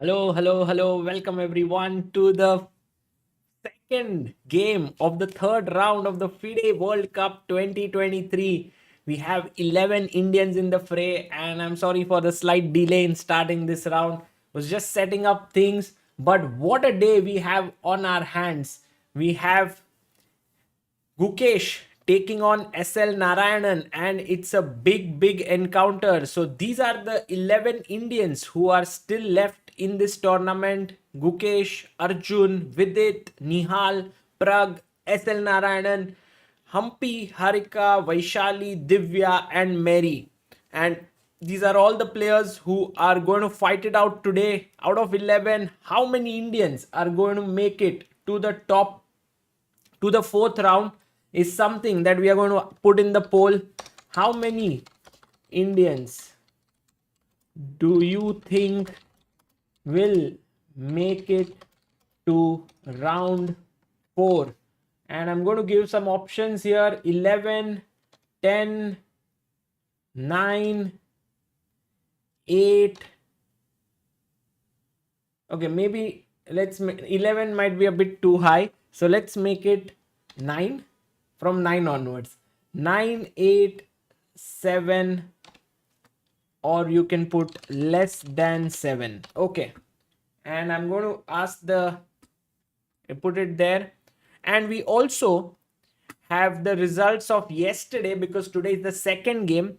Hello, hello, hello. Welcome everyone to the second game of the third round of the FIDE World Cup 2023. We have 11 Indians in the fray, and I'm sorry for the slight delay in starting this round. Was just setting up things, but what a day we have on our hands. We have Gukesh taking on SL Narayanan, and it's a big encounter. So these are the 11 Indians who are still left in this tournament. Gukesh, Arjun, Vidit, Nihal, Pragg, SL Narayanan, Humpy, Harika, Vaishali, Divya, and Mary. And these are all the players who are going to fight it out today. Out of 11, how many Indians are going to make it to the top, to the fourth round, is something that we are going to put in the poll. How many Indians do you think will make it to round 4? And I'm going to give some options here: 11, 10, 9, 8. Okay, maybe 11 might be a bit too high, so let's make it 9. From 9 onwards, 9, 8, 7, or you can put less than 7. Okay, and I'm going to put it there. And we also have the results of yesterday, because today is the second game.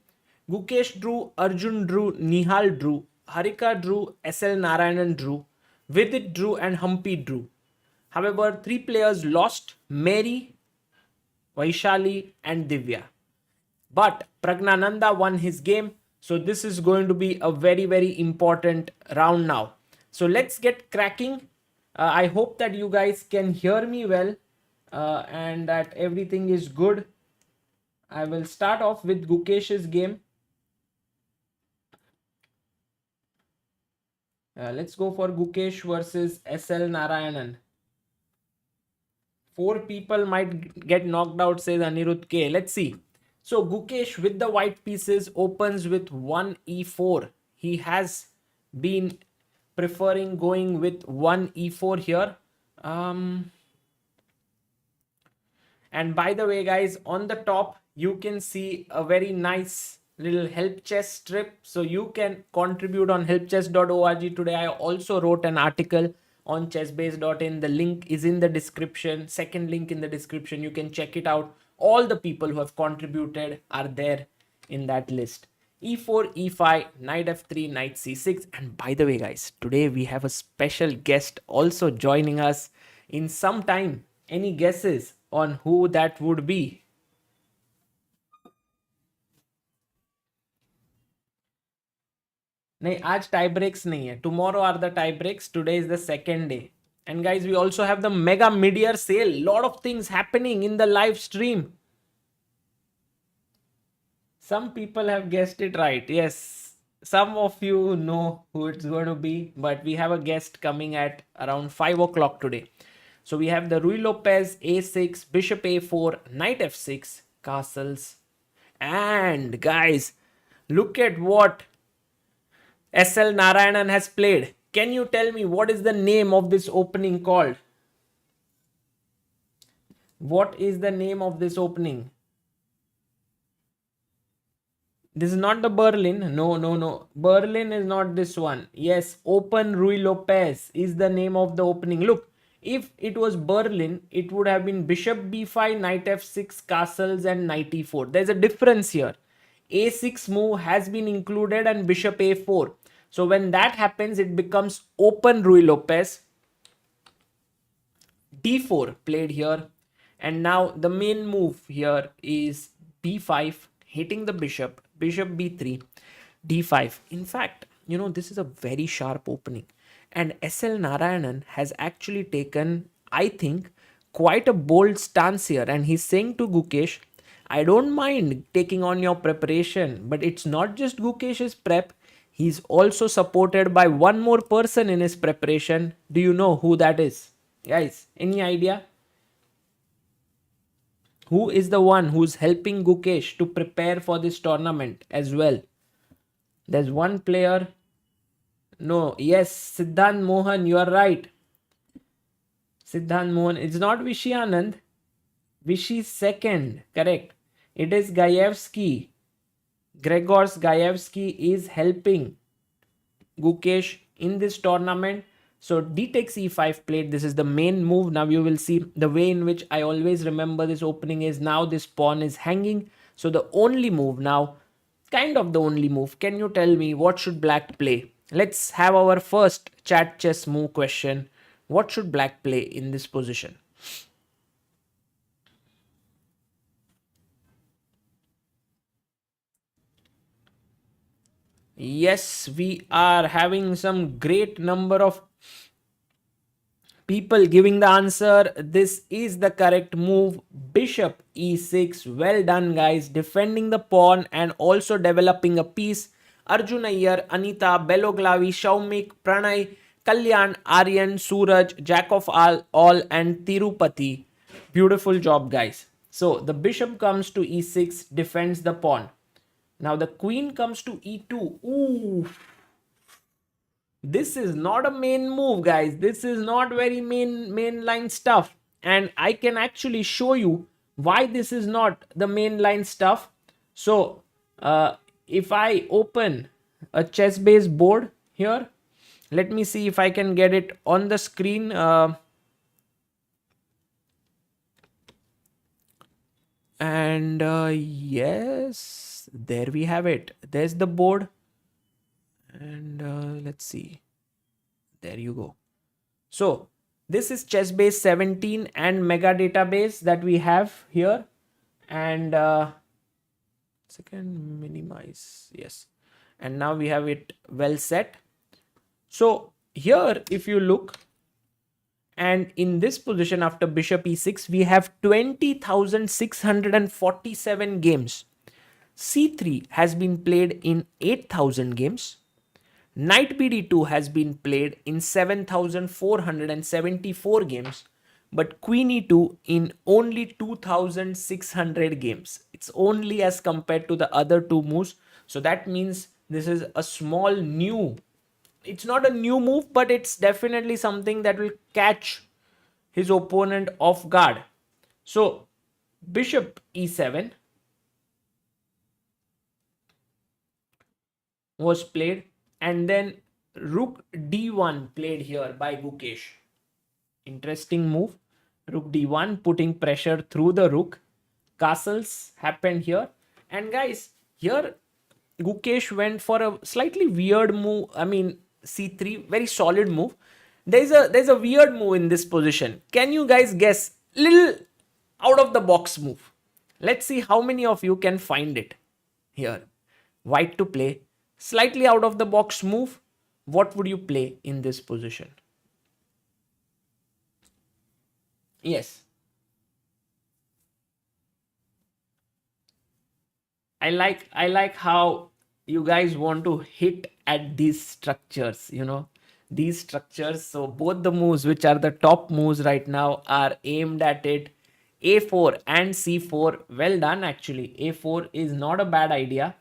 Gukesh drew, Arjun drew, Nihal drew, Harika drew, SL Narayanan drew, Vidit drew, and Humpy drew. However, 3 players lost: Mary, Vaishali, and Divya. But Pragnananda won his game. So this is going to be a very important round now. So let's get cracking. I hope that you guys can hear me well and that everything is good. I will start off with Gukesh's game. Let's go for Gukesh versus SL Narayanan. 4 people might get knocked out, says Anirudh K. Let's see. So Gukesh with the white pieces opens with 1 e4. He has been preferring going with 1 e4 here. And by the way, guys, on the top, you can see a very nice little help chess strip. So you can contribute on helpchess.org. Today, I also wrote an article on chessbase.in. The link is in the description. Second link in the description. You can check it out. All the people who have contributed are there in that list. e4, e5, knight f3, knight c6. And by the way, guys, today we have a special guest also joining us in some time. Any guesses on who that would be? नहीं, आज tie breaks नहीं है. Tomorrow are the tie breaks. Today is the second day. And guys, we also have the mega mid-year sale. Lot of things happening in the live stream. Some people have guessed it right. Yes, some of you know who it's going to be, but we have a guest coming at around 5 o'clock today. So we have the Rui Lopez, a6, bishop a4, knight f6, castles. And guys, look at what SL Narayanan has played. Can you tell me what is the name of this opening called? What is the name of this opening? This is not the Berlin. No. Berlin is not this one. Yes, Open Rui Lopez is the name of the opening. Look, if it was Berlin, it would have been bishop b5, knight f6, castles, and knight e4. There's a difference here. a6 move has been included and bishop a4. So when that happens, it becomes Open Rui Lopez. d4 played here. And now the main move here is b5, hitting the bishop b3, d5. In fact, you know, this is a very sharp opening. And SL Narayanan has actually taken, I think, quite a bold stance here. And he's saying to Gukesh, I don't mind taking on your preparation, but it's not just Gukesh's prep. He's also supported by one more person in his preparation. Do you know who that is? Guys, any idea? Who is the one who's helping Gukesh to prepare for this tournament as well? There's one player. No, yes, Siddhant Mohan, you are right. Siddhant Mohan, it's not Vishy Anand. Vishy second, correct. It is Gaevsky. Gregors Gaevsky is helping Gukesh in this tournament. So d takes e5 played. This is the main move. Now you will see the way in which I always remember this opening is now this pawn is hanging. So the only move now, kind of the only move. Can you tell me what should black play? Let's have our first chat chess move question. What should black play in this position? Yes, we are having some great number of people giving the answer. This is the correct move. Bishop e6. Well done, guys. Defending the pawn and also developing a piece. Arjun Iyer, Anita, Beloglavi, Shaumik, Pranay, Kalyan, Aryan, Suraj, Jack of all and Tirupati. Beautiful job, guys. So the bishop comes to e6, defends the pawn. Now the queen comes to e2. Ooh. This is not a main move, guys. This is not very mainline stuff. And I can actually show you why this is not the mainline stuff. So if I open a chess-based board here, let me see if I can get it on the screen. Yes, there we have it. There's the board. And let's see. There you go. So this is chessbase 17 and mega database that we have here. And second, minimize. Yes. And now we have it well set. So here, if you look, and in this position after bishop e6, we have 20,647 games. c3 has been played in 8,000 games. Knight bd2 has been played in 7,474 games. But queen e2 in only 2,600 games. It's only as compared to the other two moves. So that means this is a small new. It's not a new move, but it's definitely something that will catch his opponent off guard. So bishop e7 was played, and then rook d1 played here by Gukesh. Interesting move. Rook d1 putting pressure through the rook. Castles happened here. And guys, here Gukesh went for a slightly weird move. I mean, c3, very solid move. There's a weird move in this position. Can you guys guess? Little out of the box move. Let's see how many of you can find it here. White to play. Slightly out of the box move. What would you play in this position? Yes. I like how you guys want to hit at these structures, these structures. So both the moves, which are the top moves right now, are aimed at it. A4 and C4. Well done, actually. A4 is not a bad idea.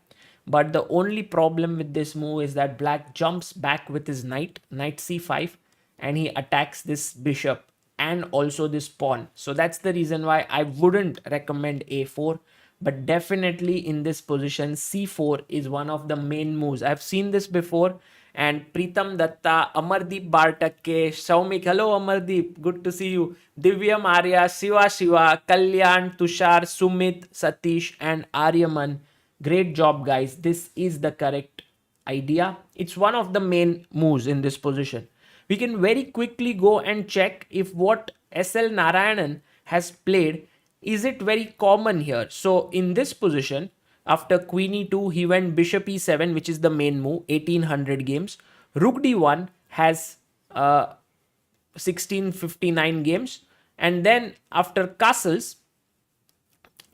But the only problem with this move is that black jumps back with his knight c5, and he attacks this bishop and also this pawn. So that's the reason why I wouldn't recommend a4. But definitely in this position, c4 is one of the main moves. I've seen this before. And Pritam Datta, Amardeep Bartakke, Saumik, hello Amardeep, good to see you. Divyam Arya, Shiva, Kalyan, Tushar, Sumit, Satish and Aryaman. Great job, guys. This is the correct idea. It's one of the main moves in this position. We can very quickly go and check if what SL Narayanan has played, is it very common here. So in this position, after queen e2, he went bishop e7, which is the main move, 1800 games. Rook d1 has 1659 games. And then after castles,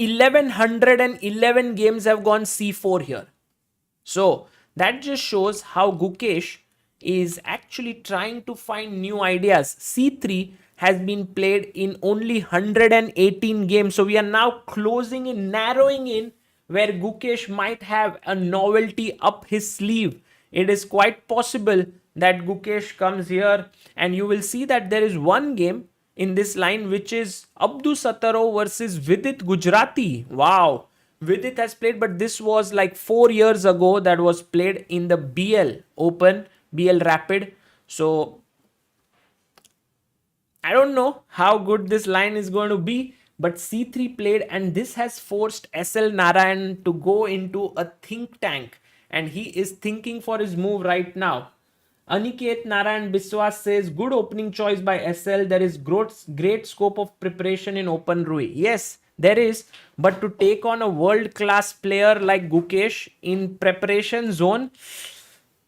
1111 games have gone c4 here. So that just shows how Gukesh is actually trying to find new ideas. c3 has been played in only 118 games. So we are now closing in, narrowing in, where Gukesh might have a novelty up his sleeve. It is quite possible that Gukesh comes here, and you will see that there is one game in this line which is Abdu Sataro versus Vidit Gujarati. Wow. Vidit has played, but this was like 4 years ago that was played in the BL Open, BL Rapid. So I don't know how good this line is going to be, but C3 played, and this has forced SL Narayanan to go into a think tank, and he is thinking for his move right now. Aniket Narayan Biswas says, good opening choice by SL. There is great scope of preparation in Open Rui. Yes, there is, but to take on a world-class player like Gukesh in preparation zone,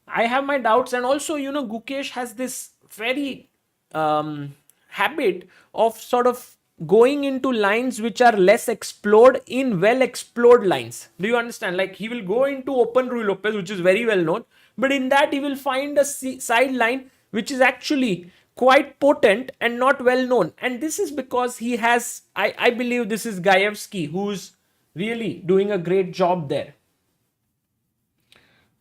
I have my doubts. And also, Gukesh has this very habit of sort of going into lines which are less explored in well explored lines. Do you understand? Like, he will go into Open Rui Lopez, which is very well known, but in that he will find a side line which is actually quite potent and not well known. And this is because he has, I believe this is Gaevsky who's really doing a great job there.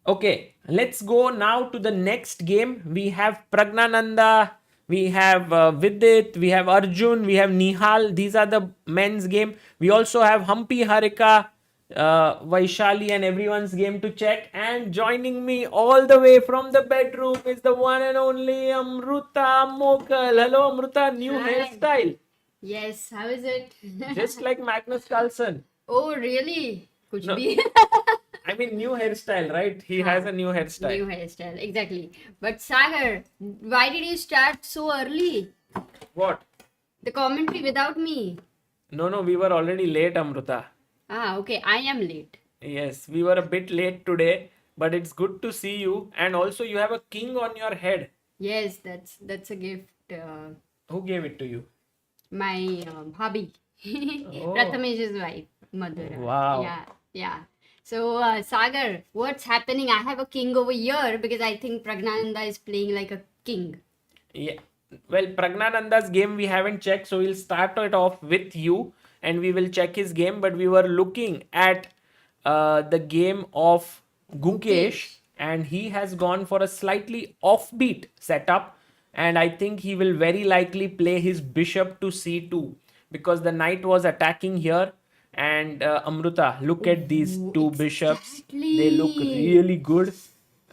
Okay, let's go now to the next game. We have Pragnananda, we have Vidit, we have Arjun, we have Nihal. These are the men's game. We also have Hampi Harika, Vaishali, and everyone's game to check. And joining me all the way from the bedroom is the one and only Amruta Mokal. Hello Amruta, new hairstyle. Yes, how is it? Just like Magnus Carlsen. Oh, really? Kuch No. bhi. I mean, new hairstyle, right? He has a new hairstyle. New hairstyle, exactly. But Sagar, why did you start so early? What? The commentary without me. No, we were already late, Amruta. Ah, okay, I am late. Yes, we were a bit late today, but it's good to see you. And also, you have a king on your head. Yes, that's a gift. Who gave it to you? My hobby. Oh. Prathamesh's wife, Madhura. Wow. Yeah. So, Sagar, what's happening? I have a king over here because I think Pragnananda is playing like a king. Yeah. Well, Pragnananda's game we haven't checked, so we'll start it off with you and we will check his game. But we were looking at the game of Gukesh, and he has gone for a slightly offbeat setup. And I think he will very likely play his bishop to c2 because the knight was attacking here. And Amruta, look at these two bishops. They look really good.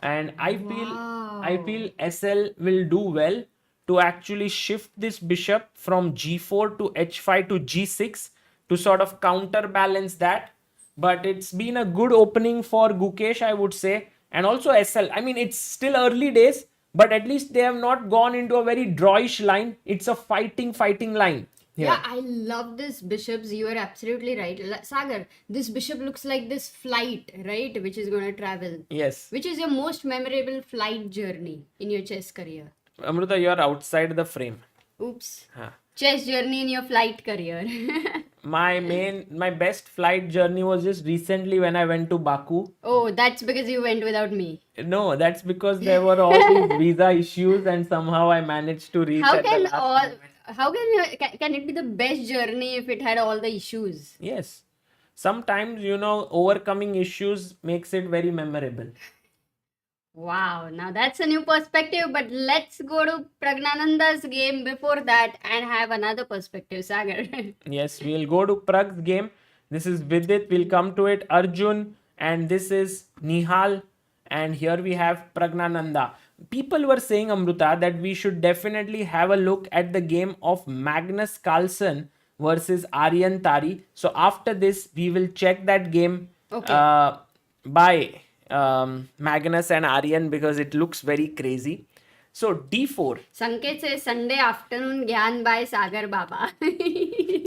And I feel SL will do well to actually shift this bishop from g4 to h5 to g6 to sort of counterbalance that. But it's been a good opening for Gukesh, I would say. And also SL. I mean, it's still early days, but at least they have not gone into a very drawish line. It's a fighting line. Yeah, I love this bishops. You are absolutely right. Sagar, this bishop looks like this flight, right? Which is going to travel. Yes. Which is your most memorable flight journey in your chess career? Amruta, you are outside the frame. Oops. Huh. Chess journey in your flight career. My best flight journey was just recently when I went to Baku. Oh, that's because you went without me. No, that's because there were all these visa issues and somehow I managed to reach How at the can last moment. can it be the best journey if it had all the issues? Yes. Sometimes, overcoming issues makes it very memorable. Wow, now that's a new perspective, but let's go to Pragnananda's game before that and have another perspective, Sagar. Yes, we'll go to Pragg's game. This is Vidit, we'll come to it. Arjun, and this is Nihal, and here we have Pragnananda. People were saying, Amruta, that we should definitely have a look at the game of Magnus Carlsen versus Aryan Tari. So after this, we will check that game by Magnus and Aryan because it looks very crazy. So D4. Sanket says Sunday afternoon Gyan by Sagar Baba.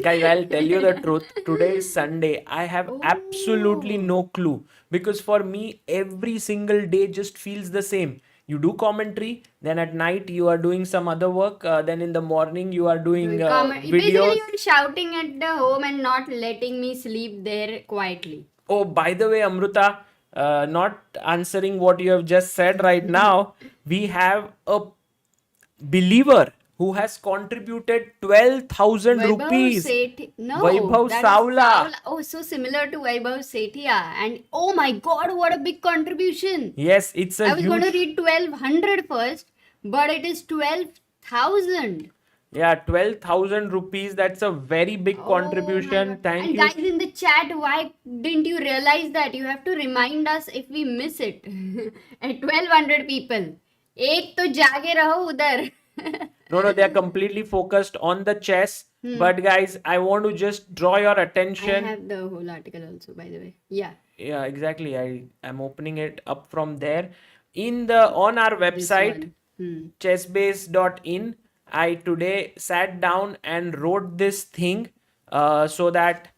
Guys, I'll tell you the truth. Today is Sunday. I have absolutely no clue because for me, every single day just feels the same. You do commentary, then at night you are doing some other work, then in the morning you are doing videos. Basically, you're shouting at the home and not letting me sleep there quietly. Oh, by the way, Amruta, not answering what you have just said right now, we have a believer who has contributed 12,000 Vaibhav rupees. Sethi. No, Vaibhav that is Savla. Oh, so similar to Vaibhav Sethia. And oh my God, what a big contribution. Yes, it's a I was going to huge. read 1200 first, but it is 12,000. Yeah, 12,000 rupees. That's a very big Oh my contribution. God. Thank And you. guys in the chat, why didn't you realize that? You have to remind us if we miss it. At 1200 people. एक तो जागे रहो उधर. No, they are completely focused on the chess. But guys, I want to just draw your I attention. have the whole article also, by the way. Yeah. Yeah, exactly. I am opening it up from there. On our This website, one. chessbase.in, I today sat down and wrote this thing so that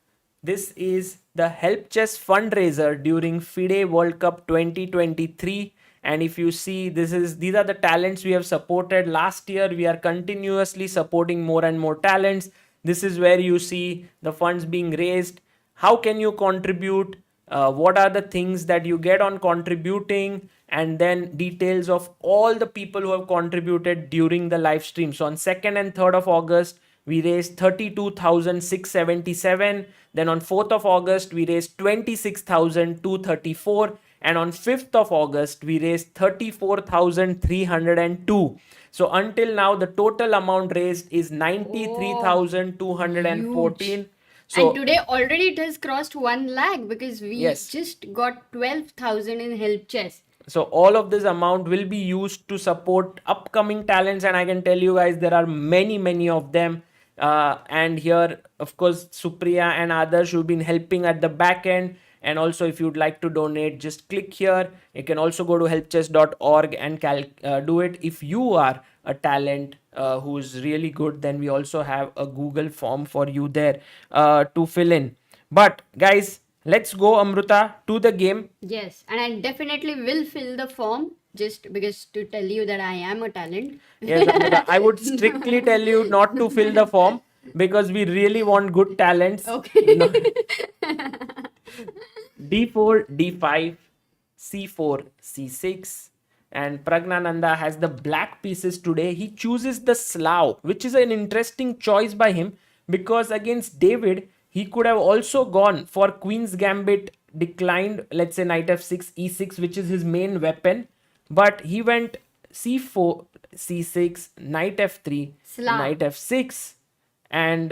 this is the Help Chess fundraiser during FIDE World Cup 2023. And if you see, these are the talents we have supported last year. We are continuously supporting more and more talents. This is where you see the funds being raised. How can you contribute? What are the things that you get on contributing, and then details of all the people who have contributed during the live stream. So on 2nd and 3rd of August, we raised 32,677. Then on 4th of August, we raised 26,234. And on 5th of August, we raised 34,302. So until now, the total amount raised is 93,214. So, and today already it has crossed 1 lakh because we Yes. just got 12,000 in Help Chess. so all of this amount will be used to support upcoming talents, and I can tell you guys there are many of them. And here, of course, Supriya and others who've been helping at the back end. And also, if you'd like to donate, just click here. You can also go to helpchess.org and do it. If you are a talent who's really good, then we also have a Google form for you there to fill in. But guys, let's go, Amruta, to the game. Yes, and I definitely will fill the form just because to tell you that I am a talent. Yes, Amruta, I would strictly tell you not to fill the form because we really want good talents. Okay. No. D4, D5, C4, C6, and Pragnananda has the black pieces today. He chooses the Slav, which is an interesting choice by him because against David, he could have also gone for Queen's Gambit, declined, let's say knight f6, e6, which is his main weapon. But he went c4, c6, knight f3, Slav. knight f6, and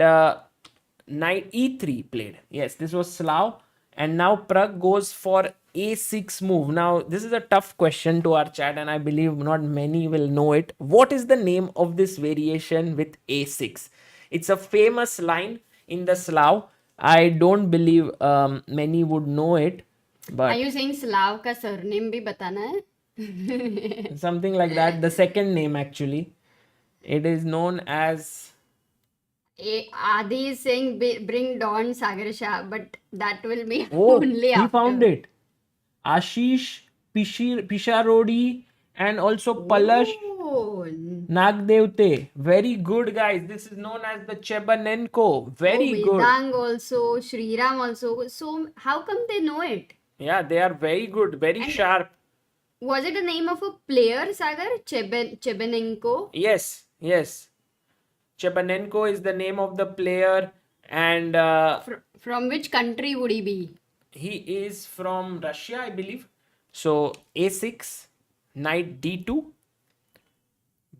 knight e3 played. Yes, this was Slav. And now Pragg goes for a6 move. Now, this is a tough question to our chat, and I believe not many will know it. What is the name of this variation with a6? It's a famous line in the Slav. I don't believe many would know it, Are but you saying Slav का surname भी बताना है? something like that. The second name, actually. It is known as... Adi is saying bring Don Sagar Shah, but that will be Oh, only he after. found it. Ashish Pisharodi and also Palash Oh, Nagdevte. Very good, guys. This is known as the Chebanenko. Very good. Vedang also, Shriram also. So how come they know it? Yeah, they are very good, very sharp. Was it the name of a player, Sagar? Chebenenko? Yes. Chebanenko is the name of the player, and From which country would he be? he is from Russia, I believe. So a6, knight d2,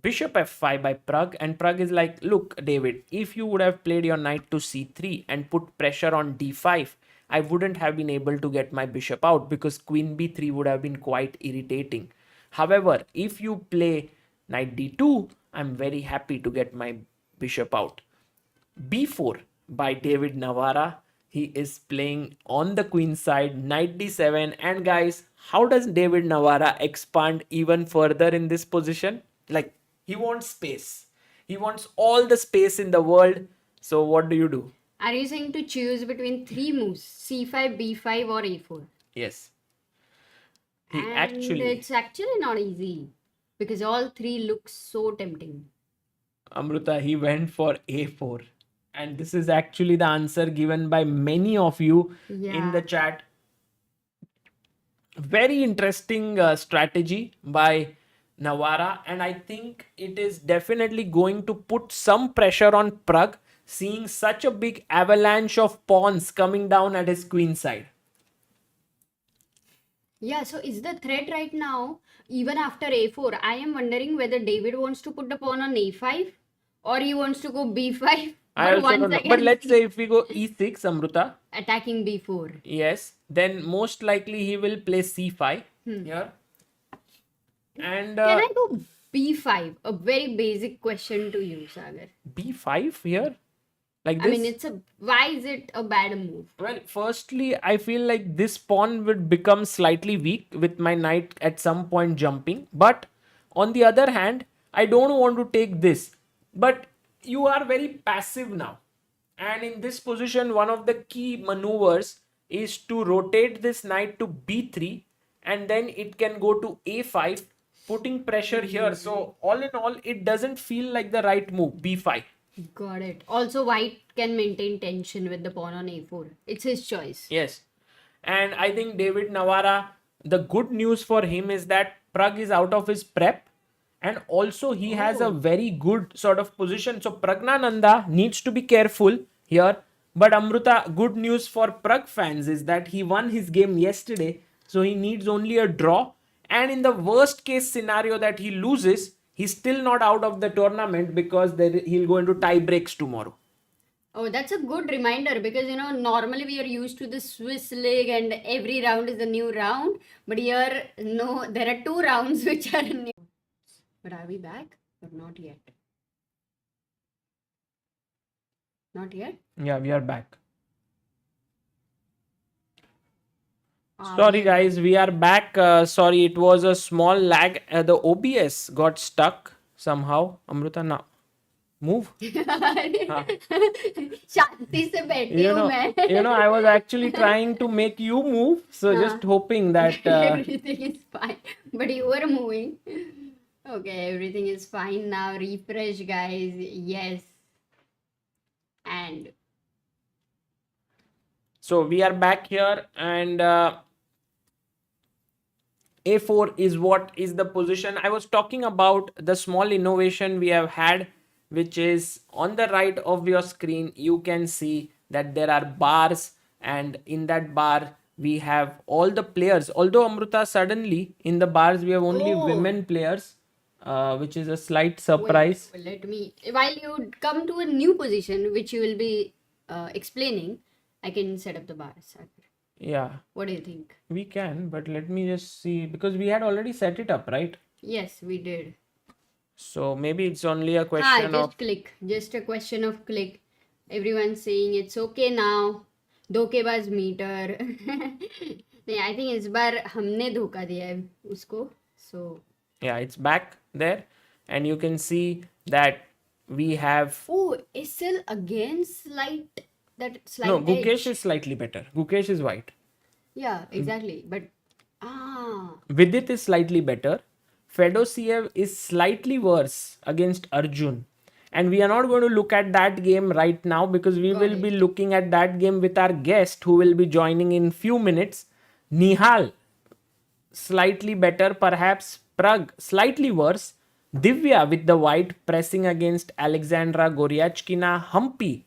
bishop f5 by Pragg, and Pragg is like, look, David, if you would have played your knight to c3 and put pressure on d5, I wouldn't have been able to get my bishop out because queen b3 would have been quite irritating. However, if you play knight d2, I'm very happy to get my bishop out. b4 by David Navara. He is playing on the queen side, knight d7. And guys, how does David Navara expand even further in this position? Like, he wants space. He wants all the space in the world. So what do you do? Are you saying to choose between three moves? C5, B5 or A4? Yes. And it's actually not easy because all three look so tempting. Amruta, he went for a4. And this is actually the answer given by many of you in the chat. Very interesting strategy by Navara, and I think it is definitely going to put some pressure on Pragg, seeing such a big avalanche of pawns coming down at his queen side. Yeah, so is the threat right now, even after a4, I am wondering whether David wants to put the pawn on a5 or he wants to go b5. I But also once don't know. again, But let's say if we go e6, Amruta, attacking b4. yes, then most likely he will play c5 here. And Can I go b5? A very basic question to you, Sagar. b5 here? Like I this? mean, why is it a bad move? Well, firstly, I feel like this pawn would become slightly weak with my knight at some point jumping. But on the other hand, I don't want to take this. But you are very passive now. And in this position, one of the key maneuvers is to rotate this knight to b3, and then it can go to a5, putting pressure here. So all in all, it doesn't feel like the right move, b5. Got it. Also, white can maintain tension with the pawn on a4. It's his choice. Yes. And I think David Navara, the good news for him is that Pragg is out of his prep. And also he has a very good sort of position. So Pragnananda needs to be careful here. But Amruta, good news for Pragg fans is that he won his game yesterday. So he needs only a draw. And in the worst case scenario that he loses, he's still not out of the tournament because he'll go into tie breaks tomorrow. Oh, that's a good reminder because normally we are used to the Swiss League and every round is a new round. But here, no, there are 2 rounds which are new. But are we back or not yet? Not yet? Yeah, we are back. Sorry guys, we are back. Sorry, it was a small lag. The OBS got stuck somehow. Amruta, now move. शांति से बैठी हूँ मैं. I was actually trying to make you move, so just hoping that everything is fine. But you were moving. Okay, everything is fine now. Refresh, guys. Yes. And so we are back here, and a4 is what is the position. I was talking about the small innovation we have had, which is on the right of your screen. You can see that there are bars, and in that bar we have all the players. Although Amruta, suddenly in the bars we have only women players, which is a slight surprise. wait, let me, while you come to a new position which you will be explaining, I can set up the bars. Yeah, What do you think? we can, but let me just see, because we had already set it up, right? Yes, we did. So maybe it's only a question just of click. Just a question of click. Everyone's saying it's okay now. धोखेबाज metre. नहीं, I think इस बार हमने धोखा दिया है उसको. So yeah, it's back there, and you can see that we have is still again slight no, edge. Gukesh is slightly better. Gukesh is white. Yeah, exactly. But Vidit is slightly better. Fedosiev is slightly worse against Arjun. And we are not going to look at that game right now because we will be looking at that game with our guest who will be joining in few minutes. Nihal, slightly better, perhaps. Pragg, slightly worse. Divya with the white pressing against Alexandra Goryachkina. Humpy,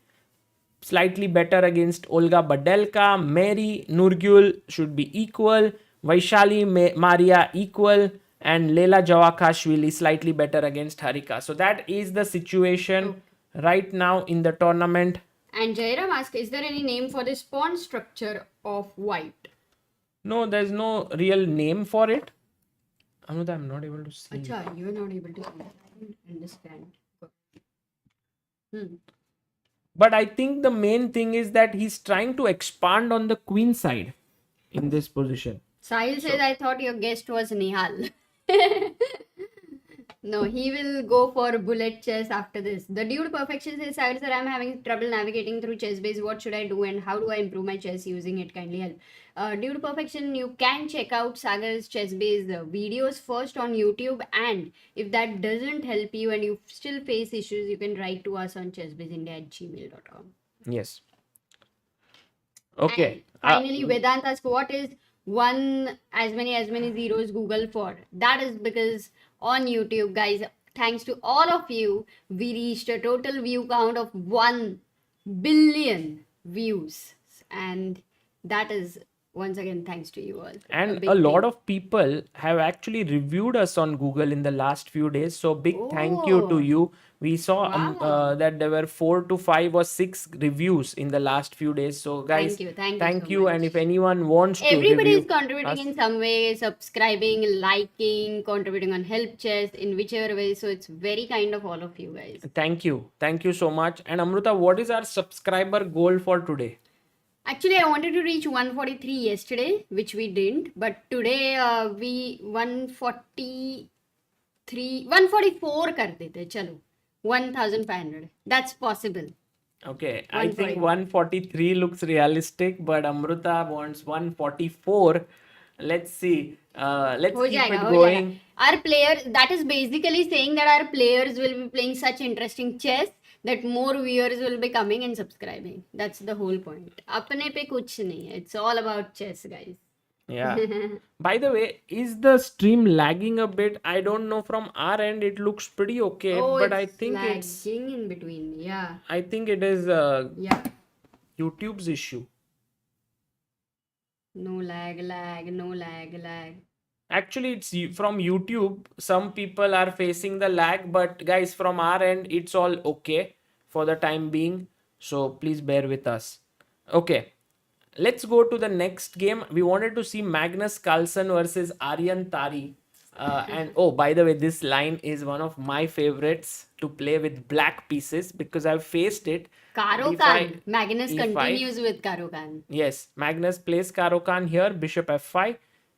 slightly better against Olga Badelka. Mary Nurgyul should be equal. Vaishali Maria equal. And Leila Jawakashvili slightly better against Harika. So that is the situation right now in the tournament. And Jairam asks, is there any name for this pawn structure of white? No, there's no real name for it. Amruta, I'm not able to see. Acha, you are not able to see. I don't understand. But I think the main thing is that he's trying to expand on the queen side in this position. Sahil says, I thought your guest was Nihal. No, he will go for bullet chess after this. The Dude Perfection says, Sagar sir, I'm having trouble navigating through chess base. What should I do and how do I improve my chess using it? Kindly help. Dude Perfection, you can check out Sagar's chess base videos first on YouTube, and if that doesn't help you and you still face issues, you can write to us on chessbaseindia@gmail.com. Yes. Okay. And finally, Vedant asks, what is one as many zeros Google for? That is because on YouTube, guys. Thanks to all of you, we reached a total view count of 1 billion views. And that is, once again, thanks to you all. And big a lot thing. of people have actually reviewed us on Google in the last few days. So big thank you to Oh, you. We saw wow. that there were 4 to 5 or 6 reviews in the last few days. So guys, Thank you. Thank you so thank you. And if much. anyone wants to Everybody is review contributing us, in some way, subscribing, liking, contributing on help chest in whichever way. So it's very kind of all of you guys. thank you. Thank you so much. And Amruta, what is our subscriber goal for today? Actually, I wanted to reach 143 yesterday, which we didn't. But today we 144 kar dete. Chalo, 1,500. That's possible. Okay, I think 144. 143 looks realistic, but Amruta wants 144. Let's see. Let's हो keep जाएगा it हो जाएगा going. our player that is basically saying that our players will be playing such interesting chess that more viewers will be coming and subscribing. That's the whole point. अपने पे कुछ नहीं है. It's all about chess, guys. Yeah. By the way, is the stream lagging a bit? I don't know. From our end, it looks pretty okay, Oh, but it's lagging in between. Yeah. I think it is Yeah. YouTube's issue. No lag, no lag. Actually, it's from YouTube. Some people are facing the lag, but guys, from our end, it's all okay for the time being. So please bear with us. Okay, let's go to the next game. We wanted to see Magnus Carlsen versus Aryan Tari. And oh, by the way, this line is one of my favorites to play with black pieces because I've faced it. Karo D5, Khan. Magnus E5. continues with Karo Khan. Yes, Magnus plays Karo Khan here, bishop f5,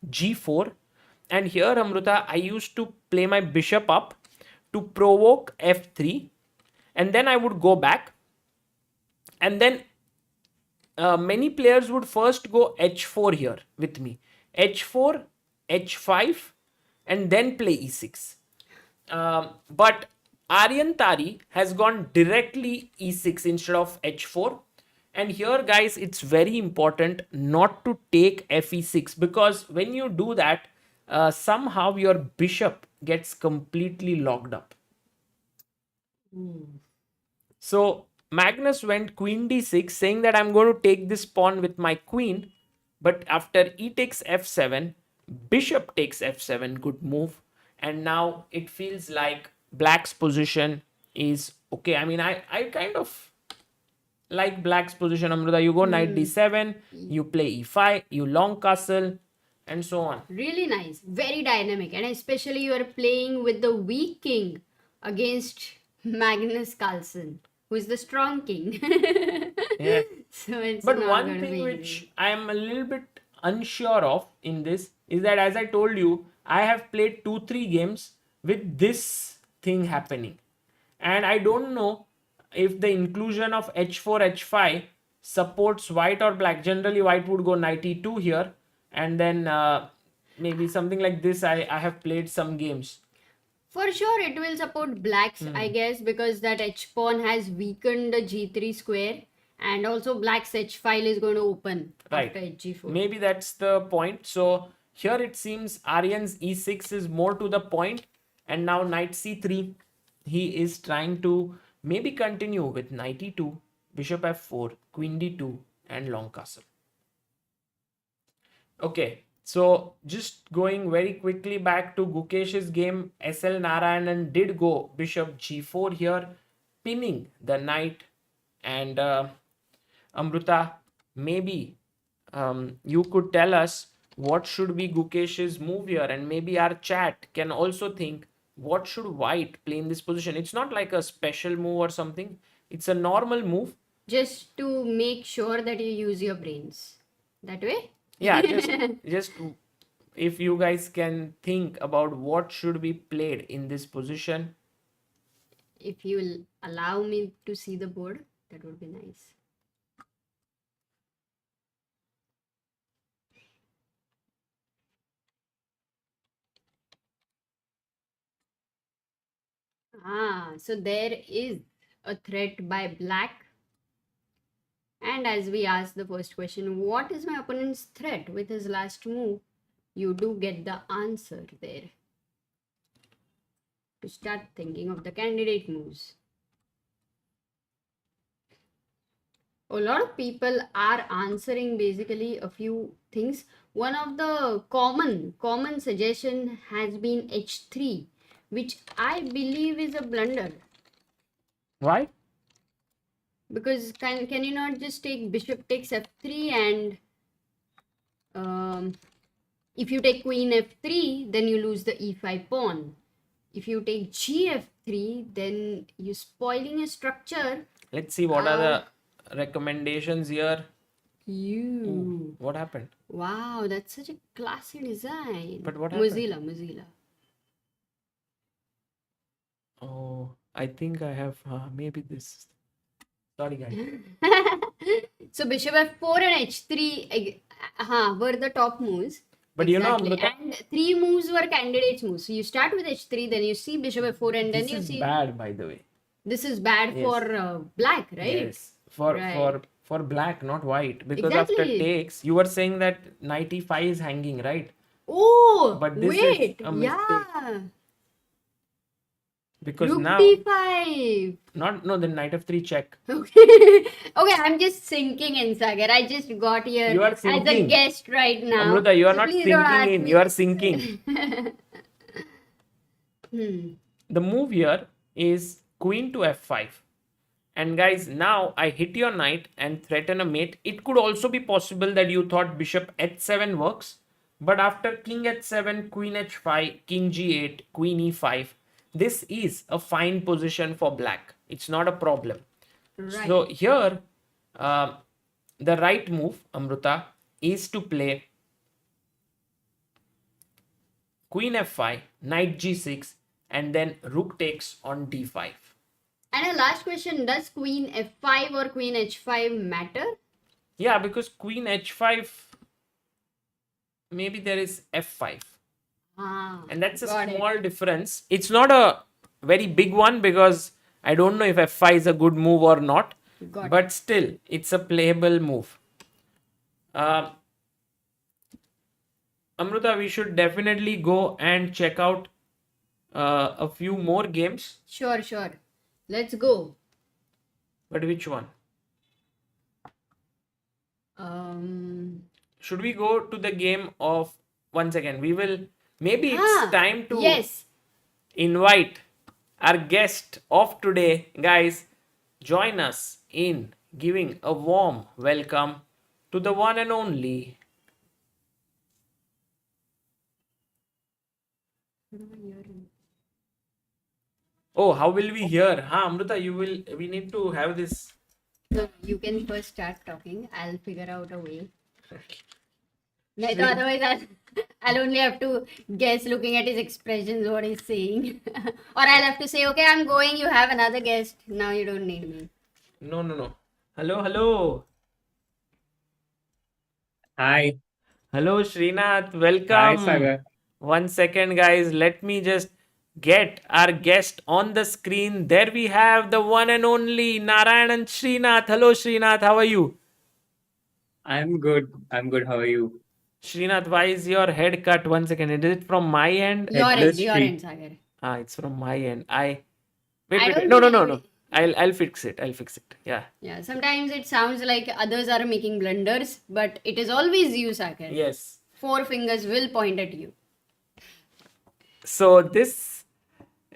g4. And here, Amruta, I used to play my bishop up to provoke f3. And then I would go back. And then many players would first go h4 here with me. h4, h5, and then play e6. But Aryan Tari has gone directly e6 instead of h4. And here, guys, it's very important not to take fe6 because when you do that, somehow your bishop gets completely locked up. So Magnus went queen d6 saying that I'm going to take this pawn with my queen. But after e takes f7, bishop takes f7, good move. And now it feels like black's position is okay. I mean, I kind of like black's position, Amruta. You go knight d7, you play e5, you long castle, and so on. Really nice. Very dynamic. And especially you are playing with the weak king against Magnus Carlsen, who is the strong king. Yeah. So it's But not one gonna thing be which easy. I am a little bit unsure of in this is that, as I told you, I have played 2-3 games with this thing happening. And I don't know if the inclusion of h4, h5 supports white or black. Generally, white would go knight e2 here. And then maybe something like this. I have played some games. For sure, it will support blacks, I guess, because that h pawn has weakened the g3 square, and also black's h file is going to open after hg4. Maybe that's the point. So here it seems Aryan's e6 is more to the point, and now knight c3. He is trying to maybe continue with knight e2, bishop f4, queen d2, and long castle. Okay, so just going very quickly back to Gukesh's game, SL Narayanan did go bishop g4 here, pinning the knight. And Amruta, maybe you could tell us what should be Gukesh's move here, and maybe our chat can also think what should white play in this position. It's not like a special move or something. It's a normal move. Just to make sure that you use your brains. That way? Yeah, just if you guys can think about what should be played in this position. If you will allow me to see the board, that would be nice. So there is a threat by black. And as we ask the first question, what is my opponent's threat with his last move? You do get the answer there. to start thinking of the candidate moves. A lot of people are answering basically a few things. One of the common suggestion has been h3, which I believe is a blunder. Why? Because can you not just take bishop takes f3 and if you take queen f3, then you lose the e5 pawn. If you take gf3, then you're spoiling a structure. Let's see what are the recommendations here. You. What happened? Wow, that's such a classy design. But what happened? Mozilla. Oh, I think I have maybe this. Sorry, guys. So bishop f4 and h3 were the top moves. But Exactly. you know, Amruta, And 3 moves were candidates moves. So you start with h3, then you see bishop f4, and then this you is see. bad, by the way. This is bad Yes. for black, right? Yes, for Right. for black, not white. Because after Exactly. takes, you were saying that knight e5 is hanging, right? Oh, But this wait. is a mistake. Yeah. Because Rook now, d5. no, the knight f3 check. Okay. Okay, I'm just sinking in, Sagar. I just got here You are as a sinking. guest right now. Amruta, you are So not please don't ask sinking in, me. you are sinking. The move here is queen to f5. And guys, now I hit your knight and threaten a mate. It could also be possible that you thought bishop h7 works. But after king h7, queen h5, king g8, queen e5, this is a fine position for black. It's not a problem. Right. So here, the right move, Amruta, is to play queen f5, knight g6, and then rook takes on d5. And a last question, does queen f5 or queen h5 matter? Yeah, because queen h5, maybe there is f5. And that's a Got it. small difference. It's not a very big one because I don't know if f5 is a good move or not. Got But still, it's a playable move. Amruta, we should definitely go and check out a few more games. Sure. Let's go. But which one? Should we go to the game of... Once again, we will... Maybe it's time to Yes. invite our guest of today. Guys, join us in giving a warm welcome to the one and only... Oh, how will we hear? Amruta, we need to have this. So you can first start talking. I'll figure out a way. Like, otherwise, I'll only have to guess looking at his expressions what he's saying. Or I'll have to say, okay, I'm going. You have another guest. Now you don't need me. No. Hello. Hi. Hello, Srinath. Welcome. Hi, Sagar. 1 second, guys. Let me just get our guest on the screen. There we have the one and only Narayanan Srinath. Hello, Srinath. How are you? I'm good. How are you? Srinath, why is your head cut? 1 second. Is it from my end? Your Headless end, Sagar. It's from my end. I Wait. don't No. think I'll fix it. Yeah. Yeah, sometimes it sounds like others are making blunders, but it is always you, Sagar. Yes. 4 fingers will point at you. So this,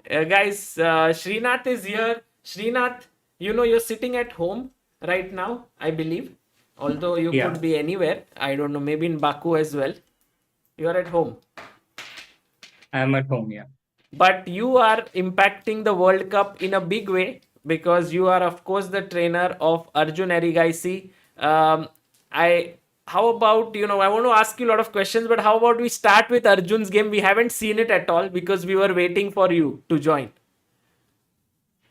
guys, Srinath is here. Srinath, you're sitting at home right now, I believe. Although you Yeah. could be anywhere. I don't know, maybe in Baku as well. You are at home. I'm at home, yeah. But you are impacting the World Cup in a big way because you are, of course, the trainer of Arjun Erigaisi. How about, I want to ask you a lot of questions, but how about we start with Arjun's game? We haven't seen it at all because we were waiting for you to join.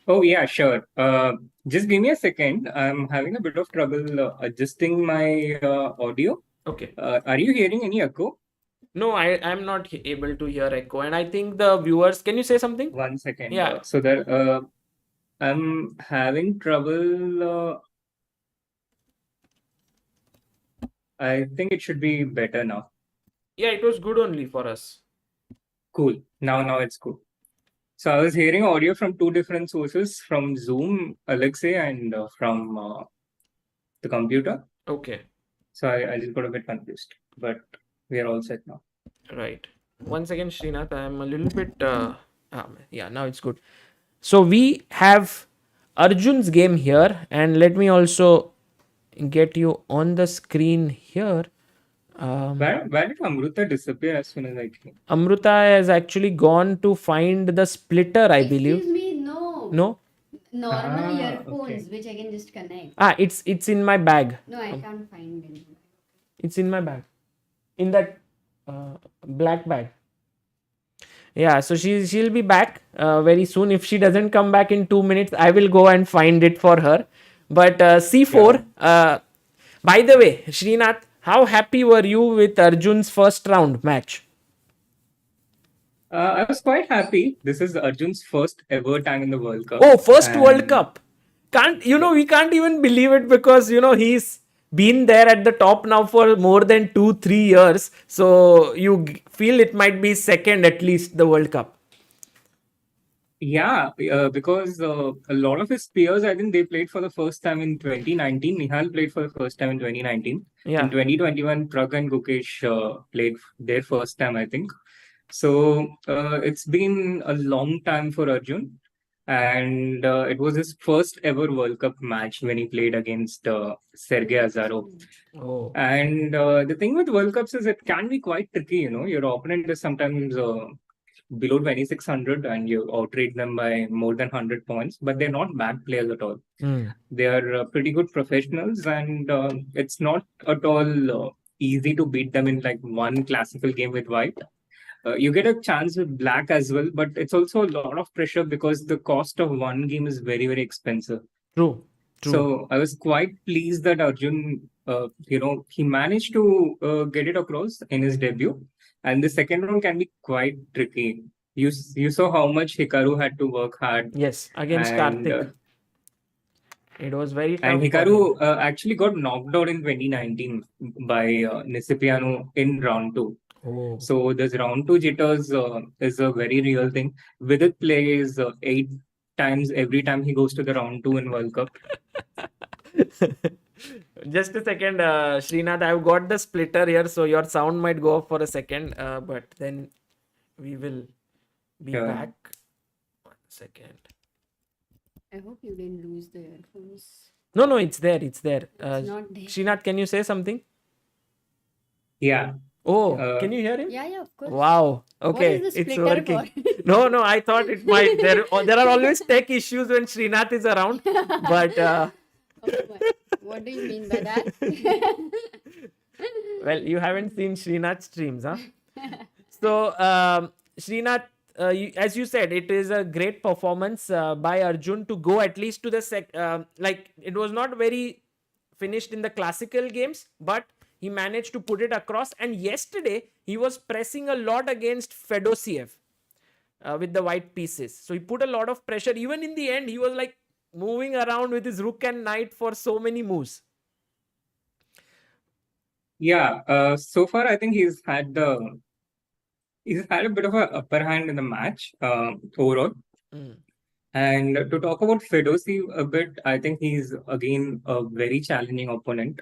Oh, yeah, sure. Just give me a second. I'm having a bit of trouble adjusting my audio. Okay. Are you hearing any echo? No, I'm not able to hear echo. And I think the viewers, can you say something? 1 second. Yeah. So that I'm having trouble. I think it should be better now. Yeah, it was good only for us. Cool. Now it's cool. So I was hearing audio from two different sources, from Zoom, Alexei, and from the computer. Okay. So I just got a bit confused, but we are all set now. Right. Once again, Srinath, I'm a little bit. Yeah, now it's good. So we have Arjun's game here, and let me also get you on the screen here. Where did Amruta disappear as soon as I came? Amruta has actually gone to find the splitter, I believe. Excuse me, no. No? Normal Ah, earphones, okay. which I can just connect. It's in my bag. No, I can't find it. It's in my bag. In that black bag. Yeah, so she'll be back very soon. If she doesn't come back in 2 minutes, I will go and find it for her. But C4. By the way, Srinath, how happy were you with Arjun's first round match? I was quite happy. This is Arjun's first ever time in the World Cup. Oh, first World And Cup. We can't even believe it because he's been there at the top now for more than 2-3 years. So you feel it might be second at least the World Cup. yeah, because a lot of his peers, I think they played for the first time in 2019. Nihal played for the first time in 2019. Yeah. In 2021, Pragg and Gukesh played their first time, I think. So it's been a long time for Arjun. And it was his first ever World Cup match when he played against Sergei Azarov. Oh. And the thing with World Cups is it can be quite tricky. Your opponent is sometimes below 2600 and you outrate them by more than 100 points, but they're not bad players at all. They are pretty good professionals, and it's not at all easy to beat them in like one classical game with white. You get a chance with black as well, but it's also a lot of pressure because the cost of one game is very, very expensive. True. So I was quite pleased that Arjun, he managed to get it across in his debut. And the second round can be quite tricky. You saw how much Hikaru had to work hard. Yes, against And, Karthik. It was very tough. And for Hikaru him. actually got knocked out in 2019 by Nisipiano in round two. Oh. So this round two jitters is a very real thing. Vidit plays 8 times every time he goes to the round two in World Cup. Just a second, Srinath. I've got the splitter here, so your sound might go off for a second, but then we will be back. 1 second. I hope you didn't lose the earphones. No, it's there. It's there. It's not there. Srinath, can you say something? Yeah. Oh, can you hear him? Yeah, of course. Wow. Okay, What is the it's splitter working. for? No, I thought it might. There are always tech issues when Srinath is around, but. Oh my. What do you mean by that? Well, you haven't seen Srinath's streams, huh? So, Srinath, as you said, it is a great performance by Arjun to go at least to the it was not very finished in the classical games, but he managed to put it across. And yesterday, he was pressing a lot against Fedosiev with the white pieces. So he put a lot of pressure. Even in the end, he was like moving around with his rook and knight for so many moves. Yeah, so far I think he's had a bit of an upper hand in the match overall. And to talk about Fedosiev a bit, I think he's again a very challenging opponent.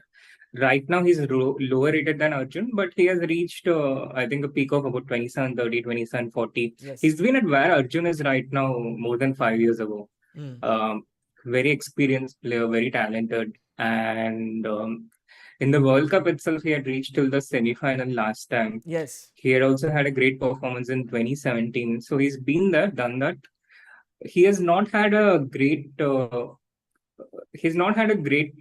Right now he's lower rated than Arjun, but he has reached I think a peak of about 2730, 2740. Yes. He's been at where Arjun is right now more than 5 years ago. Very experienced player, very talented, and in the World Cup itself, he had reached till the semi-final last time. Yes. He had also had a great performance in 2017. So he's been there, done that. He has not had a great. He's not had a great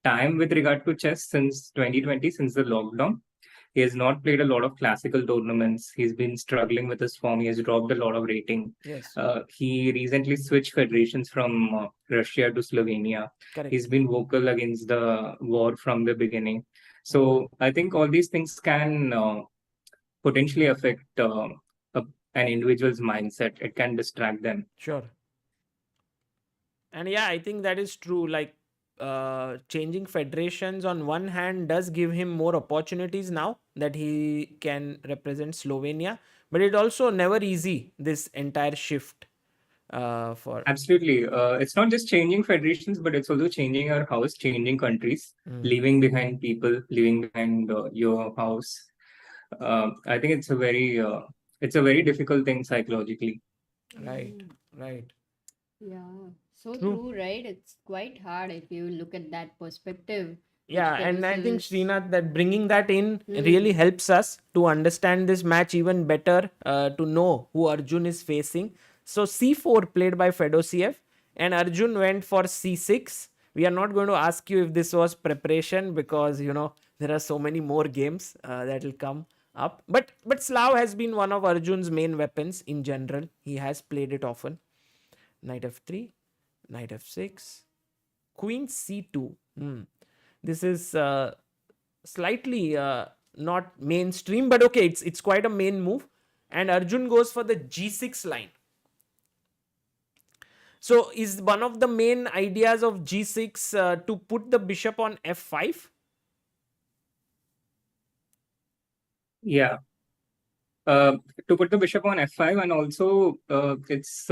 time with regard to chess since 2020, since the lockdown. He has not played a lot of classical tournaments. He's been struggling with his form. He has dropped a lot of rating. Yes. He recently switched federations from Russia to Slovenia. Correct. He's been vocal against the war from the beginning. So I think all these things can potentially affect an individual's mindset. It can distract them. Sure. And yeah, I think that is true. Like changing federations on one hand does give him more opportunities now that he can represent Slovenia. but it also never easy, this entire shift for Absolutely. It's not just changing federations, but it's also changing our house, changing countries, leaving behind people, leaving behind your house. I think it's a very difficult thing psychologically. right, right. Yeah, so True. true, right? It's quite hard if you look at that perspective. Yeah, which and I think produces- Srinath, that bringing that in really helps us to understand this match even better, to know who Arjun is facing. So C4 played by Fedosiev, and Arjun went for C6. We are not going to ask you if this was preparation, because there are so many more games that will come up. But Slav has been one of Arjun's main weapons in general. He has played it often. Knight f3, knight f6, queen c2. This is slightly not mainstream, but okay, it's quite a main move. And Arjun goes for the g6 line. So is one of the main ideas of g6 to put the bishop on f5? Yeah. To put the bishop on f5, and also it's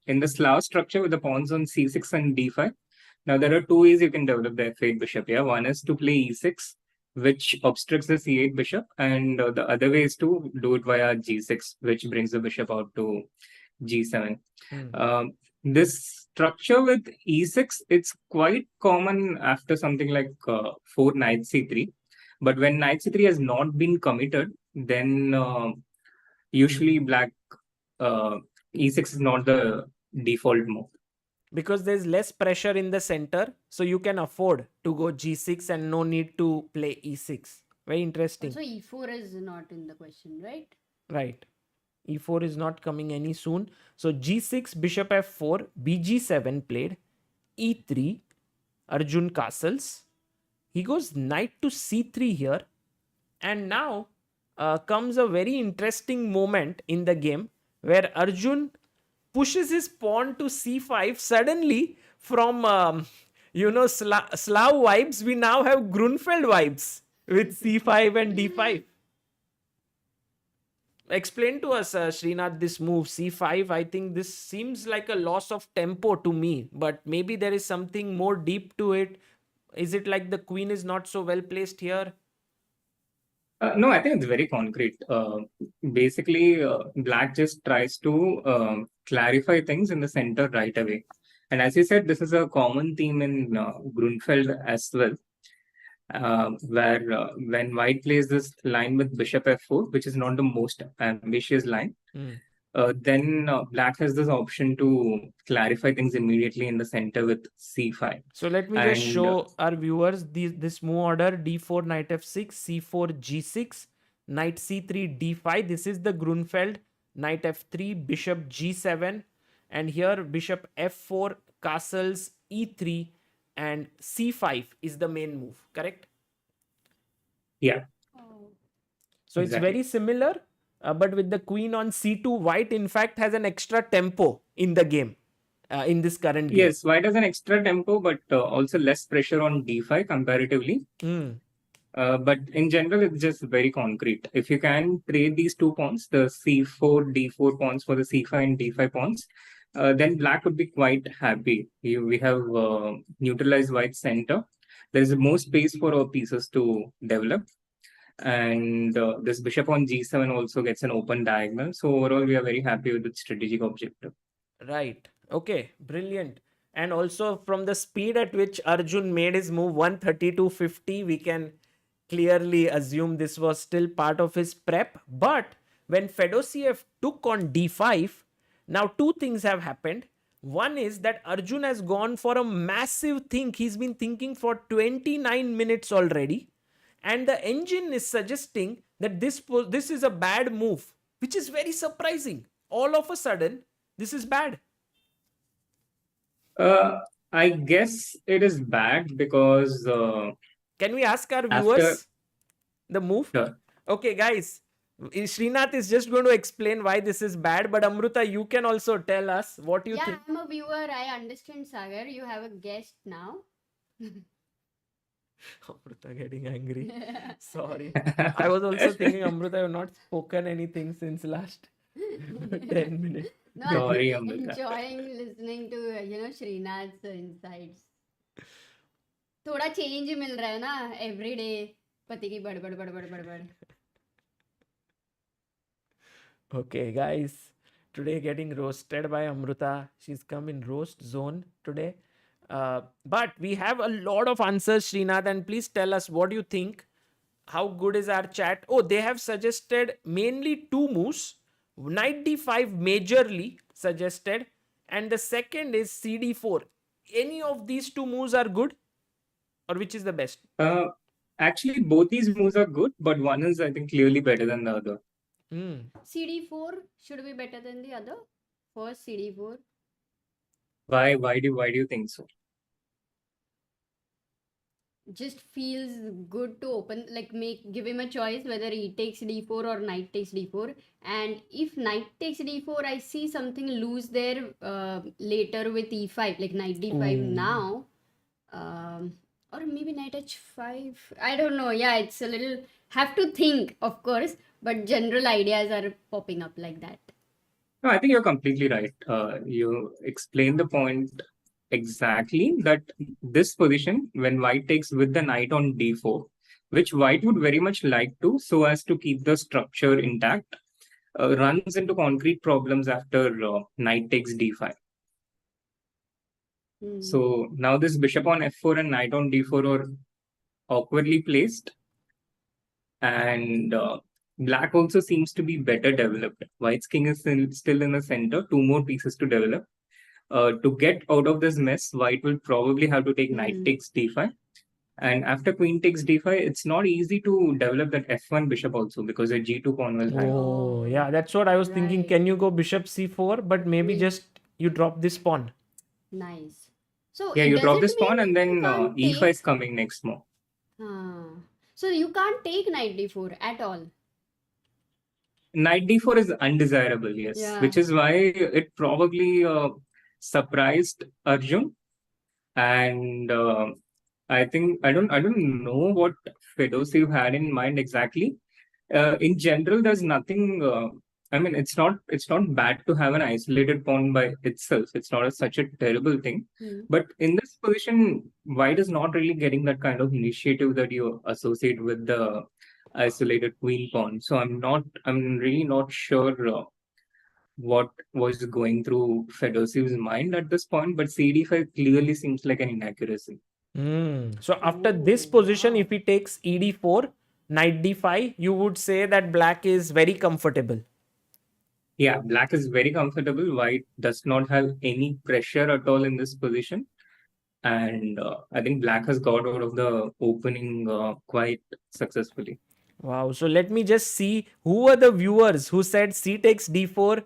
in the Slav structure with the pawns on c6 and d5. Now, there are two ways you can develop the f8 bishop. Yeah, one is to play e6, which obstructs the c8 bishop, and the other way is to do it via g6, which brings the bishop out to g7. This structure with e6, it's quite common after something like 4 knight c3. But when knight c3 has not been committed, then usually black e6 is not the default move. Because there's less pressure in the center, so you can afford to go g6 and no need to play e6. Very interesting. So e4 is not in the question, right? Right. E4 is not coming any soon. So g6, bishop f4, bg7 played, e3, Arjun castles. He goes knight to c3 here. And now comes a very interesting moment in the game where Arjun pushes his pawn to c5. Suddenly, from Slav vibes, we now have Grunfeld vibes with c5 and d5. Explain to us, Srinath, this move c5. I think this seems like a loss of tempo to me, but maybe there is something more deep to it. Is it like the queen is not so well placed here? No, I think it's very concrete. Basically, black just tries to clarify things in the center right away. And as you said, this is a common theme in Grunfeld as well, where when white plays this line with bishop f4, which is not the most ambitious line, then black has this option to clarify things immediately in the center with c5. So let me just show our viewers this move order: d4, knight f6, c4, g6, knight c3, d5. This is the Grunfeld. Knight f3, bishop g7, and here bishop f4, castles, e3, and c5 is the main move, correct? Yeah. So it's very similar, but with the queen on c2, white in fact has an extra tempo in the game, in this current game. Yes, white has an extra tempo, but also less pressure on d5 comparatively. But in general, it's just very concrete. If you can trade these two pawns, the c4, d4 pawns for the c5 and d5 pawns, then black would be quite happy. We have neutralized white's center. There is more space for our pieces to develop. And this bishop on g7 also gets an open diagonal. So overall, we are very happy with the strategic objective. Right. Okay. Brilliant. And also from the speed at which Arjun made his move, 132.50, we can clearly assume this was still part of his prep. But when Fedosiev took on d5, now two things have happened. One is that Arjun has gone for a massive think. He's been thinking for 29 minutes already. And the engine is suggesting that this is a bad move, which is very surprising. All of a sudden, this is bad. I guess it is bad because... Can we ask our viewers the move? Sure. Okay, guys. Srinath is just going to explain why this is bad, but Amruta, you can also tell us what you think. Yeah, I'm a viewer. I understand, Sagar. You have a guest now. Amruta getting angry. Sorry. I was also thinking, Amruta, I have not spoken anything since last 10 minutes. No, I'm Sorry, Amruta. enjoying listening to Srinath's insights. थोड़ा change मिल रहा है ना every day पति की बड़बड़ बड़बड़ बड़बड़. Okay, guys. Today getting roasted by Amruta. She's come in roast zone today. But we have a lot of answers, Srinath, and please tell us what you think. How good is our chat? Oh, they have suggested mainly two moves. Knight d5 majorly suggested, and the second is cd4. Any of these two moves are good, or which is the best? Actually, both these moves are good, but one is, I think, clearly better than the other. CD4 should be better than the other. First CD4. Why do you think so? Just feels good to open, like give him a choice whether he takes d4 or knight takes d4. And if knight takes d4, I see something loose there later with e5, like knight d5 now. Or maybe knight h5. I don't know. Yeah, it's a little, have to think, of course, but general ideas are popping up like that. No, I think you're completely right. You explained the point exactly, that this position, when white takes with the knight on d4, which white would very much like to, so as to keep the structure intact, runs into concrete problems after knight takes d5. So now this bishop on f4 and knight on d4 are awkwardly placed, and black also seems to be better developed. White's king is still in the center, two more pieces to develop. To get out of this mess, white will probably have to take knight takes d5. And after queen takes d5, it's not easy to develop that f1 bishop also, because the g2 pawn will hang. Oh, yeah, that's what I was thinking. Can you go bishop c4, but maybe just you drop this pawn? Nice. So yeah, you drop this pawn, and then e5 is coming next move. So you can't take knight d4 at all. Knight d4 is undesirable, yes. Yeah. Which is why it probably surprised Arjun. And I think, I don't know what Fedosiv had in mind exactly. In general, there's nothing, I mean, it's not bad to have an isolated pawn by itself. It's not such a terrible thing. But in this position, white is not really getting that kind of initiative that you associate with the isolated queen pawn. So I'm really not sure what was going through Fedosiv's mind at this point, but CD5 clearly seems like an inaccuracy. So after this position, if he takes ED4, knight D5, you would say that black is very comfortable. Yeah, black is very comfortable. White does not have any pressure at all in this position. And I think black has got out of the opening quite successfully. Wow. So let me just see who are the viewers who said C takes D4.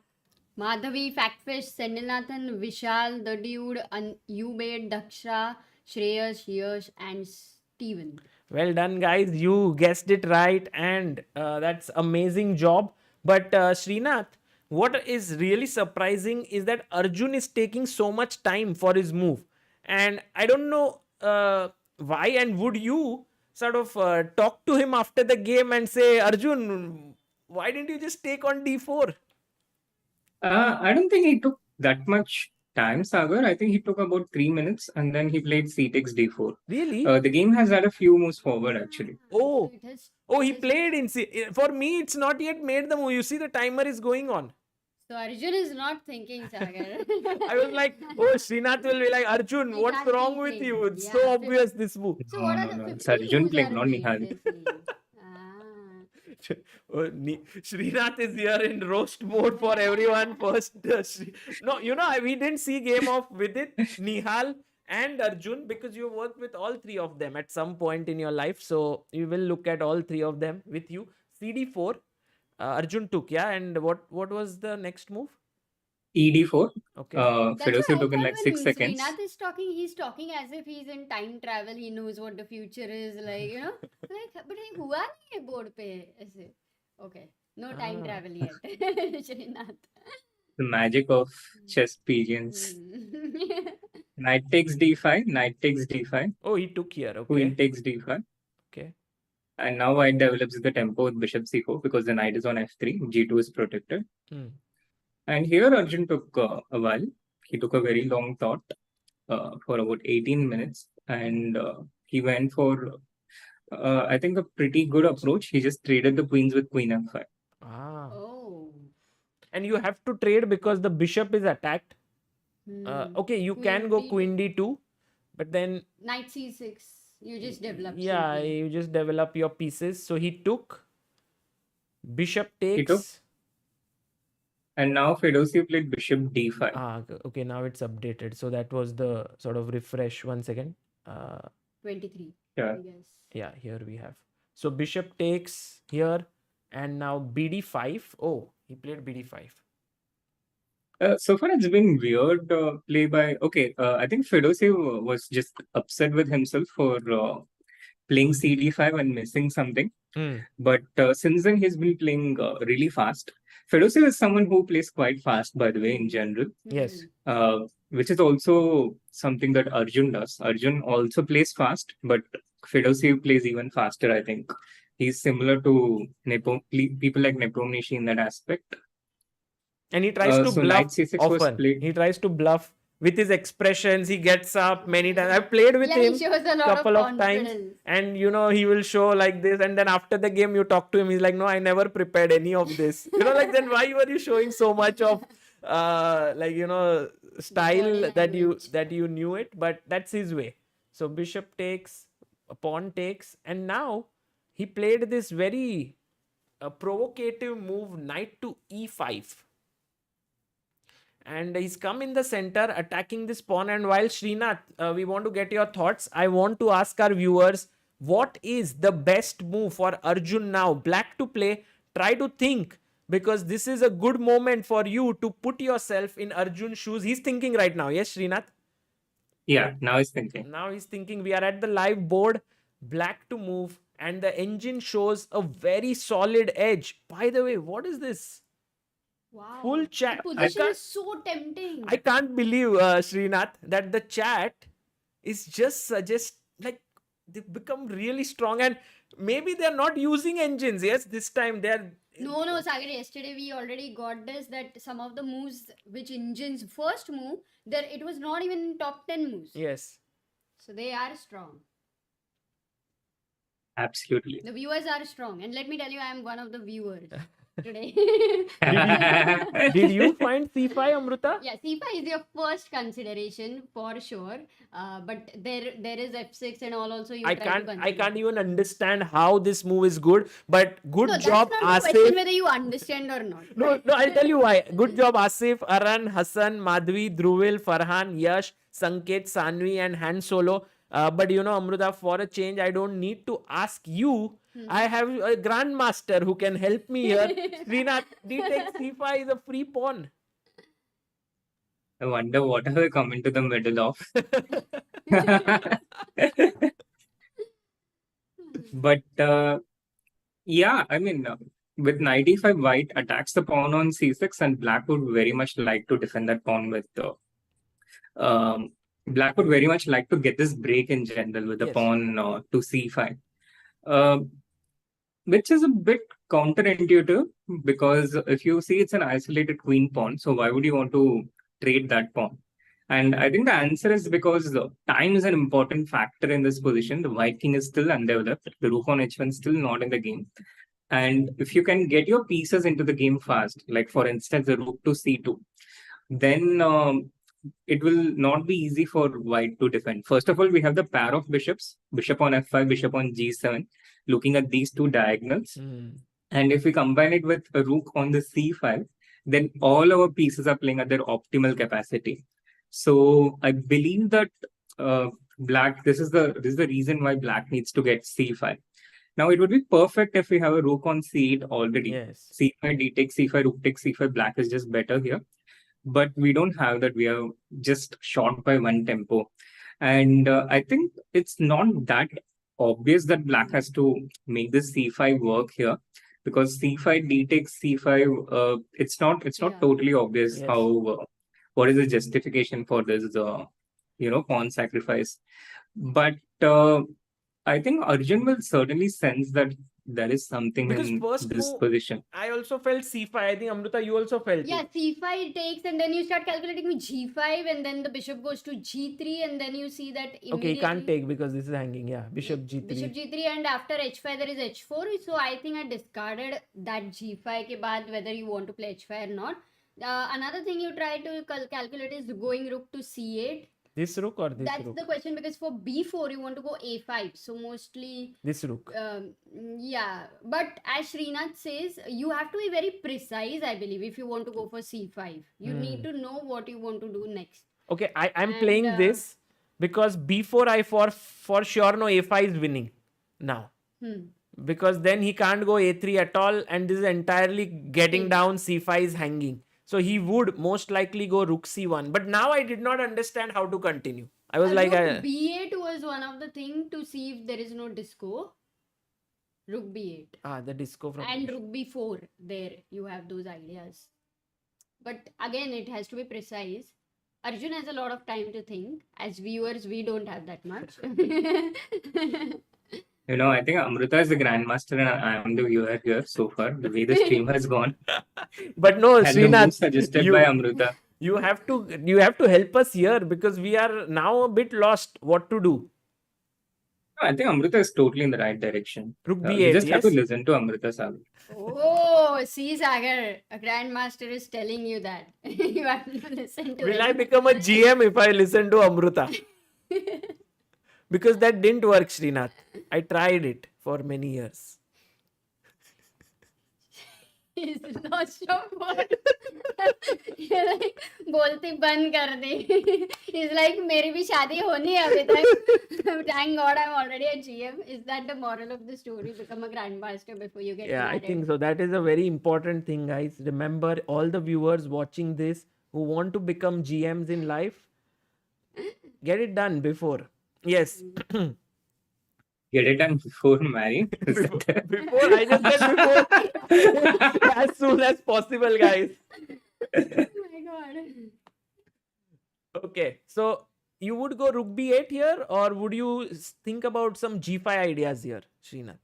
Madhavi, Factfish, Sendilnathan, Vishal, The Dude, Ubed, Daksha, Shreyas, Yash, and Steven. Well done, guys. You guessed it right, and that's amazing job. But Srinath, what is really surprising is that Arjun is taking so much time for his move. And I don't know why, and would you sort of talk to him after the game and say, Arjun, why didn't you just take on D4? I don't think he took that much time, Sagar. I think he took about 3 minutes, and then he played C takes D4. Really? The game has had a few moves forward, actually. Oh, he played in C. For me, it's not yet made the move. You see, the timer is going on. So Arjun is not thinking, Sagar. I was like, oh, Srinath will be like, Arjun, what's wrong with you? It's so obvious, this move. So what are the it's Arjun playing, not Nihal. Srinath is here in roast mode for everyone. First, no, we didn't see game of Vidit, Nihal, and Arjun because you worked with all three of them at some point in your life. So you will look at all three of them with you. CD4, Arjun took, yeah. And what was the next move? ED4. Okay. Fedosiv took in like 6 seconds. Srinath is talking, he's talking as if he's in time travel. He knows what the future is, like, like, but hey, hua nahi hai board pe aise. Okay, no time travel yet. Srinath. The magic of chess pigeons. Knight takes d5, knight takes d5, Oh, he took here. Okay. queen takes d5. Okay. And now white develops the tempo with bishop c4 because the knight is on f3, g2 is protected. Hmm. And here Arjun took a while. He took a very long thought for about 18 minutes. And he went for, I think, a pretty good approach. He just traded the queens with queen f5. Ah. Oh. And you have to trade because the bishop is attacked. Okay, you Queen can go D2. queen d2, but then Knight c6. You just develop. yeah, simply. you just develop your pieces. So he took bishop takes. took? And now Fedosiev played bishop d5. Ah, okay, now it's updated. So that was the sort of refresh. 1 second. 23. Yeah. I guess. Yeah, here we have. So bishop takes here, and now bd5. Oh, he played bd5. So far, it's been weird play by. Okay, I think Fedosiev was just upset with himself for playing cd5 and missing something. But since then, he's been playing really fast. Fedosiev is someone who plays quite fast, by the way, in general. Yes. Which is also something that Arjun does. Arjun also plays fast, but Fedosiev plays even faster, I think. He's similar to people like Nepomniachtchi in that aspect. And he tries to so knight bluff c6 was often. played. He tries to bluff with his expressions. He gets up many times. I've played with Yeah, him he shows a lot couple of of times, confidence. and he will show like this, and then after the game you talk to him, he's like, no, I never prepared any of this. Like, then why were you showing so much of style Body that you knew it? But that's his way. So bishop takes, pawn takes, and now he played this very provocative move, knight to e5. And he's come in the center attacking this pawn. And while Srinath, we want to get your thoughts, I want to ask our viewers, what is the best move for Arjun now? Black to play, try to think, because this is a good moment for you to put yourself in Arjun's shoes. He's thinking right now. Yes, Srinath? Yeah, now he's thinking. Now he's thinking. We are at the live board. Black to move, and the engine shows a very solid edge. By the way, what is this? Wow. Full chat. The position is so tempting. I can't believe, Srinath, that the chat is just suggest like they've become really strong, and maybe they're not using engines. Yes, this time they're. No, Sagar, yesterday we already got this that some of the moves which engines first move, there it was not even in top 10 moves. Yes. So they are strong. Absolutely. The viewers are strong. And let me tell you, I am one of the viewers today. Did you find c5, Amruta? Yeah, c5 is your first consideration for sure. But there is f6 and all also you I try to consider. can't even understand how this move is good, but good No, job, that's not the question Asif. whether you understand or not. No, I'll tell you why. Good job, Asif, Aryan, Hassan, Madhvi, Dhruvil, Farhan, Yash, Sanket, Sanvi, and Han Solo. But Amruta, for a change, I don't need to ask you. I have a grandmaster who can help me here. Srinath, d takes c5 is a free pawn. I wonder what have they come into the middle of. But yeah, I mean, with knight e5, white attacks the pawn on c6, and black would very much like to defend that pawn with black would very much like to get this break in general with the Yes. pawn to c5. Which is a bit counterintuitive, because if you see it's an isolated queen pawn, so why would you want to trade that pawn? And I think the answer is because time is an important factor in this position. The white king is still undeveloped. The rook on h1 is still not in the game. And if you can get your pieces into the game fast, like for instance, the rook to c2, then it will not be easy for white to defend. First of all, we have the pair of bishops, bishop on f5, bishop on g7, looking at these two diagonals. And if we combine it with a rook on the c5, then all our pieces are playing at their optimal capacity. So I believe that black, this is the reason why black needs to get c5. Now it would be perfect if we have a rook on c8 already. Yes. c5, d takes c5, rook takes c5, black is just better here. But we don't have that. We are just short by one tempo. And I think it's not that obvious that black has to make this c5 work here, because c5, d takes c5, it's not Yeah. totally obvious Yes. how what is the justification for this pawn sacrifice. But I think Arjun will certainly sense that there is something Because in first this move, position. I also felt c5. I think Amruta, you also felt Yeah, it. c5 takes, and then you start calculating with g5, and then the bishop goes to g3, and then you see that immediately. Okay, he can't take because this is hanging. Yeah, bishop g3. Bishop g3, and after h5 there is h4. So I think I discarded that g5 ke baad, whether you want to play h5 or not. Another thing you try to calculate is going rook to c8. This rook or this That's rook? the question, because for b4 you want to go a5. So mostly This rook. yeah, but as Srinath says, you have to be very precise, I believe, if you want to go for c5. You need to know what you want to do next. Okay, I'm And, playing this because b4 I for sure know a5 is winning now. Because then he can't go a3 at all, and this is entirely getting down, c5 is hanging. So he would most likely go rook c1. But now I did not understand how to continue. I was like, rook b8 was one of the things to see if there is no disco. Rook b8. The disco from And rook b4. There you have those ideas. But again, it has to be precise. Arjun has a lot of time to think. As viewers, we don't have that much. I think Amruta is the grandmaster and I am the viewer here so far. The way the stream has gone. But no, And the Srinath, move suggested by Amruta. you have to help us here because we are now a bit lost what to do. I think Amruta is totally in the right direction. Rook We b8, just have to yes? listen to Amruta, Sagar. Oh, see, Sagar, a grandmaster is telling you that. You have to listen to Will him. I become a GM if I listen to Amruta? Because that didn't work, Srinath. I tried it for many years. He's lost your word. You're like, बोलती बंद कर दे. He's like, मेरी भी शादी होनी है अभी तक. Thank God I'm already a GM. Is that the moral of the story? Become a grandmaster before you get married. I think so. That is a very important thing, guys. Remember, all the viewers watching this who want to become GMs in life, get it done before. Yes. Get it done before marrying. Before, I just said before. As soon as possible, guys. Oh my God. Okay, so you would go rook b8 here, or would you think about some g5 ideas here, Srinath?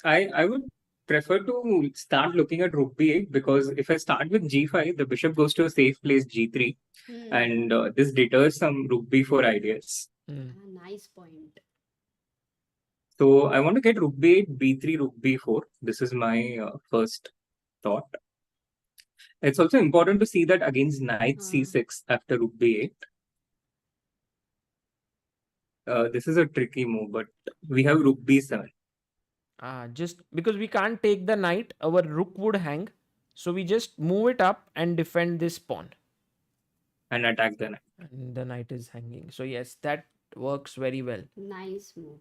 I would prefer to start looking at rook b8 because if I start with g5, the bishop goes to a safe place g3, and this deters some rook b4 ideas. Nice point. So I want to get rook b8, b3, rook b4. This is my first thought. It's also important to see that against knight c6 after rook b8. This is a tricky move, but we have rook b7. Just because we can't take the knight, our rook would hang. So we just move it up and defend this pawn. And attack the knight. And the knight is hanging. So yes, that works very well. Nice move.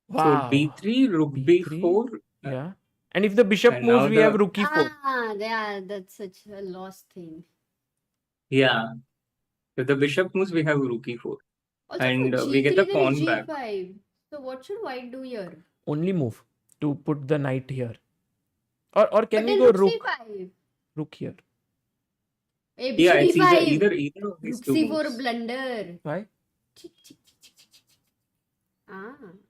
Wow. So b3, rook b4. Yeah. And if the bishop And moves, now we the- have rook e4. Yeah, that's such a lost thing. Yeah. If the bishop moves, we have rook e4. Also, And for we get the G3, there is pawn back. G5. So what should white do here? Only move to put the knight here. Or can But we then go rook rook? C5. Rook here. Yeah, it's B5. either of these Rook two C4 moves. blunder. Why?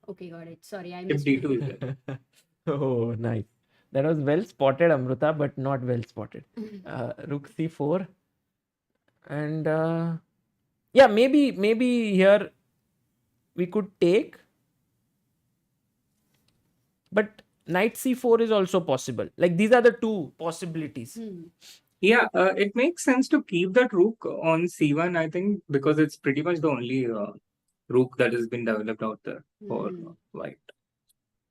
Okay, got it. Sorry, I If missed d2 it. is there. Oh, nice. That was well spotted, Amruta, but not well spotted. Rook c4. And yeah, maybe here we could take. But knight c4 is also possible. Like these are the two possibilities. Yeah, it makes sense to keep that rook on c1, I think, because it's pretty much the only rook that has been developed out there for white.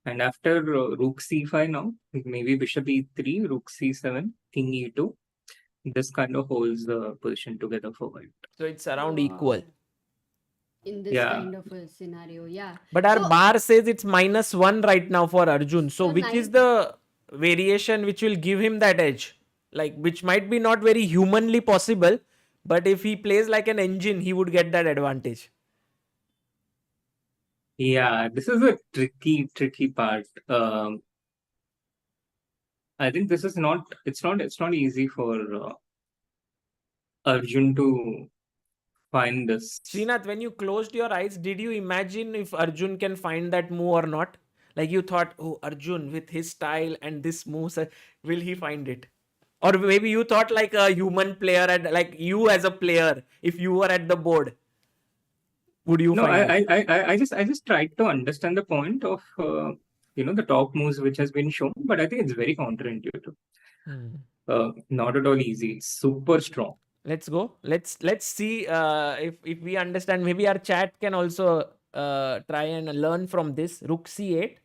And after rook c5 now, maybe bishop e3, rook c7, king e2. This kind of holds the position together for white. So it's around equal. In this Yeah. kind of a scenario, yeah. But our So- bar says it's -1 right now for Arjun. So So which is nine- the variation which will give him that edge? Like which might be not very humanly possible, but if he plays like an engine, he would get that advantage. Yeah, this is a tricky part. I think this is not. It's not easy for Arjun to find this. Srinath, when you closed your eyes, did you imagine if Arjun can find that move or not? Like you thought, oh, Arjun with his style and this move, will he find it? Or maybe you thought like a human player and like you as a player, if you were at the board, would you No, find it? I just tried to understand the point of the top moves which has been shown, but I think it's very counterintuitive. Not at all easy. It's super strong. Let's go. Let's see if we understand. Maybe our chat can also try and learn from this. Rook c8.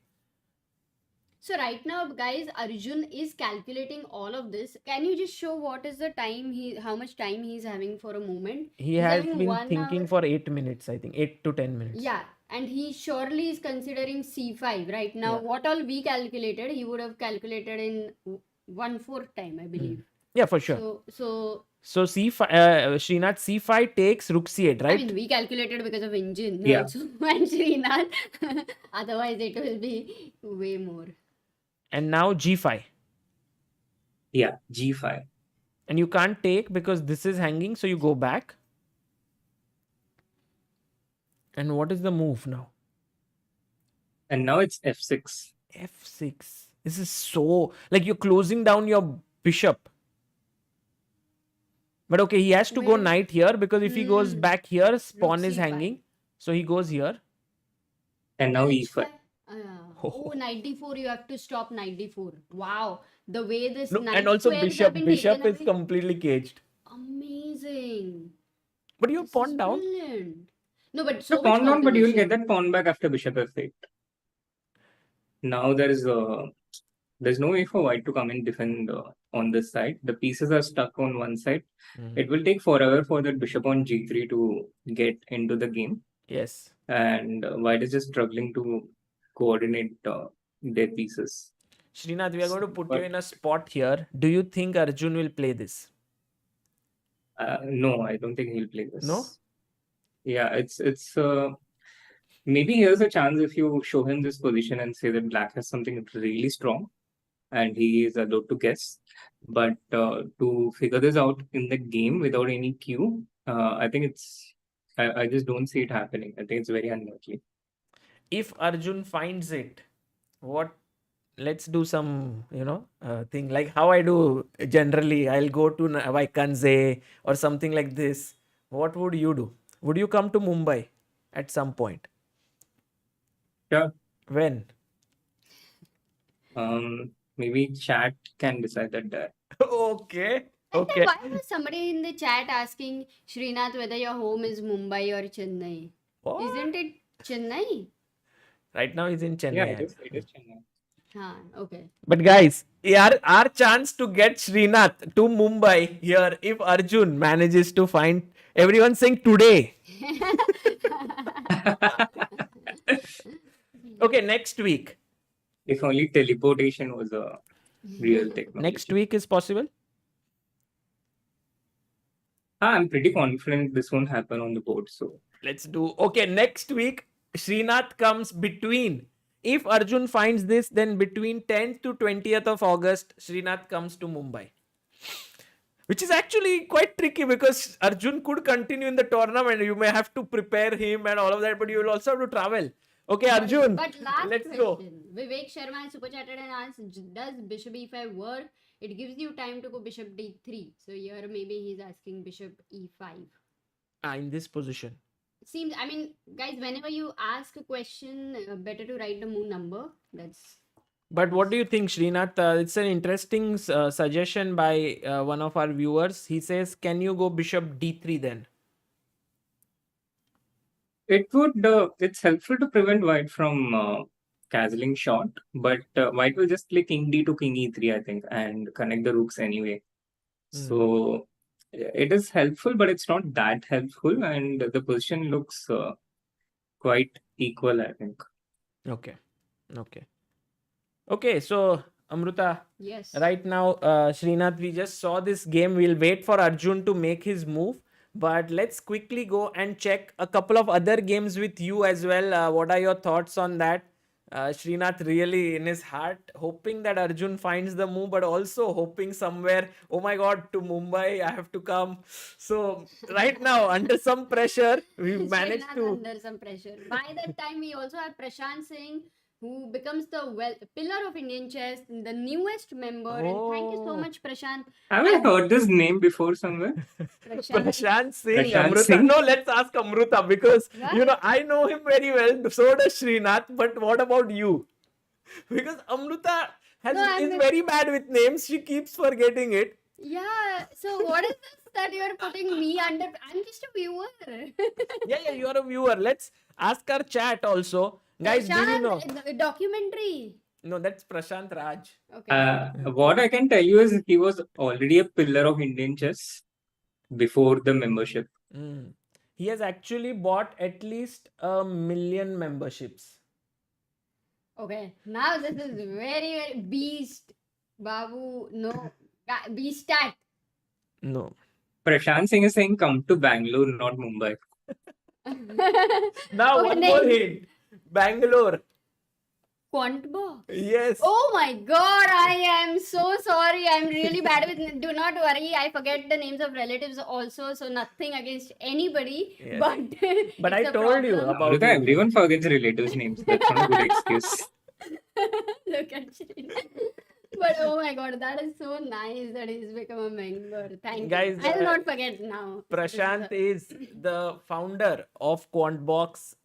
So right now, guys, Arjun is calculating all of this. Can you just show what is the time how much time he's having for a moment? He He's has having been 1 thinking hour. for 8 minutes, I think. 8 to 10 minutes. Yeah, and he surely is considering c5 right now. Yeah. What all we calculated, he would have calculated in 1/4 time, I believe. Yeah, for sure. So c5, Srinath c5 takes rook c8, I right? mean, we calculated because of engine. Yeah. Also, and Srinath. Otherwise, it will be way more. And now g5. Yeah, G5. And you can't take because this is hanging, so you go back. And what is the move now? And now it's F6. F6. This is so like you're closing down your bishop. But okay, he has to go Where- knight here because if he goes back here, pawn is c5. hanging. So he goes here. And now H5. E5. Oh, knight d4, you have to stop knight d4. Wow, the way this No, knight and also squares bishop. have been Bishop taken is away. completely caged. Amazing. But you This pawn is down. brilliant. No, but So so much pawn down, but you will get confirmation. that pawn back after bishop F8. Now there's no way for white to come and defend on this side. The pieces are stuck on one side. It will take forever for that bishop on G3 to get into the game. Yes. And white is just struggling to coordinate their pieces. Srinath, we are going to put you in a spot here. Do you think Arjun will play this? No, I don't think he'll play this. No? Yeah, it's maybe here's a chance if you show him this position and say that black has something really strong and he is allowed to guess. But to figure this out in the game without any cue, I think I just don't see it happening. I think it's very unlikely. If Arjun finds it, let's do some, thing like how I do generally. I'll go to Vaikanze or something like this. What would you do? Would you come to Mumbai at some point? Sure. When? Maybe chat can decide that. Okay. And then Okay. why was somebody in the chat asking Srinath whether your home is Mumbai or Chennai? What? Isn't it Chennai? Right now he's in Chennai. Yeah, it is Chennai. Okay. But guys, our chance to get Srinath to Mumbai here if Arjun manages to find everyone saying today. Okay, next week. If only teleportation was a real technology. Next week is possible? I'm pretty confident this won't happen on the board. So Let's do. Okay, next week, Srinath comes between. If Arjun finds this, then between 10th to 20th of August, Srinath comes to Mumbai. Which is actually quite tricky because Arjun could continue in the tournament. You may have to prepare him and all of that, but you will also have to travel. Okay, Arjun, But last let's question. go. Vivek Sharma has super chatted and asked, does bishop e5 work? It gives you time to go bishop d3. So here maybe he's asking bishop e5. In this position. Seems, I mean, guys, whenever you ask a question, better to write the moon number. That's But what do you think, Srinath? It's an interesting suggestion by one of our viewers. He says, can you go bishop d3 then? it's helpful to prevent white from castling short, but white will just play king d to king e3, I think, and connect the rooks anyway. So it is helpful, but it's not that helpful, and the position looks quite equal, I think. Okay. Okay, so Amruta, yes. right now, Srinath, we just saw this game. We'll wait for Arjun to make his move. But let's quickly go and check a couple of other games with you as well. What are your thoughts on that? Srinath really in his heart hoping that Arjun finds the move, but also hoping somewhere, oh my god, to Mumbai I have to come. So right now under some pressure we managed Srinath to. under some pressure. By that time, we also have Prashant Singh, who becomes the pillar of Indian chess, the newest member. And thank you so Oh, much, Prashant. Have I heard this name before somewhere? Prashant. Prashant Singh, Prashant Amruta. Singh? No, let's ask Amruta because What? I know him very well. So does Srinath. But what about you? Because Amruta is I'm very bad with names. She keeps forgetting it. Yeah. So what is this that you're putting me under? I'm just a viewer. Yeah, you are a viewer. Let's ask our chat also. Guys, do you know? Prashant, documentary. No, that's Prashant Raj. Okay. What I can tell you is he was already a pillar of Indian chess before the membership. Mm. He has actually bought at least 1 million memberships. Okay. Now this is very, very beast. Babu, no. Beast stat. No. Prashant Singh is saying come to Bangalore, not Mumbai. Now, Okay, one more next. hint. Bangalore. Quant box. Yes. Oh my god, I am so sorry. I'm really bad with. Do not worry, I forget the names of relatives also, so nothing against anybody. Yeah. But But it's I a told you problem. about Amruta, it. everyone forgets relatives' names. That's not a good excuse. Look at Shri. But oh my god, that is so nice that he's become a member. Thank Guys, you. I'll not forget now. Prashant is the founder of Quantbox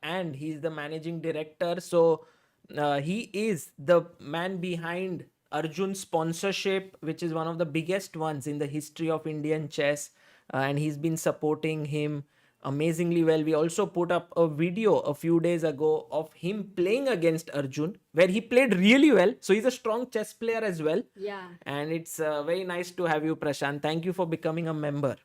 and he's the managing director. So he is the man behind Arjun sponsorship, which is one of the biggest ones in the history of Indian chess. And he's been supporting him amazingly well. We also put up a video a few days ago of him playing against Arjun, where he played really well. So he's a strong chess player as well. Yeah. And it's very nice to have you, Prashant. Thank you for becoming a member.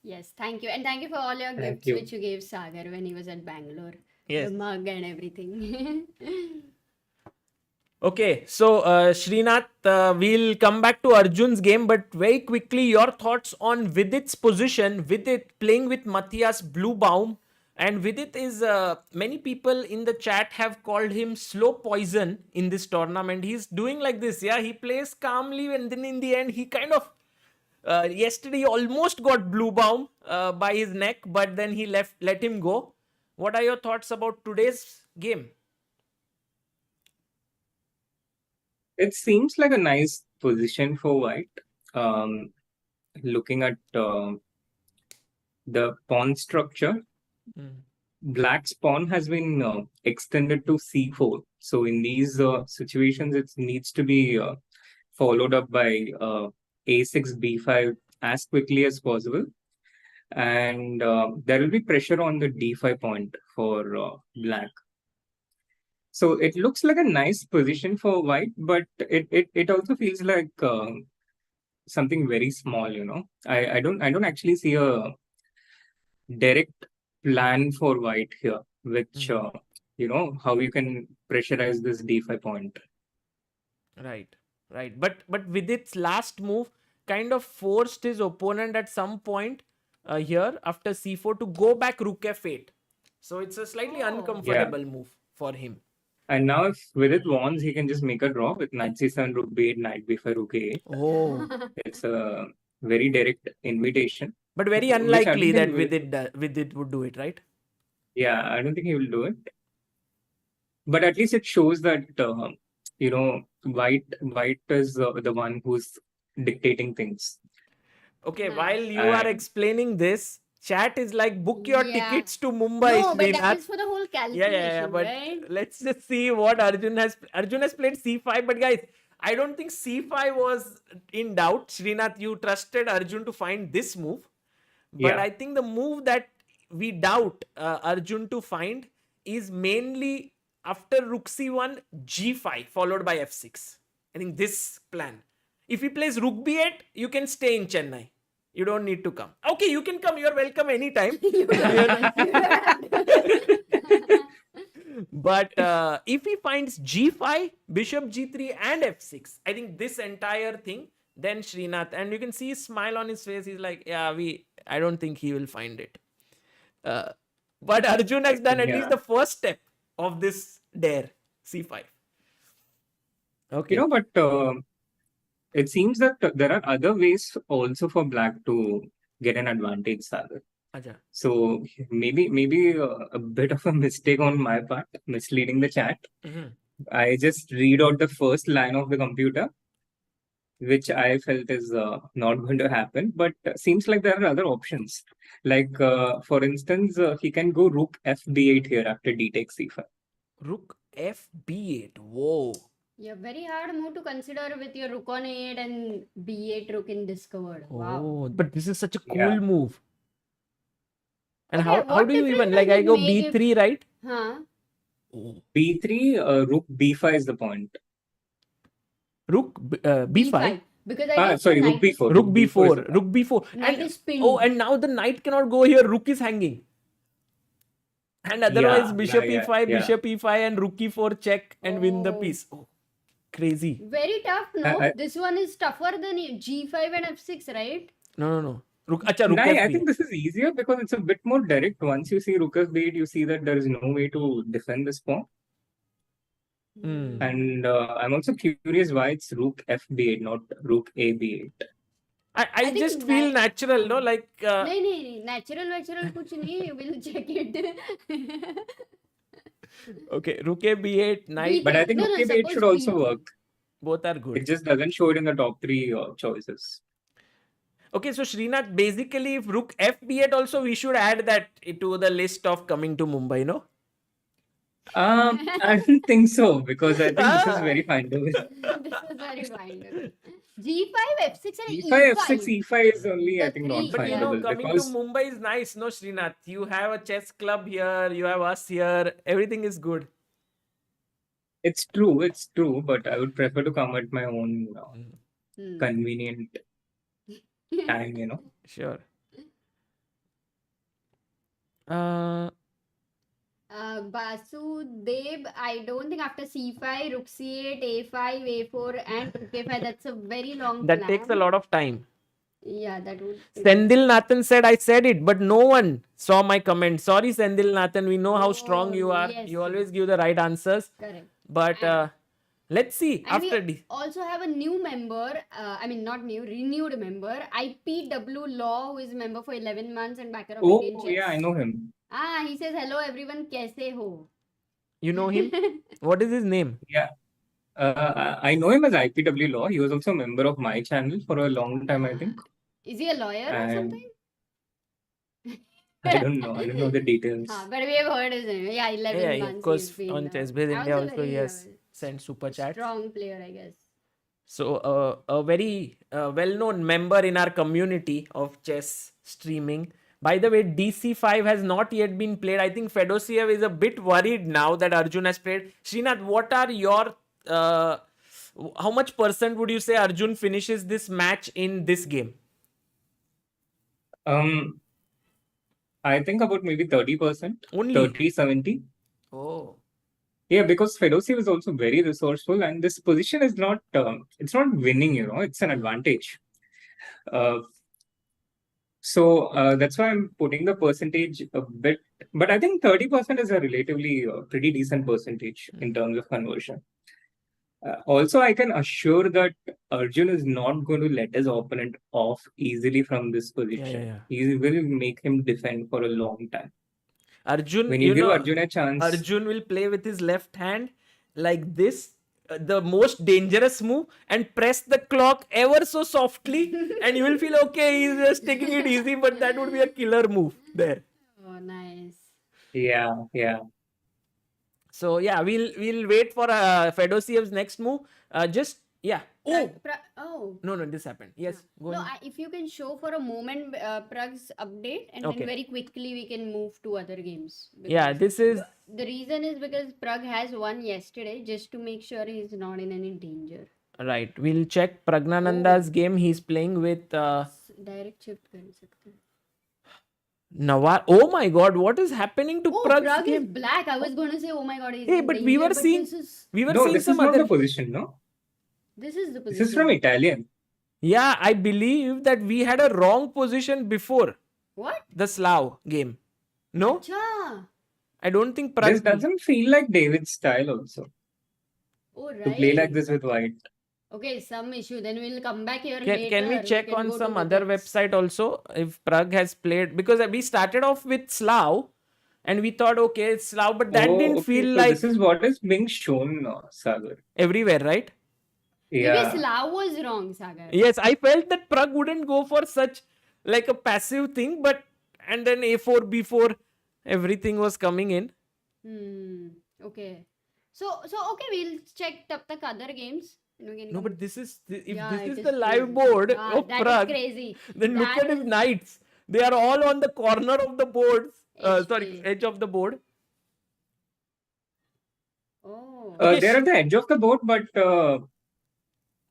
Yes, thank you. And thank you for all your Thank gifts you. which you gave Sagar when he was at Bangalore. Yes. The mug and everything. Okay, so Srinath, we'll come back to Arjun's game, but very quickly, your thoughts on Vidit's position. Vidit playing with Matthias Bluebaum, and Vidit is many people in the chat have called him slow poison in this tournament. He's doing like this, yeah. He plays calmly, and then in the end, he kind of yesterday he almost got Bluebaum by his neck, but then he let him go. What are your thoughts about today's game? It seems like a nice position for White. Looking at the pawn structure, Black's pawn has been extended to c4. So in these situations, it needs to be followed up by a6, b5 as quickly as possible. And there will be pressure on the d5 point for Black. So it looks like a nice position for White, but it also feels like something very small, I don't actually see a direct plan for White here, which how you can pressurize this d5 point. Right. But with its last move, kind of forced his opponent at some point here after c4 to go back rook f8. So it's a slightly uncomfortable move for him. And now if Vidit wants, he can just make a draw with knight c7, rook b8, knight b5, rook a8. Oh. It's a very direct invitation. But very unlikely that Vidit would do it, right? Yeah, I don't think he will do it. But at least it shows that, White is the one who's dictating things. Okay, Nice. while you are explaining this, chat is like, book your tickets to Mumbai, No, but that Srinath. is for the whole calculation, But right? let's just see what Arjun has played c5. But guys, I don't think c5 was in doubt. Srinath, you trusted Arjun to find this move. But I think the move that we doubt Arjun to find is mainly after rook c1, g5 followed by f6. I think this plan. If he plays rook b8, you can stay in Chennai. You don't need to come. Okay, you can come. You're welcome anytime. But if he finds g5, bishop g3 and f6, I think this entire thing, then Srinath, and you can see his smile on his face. He's like, I don't think he will find it. But Arjun has done at least the first step of this dare. C5. Okay. But it seems that there are other ways also for black to get an advantage, Sagar. Acha. So maybe a bit of a mistake on my part, misleading the chat. I just read out the first line of the computer, which I felt is not going to happen. But seems like there are other options. Like for instance, he can go rook fb8 here after d takes c5. Rook fb8. Whoa. Yeah, very hard move to consider with your rook on a8 and b8 rook in discovered. Wow. Oh, but this is such a cool Yeah. move. And Okay, how what do you even, difference like, does I it go make if- b3, right? Huh? Oh. b3, rook b5 is the point. Rook b5. Because I guess Sorry, the rook knight is- b4. Rook is the b4. point. Rook b4. Knight And is pinned. oh, and now the knight cannot go here. Rook is hanging. And otherwise, Yeah, bishop yeah, e5, yeah. bishop e5, and rook e4 check and win the Oh. piece. Oh, crazy. Very tough, no? I- This one is tougher than g5 and f6, right? No. Rook, rook I f8. think this is easier because it's a bit more direct. Once you see rook f8, you see that there is no way to defend this pawn. Hmm. And I'm also curious why it's rook fb8, not rook ab8. I think just feel knight- natural, no? Like, नहीं natural कुछ नहीं. We'll check it. okay, rook b8, knight, But I think No, rook no, ab8 should suppose also we- work. both are It good. just doesn't show it in the top three choices. Okay, so Srinath, basically, if rook fb8 also, we should add that to the list of coming to Mumbai, no? I don't think so because I think this is very findable. This is very fine. g5, f6 and e5, f6, e5 is only, I The think, three, not But you yeah. know, findable coming because to Mumbai is nice, no, Srinath? You have a chess club here, you have us here, everything is good. it's true, but I would prefer to come at my own Hmm. convenient time, Sure. Basudeb, I don't think after c5, rook c8, a5, a4 and rook a5, that's a very long That plan. takes a lot of time. Yeah, that would. Sendil Nathan said, I said it, but no one saw my comment. Sorry, Sendil Nathan. We know how Oh, strong you are. yes, You always give the right answers. Correct. But let's see And after we this. also have a new member, not new, renewed member, IPW Law, who is a member for 11 months and backer of Indian Oh, Chess. yeah, I know him. He says, hello everyone, kaise ho? You know him? What is his name? Yeah. I know him as IPW Law. He was also a member of my channel for a long time, I think. Is he a lawyer or And something? I don't know. I don't know the details. But we have heard his name. Yeah, 11 Yeah, months. of course, he's been, on ChessBase India also very, he has sent super chat. strong player, I guess. So a very well-known member in our community of chess streaming. By the way, DC5 has not yet been played. I think Fedosiev is a bit worried now that Arjun has played. Srinath, what are your... how much percent would you say Arjun finishes this match in this game? I think about maybe 30%. Only? 30-70. Oh. Yeah, because Fedosiev is also very resourceful and this position is not, it's not winning, it's an advantage. So that's why I'm putting the percentage a bit, but I think 30% is a relatively pretty decent percentage in terms of conversion. Also, I can assure that Arjun is not going to let his opponent off easily from this position. Yeah. He will make him defend for a long time. Arjun, When you give Arjun a chance, Arjun will play with his left hand like this, the most dangerous move, and press the clock ever so softly, and you will feel okay, he's just taking it easy, but that would be a killer move there. Oh, nice. yeah. So yeah, we'll wait for Fedosiev's next move. No, this happened. Yes, go No, on. if you can show for a moment Pragg's update, and Okay. then very quickly we can move to other games. Yeah, Because this is the reason is because Pragg has won yesterday, just to make sure he's not in any danger. right. We'll check Pragnananda's game. He's playing with Direct shift कर सकते हैं. Navara. Oh my God, what is happening to Oh, Pragg's Pragg is game? black. I was going to say, oh my God, he's Hey, in but we danger, were seeing- We were No, seeing this is some not other. the position, no? This is the This position. is from Italian. Yeah, I believe that we had a wrong position before What? the Slav game. No, Acha. I don't think This Pragg. doesn't feel like David's style also. Oh, to play like right. this with white. Okay, some issue. Then we'll come back here Can we later. check can on go to some other wickets. website also if Pragg has played? Because we started off with Slav and we thought, okay, it's Slav, but that didn't Okay. feel So this like is what is being shown, Sagar. everywhere, right? Maybe Yeah. Slav was wrong, Sagar. Yes, I felt that Pragg wouldn't go for such like a passive thing, but and then A4, B4, everything was coming in. Okay. So okay, we'll check up the other games. No, but this is if Yeah, this it is is the live crazy. board of That is Pragg, crazy. then look That at his is knights. They are all on the corner of the boards. Sorry, HP. edge of the board. Oh. Okay, They're at the edge of the board, but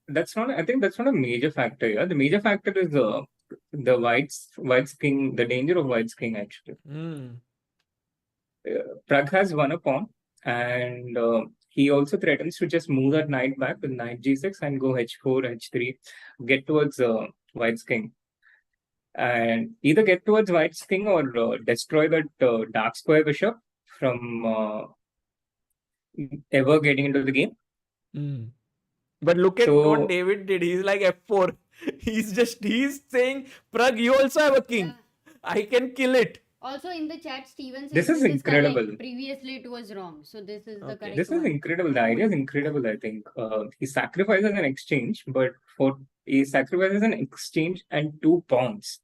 that's not. I think that's not a major factor. Yeah, the major factor is the white's king. The danger of white's king actually. Pragg has won a pawn, and he also threatens to just move that knight back with knight g6 and go h4, h3, get towards white's king, and either get towards white's king or destroy that dark square bishop from ever getting into the game. But look at what David did. He's like F4. He's saying, Pragg, you also have a king. Yeah. I can kill it. Also in the chat, Steven says this is incredible. Correct. Previously it was wrong. So this is the correct This is one. incredible. The idea is incredible, I think. He sacrifices an exchange, but he sacrifices an exchange and 2 pawns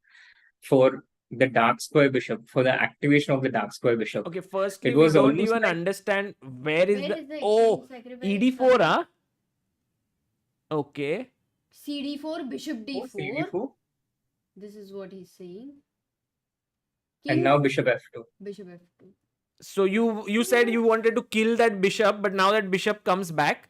for the dark square bishop, for the activation of the dark square bishop. Okay, firstly, we don't even understand where is the ED4, huh? Okay. CD4, bishop D4. CD4. This is what he's saying. And now bishop F2. Bishop F2. So you said you wanted to kill that bishop, but now that bishop comes back.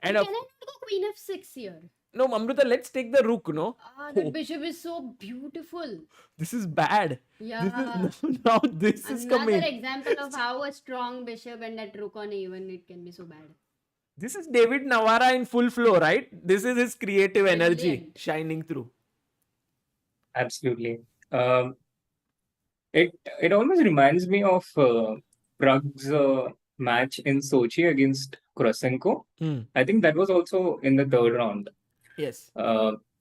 And can I not go queen F6 here? No, Amruta, let's take the rook, no? That bishop is so beautiful. This is bad. Yeah. This is coming. Another example of how a strong bishop and that rook on A1, it can be so bad. This is David Navara in full flow, right? This is his creative energy shining through. Absolutely. It almost reminds me of Pragg's match in Sochi against Krasenko. I think that was also in the 3rd round. Yes.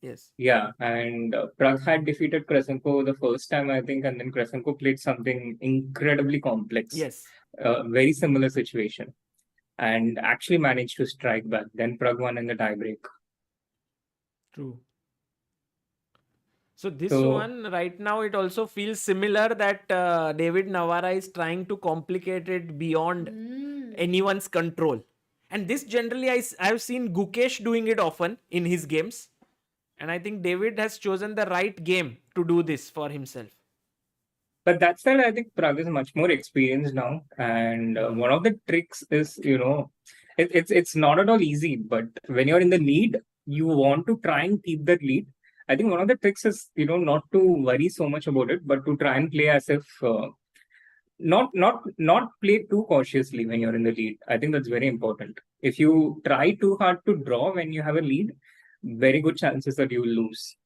Yes. Yeah, and Pragg had defeated Krasenko the first time, I think, and then Krasenko played something incredibly complex. Yes. Very similar situation, and actually managed to strike back. Then Pragg won in the tiebreak. True. So this one right now, it also feels similar that David Navara is trying to complicate it beyond anyone's control. And this generally, I've seen Gukesh doing it often in his games. And I think David has chosen the right game to do this for himself. But that said, I think Pragg is much more experienced now. And one of the tricks is, it's not at all easy. But when you're in the lead, you want to try and keep that lead. I think one of the tricks is, not to worry so much about it, but to try and play as if not play too cautiously when you're in the lead. I think that's very important. If you try too hard to draw when you have a lead, very good chances that you will lose.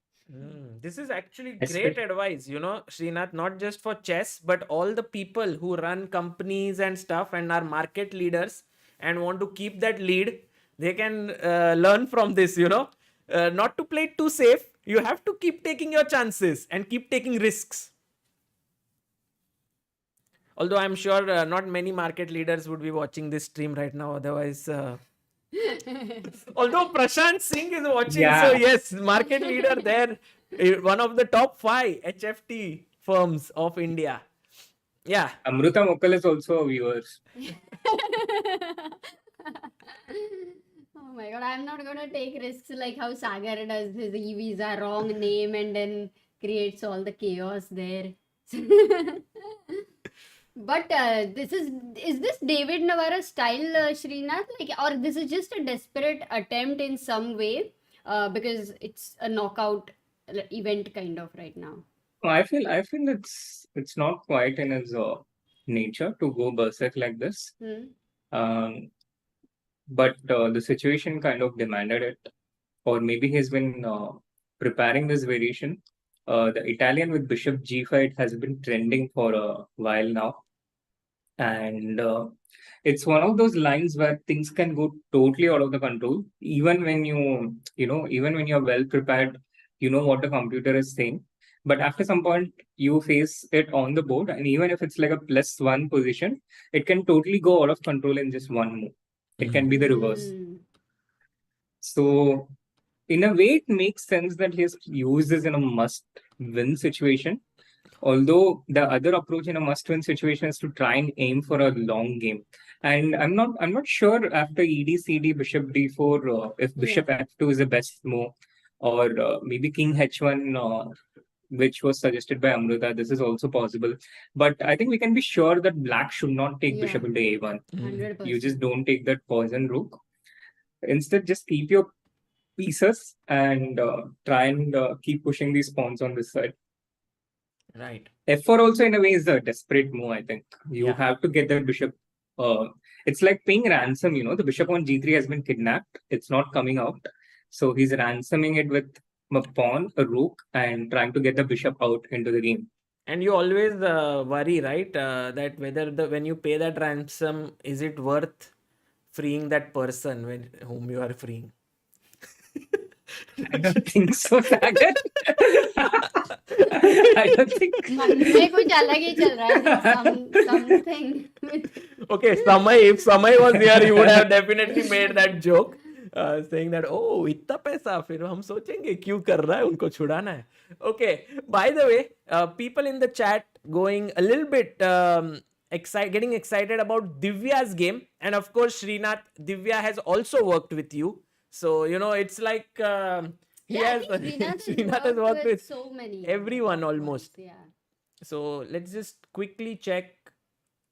This is actually great advice, Srinath, not just for chess, but all the people who run companies and stuff and are market leaders and want to keep that lead. They can learn from this, not to play it too safe. You have to keep taking your chances and keep taking risks. Although I'm sure not many market leaders would be watching this stream right now. Otherwise, although Prashant Singh is watching, so yes, market leader there, one of the top 5 HFT firms of India. Yeah. Amruta Mokkal is also a viewer. Oh my god, I'm not gonna take risks like how Sagar does his e-visa wrong name and then creates all the chaos there. But is this David Navara style, Srinath? Or this is just a desperate attempt in some way because it's a knockout event kind of right now? I feel it's not quite in his nature to go berserk like this. But the situation kind of demanded it, or maybe he's been preparing this variation. The Italian with bishop g5 has been trending for a while now, and it's one of those lines where things can go totally out of the control. Even when even when you're well prepared, you know what the computer is saying. But after some point, you face it on the board, and even if it's like a +1 position, it can totally go out of control in just one move. It can be the reverse. So, in a way, it makes sense that he has used this in a must-win situation. Although the other approach in a must-win situation is to try and aim for a long game. And I'm not sure after ED/CD Bishop D4 if Bishop F2 is the best move, or maybe King H1, which was suggested by Amruta. This is also possible. But I think we can be sure that Black should not take Bishop into A1. 100%. You just don't take that poison rook. Instead, just keep your pieces and try and keep pushing these pawns on this side. Right. F4 also in a way is a desperate move, I think. You have to get the bishop. It's like paying ransom, the bishop on G3 has been kidnapped. It's not coming out. So he's ransoming it with a pawn, a rook, and trying to get the bishop out into the game. And you always worry, right? That whether when you pay that ransom, is it worth freeing that person whom you are freeing? I don't think so, Sagar. I don't think. में कुछ अलग ही चल रहा है. Something. Okay, if Samay was here, he would have definitely made that joke. Saying that, oh, इतना पैसा, फिर हम सोचेंगे क्यों कर रहा है, उनको छुड़ाना है. Okay, by the way, people in the chat going a little bit getting excited about Divya's game. And of course, Srinath, Divya has also worked with you. So, it's like Srinath has worked with so many. Everyone almost. Yeah. So, let's just quickly check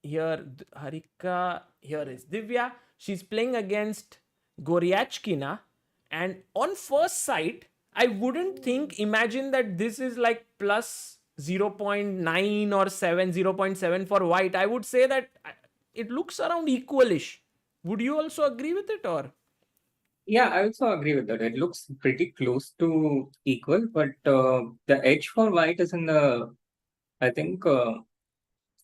here. Harika, here is Divya. She's playing against Goryachkina. And on first sight, I wouldn't imagine that this is like plus 0.9 or 0.7 for white. I would say that it looks around equalish. Would you also agree with it, or? Yeah, I also agree with that. It looks pretty close to equal, but the edge for white is I think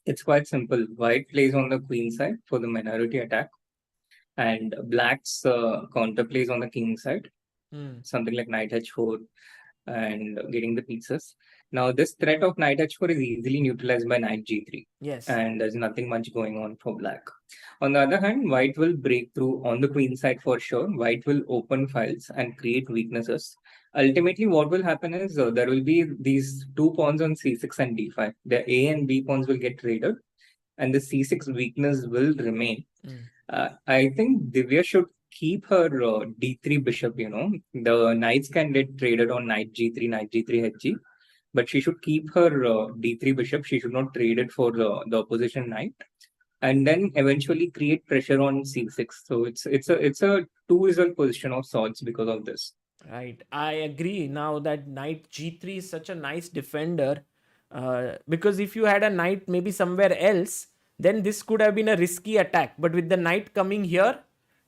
it's quite simple. White plays on the queen side for the minority attack, and black's counter plays on the king side. Something like knight h4 and getting the pieces. Now, this threat of knight h4 is easily neutralized by knight g3. Yes. And there's nothing much going on for black. On the other hand, white will break through on the queen side for sure. White will open files and create weaknesses. Ultimately, what will happen is there will be these two pawns on c6 and d5. The a and b pawns will get traded, and the c6 weakness will remain. I think Divya should keep her d3 bishop. The knights can get traded on knight g3, hg, but she should keep her d3 bishop. She should not trade it for the opposition knight, and then eventually create pressure on c6. So it's a two-result position of sorts because of this. Right, I agree. Now that knight g3 is such a nice defender, because if you had a knight maybe somewhere else, then this could have been a risky attack. But with the knight coming here,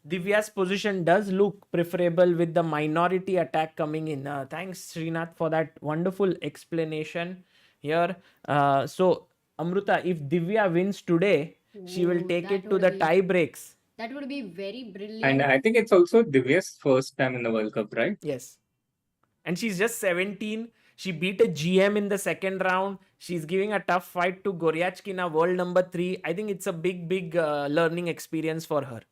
Divya's position does look preferable with the minority attack coming in. Thanks, Srinath, for that wonderful explanation here. So, Amruta, if Divya wins today, she will take it to the tie breaks. That would be very brilliant. And I think it's also Divya's first time in the World Cup, right? Yes. And she's just 17. She beat a GM in the second round. She's giving a tough fight to Goryachkina, world number 3. I think it's a big learning experience for her.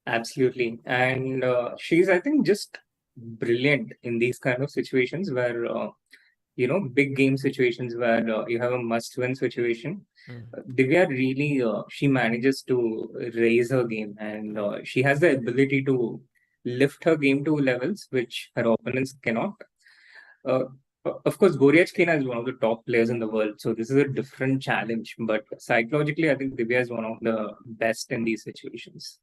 Absolutely. And she's, I think, just brilliant in these kind of situations where, big game situations where you have a must-win situation. Divya really, she manages to raise her game, and she has the ability to lift her game to levels which her opponents cannot. Of course, Goryachkina is one of the top players in the world, so this is a different challenge. But psychologically, I think Divya is one of the best in these situations.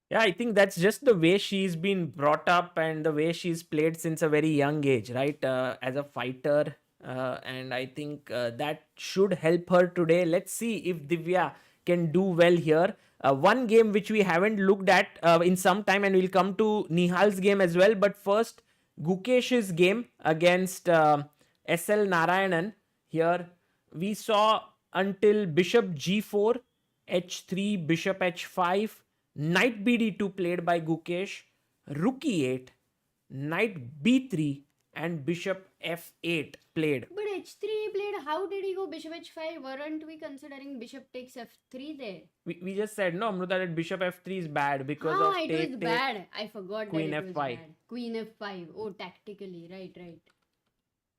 Yeah, I think that's just the way she's been brought up and the way she's played since a very young age, right? As a fighter. And I think that should help her today. Let's see if Divya can do well here. One game which we haven't looked at in some time, and we'll come to Nihal's game as well. But first, Gukesh's game against SL Narayanan. Here we saw until bishop g4, h3, bishop h5, knight bd2 played by Gukesh, rook e8, knight b3, and bishop f8 played. But h3 played. How did he go bishop h5? Weren't we considering bishop takes f3 there? We just said, no, Amruta, that bishop f3 is bad because of it take, was bad. I forgot queen that it was f5. bad. Queen f5. Oh, tactically. Right.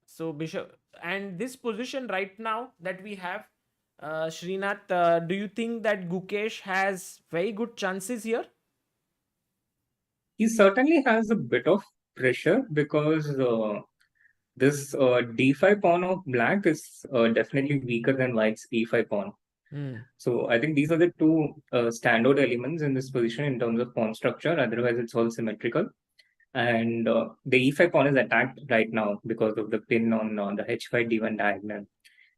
So bishop, and this position right now that we have, Srinath, do you think that Gukesh has very good chances here? He certainly has a bit of pressure because this d5 pawn of black is definitely weaker than white's e5 pawn. So I think these are the two standout elements in this position in terms of pawn structure. Otherwise, it's all symmetrical. And the e5 pawn is attacked right now because of the pin on the h5 d1 diagonal.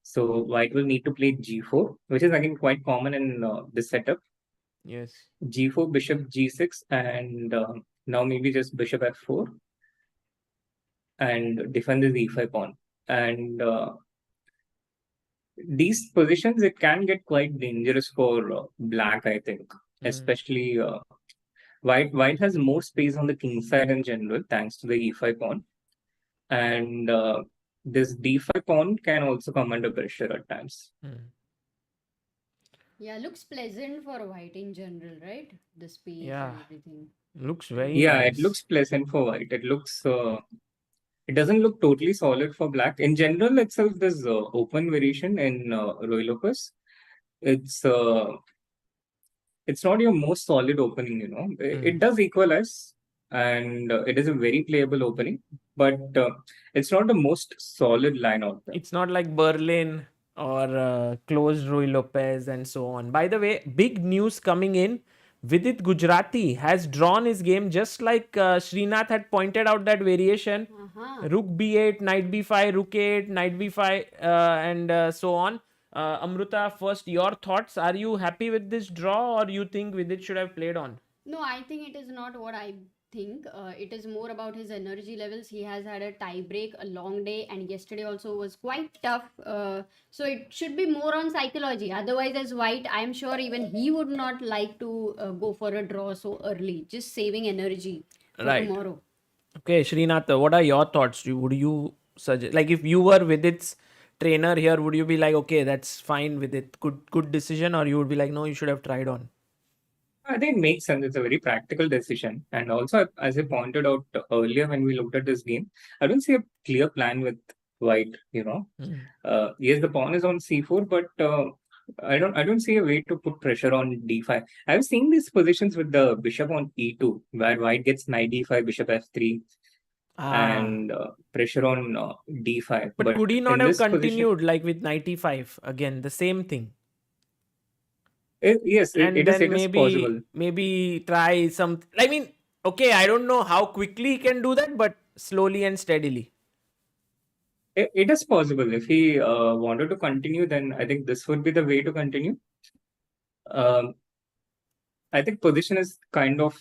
So white will need to play g4, which is again quite common in this setup. Yes. G4, bishop g6, and now maybe just bishop f4 and defend the e5 pawn. And these positions, it can get quite dangerous for black, I think, especially white has more space on the king side in general, thanks to the e5 pawn. And this d5 pawn can also come under pressure at times. Yeah, looks pleasant for white in general, right? The space and everything. Looks very nice. It looks pleasant for white. It looks it doesn't look totally solid for black. In general, itself, this open variation in Roy Lopez, it's not your most solid opening, It does equalize, and it is a very playable opening, but it's not the most solid line out there. It's not like Berlin or closed Rui Lopez and so on. By the way, big news coming in. Vidit Gujarati has drawn his game just like Srinath had pointed out that variation. Rook b8, knight b5, rook a8, knight b5, and so on. Amruta, first your thoughts. Are you happy with this draw, or you think Vidit should have played on? No, I think it is not what I think. It is more about his energy levels. He has had a tie break, a long day, and yesterday also was quite tough. So it should be more on psychology. Otherwise, as white, I am sure even he would not like to go for a draw so early. Just saving energy for tomorrow. Okay, Srinath, what are your thoughts? Would you suggest, like, if you were Vidit's trainer here, would you be like, okay, that's fine with it, good decision, or you would be like, no, you should have tried on? I think it makes sense. It's a very practical decision. And also, as I pointed out earlier when we looked at this game, I don't see a clear plan with white, Yes, the pawn is on c4, but I don't see a way to put pressure on d5. I've seen these positions with the bishop on e2, where white gets knight d5, bishop f3, and pressure on d5. But could he not have continued like with knight e5 again, the same thing? Yes, it is possible. Maybe try some. I mean, okay, I don't know how quickly he can do that, but slowly and steadily. It is possible. If he wanted to continue, then I think this would be the way to continue. I think position is kind of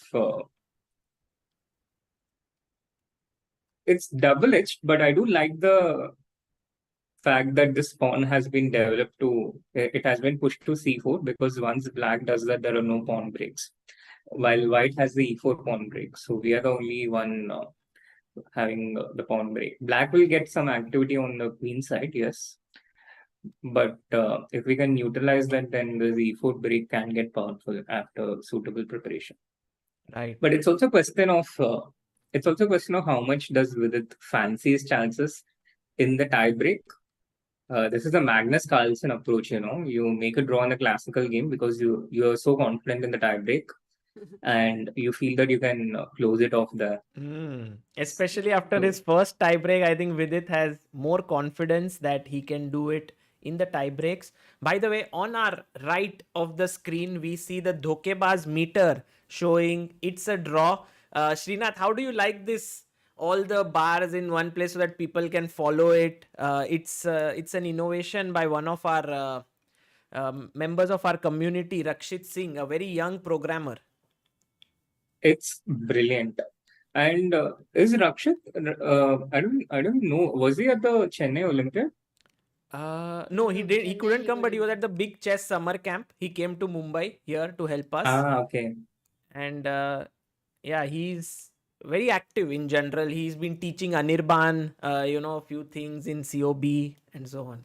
it's double-edged, but I do like the fact that this pawn has been developed it has been pushed to c4, because once black does that, there are no pawn breaks, while white has the e4 pawn break. So we are the only one having the pawn break. Black will get some activity on the queen side, yes, but if we can utilize that, then the e4 break can get powerful after suitable preparation. Right. But it's also a question of how much does Vidit fancy his chances in the tie break. This is a Magnus Carlsen approach, You make a draw in the classical game because you are so confident in the tie break, and you feel that you can close it off there. Especially after his first tie break, I think Vidit has more confidence that he can do it in the tie breaks. By the way, on our right of the screen, we see the Dhokebaz meter showing it's a draw. Srinath, how do you like this? All the bars in one place so that people can follow it. It's an innovation by one of our members of our community, Rakshit Singh, a very young programmer. It's brilliant. And is Rakshit? I don't know. Was he at the Chennai Olympiad? No, he No, did. He Chennai couldn't he come, but he was couldn't. at the big chess summer camp. He came to Mumbai here to help us, Okay. and yeah, he's very active in general. He's been teaching Anirban, a few things in COB and so on.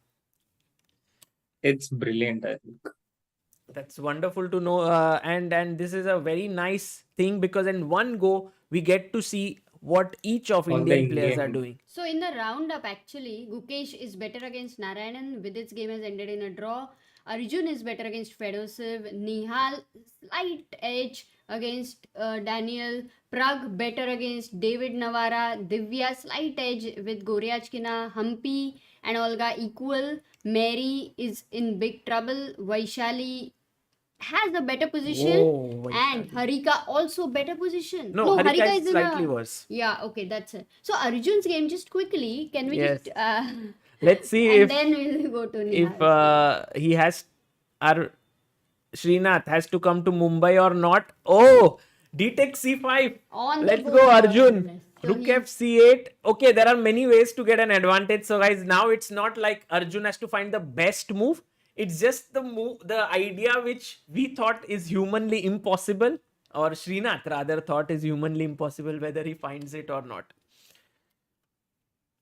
It's brilliant, I think. That's wonderful to know, and this is a very nice thing because in one go we get to see what each of All the Indian players are Indian. doing. So in the roundup, actually, Gukesh is better against Narayanan. Vidit's game has ended in a draw. Arjun is better against Fedosiv. Nihal, slight edge against Daniel. Pragg better against David Navara. Divya, slight edge with Goryachkina. Humpy and Olga equal. Mary is in big trouble. Vaishali has a better position. Whoa, And Vaishali. Harika also better position. No, Harika Harika is is in slightly a... worse. Yeah, okay, that's it. So Arjun's game, just quickly, can we Yes. just Let's see and if then we'll go to if Nihal's game. he has our Srinath has to come to Mumbai or not. Oh, D takes C5. On the Let's board, go, Arjun. yes. So Rook F8. Okay, there are many ways to get an advantage. So, guys, now it's not like Arjun has to find the best move. It's just the move, the idea which we thought is humanly impossible, or Srinath rather thought is humanly impossible, whether he finds it or not.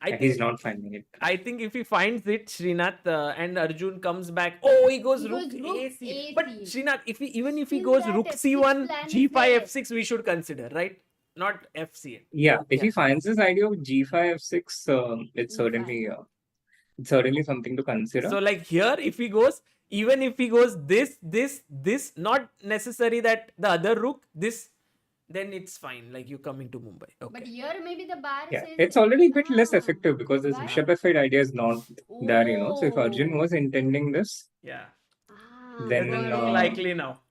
I He's think not finding it. I think if he finds it, Srinath, and Arjun comes back. Oh, he goes He rook goes rook AC. But AC. Srinath, even if he Still goes that rook F6 C1, plan is G5, there. F6, we should consider, right? Not FC. Yeah, if Yeah. he finds this idea of G5, F6, it's E5. certainly something to consider. So like here, if he goes, even if he goes this, not necessary that the other rook, this, then it's fine. Like you coming to Mumbai. But Okay. here maybe the bar Yeah, says... it's already a bit less Ah, effective because this why? bishop f8 idea is not there, So if Arjun Oh. was intending this, Yeah. Ah, then Doesn't look got it. likely now.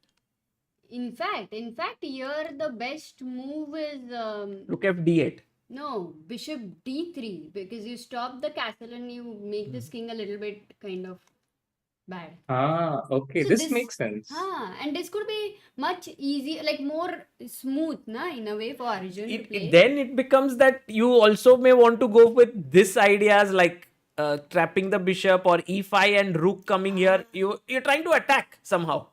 In fact, here the best move is Rook F D8. no, bishop d3, because you stop the castle and you make this king a little bit kind of bad. okay, So this makes sense. And this could be much easier, like more smooth, in a way for Arjun to play. Then it becomes that you also may want to go with this ideas like trapping the bishop or e5 and rook coming here. You're trying to attack somehow.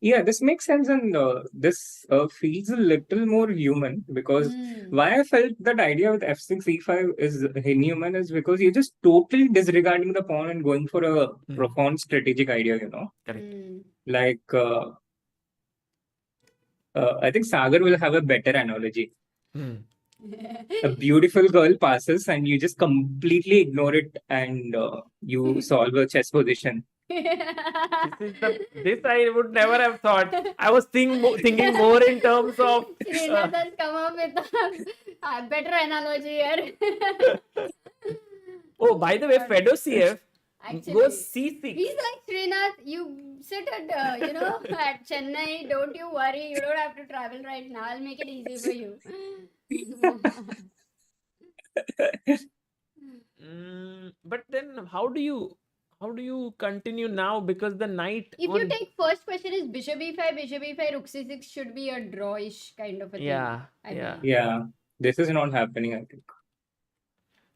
Yeah, this makes sense, and this feels a little more human because why I felt that idea with f6 e5 is inhuman is because you're just totally disregarding the pawn and going for a profound strategic idea, Correct. Like I think Sagar will have a better analogy. A beautiful girl passes and you just completely ignore it and you solve a chess position. This I would never have thought. I was thinking more in terms of. Srinath has come up with a better analogy here. Oh, by the way, Fedosiev Actually, goes c6. he's like, Srinath, you sit at at Chennai. Don't you worry. You don't have to travel right now. I'll make it easy for you. But then how do you continue now, because the knight If you take first question is bishop e5, rook c6 should be a drawish kind of a thing. yeah. Yeah, this is not happening, I think.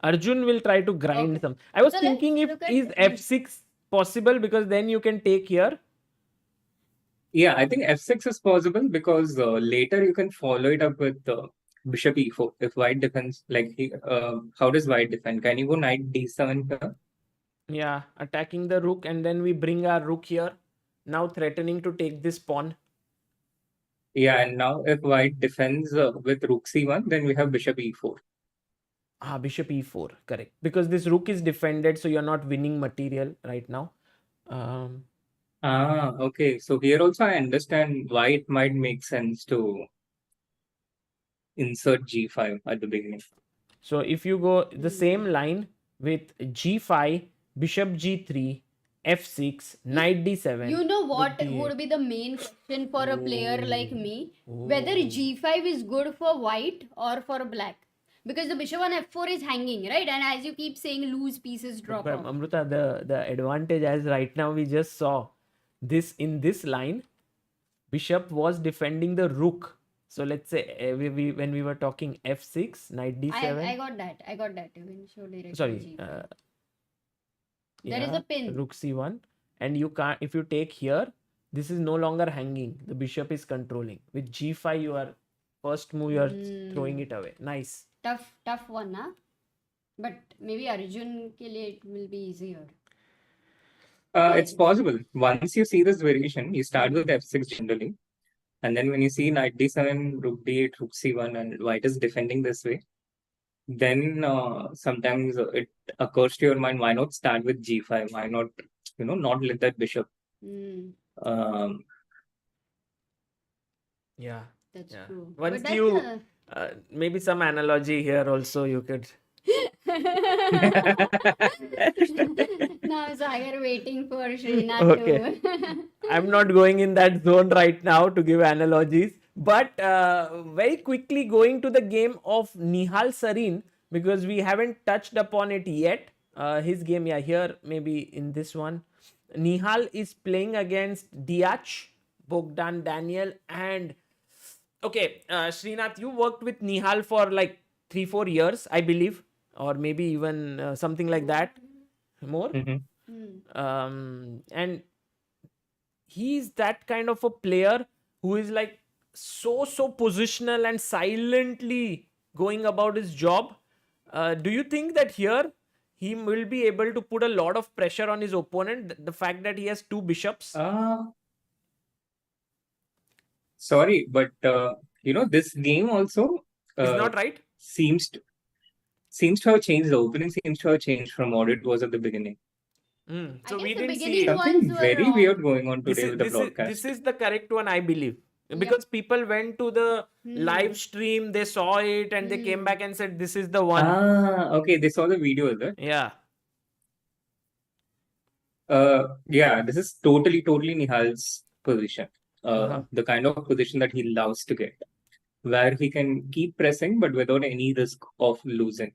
Arjun will try to grind Okay. some. I was So thinking if let's look is at- f6 possible, because then you can take here. Yeah, I think f6 is possible because later you can follow it up with bishop e4. If white defends, how does white defend? Can you go knight d7 here? Yeah, attacking the rook, and then we bring our rook here. Now threatening to take this pawn. Yeah, and now if white defends with rook c1, then we have bishop e4. Bishop e4, correct. Because this rook is defended, so you're not winning material right now. Okay. So here also I understand why it might make sense to insert g5 at the beginning. So if you go the same line with g5, bishop g3, f6, knight d7. You know what d8. would be the main question for a player like me? Whether g5 is good for white or for black. Because the bishop on f4 is hanging, right? And as you keep saying, loose pieces drop But off. Amruta, the advantage, as right now we just saw this in this line, bishop was defending the rook. So let's say when we were talking f6, knight d7. I got that. You can show directly Sorry, g5. There is a pin. Rook c1, and you can't. If you take here, this is no longer hanging. The bishop is controlling. With g5, you are first move. You are throwing it away. Nice. Tough one, huh? But maybe Arjun ke liye it will be easier. It's possible. Once you see this variation, you start with f6 generally. And then when you see knight d7, rook d8, rook c1, and white is defending this way, then sometimes it occurs to your mind, why not start with g5? Why not, not let that bishop? Um, Yeah. That's true. Once But you that's maybe some analogy here also you could. now Sagar waiting for Srinath Okay. to. I'm not going in that zone right now to give analogies. But very quickly going to the game of Nihal Sarin, because we haven't touched upon it yet. His game, here maybe in this one. Nihal is playing against Diach, Bogdan Daniel, and okay, Srinath, you worked with Nihal for like 3-4 years, I believe, or maybe even something like that. More. And he's that kind of a player who is like so positional and silently going about his job. Do you think that here he will be able to put a lot of pressure on his opponent? The fact that he has two bishops. Sorry, but this game also Is not right. seems to have changed. The opening seems to have changed from what it was at the beginning. So we the didn't see beginning it. Something ones were very wrong. weird going on today with the broadcast. This is the correct one, I believe. Because people went to the live stream, they saw it, and they came back and said, this is the one. Okay, they saw the video, is it? Yeah. Yeah, this is totally Nihal's position. The kind of position that he loves to get, where he can keep pressing but without any risk of losing.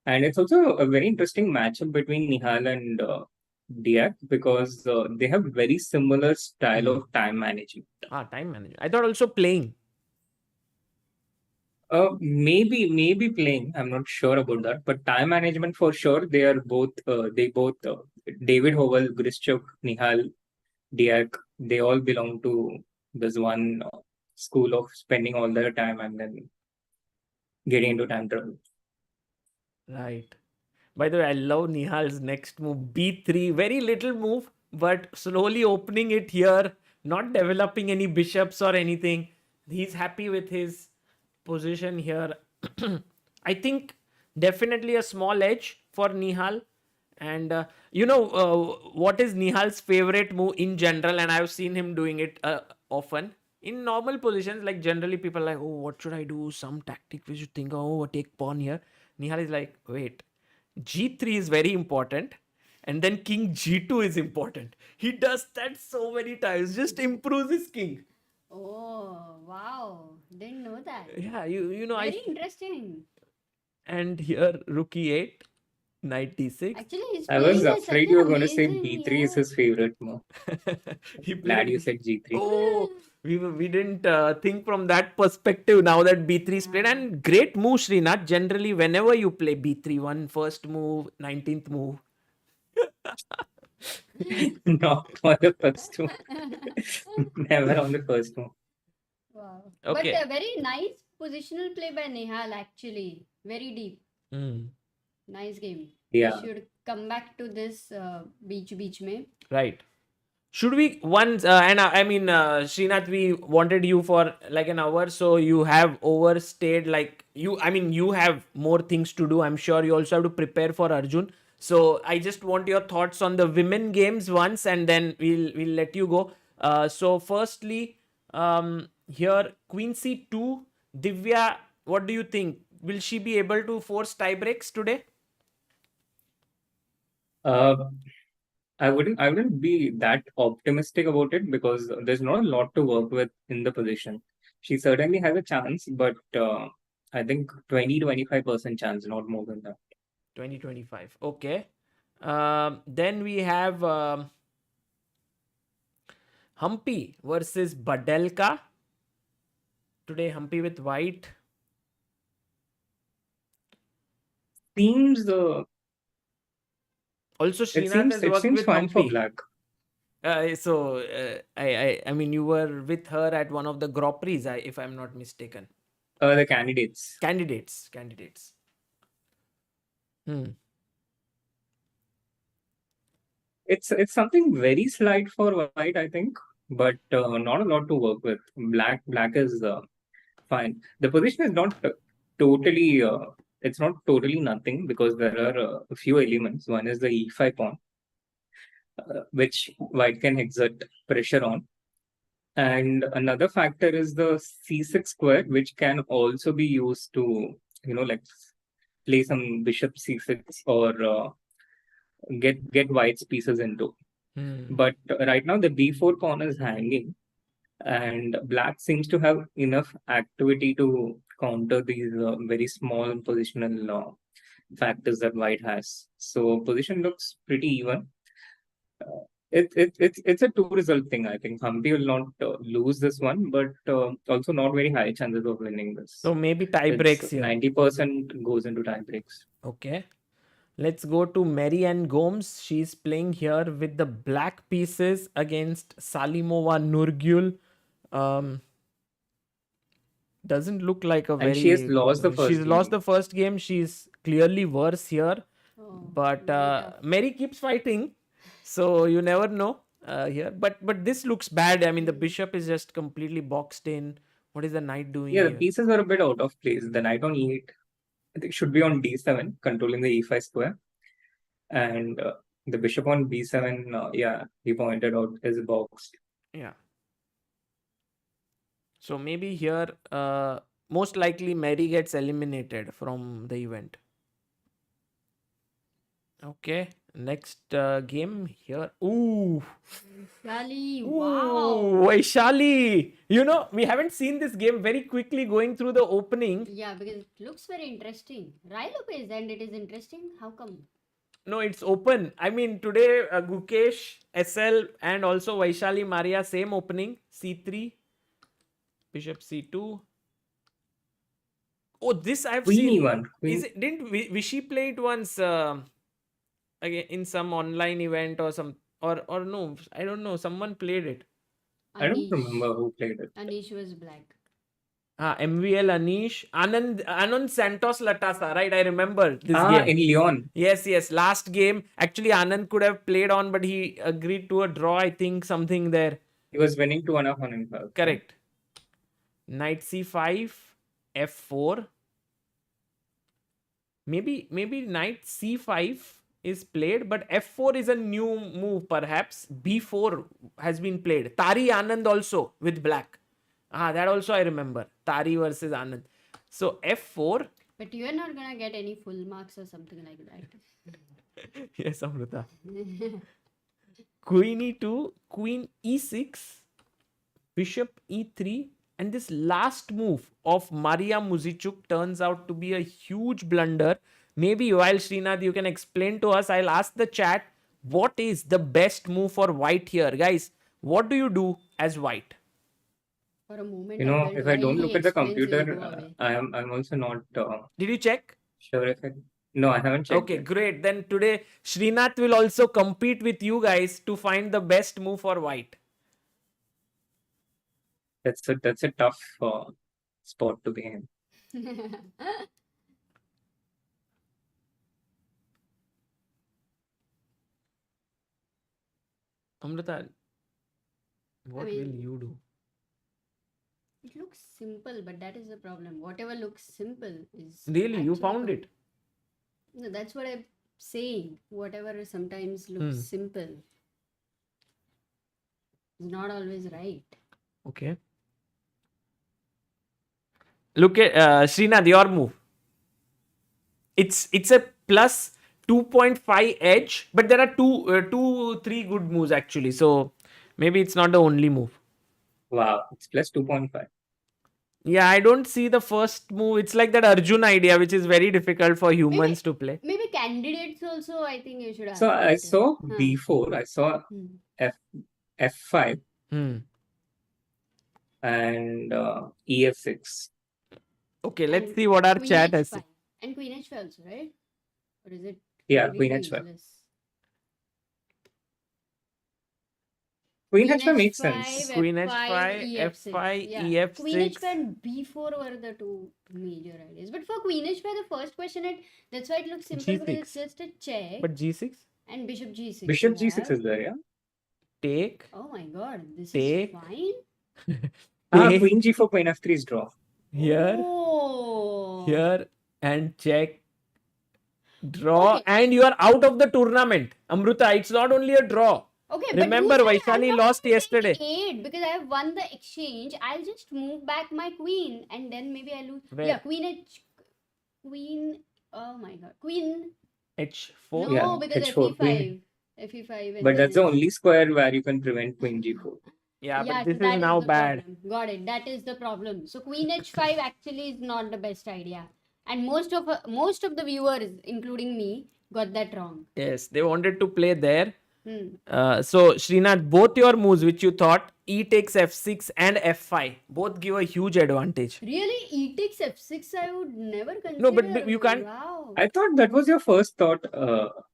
And it's also a very interesting matchup between Nihal and Diak, because they have very similar style of time management. Time management. I thought also playing. Maybe playing. I'm not sure about that, but time management for sure. They are both. David Hovel, Grishchuk, Nihal, Diak. They all belong to this one school of spending all their time and then getting into time trouble. Right. By the way, I love Nihal's next move, b3. Very little move, but slowly opening it here, not developing any bishops or anything. He's happy with his position here. I think definitely a small edge for Nihal. And what is Nihal's favorite move in general? And I've seen him doing it often. In normal positions, like generally people are like, oh, what should I do? Some tactic we should think, oh, take pawn here. Nihal is like, wait, g3 is very important, and then king g2 is important. He does that so many times, just improves his king. Oh, wow. Didn't know that. Yeah, you know, Very interesting. And here, rook e8, knight d6. Actually, he's I was playing afraid such you an were going to say amazing, b3 is his favorite move. Glad you said g3. Oh, we didn't think from that perspective now that b3 is played. And great move, Srinath. Generally, whenever you play b3, one first move, 19th move. Not on the first move. Never on the first move. Wow. Okay. But a very nice positional play by Nihal, actually. Very deep. Nice game. Yeah. We should come back to this beach mein. Right. Should we once, Srinath, we wanted you for like an hour, so you have overstayed, you have more things to do. I'm sure you also have to prepare for Arjun. So I just want your thoughts on the women games once, and then we'll let you go. So firstly, here, Queen C2, Divya, what do you think? Will she be able to force tie breaks today? I wouldn't be that optimistic about it, because there's not a lot to work with in the position. She certainly has a chance, but I think 20-25% chance, not more than that. 20-25. Okay. Then we have Humpy versus Badelka. Today, Humpy with white. Seems Also, It Srinath has worked seems with fine for Humpy. black. I mean, you were with her at one of the Grand Prix, if I'm not mistaken. The candidates. Candidates. It's something very slight for white, I think, but not a lot to work with. Black is fine. The position is not totally. It's not totally nothing because there are a few elements. One is the e5 pawn, which white can exert pressure on, and another factor is the c6 square, which can also be used to like play some bishop c6 or get white's pieces into. But right now the b4 pawn is hanging, and black seems to have enough activity to counter these very small positional factors that white has. So position looks pretty even. It's a two result thing. I think Humpy will not lose this one, but also not very high chances of winning this. So maybe tie breaks here. 90% goes into tie breaks. Okay. Let's go to Marianne Gomes. She's playing here with the black pieces against Salimova Nurgul. Doesn't look like a very. And she has lost the first. She's lost the first game. She's clearly worse here. But Mary keeps fighting, so you never know here. But this looks bad. I mean, the bishop is just completely boxed in. What is the knight doing? Yeah, here? the pieces are a bit out of place. The knight on e8, I think, should be on d7, controlling the e5 square, and the bishop on b7. Yeah, he pointed out is boxed. Yeah. So maybe here, most likely Mary gets eliminated from the event. Okay, next game here. Ooh, Vaishali, Ooh, wow. Vaishali. You know, we haven't seen this game very quickly going through the opening. Yeah, because it looks very interesting. Rai Lopez, and it is interesting. How come? No, it's open. I mean, today Gukesh, SL, and also Vaishali Maria, same opening. C3, Bishop C2. Oh, this I've Queen seen. E1. Is it, didn't Vishy play it once again in some online event or some or no? I don't know. Someone played it. I don't remember who played it. Anish was black. MVL Anish Anand Santos Latasa, right? I remember this game. In Lyon. Yes. Last game, actually Anand could have played on, but he agreed to a draw. I think something there. He was winning 2.5 in first. Correct. Knight C5, F4. Maybe Knight C5 is played, but F4 is a new move. Perhaps B4 has been played. Tari Anand also with black. That also I remember. Tari versus Anand. So F4. But you are not gonna get any full marks or something like that. Yes, Amruta. Queen E2, Queen E6, Bishop E3, and this last move of Maria Muzichuk turns out to be a huge blunder. Maybe while Srinath, you can explain to us. I'll ask the chat, what is the best move for white here? Guys, what do you do as white? For a moment, if I don't look at the computer, I'm also not. Did you check? Sure if No, I haven't checked. Okay, great. Then today Srinath will also compete with you guys to find the best move for white. That's a tough spot to be in. Amruta, what will you do? It looks simple, but that is the problem. Whatever looks simple is. Really, you found it? No, that's what I'm saying. Whatever sometimes looks simple is not always right. Okay. Look at Srinath, your move. It's a plus 2.5 edge, but there are three good moves actually. So maybe it's not the only move. Wow, it's plus 2.5. Yeah, I don't see the first move. It's like that Arjun idea, which is very difficult for humans to play. Maybe candidates also, I think you should have. So I saw B4, I saw F5 and EF6. Okay, let's see what our chat has. And Queen H5 also, right? Or is it? Yeah, Queen H5. Queen h5 makes sense. H5, Queen F5, h5, E6. f5, Yeah. ef6. Queen h5 and b4 were the two major ideas. But for Queen h5, the first question, that's why it looks simple because it's G6. just a check. But g6, And bishop g6. Bishop you g6 have. is there, yeah. take, Oh my god, this Take. is fine. take Queen g4, queen f3 is draw. here, Oh. here, and check, draw, Okay. and you are out of the tournament. Amruta, it's not only a draw. Okay, Remember, but you said Vaishali I'm not lost going to yesterday. take 8 because I have won the exchange. I'll just move back my queen and then maybe I lose. Where? Yeah, queen. Oh my god, queen. h4. No, Yeah, because h4, fe5, fe5. But that's the only square where you can prevent queen g4. Yeah, Yeah, but this that is now the bad. problem. Got it. That is the problem. So queen h5 actually is not the best idea, and most of the viewers, including me, got that wrong. Yes, they wanted to play there. Hmm. So, Srinath, both your moves which you thought, E takes f6 and f5, both give a huge advantage. Really, e takes f6, I would never consider. No, but you can't- Wow. I thought that was your first thought,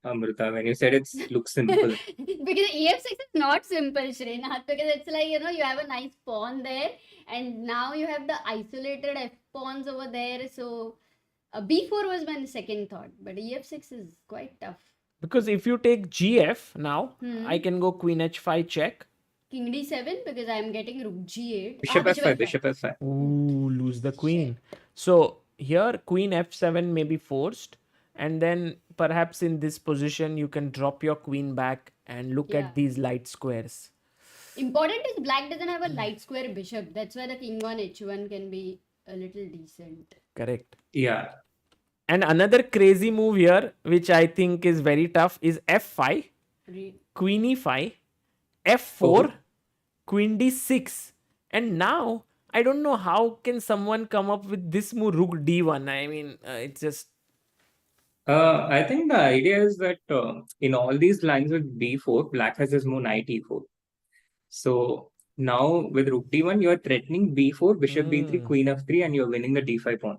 Amruta, when you said it looks simple. Because ef6 is not simple, Srinath, because it's like, you have a nice pawn there, and now you have the isolated f pawns over there. So b4 was my second thought, but ef6 is quite tough. Because if you take gf now, Hmm. I can go queen h5 check. King d7 because I am getting rook g8. Bishop f5, bishop f5. Ooh, lose the queen. So here queen f7 may be forced, and then perhaps in this position you can drop your queen back and look Yeah. at these light squares. Important is black doesn't have a light square bishop. That's why the king on h1 can be a little decent. Correct. Yeah. And another crazy move here, which I think is very tough, is f5, queen e5, f4, Oh. queen d6. And now I don't know how can someone come up with this move, rook d1. I mean, it's just I think the idea is that in all these lines with b4, black has his move knight e4. So now with rook d1, you are threatening b4, bishop b3, queen f3, and you're winning the d5 pawn.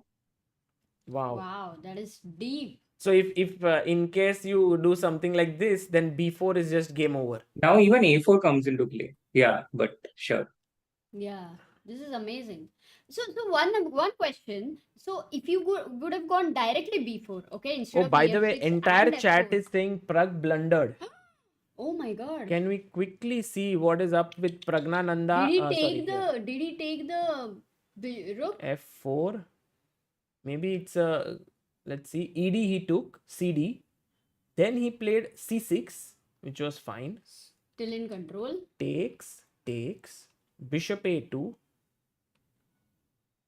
wow. Wow, that is deep. So if in case you do something like this, then b4 is just game over. Now even a4 comes into play. Yeah, but sure. Yeah, this is amazing. So one question. So if you would have gone directly b4, okay, instead Oh, of by the way, ef6 entire and chat f4. is saying Pragg blundered. Oh my god. Can we quickly see what is up with Pragnananda? Did he take the rook? F4. Maybe it's a, let's see, ED he took, CD. Then he played C6, which was fine. Still in control. Takes, bishop A2.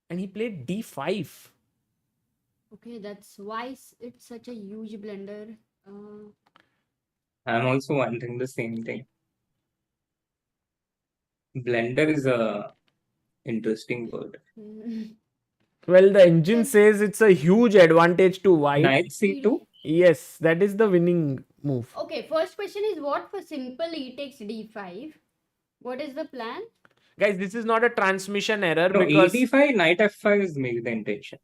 And he played D5. Okay, that's why it's such a huge blunder. I'm also wondering the same thing. Blender is a interesting word. Well, the engine says it's a huge advantage to white. Knight c2. Yes, that is the winning move. Okay, first question is what for simple e takes d5? What is the plan? Guys, this is not a transmission error No, because e5, knight f5 is maybe the intention.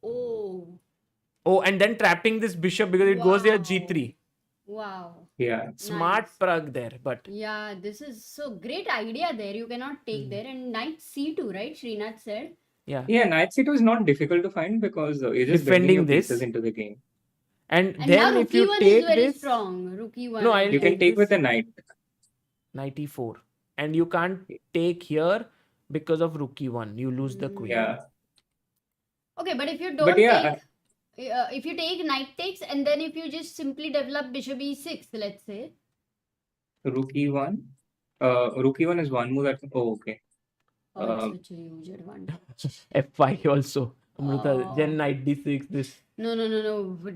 Oh, and then trapping this bishop because it goes here Wow. G3. wow. Yeah. Smart Nice. Pragg there, but Yeah, this is so great idea there. You cannot take there. And knight c2, right? Srinath said. yeah. Yeah, knight c2 is not difficult to find because you're just Defending bringing your this. pieces into the game. And And then now if rook you e1 take is very this, strong. Rook e1. No, I I'll You think. can take with a knight. knight e4. And you can't take here because of rook e1. You lose the queen. Yeah. Okay, but if you don't But yeah, take, if you take knight takes, and then if you just simply develop bishop e6, let's say. rook e1. Rook e1 is one move that. Oh, okay. Oh, it's such a huge advantage. F5 also. Amruta, Oh. then knight d6, this. No.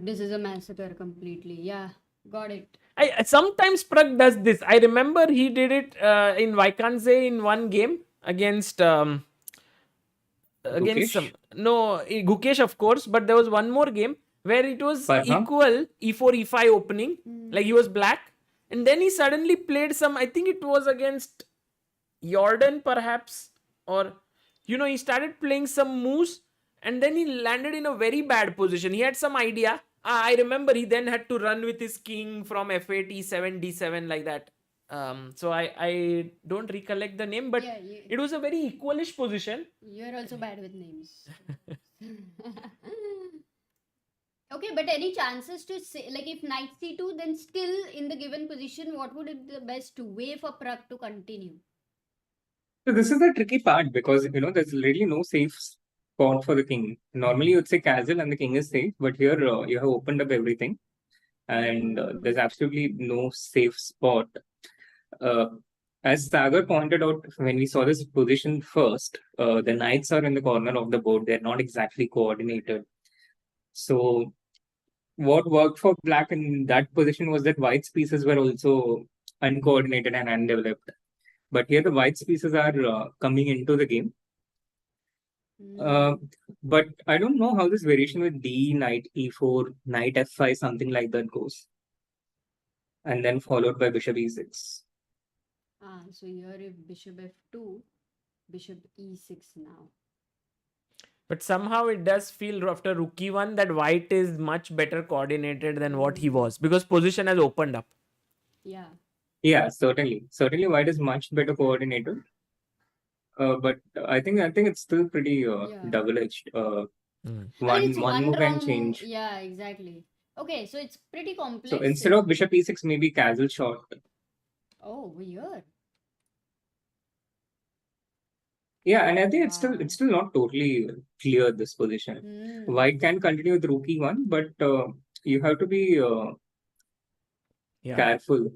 This is a massacre completely. Yeah, got it. I sometimes Pragg does this. I remember he did it in Vaikanse in one game against Gukesh? Gukesh, of course, but there was one more game where it was Farham? equal e4 e5 opening, like he was black, and then he suddenly played some, I think it was against Jordan perhaps, or he started playing some moves and then he landed in a very bad position. He had some idea. I remember he then had to run with his king from f8 e7 d7 like that. So I don't recollect the name, but Yeah, it was a very equalish position. you're also bad with names. Okay, but any chances to say, like, if knight c2, then still in the given position, what would be the best way for Pragg to continue? So this is the tricky part because there's really no safe spot for the king. Normally you'd say castle and the king is safe, but here you have opened up everything and there's absolutely no safe spot. Uh, as Sagar pointed out when we saw this position first, the knights are in the corner of the board. They're not exactly coordinated. So what worked for black in that position was that white's pieces were also uncoordinated and undeveloped. But here the white's pieces are coming into the game. Uh, but I don't know how this variation with D, knight E4, knight F5, something like that goes. And then followed by bishop E6. So here if bishop f2, bishop e6 now. But somehow it does feel after rook e1 that white is much better coordinated than what he was, because position has opened up. Yeah. Yeah, certainly. Certainly white is much better coordinated. But I think it's still pretty double-edged. I mean, it's One move wrong can change. Yeah, exactly. Okay, so it's pretty complex. So instead of bishop E6, maybe castle shot. Oh, weird. Yeah, and I think it's still not totally clear this position. White can continue with rook e1, but you have to be careful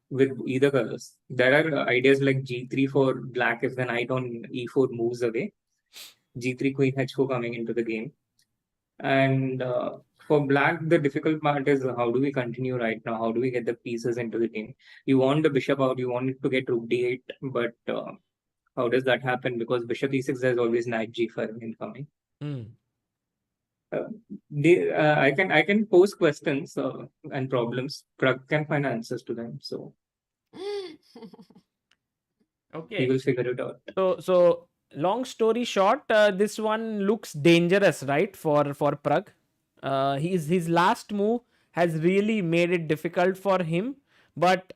with either colors. There are ideas like g3 for black if the knight on e4 moves away, g3 queen h4 coming into the game. And for black, the difficult part is how do we continue right now? How do we get the pieces into the game? You want the bishop out, you want it to get rook d8, but how does that happen? Because bishop e6, there's always knight g5 incoming. I can pose questions and problems. Pragg can find answers to them. So Okay. he will figure it out. So long story short, this one looks dangerous, right? For Pragg. His last move has really made it difficult for him. But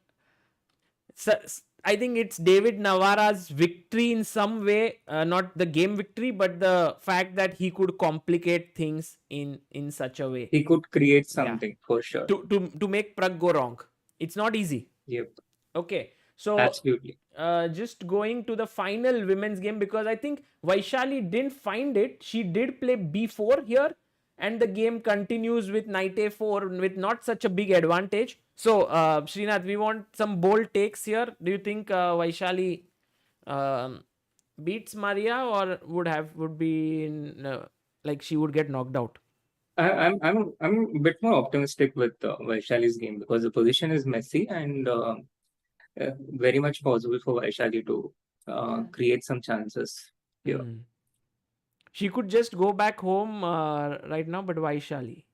I think it's David Navara's victory in some way, not the game victory, but the fact that he could complicate things in such a way. He could create something for sure. To make Pragg go wrong. It's not easy. Yep. Okay. So absolutely. Just going to the final women's game, because I think Vaishali didn't find it. She did play b4 here, and the game continues with knight a4 with not such a big advantage. So Srinath, we want some bold takes here. Do you think Vaishali beats Maria, or would be like she would get knocked out? I'm a bit more optimistic with Vaishali's game because the position is messy and very much possible for Vaishali to create some chances here. She could just go back home right now, but why shall she?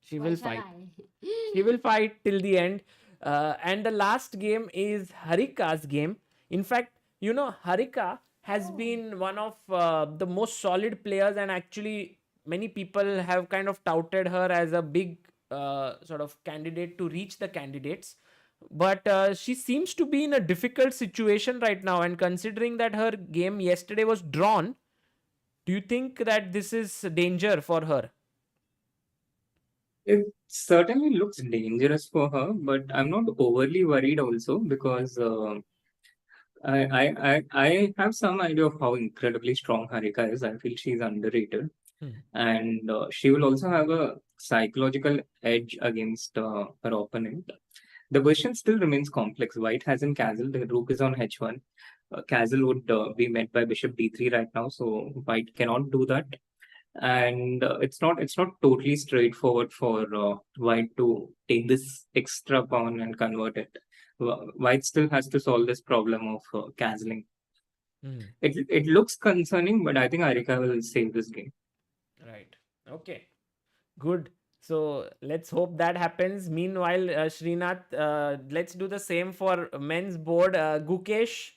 She will fight. She will fight till the end. And the last game is Harika's game. In fact, Harika has been one of the most solid players, and actually many people have kind of touted her as a big sort of candidate to reach the candidates. But she seems to be in a difficult situation right now, and considering that her game yesterday was drawn, do you think that this is danger for her? It certainly looks dangerous for her, but I'm not overly worried also because I have some idea of how incredibly strong Harika is. I feel she's underrated. And she will also have a psychological edge against her opponent. The position still remains complex. White hasn't castled. The rook is on h1. Castle would be met by bishop d3 right now, so white cannot do that. And it's not totally straightforward for white to take this extra pawn and convert it. White still has to solve this problem of castling. It looks concerning, but I think Harika will save this game. Right. Okay. Good. So let's hope that happens. Meanwhile, Srinath, let's do the same for men's board. Gukesh,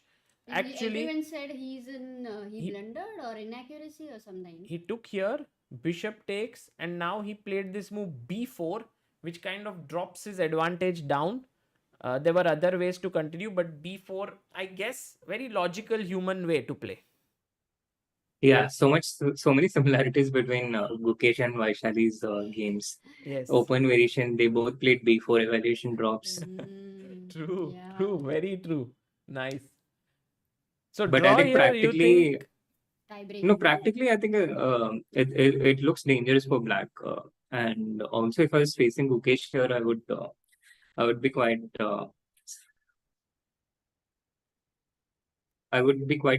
actually, everyone said he blundered or inaccuracy or something. He took here, bishop takes, and now he played this move b4, which kind of drops his advantage down. There were other ways to continue, but b4, I guess, very logical human way to play. Yeah, so many similarities between Gukesh and Vaishali's games. Yes. Open variation, they both played before evaluation drops. True, Yeah. true, very true. Nice. So But I draw think here, you practically, think? Tie-breaking. practically, I think it looks dangerous for black. And also, if I was facing Gukesh here, I would be quite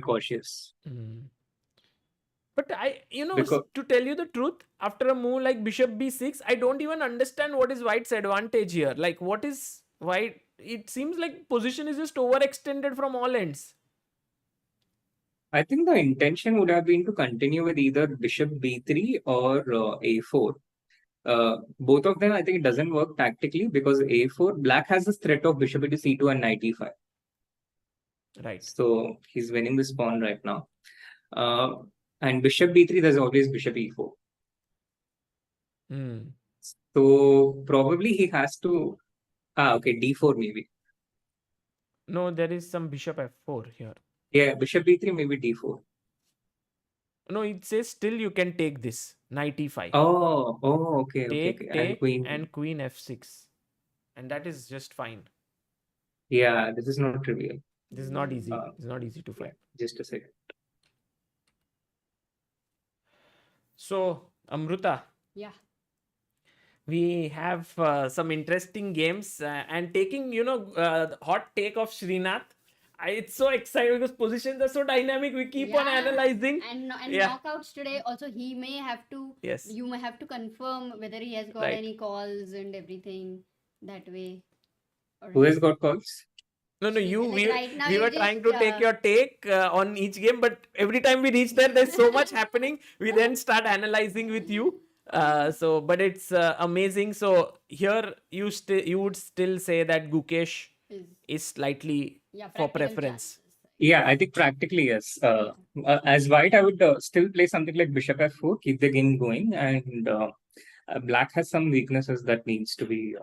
cautious. But Because to tell you the truth, after a move like bishop b6, I don't even understand what is white's advantage here. Like, what is white? It seems like position is just overextended from all ends. I think the intention would have been to continue with either bishop b3 or a4. Both of them, I think it doesn't work tactically because a4, black has this threat of bishop into c2 and knight e5. Right. So he's winning this pawn right now. And bishop b3, there's always bishop e4. So probably he has to. Okay, d4 maybe. No, there is some bishop f4 here. Yeah, bishop b3, maybe d4. No, it says still you can take this knight e5. Oh, okay, Take, okay. take, And queen f6, and that is just fine. Yeah, this is not trivial. This is not easy. It's not easy to fight. Just a second. So, Amruta. Yeah. We have some interesting games and taking, hot take of Srinath. It's so exciting because positions are so dynamic. We keep on analyzing. And knockouts today also, he may have to. Yes. You may have to confirm whether he has got any calls and everything that way. Who has got calls? No, you. Like right now we were trying to take your take on each game, but every time we reach there, there's so much happening. We then start analyzing with you. But it's amazing. So here you would still say that Gukesh is slightly for preference. Yeah, I think practically yes. As white, I would still play something like bishop f4, keep the game going, and black has some weaknesses that needs to be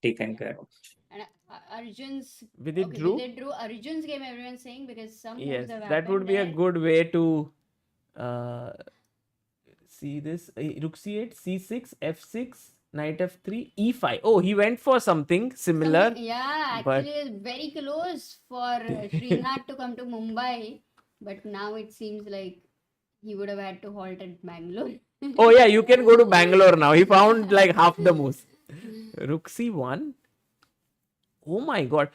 taken care of. And Arjun's Vidit drew Arjun's game, everyone's saying, because some yes, moves have that would be a good way to see this. Rook c8, c6, f6, knight f3, e5. Oh, he went for something similar. Actually, it's very close for Srinath to come to Mumbai, but now it seems like he would have had to halt at Bangalore. Oh yeah, you can go to Bangalore now. He found like half the moves. Rook c1. Oh my god.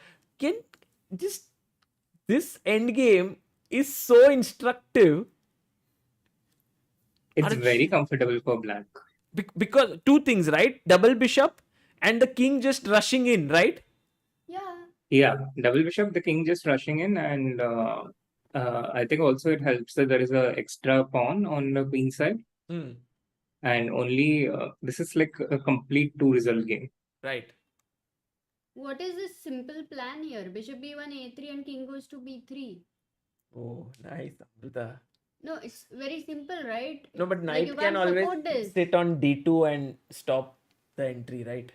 This endgame is so instructive. It's very comfortable for black. Because two things, right? Double bishop and the king just rushing in, right? Yeah, double bishop, the king just rushing in, and I think also it helps that there is a extra pawn on the queen side. And only this is like a complete 2-result game. Right. What is this simple plan here? Bishop b1, a3 and king goes to b3. Oh, nice, Amruta. No, it's very simple, right? No, but knight can always sit on d2 and stop the entry, right?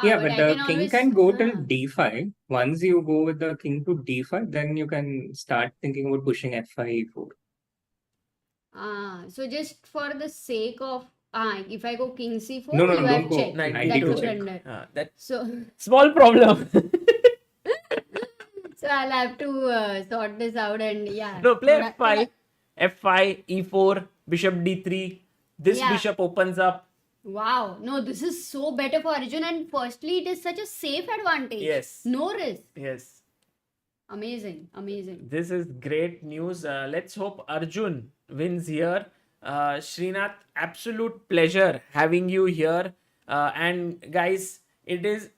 Yeah, but the king can go till d5. Once you go with the king to d5, then you can start thinking about pushing f5, e4. So just for the sake of if I go king c4, no, you have go check. knight d2 check. That's so small problem. So I'll have to sort this out and No, play f5, f5, e4, bishop d3. This bishop opens up. Wow. No, this is so better for Arjun, and firstly, it is such a safe advantage. Yes. No risk. Yes. Amazing. This is great news. Let's hope Arjun wins here. Srinath, absolute pleasure having you here. And guys, it is,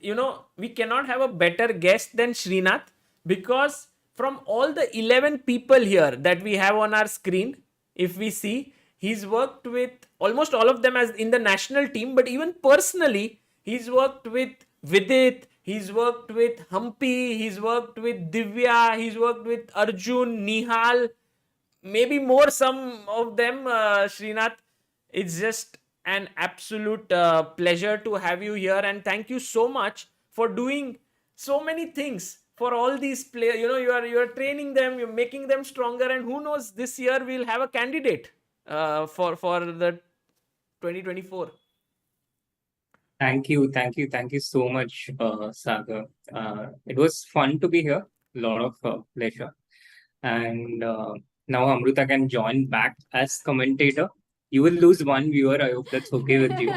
we cannot have a better guest than Srinath, because from all the 11 people here that we have on our screen, if we see, he's worked with almost all of them as in the national team, but even personally, he's worked with Vidit, he's worked with Humpy, he's worked with Divya, he's worked with Arjun, Nihal, maybe more, some of them, Srinath. It's just an absolute pleasure to have you here, and thank you so much for doing so many things for all these players. You are training them, you're making them stronger, and who knows, this year we'll have a candidate for the 2024. Thank you so much, Sagar. It was fun to be here. A lot of pleasure. And now Amruta can join back as commentator. You will lose one viewer. I hope that's okay with you.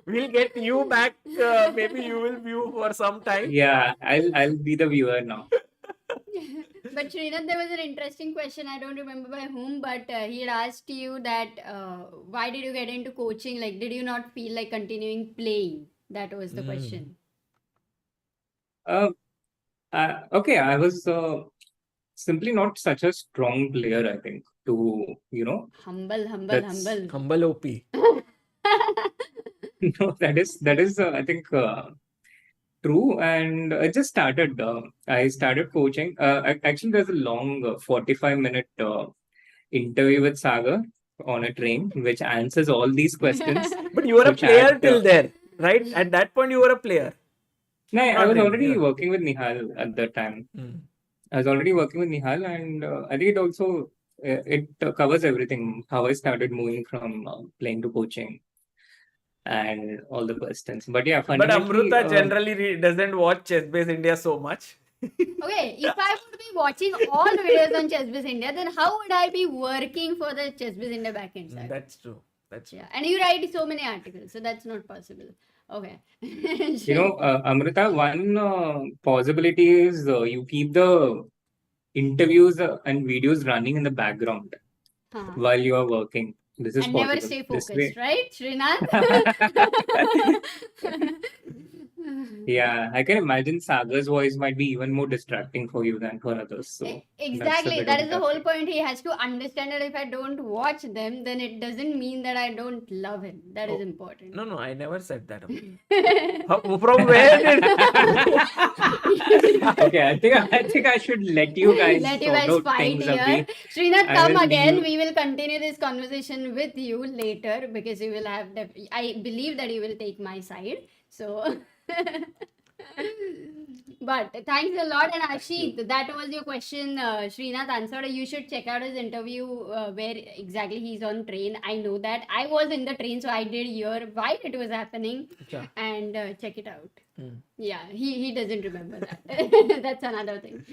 We'll get you back. Maybe you will view for some time. Yeah, I'll be the viewer now. But Srinath, there was an interesting question. I don't remember by whom, but he had asked you that why did you get into coaching? Like, did you not feel like continuing playing? That was the question. Okay, I was simply not such a strong player, I think, to, Humble. Humble OP. no, that is I think true. And I just started. I started coaching. Actually, there's a long 45-minute interview with Sagar on a train, which answers all these questions. But you were a which player had, till there, right? At that point, you were a player. No, I Not was really, already yeah. working with Nihal at that time. Mm. I was already working with Nihal, and I think it also it covers everything. How I started moving from playing to coaching, and all the questions. But yeah, But fundamentally, Amruta generally doesn't watch Chess Base India so much. Okay, if I would be watching all videos on ChessBase India, then how would I be working for the ChessBase India backend side? That's true. That's Yeah, and you write so many articles, so that's not possible. Okay. Amruta, one possibility is you keep the interviews and videos running in the background while you are working. This is And possible. never stay This focused, way. right, Srinath? Yeah, I can imagine Sagar's voice might be even more distracting for you than for others. So Exactly. that's That is the whole point. He has to understand that if I don't watch them, then it doesn't mean that I don't love him. That is important. No, I never said that. From where did? Okay, I think I should let you guys Fight here. Srinath, come again. We will continue this conversation with you later because you will have. I believe that you will take my side. So. But thanks a lot. And Ashit, that was your question. Srinath answered. You should check out his interview where exactly he's on train. I know that. I was in the train, so I did hear while it was happening. And check it out. Yeah, he doesn't remember that. That's another thing.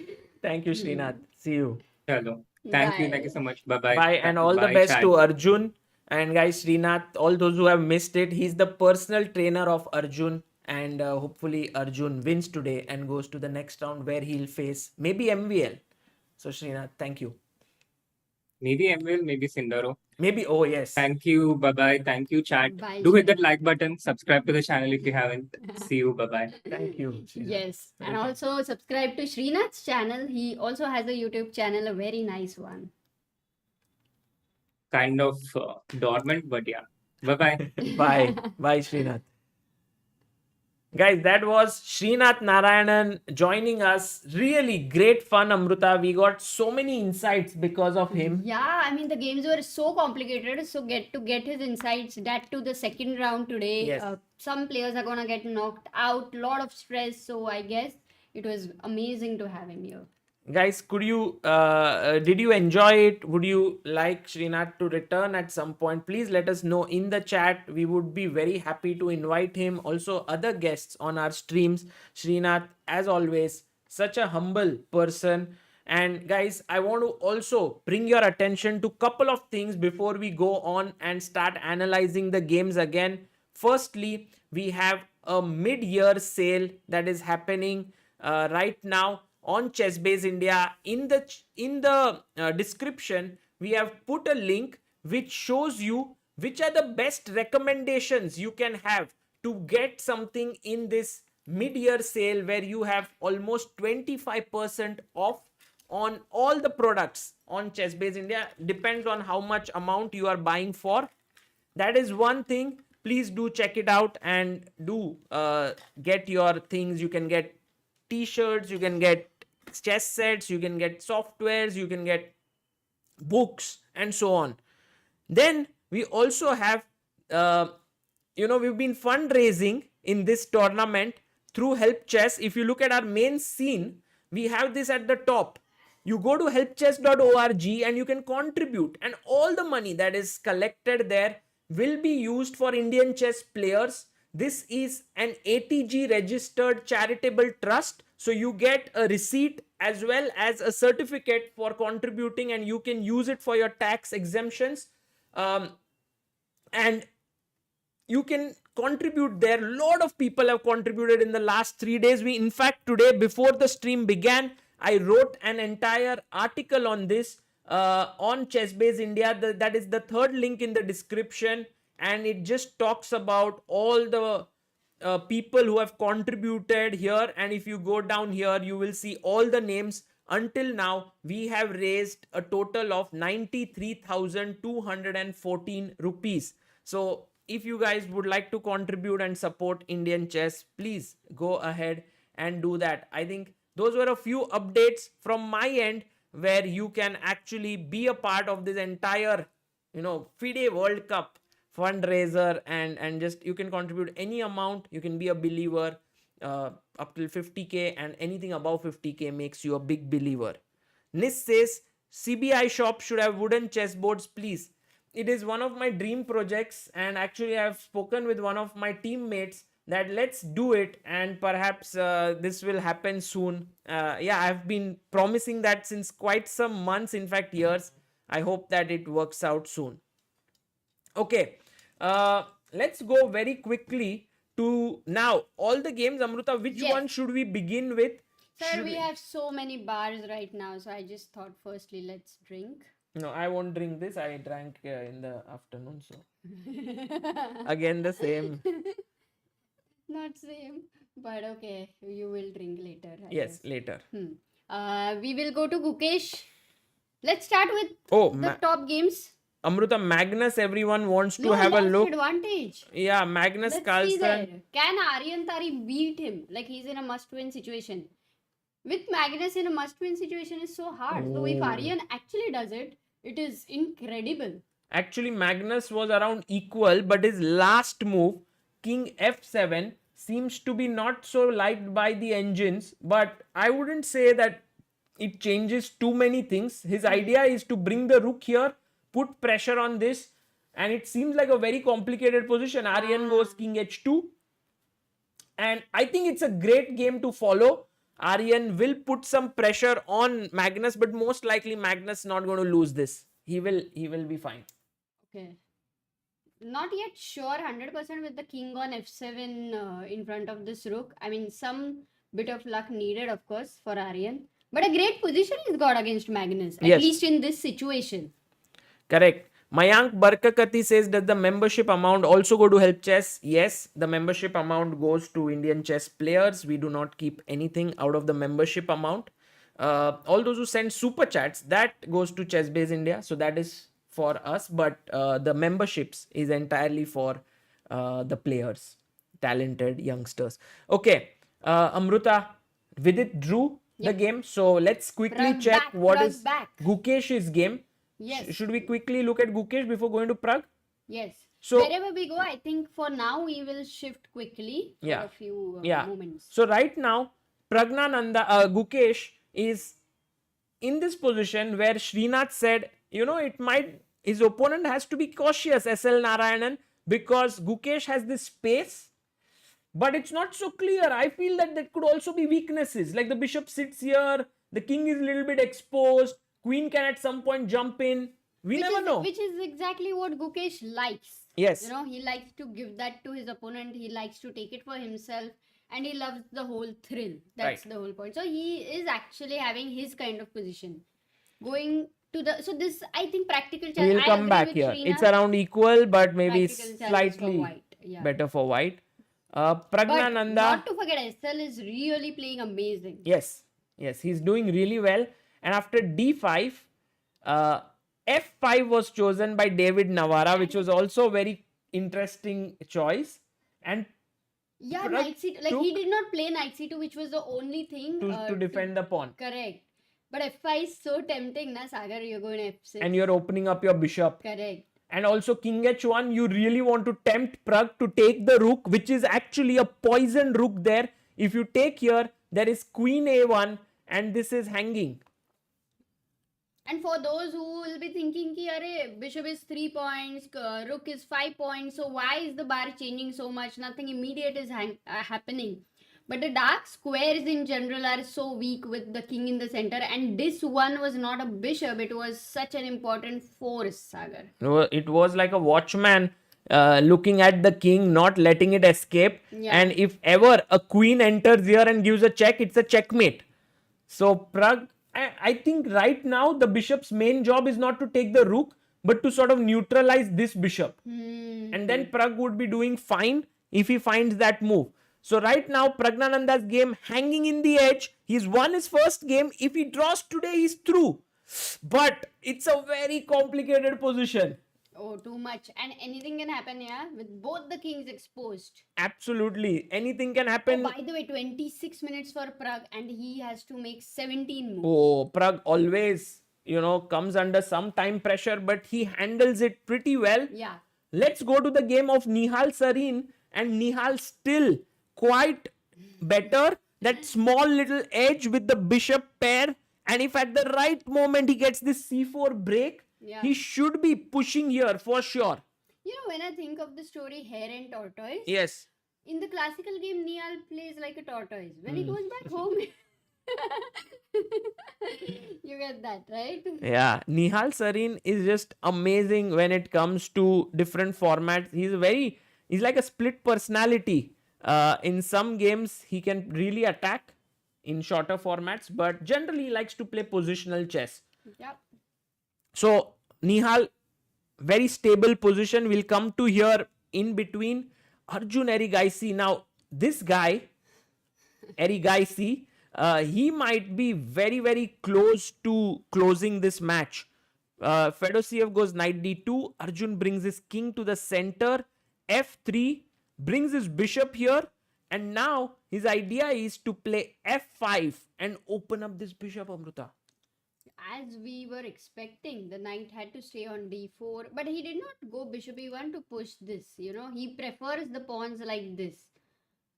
Thank you, Srinath. See you. Hello. Thank you so much. Bye. Bye, and all the best to Arjun. And guys, Srinath, all those who have missed it, he's the personal trainer of Arjun. And hopefully Arjun wins today and goes to the next round where he'll face maybe MVL. So Srinath, thank you. Maybe MVL, maybe Sindaro. Maybe, oh yes. Thank you, bye-bye. Thank you, chat. Bye, Do hit that like button, subscribe to the channel if you haven't. See you, bye-bye. Thank you. Srinath. Yes, and also subscribe to Srinath's channel. He also has a YouTube channel, a very nice one. Kind of dormant, but yeah. Bye-bye. Bye, Srinath. Guys, that was Srinath Narayanan joining us. Really great fun, Amruta. We got so many insights because of him. Yeah, I mean the games were so complicated. So get his insights. That to the second round today. Yes. Some players are gonna get knocked out. Lot of stress. So I guess it was amazing to have him here. Guys, did you enjoy it? Would you like Srinath to return at some point? Please let us know in the chat. We would be very happy to invite him. Also, other guests on our streams. Srinath, as always, such a humble person. And guys, I want to also bring your attention to a couple of things before we go on and start analyzing the games again. Firstly, we have a mid-year sale that is happening right now on ChessBase India. In the description, we have put a link which shows you which are the best recommendations you can have to get something in this mid-year sale where you have almost 25% off on all the products on ChessBase India. Depends on how much amount you are buying for. That is one thing. Please do check it out and do get your things. You can get t-shirts, you can get chess sets, you can get softwares, you can get books and so on. Then we also have we've been fundraising in this tournament through help chess. If you look at our main scene, we have this at the top. You go to helpchess.org and you can contribute, and all the money that is collected there will be used for Indian chess players. This is an ATG registered charitable trust, so you get a receipt as well as a certificate for contributing, and you can use it for your tax exemptions. And you can contribute there. A lot of people have contributed in the last 3 days. In fact, today before the stream began, I wrote an entire article on this on Chessbase India. That is the third link in the description, and it just talks about all the people who have contributed here. And if you go down here, you will see all the names. Until now, we have raised a total of 93,214 rupees. So if you guys would like to contribute and support Indian chess, please go ahead and do that. I think those were a few updates from my end where you can actually be a part of this entire, FIDE World Cup fundraiser, and just you can contribute any amount. You can be a believer up till 50k, and anything above 50k makes you a big believer. Nis says CBI shop should have wooden chessboards, please. It is one of my dream projects, and actually I have spoken with one of my teammates that let's do it, and perhaps this will happen soon. I've been promising that since quite some months, in fact years. I hope that it works out soon. Okay, let's go very quickly to now all the games. Amruta, which one should we begin with? Sir, we have so many bars right now, so I just thought firstly let's drink. No, I won't drink this. I drank in the afternoon, so again the same. Not same, but okay, you will drink later. I Yes, guess. later. We will go to Gukesh. Let's start with the top games. Amruta, Magnus, everyone wants to have a look. Advantage. Yeah, Magnus Carlsen. Can Aryan Tari beat him? Like he's in a must-win situation. With Magnus in a must-win situation is so hard. So if Aryan actually does it, it is incredible. Actually, Magnus was around equal, but his last move, King F7, seems to be not so liked by the engines. But I wouldn't say that it changes too many things. His idea is to bring the rook here, put pressure on this, and it seems like a very complicated position. Aryan goes King H2, and I think it's a great game to follow. Aryan will put some pressure on Magnus, but most likely Magnus not going to lose this. He will be fine. Okay. Not yet sure 100% with the king on f7 in front of this rook. I mean, some bit of luck needed, of course, for Aryan. But a great position he's got against Magnus, at least in this situation. Correct. Mayank Barkakati says, does the membership amount also go to Help Chess? Yes, the membership amount goes to Indian chess players. We do not keep anything out of the membership amount. All those who send super chats, that goes to Chessbase India. So that is for us. But the memberships is entirely for the players, talented youngsters. Okay, Amruta, Vidit drew the game. So let's quickly check what is Gukesh's game. Yes. Should we quickly look at Gukesh before going to Pragg? Yes. So wherever we go, I think for now we will shift quickly for a few moments. So right now, Pragnananda, Gukesh is in this position where Srinath said, his opponent has to be cautious, SL Narayanan, because Gukesh has this space, but it's not so clear. I feel that there could also be weaknesses, like the bishop sits here, the king is a little bit exposed, queen can at some point jump in. We never know. Which is exactly what Gukesh likes. Yes. He likes to give that to his opponent. He likes to take it for himself. And he loves the whole thrill. That's the whole point. So he is actually having his kind of position. Going to the... So this, I think, practical challenge... We'll come back here. Srinath. It's around equal, but maybe slightly better for white. Pragnananda... But not to forget, SL is really playing amazing. Yes. Yes, he's doing really well. And after D5, F5 was chosen by David Navara, which was also a very interesting choice. And knight c2. Like he did not play knight c2, which was the only thing to defend the pawn. Correct. But F5 is so tempting, na Sagar. You're going F6. And you're opening up your bishop. Correct. And also King H1, you really want to tempt Pragg to take the rook, which is actually a poisoned rook there. If you take here, there is queen a1 and this is hanging. And for those who will be thinking ki arey, bishop is 3 points, rook is 5 points, so why is the bar changing so much? Nothing immediate is happening. But the dark squares in general are so weak with the king in the center, and this one was not a bishop, it was such an important force, Sagar. It was like a watchman looking at the king, not letting it escape. Yeah. And if ever a queen enters here and gives a check, it's a checkmate. So Pragg, I think right now the bishop's main job is not to take the rook, but to sort of neutralize this bishop. And then Pragg would be doing fine if he finds that move. So right now, Pragnananda's game hanging in the edge. He's won his first game. If he draws today, he's through. But it's a very complicated position. Oh, too much. And anything can happen, yeah? With both the kings exposed. Absolutely. Anything can happen. Oh, by the way, 26 minutes for Pragg and he has to make 17 moves. Oh, Pragg always, comes under some time pressure, but he handles it pretty well. Yeah. Let's go to the game of Nihal Sarin, and Nihal still quite better. That small little edge with the bishop pair, and if at the right moment he gets this c4 break, he should be pushing here for sure. When I think of the story Hare and Tortoise, Yes. in the classical game, Nihal plays like a tortoise. When he goes back home, you get that, right? Yeah, Nihal Sarin is just amazing when it comes to different formats. He's like a split personality. In some games, he can really attack in shorter formats, but generally he likes to play positional chess. Yep. So, Nihal, very stable position. We'll come to here in between. Arjun Erigaisi. Now, this guy, Erigaisi, he might be very, very close to closing this match. Fedosiev goes knight d2. Arjun brings his king to the center. f3. Brings his bishop here. And now his idea is to play f5 and open up this bishop, Amruta. As we were expecting, the knight had to stay on d4, but he did not go bishop e1 to push this. He prefers the pawns like this.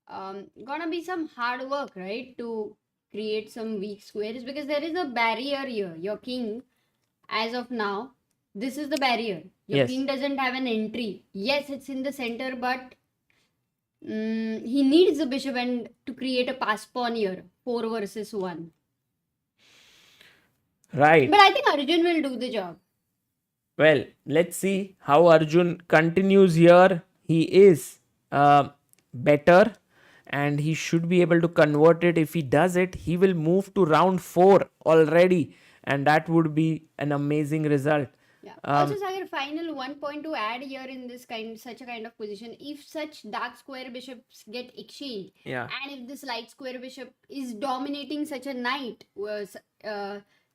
Gonna be some hard work, right, to create some weak squares, because there is a barrier here. Your king, as of now, this is the barrier. Your king doesn't have an entry. Yes, it's in the center, but he needs the bishop and to create a pass pawn here, 4 versus 1. Right. But I think Arjun will do the job. Well, let's see how Arjun continues here. He is better and he should be able to convert it. If he does it, he will move to round 4 already, and that would be an amazing result. Yeah. Also, Sagar, final one point to add here in this such a kind of position. If such dark square bishops get exchanged, and if this light square bishop is dominating such a knight,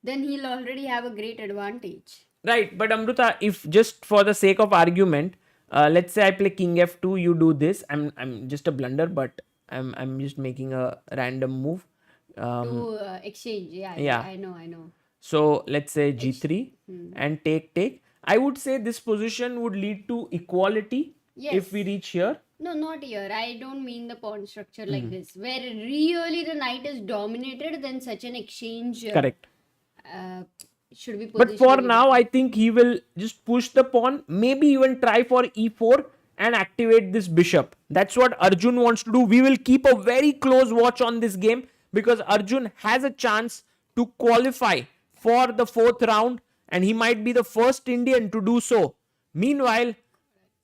then he'll already have a great advantage. Right, but Amruta, if just for the sake of argument, let's say I play king f2, you do this. I'm just a blunder, but I'm just making a random move. To exchange, yeah. I know. So let's say g3 and take. I would say this position would lead to equality if we reach here. No, not here. I don't mean the pawn structure like this, where really the knight is dominated, then such an exchange. Correct. Should be. But for now, I think he will just push the pawn, maybe even try for e4 and activate this bishop. That's what Arjun wants to do. We will keep a very close watch on this game, because Arjun has a chance to qualify for the 4th round, and he might be the first Indian to do so. Meanwhile,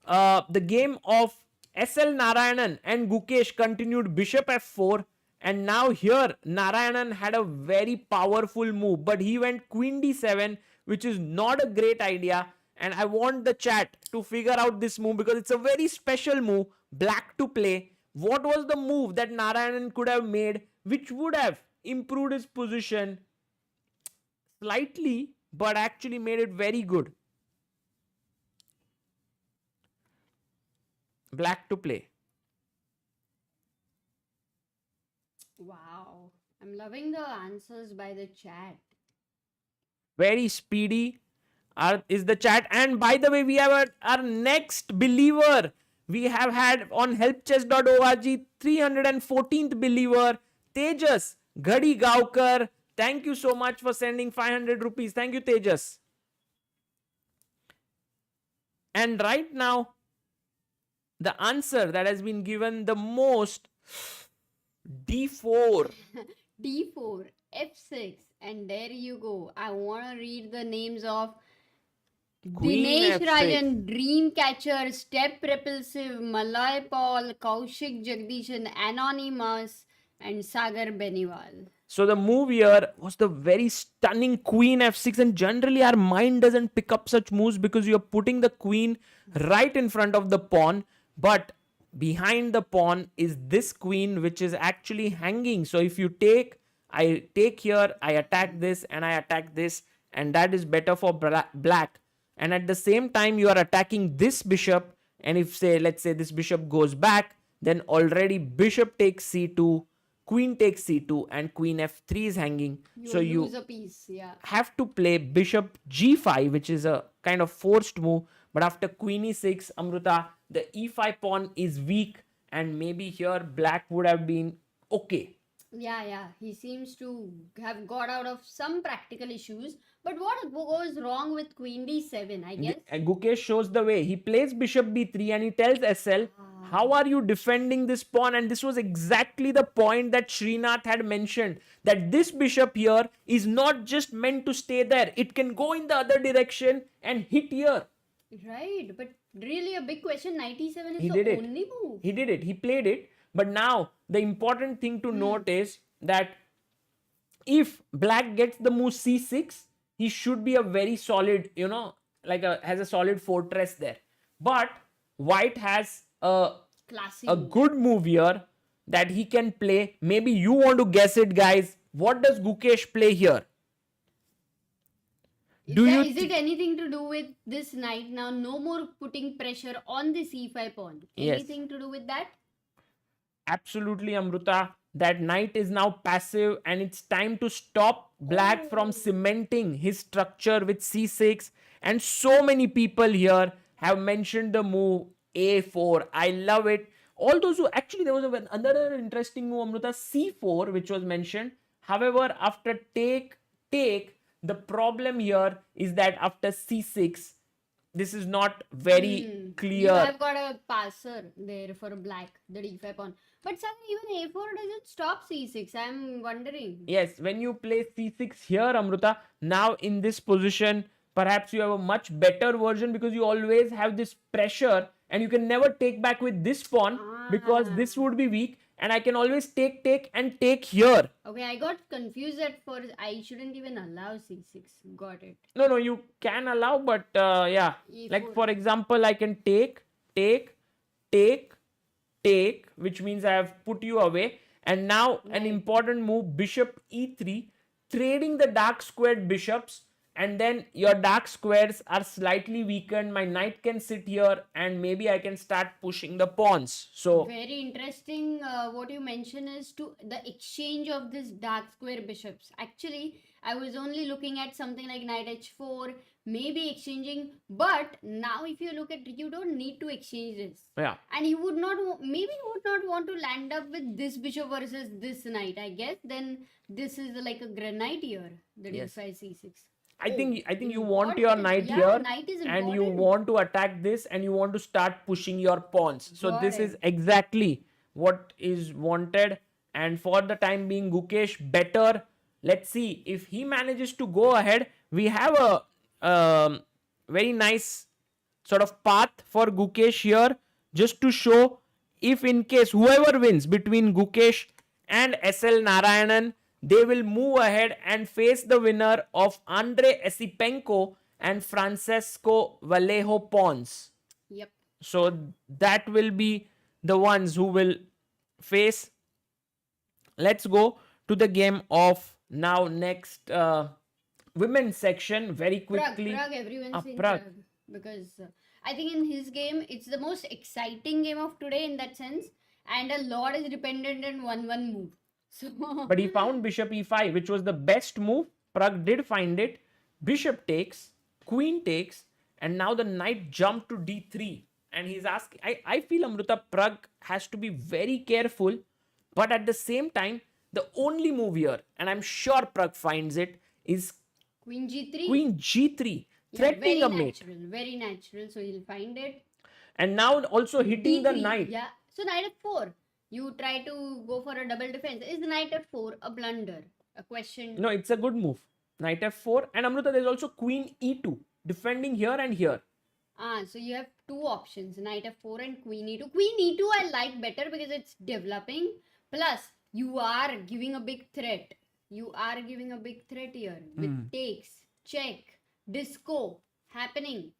the game of SL Narayanan and Gukesh continued bishop f4. And now here, Narayanan had a very powerful move, but he went queen d7, which is not a great idea. And I want the chat to figure out this move, because it's a very special move, black to play. What was the move that Narayanan could have made, which would have improved his position slightly, but actually made it very good? Black to play. Wow, I'm loving the answers by the chat. Very speedy is the chat. And by the way, we have our next believer. We have had on helpchess.org 314th believer, Tejas Ghadi Gaukar. Thank you so much for sending 500 rupees. Thank you, Tejas. And right now, the answer that has been given the most, D4. D4, F6, and there you go. I want to read the names of Queen Dinesh F6. Rajan, Dreamcatcher, Step Repulsive, Malay Paul, Kaushik Jagdishan, Anonymous, and Sagar Beniwal. So the move here was the very stunning Queen F6, and generally our mind doesn't pick up such moves because you're putting the queen right in front of the pawn, but behind the pawn is this queen which is actually hanging. So if you take, I take here, I attack this and I attack this, and that is better for black. And at the same time you are attacking this bishop, and if say, let's say this bishop goes back, then already bishop takes c2, queen takes c2, and queen f3 is hanging. You so you lose a piece, yeah. have to play bishop g5, which is a kind of forced move. But after queen e6, Amruta, the e5 pawn is weak, and maybe here black would have been okay. Yeah. He seems to have got out of some practical issues. But what goes wrong with Queen D7, I guess? And Gukesh shows the way. He plays bishop b3 and he tells SL, how are you defending this pawn? And this was exactly the point that Srinath had mentioned, that this bishop here is not just meant to stay there. It can go in the other direction and hit here. Right, but really a big question. Knight E7 is He the did it. only move. He did it. He played it. But now the important thing to note is that if black gets the move c6, he should be a very solid, has a solid fortress there. But white has Classy a move. good move here that he can play. Maybe you want to guess it, guys. What does Gukesh play here? Is it anything to do with this knight now? No more putting pressure on the c5 pawn. Yes. Anything to do with that? Absolutely, Amruta. That knight is now passive, and it's time to stop black from cementing his structure with c6. And so many people here have mentioned the move a4. I love it. All those who actually, there was another interesting move, Amruta, c4, which was mentioned. However, after take, the problem here is that after c6, this is not very clear. You have got a passer there for black, the d5 pawn. But Sagar, even a4 doesn't stop c6. I'm wondering. Yes, when you play c6 here, Amruta, now in this position, perhaps you have a much better version because you always have this pressure and you can never take back with this pawn because this would be weak, and I can always take and take here. Okay, I got confused at first. I shouldn't even allow c6. Got it. No, you can allow, but yeah. E4. Like for example, I can take, which means I have put you away. And now an important move, bishop e3, trading the dark squared bishops, and then your dark squares are slightly weakened. My knight can sit here and maybe I can start pushing the pawns. So Very interesting. What you mention is to the exchange of this dark square bishops. Actually, I was only looking at something like knight h4, maybe exchanging. But now, if you look at, you don't need to exchange this. yeah. And you would not, maybe you would not want to land up with this bishop versus this knight. I guess then this is like a granite here, the Yes. d5 c6. I think you want your important. knight Yeah, here, knight is and you important. want to attack this, and you want to start pushing your pawns. So Got this it. is exactly what is wanted. And for the time being, Gukesh better. Let's see if he manages to go ahead. We have a very nice sort of path for Gukesh here, just to show if in case whoever wins between Gukesh and SL Narayanan, they will move ahead and face the winner of Andre Esipenko and Francesco Vallejo Pons. Yep. So that will be the ones who will face. Let's go to the game of now next women's section very quickly. Pragg, everyone's in Pragg. Pragg. Because I think in his game, it's the most exciting game of today in that sense. And a lot is dependent on 1-1 move. So, But he found bishop e5, which was the best move. Pragg did find it. Bishop takes, queen takes, and now the knight jumped to d3. and he's asking. I feel Amruta Pragg has to be very careful, but at the same time, the only move here, and I'm sure Pragg finds it, is Queen G3. Queen G3, threatening very a mate. Very natural. So he'll find it. And now also hitting the D3, knight. Yeah. So knight f4. You try to go for a double defense. Is the knight f4 a blunder? A question? No, it's a good move. Knight f4. And Amruta, there's also Queen e2, defending here and here. So you have two options, knight f4 and queen e2. Queen e2 I like better because it's developing. Plus, you are giving a big threat. You are giving a big threat here with takes, check, disco happening.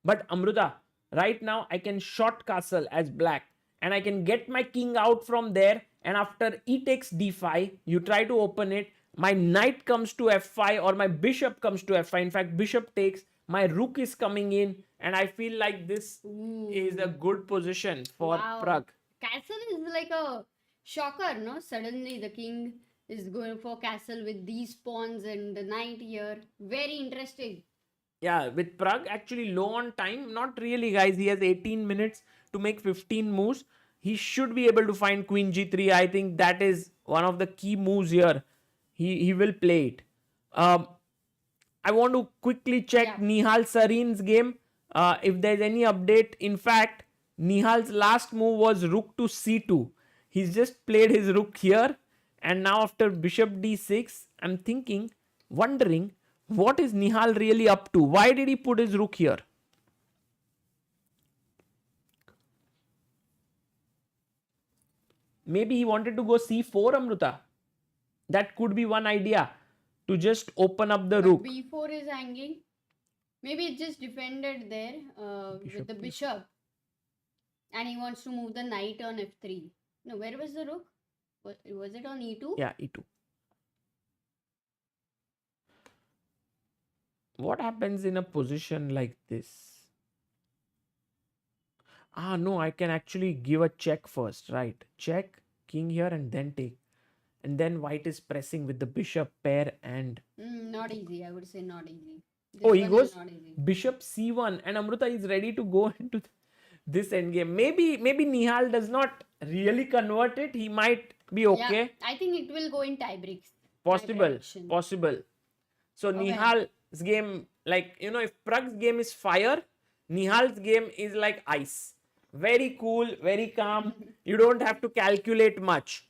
But Amruta, right now I can short castle as black and I can get my king out from there, and after e takes d5, you try to open it, my knight comes to f5 or my bishop comes to f5. In fact, bishop takes, my rook is coming in, and I feel like this is a good position for Pragg. Castle is like a shocker, no? Suddenly the king is going for castle with these pawns and the knight here. Very interesting. Yeah, with Pragg actually low on time. Not really, guys. He has 18 minutes to make 15 moves. He should be able to find Queen G3. I think that is one of the key moves here. He will play it. I want to quickly check Nihal Sarin's game. If there's any update. In fact, Nihal's last move was rook to c2. He's just played his rook here. And now after bishop d6, I'm wondering, what is Nihal really up to? Why did he put his rook here? Maybe he wanted to go c4, Amruta. That could be one idea, to just open up the rook. b4 is hanging. Maybe it's just defended there with the bishop. And he wants to move the knight on f3. No, where was the rook? Was it on e2? Yeah, e2. What happens in a position like this? No, I can actually give a check first, right? Check, king here, and then take. And then white is pressing with the bishop pair and... not easy, I would say not easy. He goes bishop c1, and Amruta is ready to go into this endgame. Maybe Nihal does not really convert it. He might be okay. Yeah, I think it will go in tie breaks. Possible. So Nihal's game, if Pragg's game is fire, Nihal's game is like ice. Very cool, very calm. You don't have to calculate much.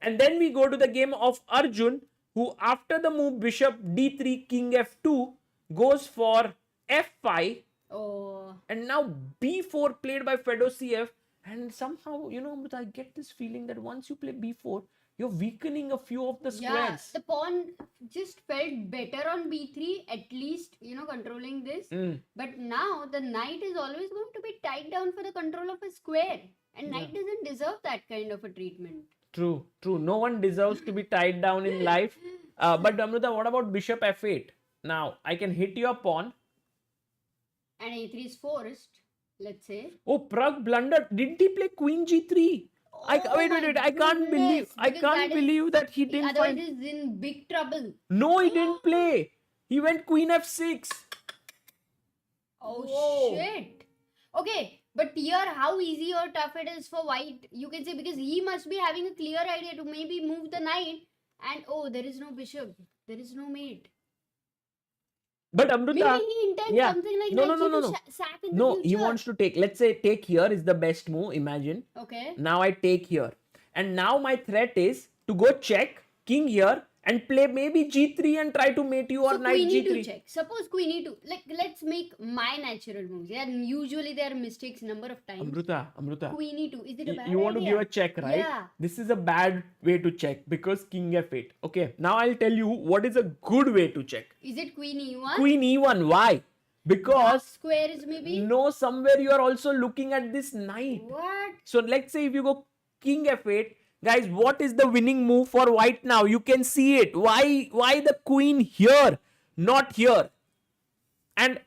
And then we go to the game of Arjun, who after the move bishop d3, king f2, goes for f5. And now b4 played by Fedosiev. And somehow, Amruta, I get this feeling that once you play b4, you're weakening a few of the squares. Yeah, the pawn just felt better on b3, at least, controlling this. But now the knight is always going to be tied down for the control of a square. And knight doesn't deserve that kind of a treatment. True. No one deserves to be tied down in life. But Amruta, what about bishop f8? Now, I can hit your pawn. And a3 is forced, let's say. Pragg blundered. Didn't he play queen g3? Wait. I can't believe that he didn't. Otherwise, he's in big trouble. No, he didn't play. He went queen f6. Shit. Okay, but here, how easy or tough it is for white, you can say, because he must be having a clear idea to maybe move the knight. And there is no bishop. There is no mate. But Amruta, maybe he intends something like no. Sap in the No, future. he wants to take. Let's say take here is the best move. Imagine. Okay. Now I take here, and now my threat is to go check king here and play maybe g3 and try to mate you, or knight queen g3. e2 check. Suppose queen e2. Let's make my natural moves. Yeah, usually there are mistakes number of times. Amruta. Queen e2. Is it a bad idea? You want to give a check, right? Yeah. This is a bad way to check because king f8. Okay, now I'll tell you what is a good way to check. Is it queen e1? Queen e1. Why? Because square is maybe. No, somewhere you are also looking at this knight. What? So let's say if you go king f8. Guys, what is the winning move for white now? You can see it. Why the queen here, not here? And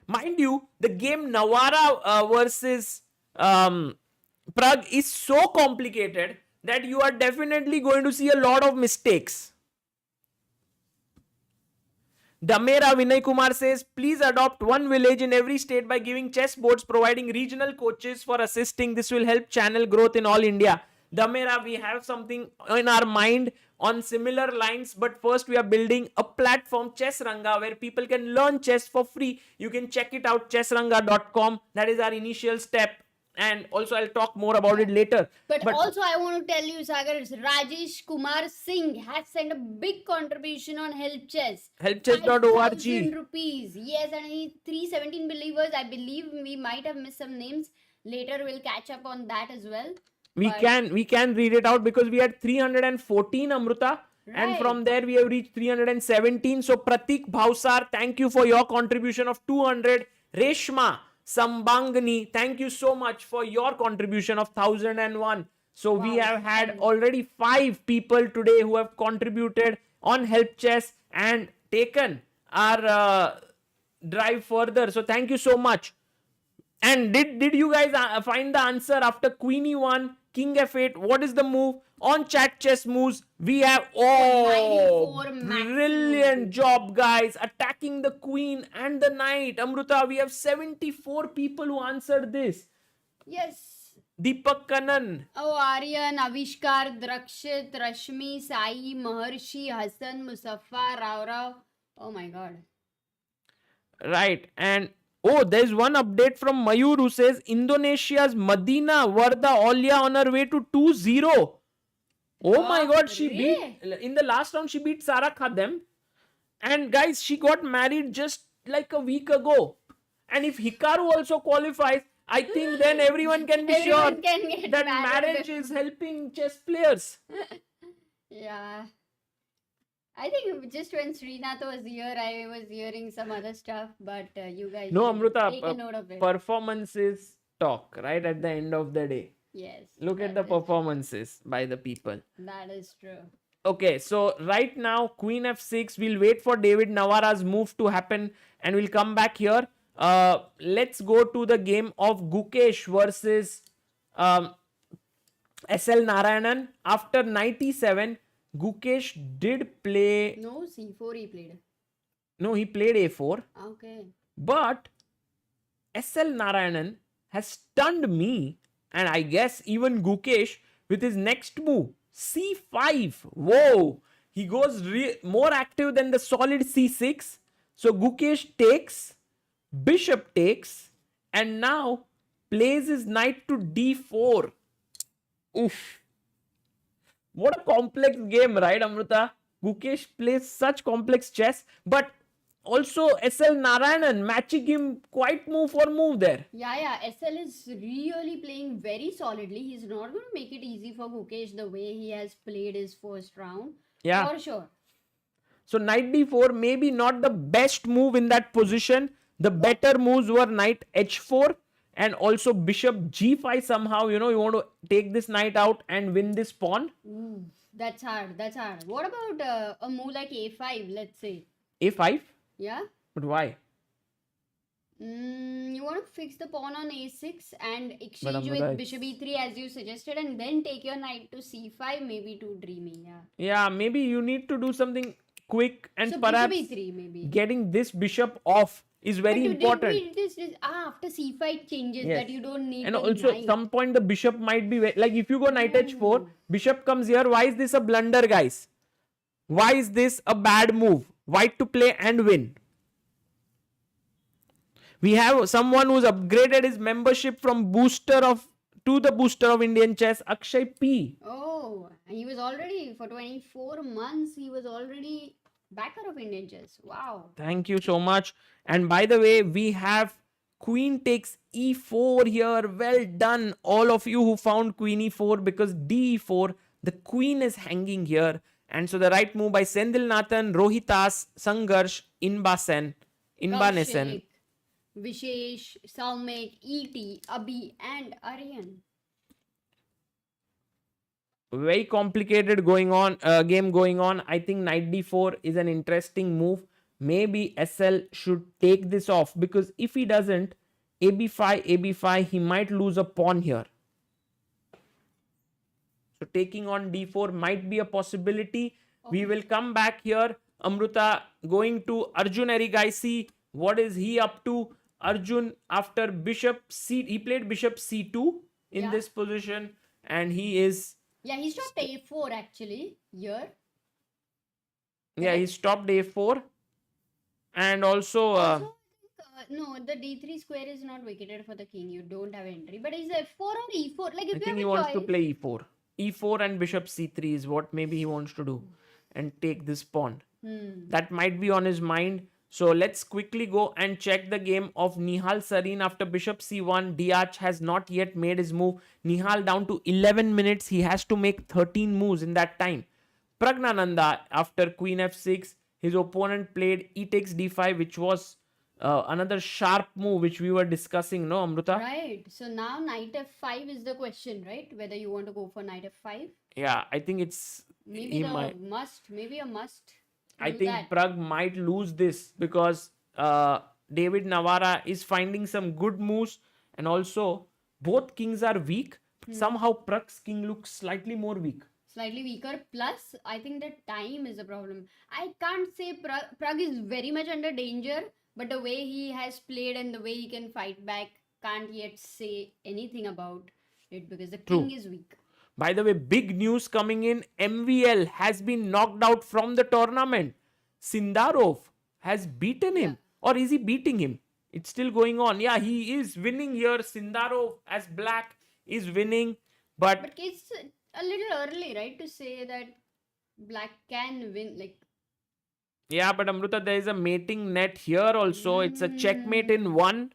mind you, the game Navara versus Pragg is so complicated that you are definitely going to see a lot of mistakes. Damera Vinay Kumar says, please adopt one village in every state by giving chess boards, providing regional coaches for assisting. This will help channel growth in all India. Damera, we have something in our mind on similar lines, but first we are building a platform, Chess Ranga, where people can learn chess for free. You can check it out, chessranga.com. That is our initial step. And also I'll talk more about it later. But also I want to tell you, Sagar, Rajesh Kumar Singh has sent a big contribution on Help Chess. Helpchess.org. 5,000 rupees. Yes, and 317 believers. I believe we might have missed some names. Later we'll catch up on that as well. We can read it out because we had 314, Amruta. And from there we have reached 317. So Pratik Bhausar, thank you for your contribution of 200. Reshma Sambangani, thank you so much for your contribution of 1001. So we have had already 5 people today who have contributed on Help Chess and taken our drive further. So thank you so much. And did you guys find the answer after Queen E1, King F8? What is the move? On Chat Chess Moves, we have, 94 brilliant job, guys. Attacking the Queen and the Knight. Amruta, we have 74 people who answered this. Yes. Deepak Kanan. Oh, Aryan, Avishkar, Drakshit, Rashmi, Sai, Maharshi, Hassan, Musaffar, Rao. Oh my god. Right. And there's one update from Mayur who says Indonesia's Madina Warda Olia on her way to 2-0. Oh my god, she beat, in the last round, she beat Sara Khadem. And guys, she got married just like a week ago. And if Hikaru also qualifies, I think then everyone can be sure that marriage is helping chess players. Yeah. I think just when Srinath was here, I was hearing some other stuff, but you guys No, should Amruta, take a note of it. performances talk, right? At the end of the day. Yes. Look at the performances by the people. That is true. Okay, so right now, Queen F6, we'll wait for David Navara's move to happen and we'll come back here. Let's go to the game of Gukesh versus SL Narayanan. After 97, Gukesh did play... No, C4 he played. No, he played A4. Okay. But SL Narayanan has stunned me and I guess even Gukesh with his next move, C5. Whoa! He goes more active than the solid C6. So Gukesh takes, Bishop takes, and now plays his knight to D4. Oof. What a complex game, right, Amruta? Gukesh plays such complex chess, but also SL Narayanan matching him quite move for move there. Yeah. SL is really playing very solidly. He's not going to make it easy for Gukesh the way he has played his first round. Yeah. For sure. So knight d4 maybe not the best move in that position. The better moves were knight h4 and also bishop g5 somehow. You want to take this knight out and win this pawn. Ooh, that's hard. What about a move like a5, let's say? A5? Yeah? But why? You want to fix the pawn on a6 and exchange Amruta, with bishop e3 as you suggested and then take your knight to c5, maybe too dreamy. Yeah, maybe you need to do something quick and So perhaps bishop e3 maybe. getting this bishop off is very important. After c5 changes Yes. that you don't need And the also knight. some point the bishop might be like if you go knight h4, bishop comes here. Why is this a blunder, guys? Why is this a bad move? White to play and win. We have someone who's upgraded his membership from booster to the booster of Indian chess, Akshay P. Oh, he was already for 24 months. He was already backer of Indian chess. Wow. Thank you so much. And by the way, we have queen takes e4 here. Well done, all of you who found queen e4 because d4, the queen is hanging here. And so the right move by Sendil Nathan, Rohitas, Sangarsh, Inbasen, Kaushik, Vishesh, Saumik, E.T., Abhi, and Aryan. Very complicated game going on. I think knight d4 is an interesting move. Maybe SL should take this off because if he doesn't, ab5, he might lose a pawn here. So taking on d4 might be a possibility. We will come back here. Amruta going to Arjun Erigaisi. What is he up to? Arjun after bishop c, he played bishop c2 in Yeah. this position, and he is Yeah, he stopped a4 actually here. yeah, he stopped a4, and also Also, no, the d3 square is not vacated for the king. You don't have entry. But is f4 or e4? Like, if I you think have he a wants to choice. play e4. E4 and bishop c3 is what maybe he wants to do, and take this pawn. That might be on his mind. So let's quickly go and check the game of Nihal Sarin after bishop c1. Diach has not yet made his move. Nihal down to 11 minutes. He has to make 13 moves in that time. Pragnananda after queen f6. His opponent played e takes d5, which was another sharp move which we were discussing, no, Amruta? Right. So now knight f5 is the question, right? Whether you want to go for knight f5. Yeah, I think it's Maybe he the might. must. Maybe a must. I do think that. Pragg might lose this because David Navara is finding some good moves, and also both kings are weak. Somehow Pragg's king looks slightly more weak. Slightly weaker. Plus, I think the time is a problem. I can't say Pragg is very much under danger, but the way he has played and the way he can fight back, can't yet say anything about it because the True. king is weak. By the way, big news coming in. MVL has been knocked out from the tournament. Sindarov has beaten him. Or is he beating him? It's still going on. Yeah, he is winning here. Sindarov as black is winning. But it's a little early, right, to say that black can win. Like, yeah, but Amruta, there is a mating net here also. It's a checkmate in one.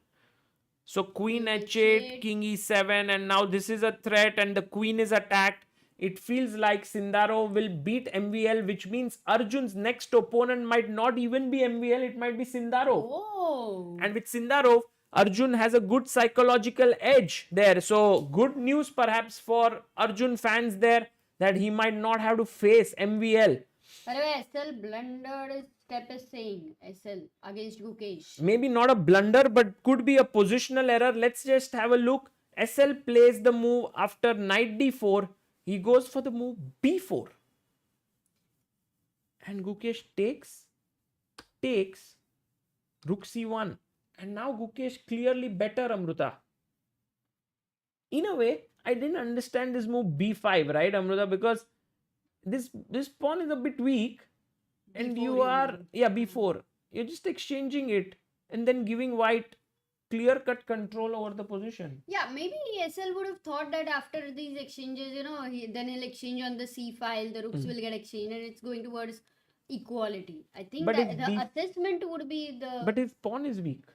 So queen King h8, h8. king e7, and now this is a threat and the queen is attacked. It feels like Sindarov will beat MVL, which means Arjun's next opponent might not even be MVL, it might be Sindarov. oh, And with Sindarov, Arjun has a good psychological edge there. So good news perhaps for Arjun fans there that he might not have to face MVL. by the way, SL blundered his step is saying SL against Gukesh. Maybe not a blunder, but could be a positional error. Let's just have a look. SL plays the move after knight d4. He goes for the move b4. And Gukesh takes, rook c1. And now Gukesh clearly better, Amruta. In a way, I didn't understand this move b5, right, Amruta? Because this pawn is a bit weak. And B4 you you are, mean. yeah, b4. You're just exchanging it and then giving white clear-cut control over the position. Yeah, maybe SL would have thought that after these exchanges, then he'll exchange on the C file, the rooks will get exchanged, and it's going towards equality. I think But that if the these- assessment would be the. But his pawn is weak.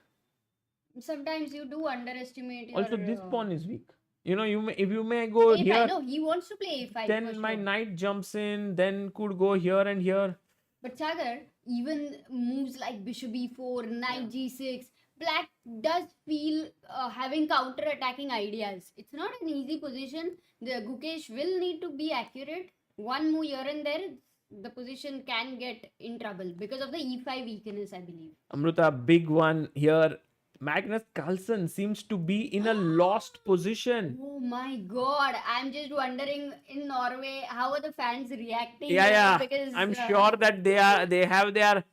Sometimes you do underestimate Also, your. this pawn is weak. You know, if you may go A5, here, no, he wants to play A5. then for my sure. knight jumps in, then could go here and here. But Sagar, even moves like bishop e4, knight g6, black does feel having counter-attacking ideas. It's not an easy position. The Gukesh will need to be accurate. One move here and there, the position can get in trouble because of the e5 weakness, I believe. Amruta, big one here. Magnus Carlsen seems to be in a lost position. Oh my god, I'm just wondering in Norway, how are the fans reacting? Yeah. Because I'm sure that they have their,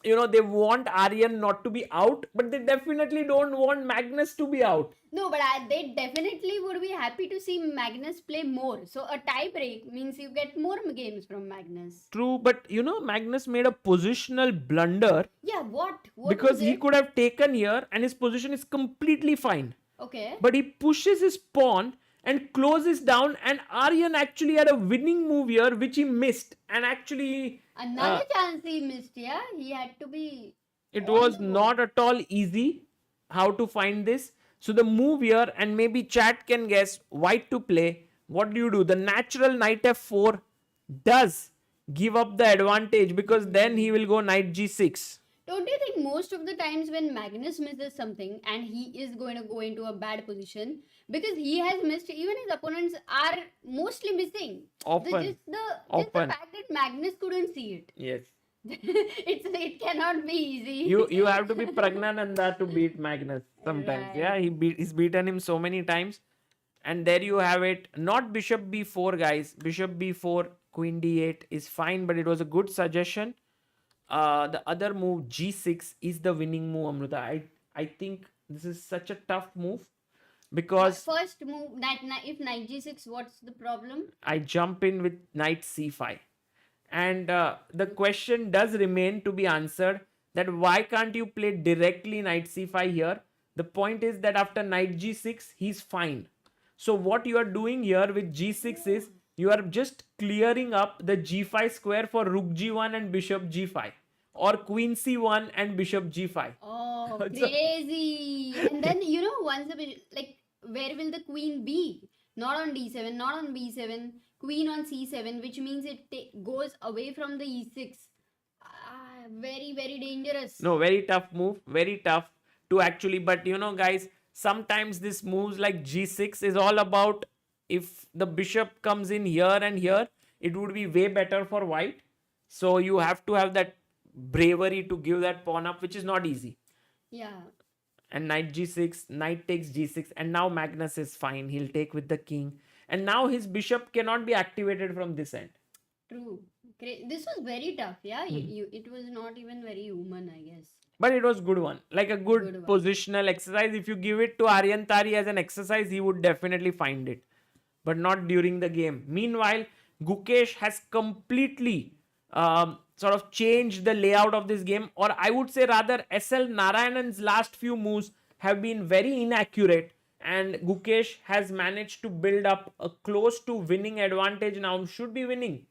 they want Aryan not to be out, but they definitely don't want Magnus to be out. No, but they definitely would be happy to see Magnus play more. So a tie break means you get more games from Magnus. True, but Magnus made a positional blunder Yeah, what? What because was he it? could have taken here and his position is completely fine. Okay. But he pushes his pawn and closes down, and Aryan actually had a winning move here which he missed, and actually Another chance he missed, yeah? He had to be. it was not at all easy how to find this. So the move here, and maybe chat can guess, white to play. What do? The natural knight f4 does give up the advantage because then he will go knight g6. Don't you think most of the times when Magnus misses something and he is going to go into a bad position because he has missed, even his opponents are mostly missing. Often. Just the Often. fact that Magnus couldn't see it. Yes. It cannot be easy. You have to be Pragnananda to beat Magnus sometimes. Right. Yeah, he's beaten him so many times. And there you have it. Not bishop b4, guys. Bishop b4, queen d8 is fine, but it was a good suggestion. the other move g6 is the winning move, Amruta. I think this is such a tough move because First move, if knight g6, what's the problem? I jump in with knight c5. And the question does remain to be answered, that why can't you play directly knight c5 here? The point is that after knight g6, he's fine. So what you are doing here with g6 is you are just clearing up the g5 square for rook g1 and bishop g5, or queen c1 and bishop g5. Oh, So- crazy. And then, once like, where will the queen be? Not on d7, not on b7, queen on c7, which means it goes away from the e6. Very, very dangerous. No, very tough move, very tough to actually. But guys, sometimes this moves like g6 is all about, if the bishop comes in here and here, it would be way better for white. So you have to have that bravery to give that pawn up, which is not easy. Yeah. And knight g6, knight takes g6, and now Magnus is fine. He'll take with the king. And now his bishop cannot be activated from this end. True. This was very tough. Yeah, it was not even very human, I guess. But it was good one. Like a good Good one. positional exercise. If you give it to Aryan Tari as an exercise, he would definitely find it. But not during the game. Meanwhile, Gukesh has completely sort of changed the layout of this game. Or I would say rather, SL Narayanan's last few moves have been very inaccurate. And Gukesh has managed to build up a close to winning advantage now. Should be winning.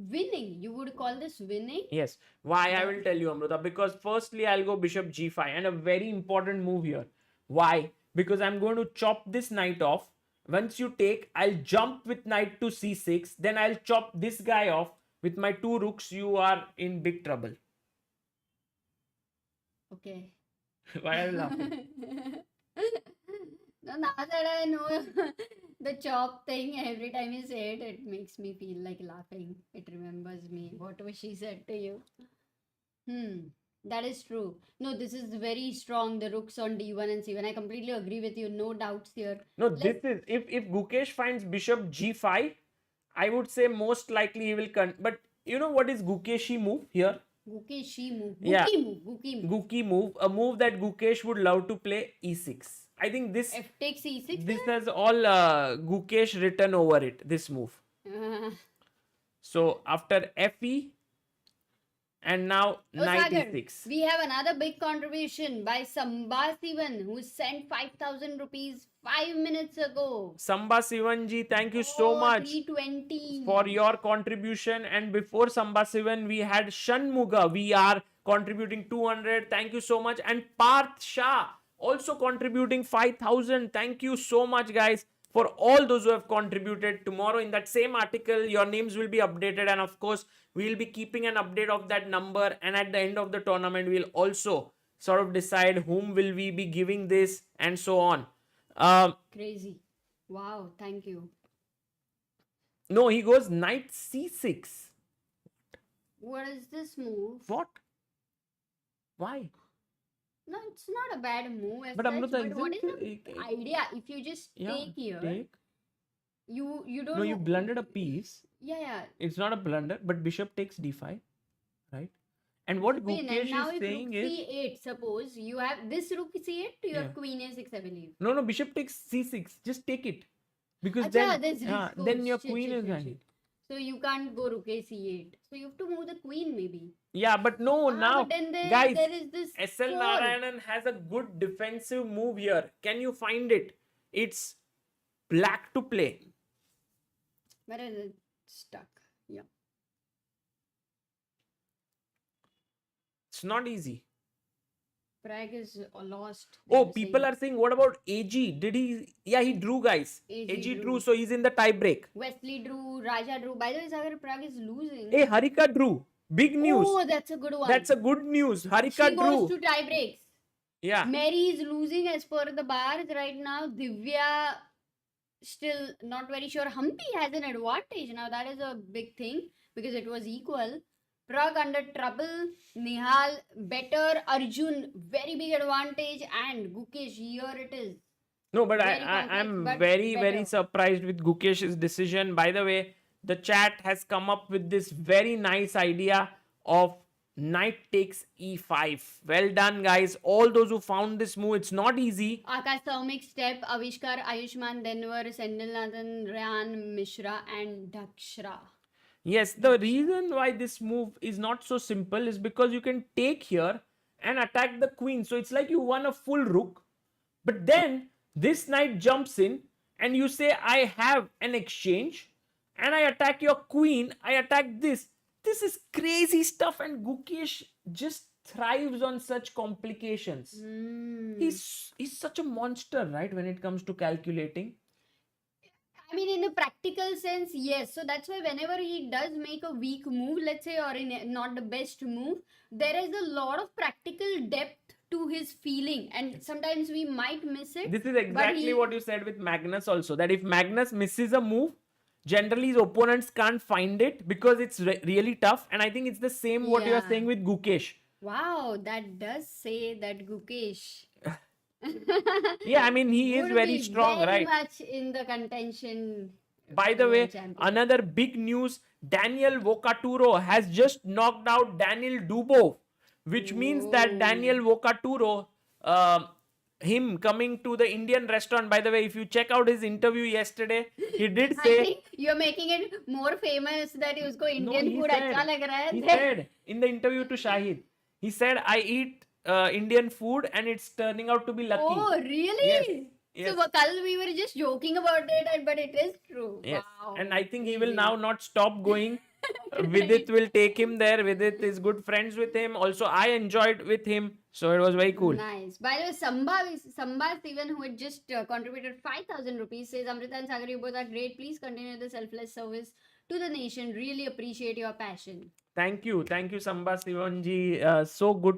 Winning? You would call this winning? Yes. Why? I will tell you, Amruta. Because firstly, I'll go bishop g5, and a very important move here. Why? Because I'm going to chop this knight off. Once you take, I'll jump with knight to c6. Then I'll chop this guy off. With my two rooks, you are in big trouble. Okay. Why are you laughing? No, now that I know the chop thing, every time you say it, it makes me feel like laughing. It remembers me. What was she said to you? That is true. No, this is very strong. The rooks on d1 and c1. I completely agree with you. No doubts here. No, this is, if Gukesh finds bishop g5, I would say most likely he will but you know what is Gukeshi move here? Gukeshi move. Yeah. Guki move. Guki move, a move that Gukesh would love to play e6. I think this F takes e6. this has all Gukesh written over it, this move. So after fe, and now knight Sagar, e6. we have another big contribution by Samba Sivan, who sent 5,000 rupees 5 minutes ago. Samba Sivanji, thank you so much 320. for your contribution. And before Samba Sivan, we had Shanmuga. We are contributing 200. Thank you so much. And Parth Shah also contributing 5,000. Thank you so much, guys, for all those who have contributed. Tomorrow in that same article, your names will be updated, and of course we'll be keeping an update of that number, and at the end of the tournament we'll also sort of decide whom will we be giving this and so on. Crazy. Wow, thank you. No, he goes knight c6. What is this move? What? Why? No, it's not a bad move as But such, Amruta, but what is isn't the it- idea? If you just Yeah, take here, take. you don't No, you know- blundered a piece. Yeah. It's not a blunder, but bishop takes d5, right? And what Win. And Gukesh now is if saying rook is, c8, suppose you have this rook c8, you have Yeah. queen a6, I believe. no, bishop takes c6. Just take it, because Acha, then, there's then your shit, queen shit, is shit, hanging. shit. So you can't go rook a c8. So you have to move the queen maybe. Yeah, but no, now, But then guys, there is this SL four. Narayanan has a good defensive move here. Can you find it? It's black to play. Where is it stuck? Yeah. It's not easy. Pragg is lost. Oh, they're people saying. are saying, what about AG? Did he? Yeah, he drew, guys. AG AG drew, drew. so he's in the tie break. Wesley drew, Raja drew. By the way, Sagar, Pragg is losing. Hey, Harika drew. Big news. Oh, that's a good one. That's a good news. Harika she drew. goes to tie breaks. Yeah. Mary is losing as per the bars right now. Divya still not very sure. Humpy has an advantage now. That is a big thing because it was equal. Pragg under trouble. Nihal better. Arjun very big advantage. And Gukesh, here it is. No, but Very I'm complex, but very, very better. surprised with Gukesh's decision. By the way, the chat has come up with this very nice idea of Knight takes e5. Well done, guys. All those who found this move, it's not easy. Akash Saumik step, Avishkar, Ayushman, Denver, Sendilnathan, Ryan, Mishra, and Dakshra. Yes, the reason why this move is not so simple is because you can take here and attack the queen. So it's like you won a full rook. But then this knight jumps in and you say, I have an exchange and I attack your queen. I attack this. This is crazy stuff, and Gukesh just thrives on such complications. He's such a monster, right, when it comes to calculating. I mean, in a practical sense, yes. So that's why whenever he does make a weak move, let's say, or in not the best move, there is a lot of practical depth to his feeling, and sometimes we might miss it. This is exactly what you said with Magnus also, that if Magnus misses a move, generally his opponents can't find it because it's really tough. And I think it's the same what you are saying with Gukesh. Wow, that does say that Gukesh. Yeah, I mean, he is very strong, very right? Much in the contention. By the way, champion. another big news, Daniel Vocaturo has just knocked out Daniel Dubov, which means that Daniel Vocaturo, him coming to the Indian restaurant. By the way, if you check out his interview yesterday, he did say, I think you're making it more famous that usko Indian food acha lag raha hai. He said in the interview to Shahid, he said, I eat Indian food and it's turning out to be lucky. Oh, really? Yes. So, kal we were just joking about it, but it is true. Yes. Wow. And I think he will now not stop going. Vidit will take him there. Vidit is good friends with him. Also, I enjoyed with him. So it was very cool. Nice. By the way, Samba Steven, who had just contributed 5,000 rupees, says, Amruta and Sagar, you both are great. Please continue the selfless service to the nation. Really appreciate your passion. Thank you. Thank you, Samba Sivanji. So good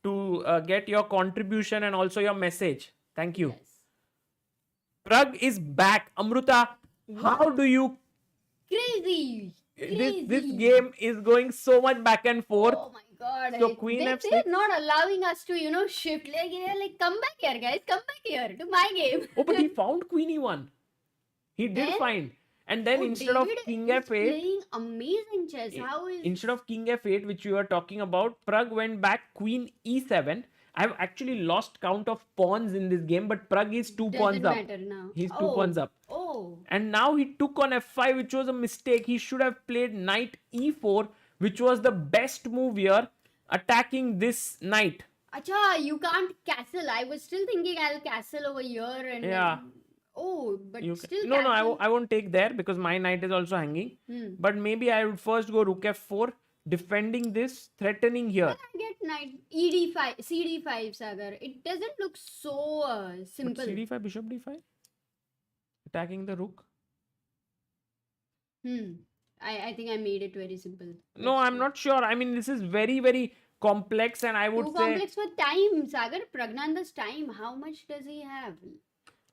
to get your contribution and also your message. Thank you. Yes. Pragg is back. Amruta, how do you... Crazy. This game is going so much back and forth. Oh my god. So Queen F6. They're not allowing us to, shift. Like, come back here, guys. Come back here to my game. Oh, but he found Queen E1. He did find. And then instead of King F8, playing amazing chess. Instead of King F8, which you are talking about, Pragg went back Queen E7. I've actually lost count of pawns in this game, but Pragg is 2 pawns up. Doesn't matter now. He's 2 pawns up. Oh. And now he took on F5, which was a mistake. He should have played Knight E4, which was the best move here, attacking this knight. Acha, you can't castle. I was still thinking I'll castle over here and then... Oh, but still No, I won't take there because my knight is also hanging. But maybe I would first go Rook F4, defending this, threatening here. But I get knight ED5, CD5, Sagar. It doesn't look so simple. But CD5, Bishop D5? Attacking the rook? I think I made it very simple. No, I'm not sure. I mean, this is very, very complex, and I would Too say... complex for time, Sagar. Pragnananda's time. How much does he have?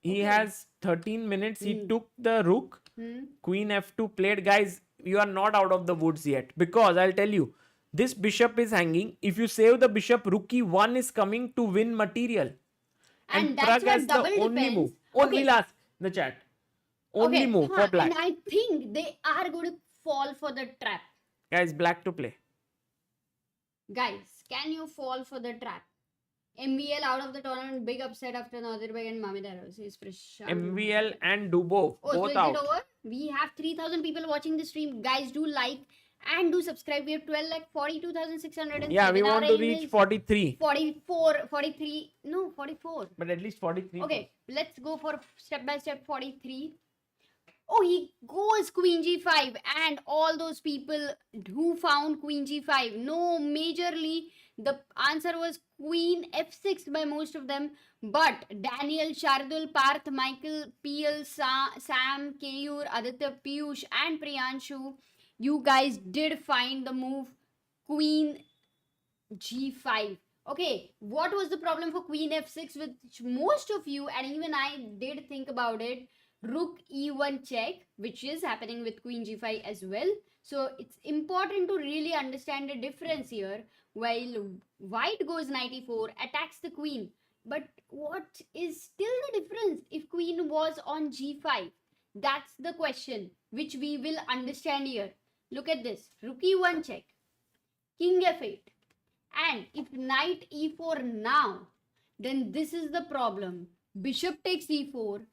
He has 13 minutes. He took the rook. Queen F2 played. Guys, you are not out of the woods yet. Because I'll tell you, this bishop is hanging. If you save the bishop, rook E1 is coming to win material. And Pragg that's what double only depends. move. Only last the chat. Only move for black. And I think they are going to fall for the trap. Guys, black to play. Guys, can you fall for the trap? MVL out of the tournament, big upset after Azerbaijan Mamedaro, says Prashant. MVL and Dubov, both both is out. It over? We have 3,000 people watching the stream. Guys, do like and do subscribe. We have 42,600. Yeah, we want to reach 43. 44, 43, no, 44. But at least 43. Okay, let's go for step by step 43. Oh, he goes Queen G5 and all those people who found Queen G5. No, majorly the answer was Queen F6 by most of them. But Daniel, Shardul, Parth, Michael, PL, Sam, Keyur, Aditya, Piyush and Priyanshu, you guys did find the move Queen G5. Okay, what was the problem for Queen F6, which most of you and even I did think about it? Rook E1 check, which is happening with Queen G5 as well. So it's important to really understand the difference here. While white goes Knight E4, attacks the queen. But what is still the difference if queen was on G5? That's the question which we will understand here. Look at this. Rook E1 check. King F8. And if knight e4 now, then this is the problem. Bishop takes e4,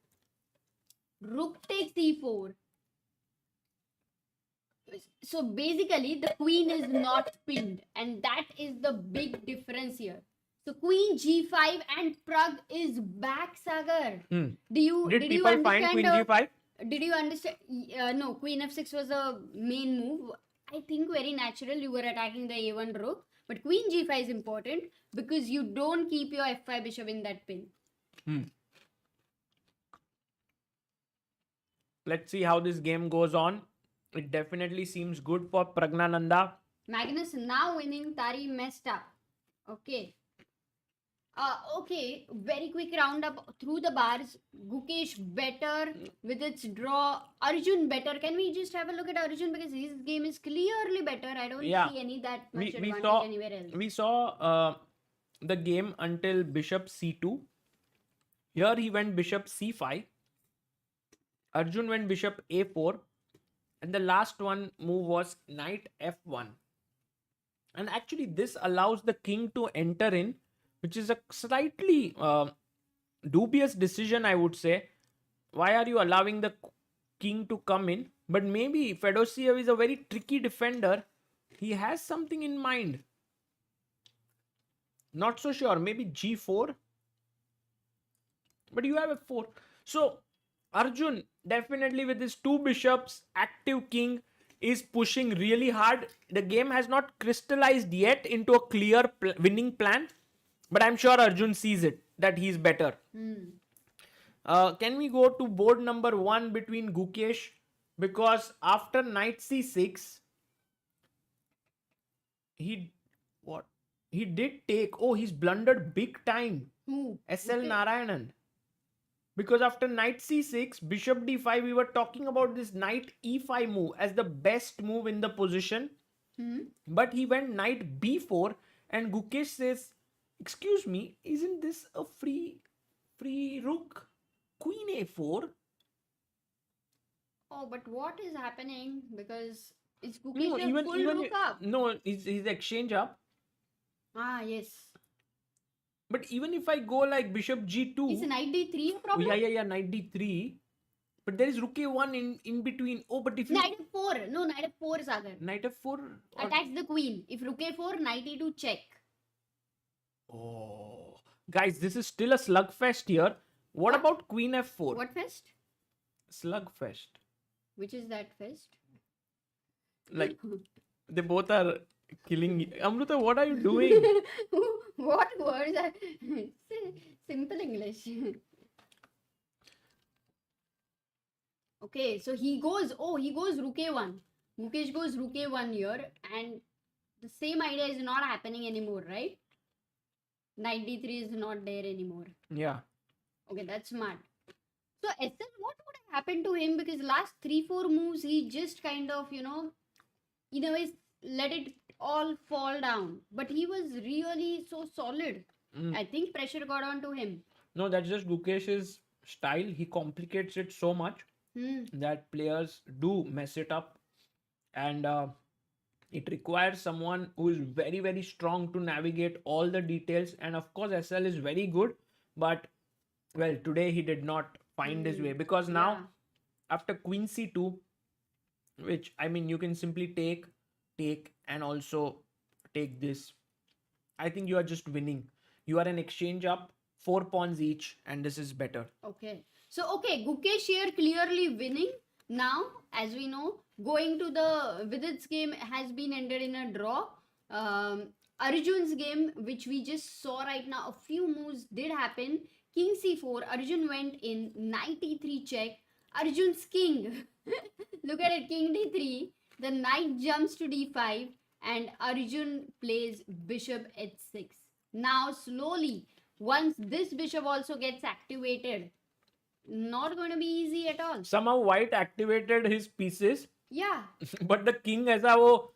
rook takes e4. So basically, the queen is not pinned, and that is the big difference here. So queen g5 and Pragg is back, Sagar. Did Did you people find understand? queen g5? Did you understand? No, queen f6 was a main move. I think very natural. You were attacking the a1 rook, but queen g5 is important because you don't keep your f5 bishop in that pin. Let's see how this game goes on. It definitely seems good for Pragnananda. Magnus now winning. Tari messed up. Okay. Okay, very quick roundup through the bars. Gukesh better with its draw. Arjun better. Can we just have a look at Arjun because his game is clearly better. I don't see any that much advantage anywhere else. We saw the game until bishop c2. Here he went bishop c5. Arjun went bishop a4. And the last one move was knight f1. And actually this allows the king to enter in, which is a slightly dubious decision, I would say. Why are you allowing the king to come in? But maybe Fedosiev is a very tricky defender. He has something in mind. Not so sure. Maybe g4. But you have f4. So Arjun definitely with his two bishops, active king, is pushing really hard. The game has not crystallized yet into a clear winning plan. But I'm sure Arjun sees it, that he's better. Can we go to board number 1 between Gukesh? Because after knight c6, he did take. Oh, he's blundered big time. Who? SL Narayanan. Because after knight c6, bishop d5, we were talking about this knight e5 move as the best move in the position. But he went knight b4 and Gukesh says, excuse me, isn't this a free rook? Queen a4? Oh, but what is happening? Because it's Gukesh full rook up. No, his exchange up. Ah, yes. But even if I go like bishop g2... Is knight d3 a problem? Yeah, knight d3. But there is rook a1 in between. Oh, but if you... Knight f4. No, knight f4, Sagar. Knight f4? Attacks the queen. If rook a4, knight e2 check. Oh. Guys, this is still a slugfest here. What about queen f4? What fest? Slugfest. Which is that fest? Like, they both are killing me. Amruta, what are you doing? What words are... Simple English. Okay, so he goes rook a1. Gukesh goes rook a1 here, and the same idea is not happening anymore, right? Knight d3 is not there anymore. Yeah. Okay, that's smart. So SL, what would have happened to him? Because last 3-4 moves, he just kind of, in a way, let it all fall down. But he was really so solid. I think pressure got on to him. No, that's just Gukesh's style. He complicates it so much that players do mess it up. And it requires someone who is very, very strong to navigate all the details. And of course, SL is very good. But, well, today he did not find his way. Because now, after queen c2, which, I mean, you can simply take, and also take this. I think you are just winning. You are an exchange up, 4 pawns each, and this is better. Okay. So, Gukesh here clearly winning. Now, as we know, going to the Vidit's game has been ended in a draw. Arjun's game, which we just saw right now, a few moves did happen. King c4, Arjun went in, knight e3 check. Arjun's king, look at it, king d3. The knight jumps to d5 and Arjun plays bishop h6. Now slowly, once this bishop also gets activated, not going to be easy at all. Somehow white activated his pieces. Yeah. But the king aisa wo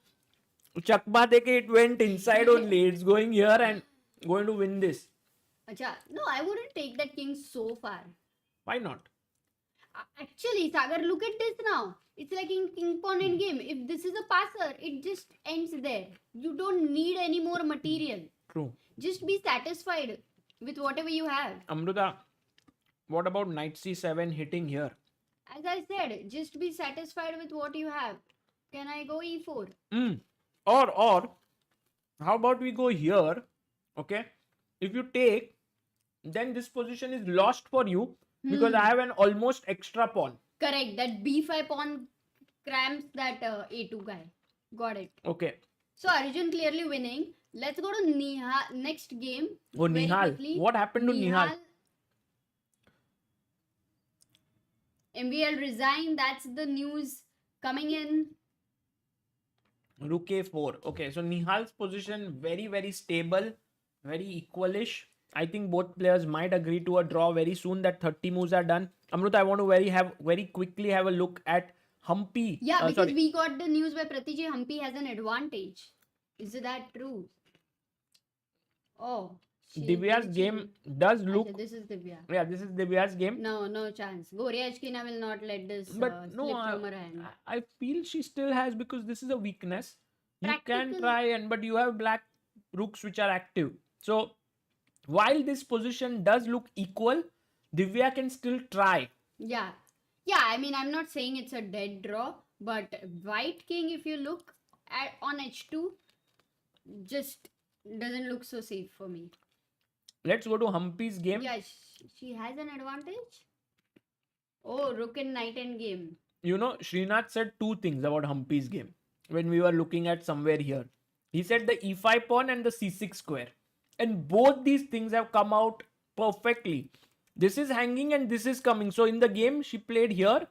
chakma deke it went inside only. It's going here and going to win this. Acha, no, I wouldn't take that king so far. Why not? Actually, Sagar, look at this now. It's like in ping pong end game. If this is a passer, it just ends there. You don't need any more material. True. Just be satisfied with whatever you have. Amruta, what about knight c7 hitting here? As I said, just be satisfied with what you have. Can I go e4? Or how about we go here? Okay, if you take, then this position is lost for you because I have an almost extra pawn. Correct. That b5 pawn cramps that a2 guy. Got it. Okay. So Arjun clearly winning. Let's go to Nihal next game. Oh, very Nihal. quickly. What happened to Nihal? MVL resigned. That's the news coming in. Rook a4. Okay, so Nihal's position very, very stable, very equalish. I think both players might agree to a draw very soon. That 30 moves are done. Amruta, I want to very quickly have a look at Humpy. Yeah, because we got the news by Pratiji Humpy has an advantage. Is that true? Oh. Divya's game does look. Achha, this is Divya. Yeah, this is Divya's game. No chance. Goryachkina will not let this But no, slip from her hand. I feel she still has, because this is a weakness. You Practical. can try, but you have black rooks which are active. So while this position does look equal, Divya can still try. Yeah. I mean, I'm not saying it's a dead draw, but White King, if you look at on h2, just doesn't look so safe for me. Let's go to Humpy's game. Yeah, she has an advantage. Oh, Rook and Knight end game. You know, Srinath said two things about Humpy's game when we were looking at somewhere here. He said the e5 pawn and the c6 square. And both these things have come out perfectly. This is hanging and this is coming. So in the game, she played here.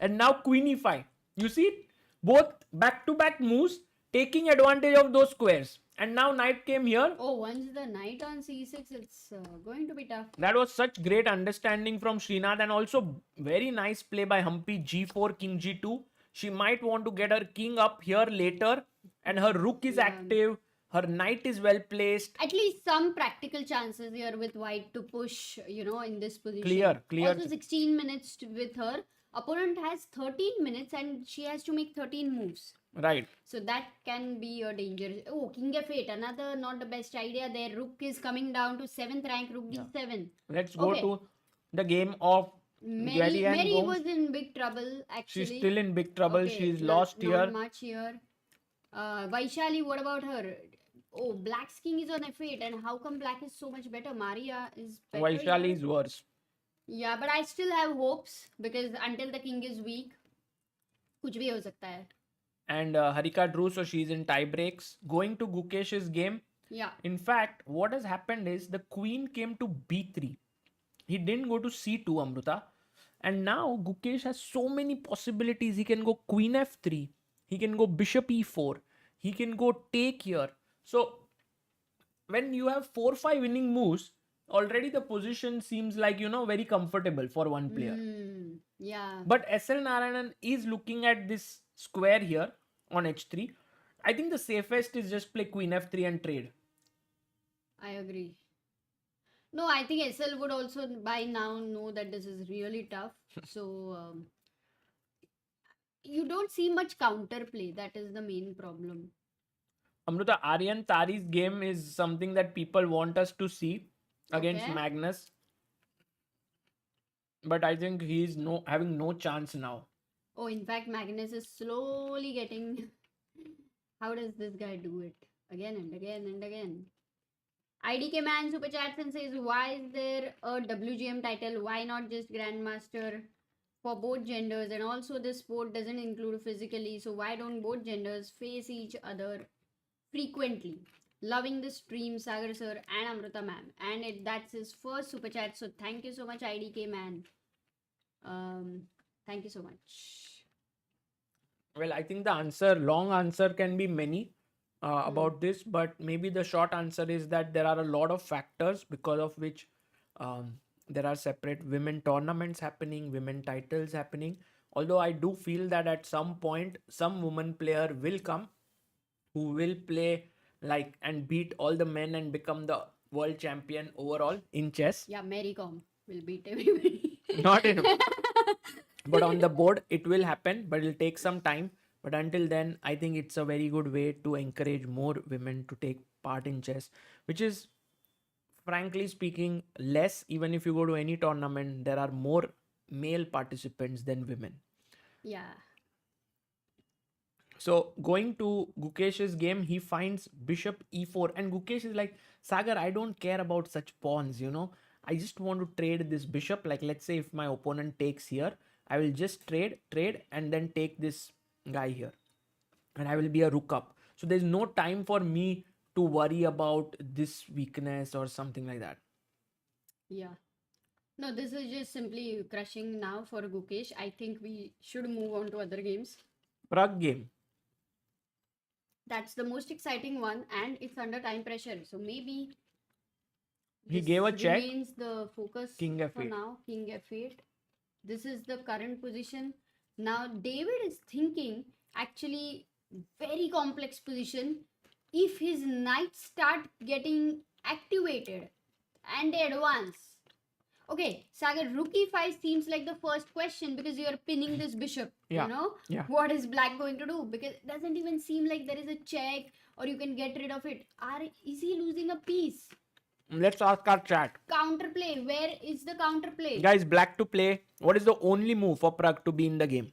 And now queen e5. You see, both back-to-back moves taking advantage of those squares. And now knight came here. Oh, once the knight on c6, it's going to be tough. That was such great understanding from Srinath, and also very nice play by Humpy. G4, king g2. She might want to get her king up here later, and her rook is active. Her knight is well placed. At least some practical chances here with White to push, in this position. Clear. Also 16 minutes with her. Opponent has 13 minutes and she has to make 13 moves. Right. So that can be a danger. Oh, king f8. Another not the best idea there. Rook is coming down to 7th rank. Rook d7. Let's go to the game of Gary and Mary Gomes. was in big trouble actually. She's still in big trouble. Okay, She's lost here. Not much here. Vaishali, what about her? Oh, Black's king is on f8. And how come Black is so much better? Maria is better. Vaishali here. is worse. Yeah, but I still have hopes because until the king is weak, kuch bhi ho sakta hai. And Harika drew, so she's in tie breaks. Going to Gukesh's game. Yeah. In fact, what has happened is the queen came to b3. He didn't go to c2, Amruta. And now Gukesh has so many possibilities. He can go queen f3. He can go bishop e4. He can go take here. So when you have 4-5 winning moves, already the position seems like, very comfortable for one player. Yeah. But SL Narayanan is looking at this square here on h3. I think the safest is just play queen f3 and trade. I agree. No, I think SL would also by now know that this is really tough. So you don't see much counterplay. That is the main problem. Amruta, Aryan Tari's game is something that people want us to see against Magnus. But I think he's having no chance now. Oh, in fact, Magnus is slowly getting... How does this guy do it? Again and again and again. IDK Man super chats and says, why is there a WGM title? Why not just Grandmaster for both genders? And also this sport doesn't include physically. So why don't both genders face each other frequently? Loving the stream, Sagar sir and Amruta ma'am. And that's his first super chat. So thank you so much, IDK Man. Thank you so much. Well, I think the long answer can be many about this, but maybe the short answer is that there are a lot of factors because of which there are separate women tournaments happening, women titles happening. Although I do feel that at some point, some woman player will come who will play and beat all the men and become the world champion overall in chess. Yeah, Mary Com will beat everybody. Not in But on the board, it will happen, but it'll take some time. But until then, I think it's a very good way to encourage more women to take part in chess, which is, frankly speaking, less. Even if you go to any tournament, there are more male participants than women. Yeah. So going to Gukesh's game, he finds bishop e4, and Gukesh is like, Sagar, I don't care about such pawns, you know. I just want to trade this bishop. Like, let's say if my opponent takes here, I will just trade, and then take this guy here, and I will be a rook up. So there's no time for me to worry about this weakness or something like that. Yeah. No, this is just simply crushing now for Gukesh. I think we should move on to other games. Pragg game. That's the most exciting one, and it's under time pressure. So maybe He this gave a check. remains the focus King for f8. now. King f8. This is the current position. Now David is thinking actually very complex position. If his knights start getting activated and they advance. Okay, Sagar, rook e5 seems like the first question because you are pinning this bishop. Yeah, You know, yeah. what is black going to do? Because it doesn't even seem like there is a check or you can get rid of it. Is he losing a piece? Let's ask our chat. Counterplay. Where is the counterplay? Guys, black to play. What is the only move for Pragg to be in the game?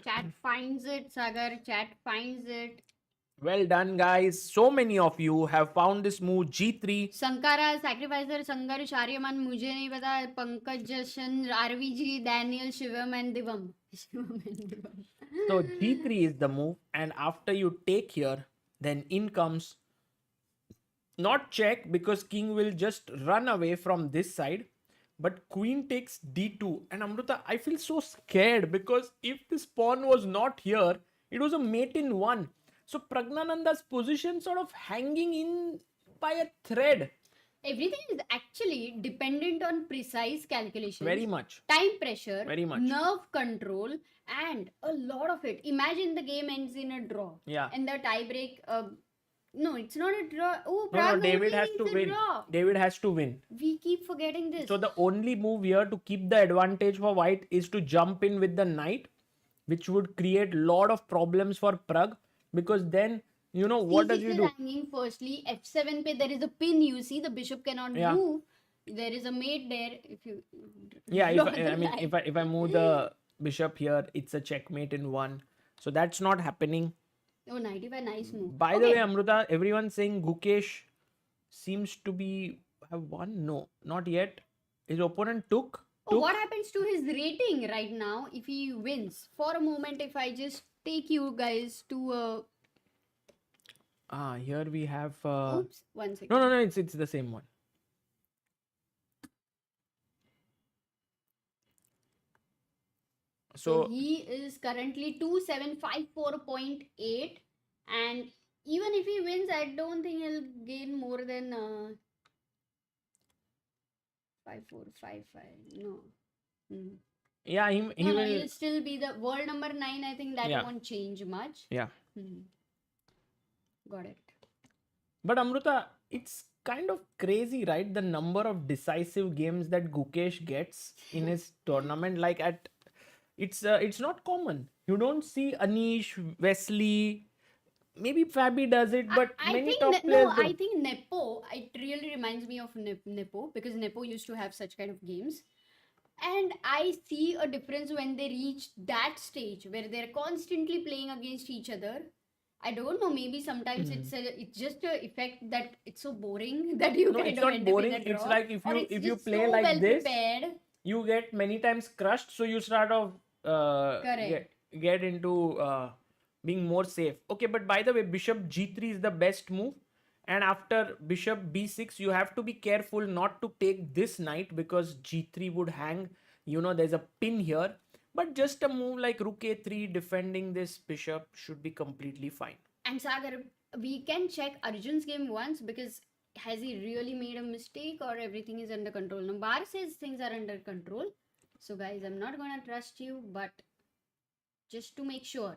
Chat finds it, Sagar. Chat finds it. Well done, guys. So many of you have found this move g3. Sankara, Sacrificer, Sangar, Sharyaman, मुझे नहीं पता. Pankaj, Jashan, RVG, Daniel, Shivam and Divam. So g3 is the move, and after you take here, then in comes not check, because king will just run away from this side, but queen takes d2. And Amruta, I feel so scared because if this pawn was not here, it was a mate in one. So Pragnananda's position sort of hanging in by a thread. Everything is actually dependent on precise calculations. Very much. Time pressure. Very much. Nerve control. And a lot of it. Imagine the game ends in a draw. Yeah. And the tie break. No, it's not a draw. Oh, No, Prague David only has to needs a win. draw. David has to win. We keep forgetting this. So the only move here to keep the advantage for white is to jump in with the knight, which would create a lot of problems for Pragg, because then, you know, what does he C6 do? is hanging firstly. F7 pe there is a pin, you see. The bishop cannot move. There is a mate there. If you draw the line. if I move the bishop here, it's a checkmate in one. So that's not happening. Oh, 95, nice move. By the way, Amruta, everyone's saying Gukesh seems to have won. No, not yet. His opponent took. Oh, what happens to his rating right now if he wins? For a moment, if I just take you guys to Here we have. oops, 1 second. No, it's the same one. So he is currently 2754.8, and even if he wins, I don't think he'll gain more than 5455. No. Yeah, he No, will. he'll still be the world number 9. I think that won't change much. Yeah. Got it. But Amruta, it's kind of crazy, right? The number of decisive games that Gukesh gets in his tournament. Like it's not common. You don't see Anish, Wesley, maybe Fabi does it, but many top players I don't. think Nepo, it really reminds me of Nepo, because Nepo used to have such kind of games. And I see a difference when they reach that stage where they're constantly playing against each other. I don't know, maybe sometimes it's just a effect that it's so boring that you No, kind it's of not end up in boring. a It's draw. like Or it's if you just play so like well this, prepared. you get many times crushed, so you start off Correct. get into being more safe. Okay, but by the way, bishop g3 is the best move, and after bishop b6 you have to be careful not to take this knight, because g3 would hang, you know, there's a pin here. But just a move like rook a3 defending this bishop should be completely fine. And Sagar, we can check Arjun's game once because has he really made a mistake or everything is under control? Now, Bar says things are under control. So, guys, I'm not gonna trust you, but just to make sure,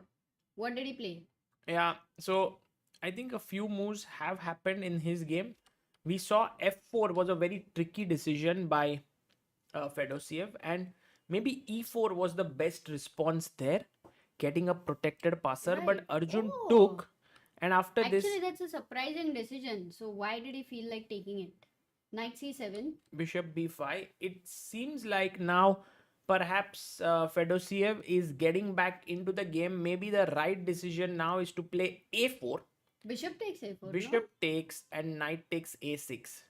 what did he play? Yeah, so I think a few moves have happened in his game. We saw f4 was a very tricky decision by Fedosiev, and maybe e4 was the best response there, getting a protected passer. But Right. Arjun Oh. took, and after this, Actually, that's a surprising decision. So, why did he feel like taking it? Knight c7. bishop b5, it seems like now perhaps Fedosiev is getting back into the game. Maybe the right decision now is to play a4, Bishop takes a4. bishop takes, and knight takes a6.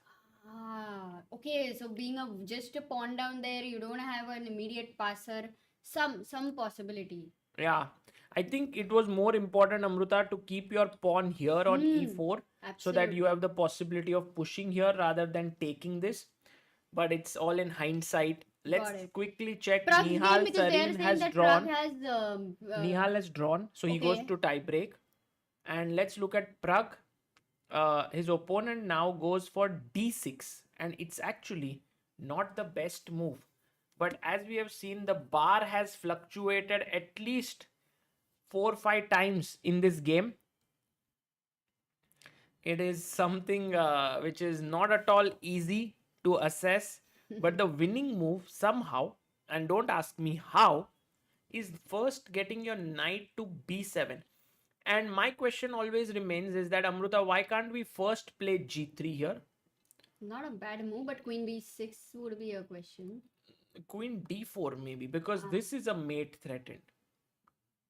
No? Ah, okay. So, being just a pawn down there, you don't have an immediate passer. Some possibility. Yeah, I think it was more important, Amruta, to keep your pawn here on e4 so that you Absolutely. have the possibility of pushing here rather than taking this. But it's all in hindsight. Let's Got it. quickly check. Pragg's game Nihal because they are Sarin saying has that drawn. Pragg has Nihal has drawn, so he goes okay. to tie break. And let's look at Pragg. His opponent now goes for d6, and it's actually not the best move. But as we have seen, the bar has fluctuated at least 4-5 times in this game. It is something which is not at all easy to assess, but the winning move somehow, and don't ask me how, is first getting your knight to b7. And my question always remains is that, Amruta, why can't we first play g3 here? Not a bad move, but queen b6 would be a question. Queen d4 maybe, because this is a mate threatened.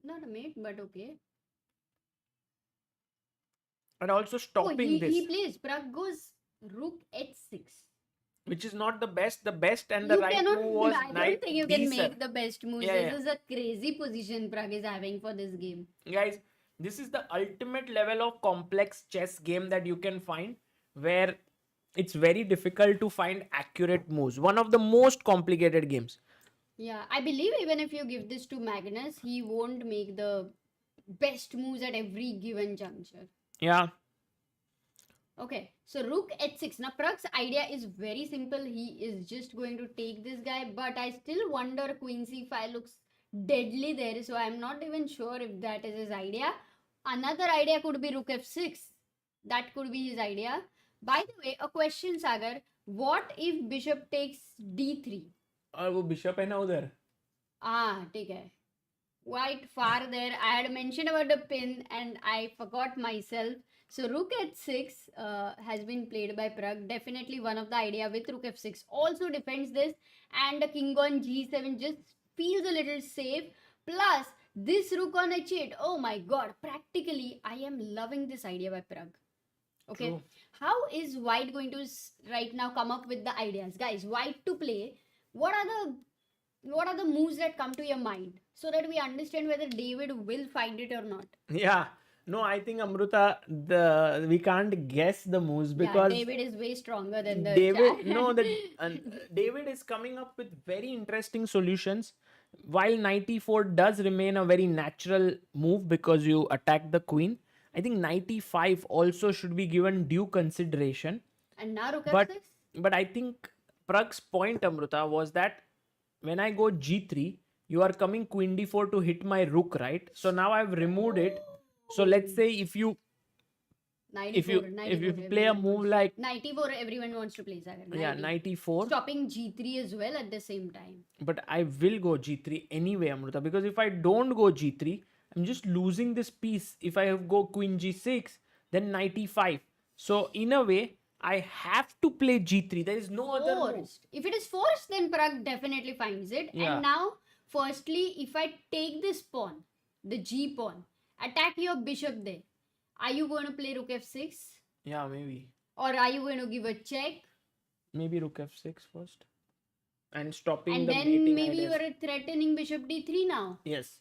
Not a mate, but okay. And also stopping this, He plays. Pragg goes rook h6. which is not the best. The best and the You right cannot. move was I don't knight think you can d7. make the best moves. Yeah, This is a crazy position Pragg is having for this game. Guys, this is the ultimate level of complex chess game that you can find, where it's very difficult to find accurate moves. One of the most complicated games. Yeah, I believe even if you give this to Magnus, he won't make the best moves at every given juncture. Yeah. Okay, so rook h6. Now, Pragg's idea is very simple. He is just going to take this guy, but I still wonder queen c5 looks deadly there, so I'm not even sure if that is his idea. Another idea could be rook f6. That could be his idea. By the way, a question, Sagar. What if bishop takes d3? और वो bishop है ना उधर. Ah, ठीक है. Quite far there. I had mentioned about the pin and I forgot myself. So rook h6 has been played by Pragg. Definitely one of the idea with rook f6. Also defends this, and the king on g7 just feels a little safe. Plus this rook on h8. Oh my god. Practically, I am loving this idea by Pragg. Okay. True. How is white going to right now come up with the ideas? Guys, white to play. What are the moves that come to your mind so that we understand whether David will find it or not? Yeah. No, I think, Amruta, we can't guess the moves because David is way stronger than the David, chat. no, David is coming up with very interesting solutions. While knight e4 does remain a very natural move because you attack the queen, I think knight e5 also should be given due consideration. And now rook But f6? but I think Pragg's point, Amruta, was that when I go g3, you are coming queen d4 to hit my rook, right? So now I've removed it. So let's say if you Knight if you e4, if you play a move like knight e4, everyone wants to play Sagar. knight e4, Stopping g3 as well at the same time. but I will go g3 anyway, Amruta, because if I don't go g3, I'm just losing this piece. If I go queen g6, then knight e5. So in a way, I have to play g3. There is no other move. Forced. If it is forced, then Pragg definitely finds it. Yeah. And now, firstly, if I take this pawn, the g pawn, attack your bishop there, are you going to play rook f6? Yeah, maybe. Or are you going to give a check? Maybe rook f6 first. And stopping And the then mating maybe you ideas. are threatening bishop d3 now. Yes.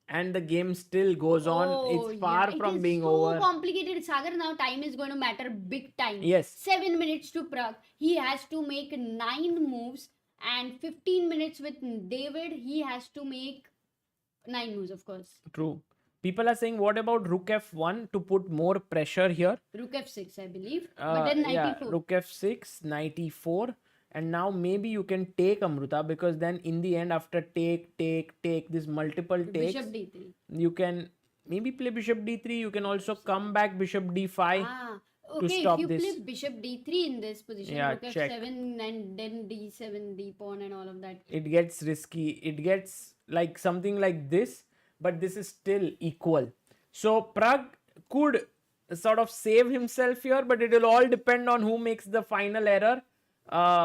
And the game still goes on. It's far it from is being so over. complicated. Sagar, now time is going to matter big time. Yes. 7 minutes to Pragg. He has to make 9 moves And 15 minutes with David, he has to make 9 moves, of course. True. People are saying, what about Rook F1 to put more pressure here? Rook F6, I believe. But then 94. Yeah, Rook F6, 94. And now maybe you can take Amruta, because then in the end, after take, this multiple takes, Bishop D3. you can maybe play Bishop D3. You can also come back Bishop D5 to Okay, stop if you this. play Bishop D3 in this position, Yeah, Rook check. F7 and then D7, D pawn and all of that. It gets risky. It gets like something like this, but this is still equal. So Pragg could sort of save himself here, but it will all depend on who makes the final error.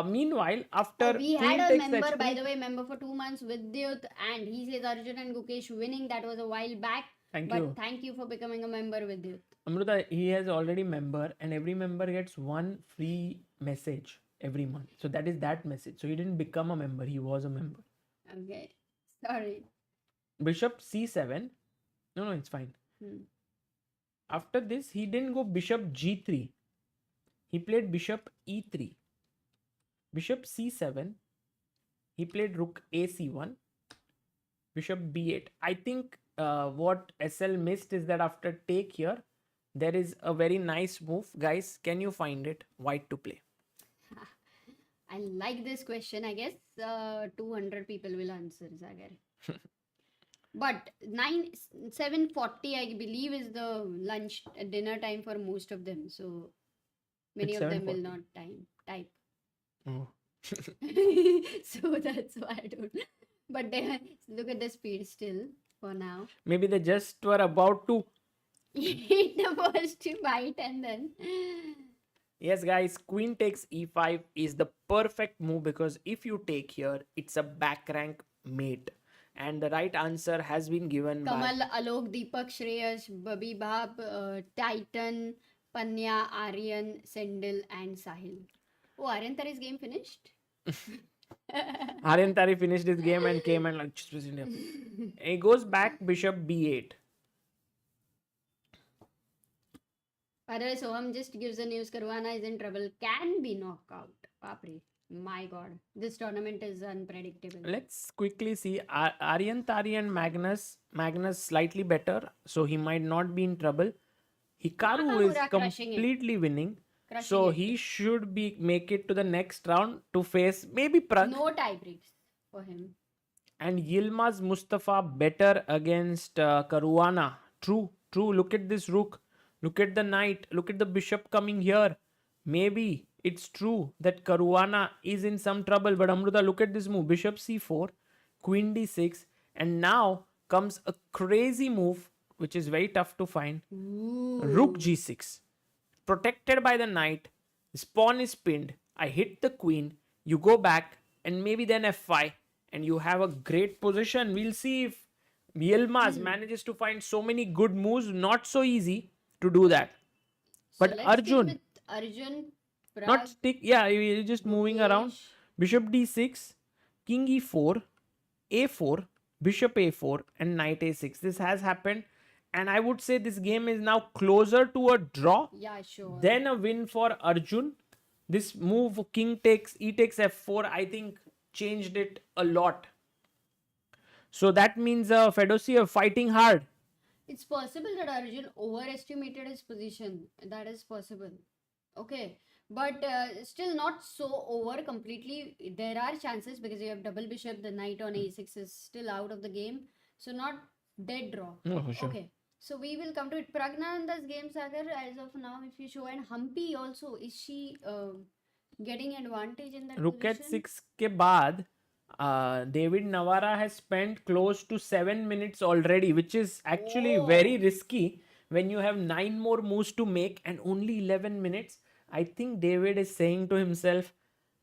Meanwhile, after We queen had a takes member, h3, by the way, member for 2 months with Vidit, and he says Arjun and Gukesh winning. That was a while back. Thank but you. Thank you for becoming a member with Vidit. Amruta, he has already member, and every member gets one free message every month. So that is that message. So he didn't become a member. He was a member. Okay. Sorry. Bishop C7. No, it's fine. After this, he didn't go Bishop G3. He played Bishop E3. Bishop C7. He played Rook AC1. Bishop B8. I think what SL missed is that after take here, there is a very nice move. Guys, can you find it? White to play. I like this question. I guess 200 people will answer, Sagar. But 7:40, I believe, is the lunch dinner time for most of them. So many It's of them will 7:40. not type. Oh. So that's why I don't. But they, look at the speed still for now. Maybe they just were about to. Hit the first bite and then. Yes, guys, queen takes e5 is the perfect move, because if you take here, it's a back rank mate. And the right answer has been given Kamal, Alok, Deepak, Shreyas, Babi Bhab, Titan, Panya, Aryan, Sendil, and Sahil. Oh, Aryan Tari's game finished? Aryan Tari finished his game and came and like, just India. He goes back Bishop B8. By the way, Soham just gives the news Caruana is in trouble. Can be knockout. Papri. My god. This tournament is unpredictable. Let's quickly see. Aryan Tari and Magnus. Magnus slightly better, so he might not be in trouble. Hikaru is Nakamura crushing it. completely winning. Crushing So it. he should be make it to the next round to face maybe Pragg. No tie breaks for him. And Yilmaz Mustafa better against Caruana. True. Look at this rook. Look at the knight. Look at the bishop coming here. Maybe it's true that Caruana is in some trouble. But Amruta, look at this move. Bishop c4, queen d6. And now comes a crazy move, which is very tough to find. Rook g6. Protected by the knight. This pawn is pinned. I hit the queen. You go back. And maybe then f5. And you have a great position. We'll see if Yilmaz manages to find so many good moves. Not so easy to do that. But Let's Arjun, stick with Arjun, Pragg, not stick. Yeah, you're just moving around. Gukesh. Bishop d6, king e4, a4, bishop a4, and knight a6. This has happened. And I would say this game is now closer to a draw Yeah, sure. than a win for Arjun. This move, king takes, e takes f4, I think changed it a lot. So that means Fedosiev fighting hard. It's possible that Arjun overestimated his position. That is possible. Okay. But still not so over completely. There are chances because you have double bishop, the knight on a6 is still out of the game. So not dead draw. No, for sure. Okay. So we will come to it. Pragnananda's game, Sagar, as of now, if you show, and Humpy also, is she getting advantage in that Rook position? h6 के बाद David Navara has spent close to 7 minutes already, which is actually very risky when you have 9 more moves to make and only 11 minutes. I think David is saying to himself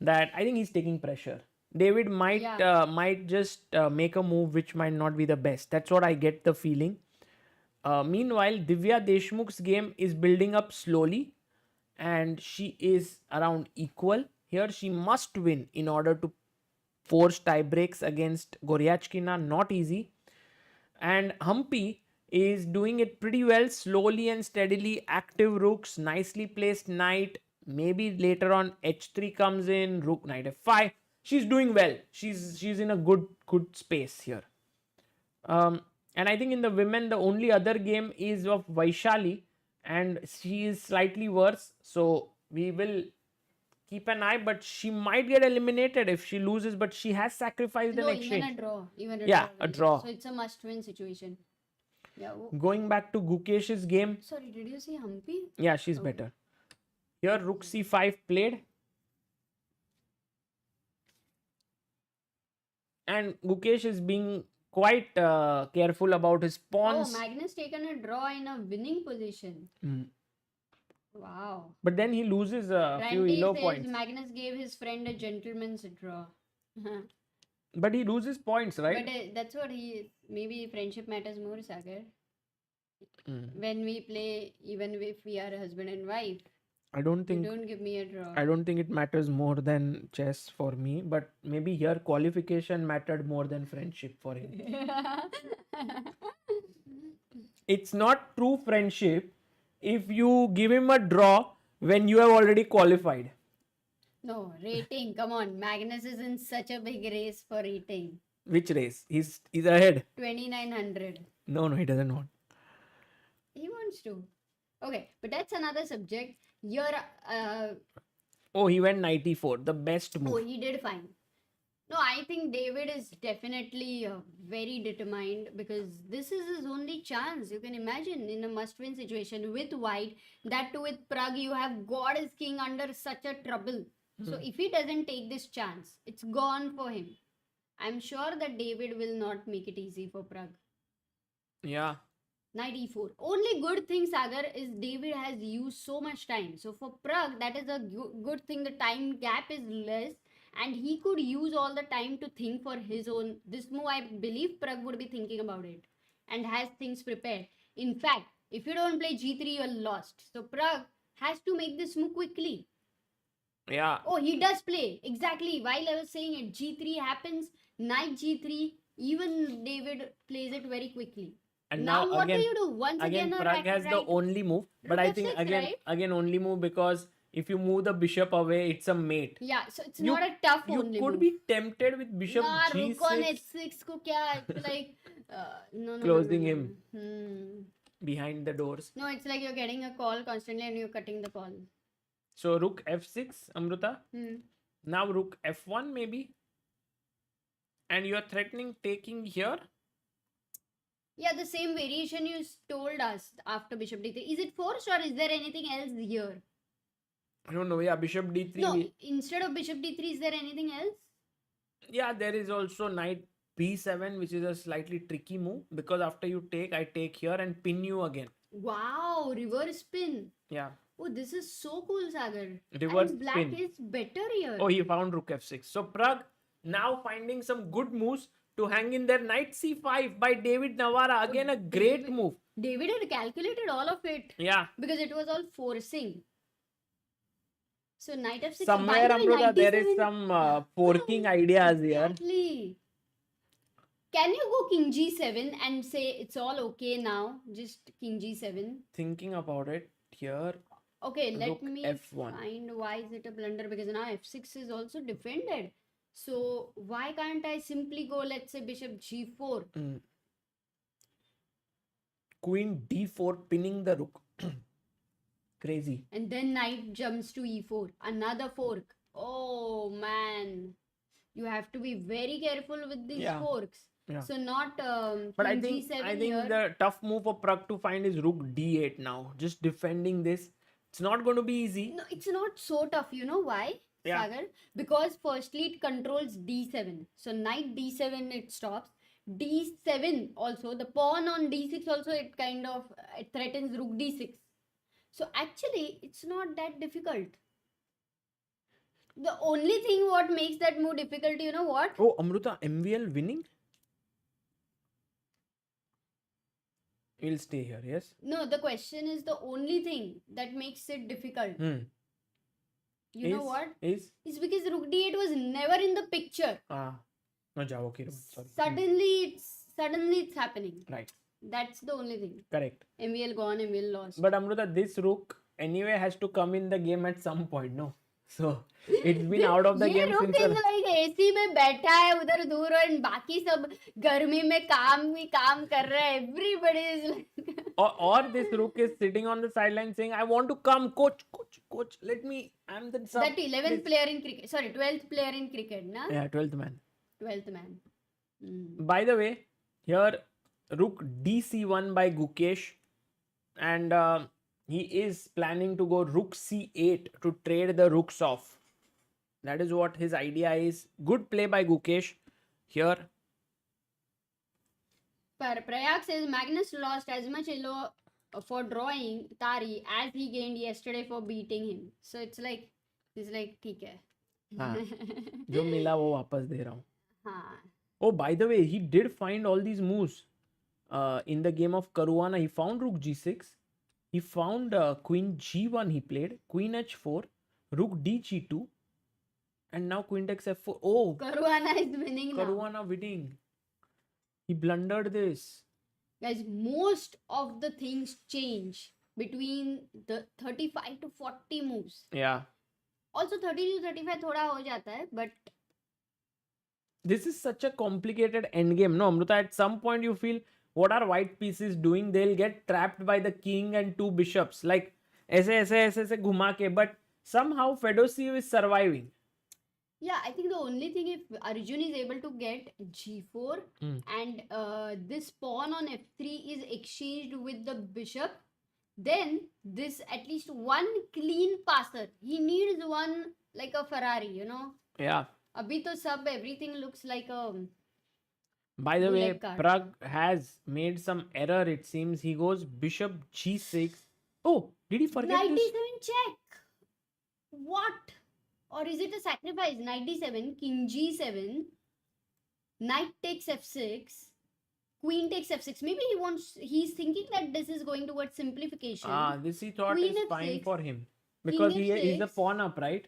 that I think he's taking pressure. David might might just make a move which might not be the best. That's what I get the feeling. Meanwhile, Divya Deshmukh's game is building up slowly and she is around equal. Here she must win in order to force tie breaks against Goryachkina. Not easy. And Humpy is doing it pretty well, slowly and steadily. Active rooks, nicely placed knight. Maybe later on h3 comes in, rook knight f5. she's doing well. She's in a good space here. And I think in the women, the only other game is of Vaishali, and she is slightly worse. So we will keep an eye, but she might get eliminated if she loses. But she has sacrificed No, an even exchange. a draw. Even a Yeah, draw. a draw. So it's a must-win situation. Yeah. Going back to Gukesh's game. Sorry, did you see Humpy? Yeah, she's better. Here, Rook C5 played. And Gukesh is being quite careful about his pawns. Oh, Magnus taken a draw in a winning position. Mm. Wow. But then he loses a few Randy elo says points. Magnus gave his friend a gentleman's draw. But he loses points, right? But that's what he. Maybe friendship matters more, Sagar. When we play, even if we are husband and wife, I don't think. you don't give me a draw. I don't think it matters more than chess for me. But maybe here qualification mattered more than friendship for him. It's not true friendship if you give him a draw when you have already qualified. No, rating. Come on. Magnus is in such a big race for rating. Which race? He's ahead. 2900. No, he doesn't want. He wants to. Okay, but that's another subject. You're. Oh, he went 94. The best Oh, move. he did fine. No, I think David is definitely very determined because this is his only chance. You can imagine in a must-win situation with White, that too with Pragg, you have got his king under such a trouble. So if he doesn't take this chance, it's gone for him. I'm sure that David will not make it easy for Pragg. Yeah. 94. Only good thing, Sagar, is David has used so much time. So for Pragg, that is a good thing. The time gap is less, and he could use all the time to think for his own. This move, I believe Pragg would be thinking about it and has things prepared. In fact, if you don't play G3, you're lost. So Pragg has to make this move quickly. Yeah. Oh, he does play. Exactly. While I was saying it, G3 happens, knight G3, even David plays it very quickly. And Now what again, do you do? Once again, a Pragg has the right. only move. But I Rook think F6, again only move because if you move the bishop away, it's a mate. Yeah, so it's You- not a tough You only could move. be tempted with bishop Nah, rook on G6 H6 ko kya? It's like no, Closing no. him. behind the doors. No, it's like you're getting a call constantly and you're cutting the call. So Rook F6, Amruta. Hmm. Now Rook F1 maybe. And you are threatening taking here. Yeah, the same variation you told us after bishop d3. Is it forced or is there anything else here? I don't know. Yeah, bishop D3. No, instead of bishop d3, is there anything else? Yeah, there is also knight B7, which is a slightly tricky move because after you take, I take here and pin you again. Wow, reverse spin. Yeah. Oh, this is so cool, Sagar. Reverse and black spin. is better here. Oh, he found Rook F6. So Pragg now finding some good moves to hang in there. Knight C5 by David Navara. Again, a great move. David had calculated all of it. Yeah. Because it was all forcing. So knight f6. Somewhere, by the way, Amruta, there is 97 some forking ideas here. Exactly. Can you go king g7 and say it's all okay now? Just king g7. Thinking about it here. Okay, let Rook me F1. find why is it a blunder, because now f6 is also defended. So why can't I simply go, let's say, bishop g4? Queen D4 pinning the rook. Crazy. And then knight jumps to e4. Another fork. Oh man. You have to be very careful with these Yeah. forks. Yeah. So not But I king think g7 here. the tough move for Pragg to find is Rook D8 now. Just defending this. It's not going to be easy. No, it's not so tough. You know why, Yeah. Sagar? Because firstly it controls d7. So knight d7 it stops. d7 also. The pawn on d6 also it kind of it threatens rook d6. So actually it's not that difficult. The only thing what makes that move difficult, you know what? Oh, Amruta, MVL winning? We'll stay here, yes? No, the question is the only thing that makes it difficult. You know what? Is? It's because rook d8 was never in the picture. No, Java, okay. Sorry. Suddenly it's happening. Right. That's the only thing. Correct. MVL gone, MVL lost. But Amruta, this rook anyway has to come in the game at some point, no? So it's been out of the ये game rook since. is like AC में बैठा है उधर दूर और बाकी सब गर्मी में काम कर रहे हैं. Everybody is like or this rook is sitting on the sideline saying, I want to come, coach, let me, I'm the sub. that 11th player in cricket. Sorry, 12th player in cricket, na? Yeah, 12th man. 12th man. By the way, here rook dc1 by Gukesh, and he is planning to go rook c8 to trade the rooks off. That is what his idea is. Good play by Gukesh here. But Pragg says Magnus lost as much elo for drawing Tari as he gained yesterday for beating him. So it's like, he's like, ठीक है. हाँ, जो मिला वो वापस दे रहा हूँ. हाँ. Oh, by the way, he did find all these moves in the game of Caruana. He found rook g6. He found queen g1 he played. Queen h4. Rook d g2. And now queen takes f4. Oh, Caruana is winning now. Caruana winning. He blundered this. Guys, most of the things change between the 35 to 40 moves. Yeah. Also 30 to 35 थोड़ा हो जाता है, but This is such a complicated endgame. No, Amruta, at some point you feel, what are white pieces doing? They'll get trapped by the king and two bishops. Like, ऐसे घुमा के. But somehow Fedosiev is surviving. yeah, I think the only thing, if Arjun is able to get g4 and this pawn on f3 is exchanged with the bishop, then this at least one clean passer. He needs one like a Ferrari, you know. Yeah. Abhi to sab everything looks like a By the way, bullet card. Pragg has made some error. It seems he goes bishop g6. Oh, did he forget knight this? d7 check. What? Or is it a sacrifice? Knight d7, king g7, knight takes f6, queen takes f6. Maybe he's thinking that this is going towards simplification. This he thought Queen is f6, fine for him. Because he's a f6. pawn up, right?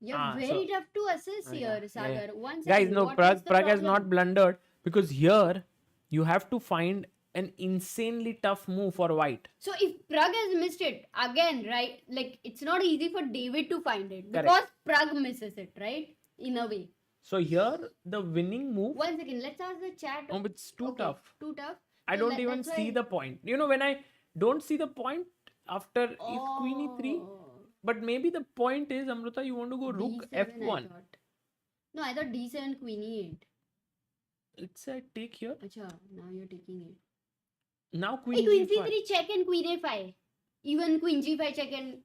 You're very tough to assess here, Sagar. One Guys, second, no, what is Pragg the has problem? not blundered, because here you have to find an insanely tough move for white. So if Pragg has missed it, again, right, like it's not easy for David to find it. Correct. Because Pragg misses it, right? In a way. So here the winning move. One second, let's ask the chat. Oh, it's too Okay, tough. Too tough. I So don't even that's see why- the point. You know, when I don't see the point after is queen e3, Oh. but maybe the point is, Amruta, you want to go rook D7, I f1. thought. No, I thought d7, queen e8. Let's say I take here. Acha, now you're taking it. Now Hey, queen queen g5. c3 check and queen a5. Even queen g5 check and...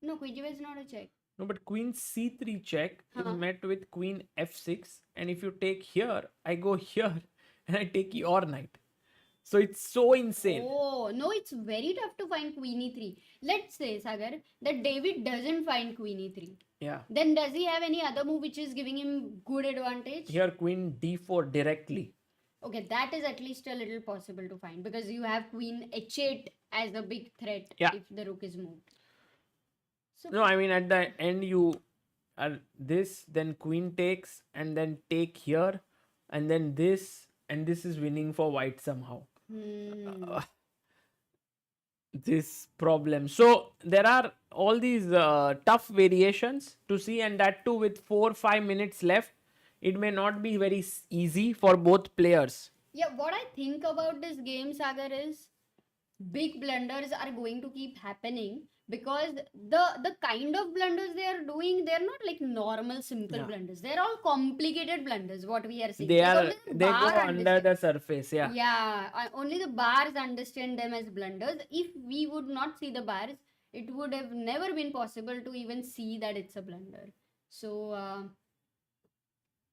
No, queen g5 is not a check. No, but queen c3 check is Huh. met with queen f6. And if you take here, I go here and I take your knight. So it's so insane. Oh, no, it's very tough to find queen e3. Let's say, Sagar, that David doesn't find queen e3. Yeah. Then does he have any other move which is giving him good advantage? Here queen d4 directly. Okay, that is at least a little possible to find because you have queen h8 as a big threat Yeah. if the rook is moved. So No, I mean at the end you are this, then queen takes, and then take here, and then this, and this is winning for white somehow. This problem. So there are all these tough variations to see, and that too with 4-5 minutes left. It may not be very easy for both players. yeah, what I think about this game, Sagar, is big blunders are going to keep happening because the kind of blunders they are doing, they're not like normal simple Yeah. blunders. They're all complicated blunders. What we are seeing. They Like, are only the they go bar under understand- the surface. Yeah. Yeah, only the bars understand them as blunders. If we would not see the bars, it would have never been possible to even see that it's a blunder. So,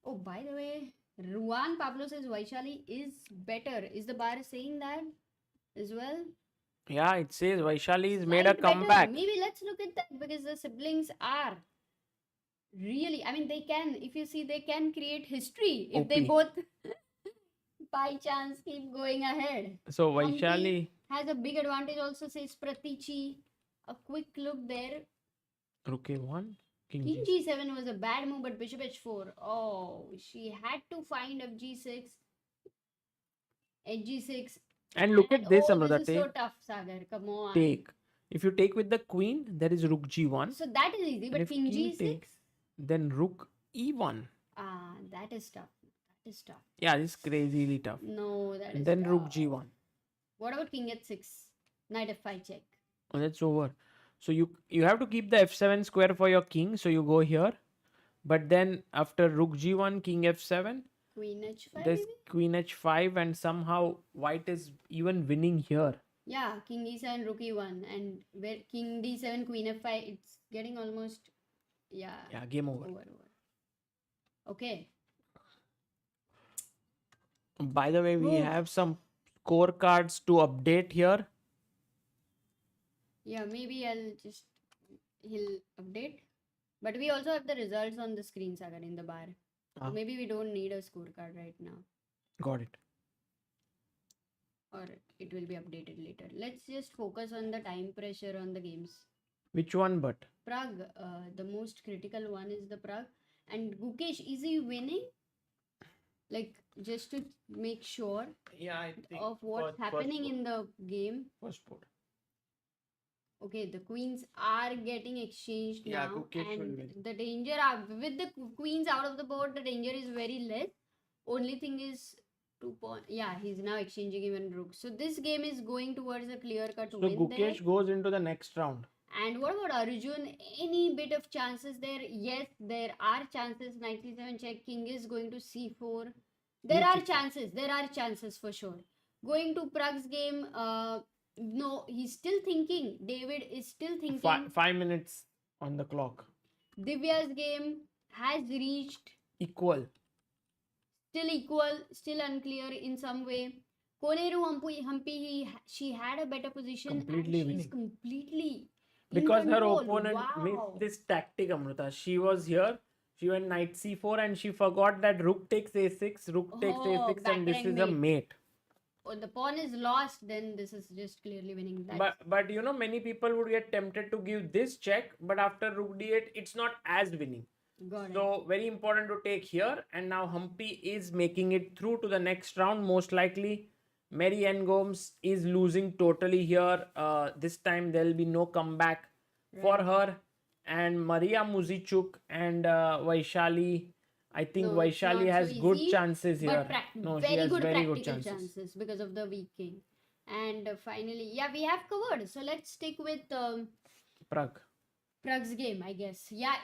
oh, by the way, Ruan Pablo says Vaishali is better. Is the bar saying that as well? Yeah, it says Vaishali has made a Slight better. comeback. Maybe let's look at that because the siblings are really, I mean, they can, if you see, they can create history if they OP. both by chance keep going ahead. So Humpty Vaishali, has a big advantage also, says Pratichi. A quick look there. rook a1, king King g6. g7 was a bad move, but bishop h4. Oh, she had to find fg6, hg6. And look at this, Amruta. This is so tough, Sagar. Come on. Take. If you take with the queen, there is rook g1. So that is easy, And but if king king g6. takes, then rook E1. Ah, that is tough. That is tough. Yeah, this is crazily tough. No, that And is then Rook tough. G1. What about king h6? Knight f5 check. Oh, that's over. So you have to keep the f7 square for your king. So you go here. But then after Rook G1, King F7, Queen h5 there's maybe? Queen H5, and somehow White is even winning here. Yeah, king e7, rook e1, and where king d7, queen f5, it's getting almost, yeah, Yeah, game over. over. Okay. By the way, we Oof. have some scorecards to update here. Yeah, maybe he'll update. But we also have the results on the screen, Sagar, in the bar. So maybe we don't need a scorecard right now. Got it. Or it will be updated later. Let's just focus on the time pressure on the games. Which one but? Pragg, the most critical one is the Pragg. And Gukesh, is he winning? Like, just to make sure Yeah, I think of what's happening in the game. First board. Okay, the queens are getting exchanged Yeah, now. Gukesh will And win. the danger, with the queens out of the board, the danger is very less. Only thing is 2 point. Yeah, he's now exchanging even rook. So this game is going towards a clear cut So win there. Gukesh goes into the next round. And what about Arjun? Any bit of chances there? Yes, there are chances. Knight c7 check. King is going to c4. There are chances. There are chances for sure. Going to Pragg's game. No, he's still thinking. David is still thinking. 5 minutes on the clock. Divya's game has reached Equal. still equal, still unclear in some way. Koneru Hampi, she had a better position. Completely and winning. she's completely Because in her control. opponent Wow. missed this tactic, Amruta. She was here. She went knight c4 and she forgot that rook takes a6, rook takes a6, and this is a mate. Oh, the pawn is lost, then this is just clearly winning. But you know, many people would get tempted to give this check, but after rook d8, it's not as winning. Got it. So very important to take here. And now Humpy is making it through to the next round. Most likely, Mary Ann Gomes is losing totally here. This time there will be no comeback for her. And Maria Muzichuk and Vaishali. I think No, it's Vaishali not so has good easy, chances here. but she very has good very practical good chances. because of the weak king. And finally, yeah, we have covered. So let's stick with Pragg. Pragg's game, I guess. Yeah,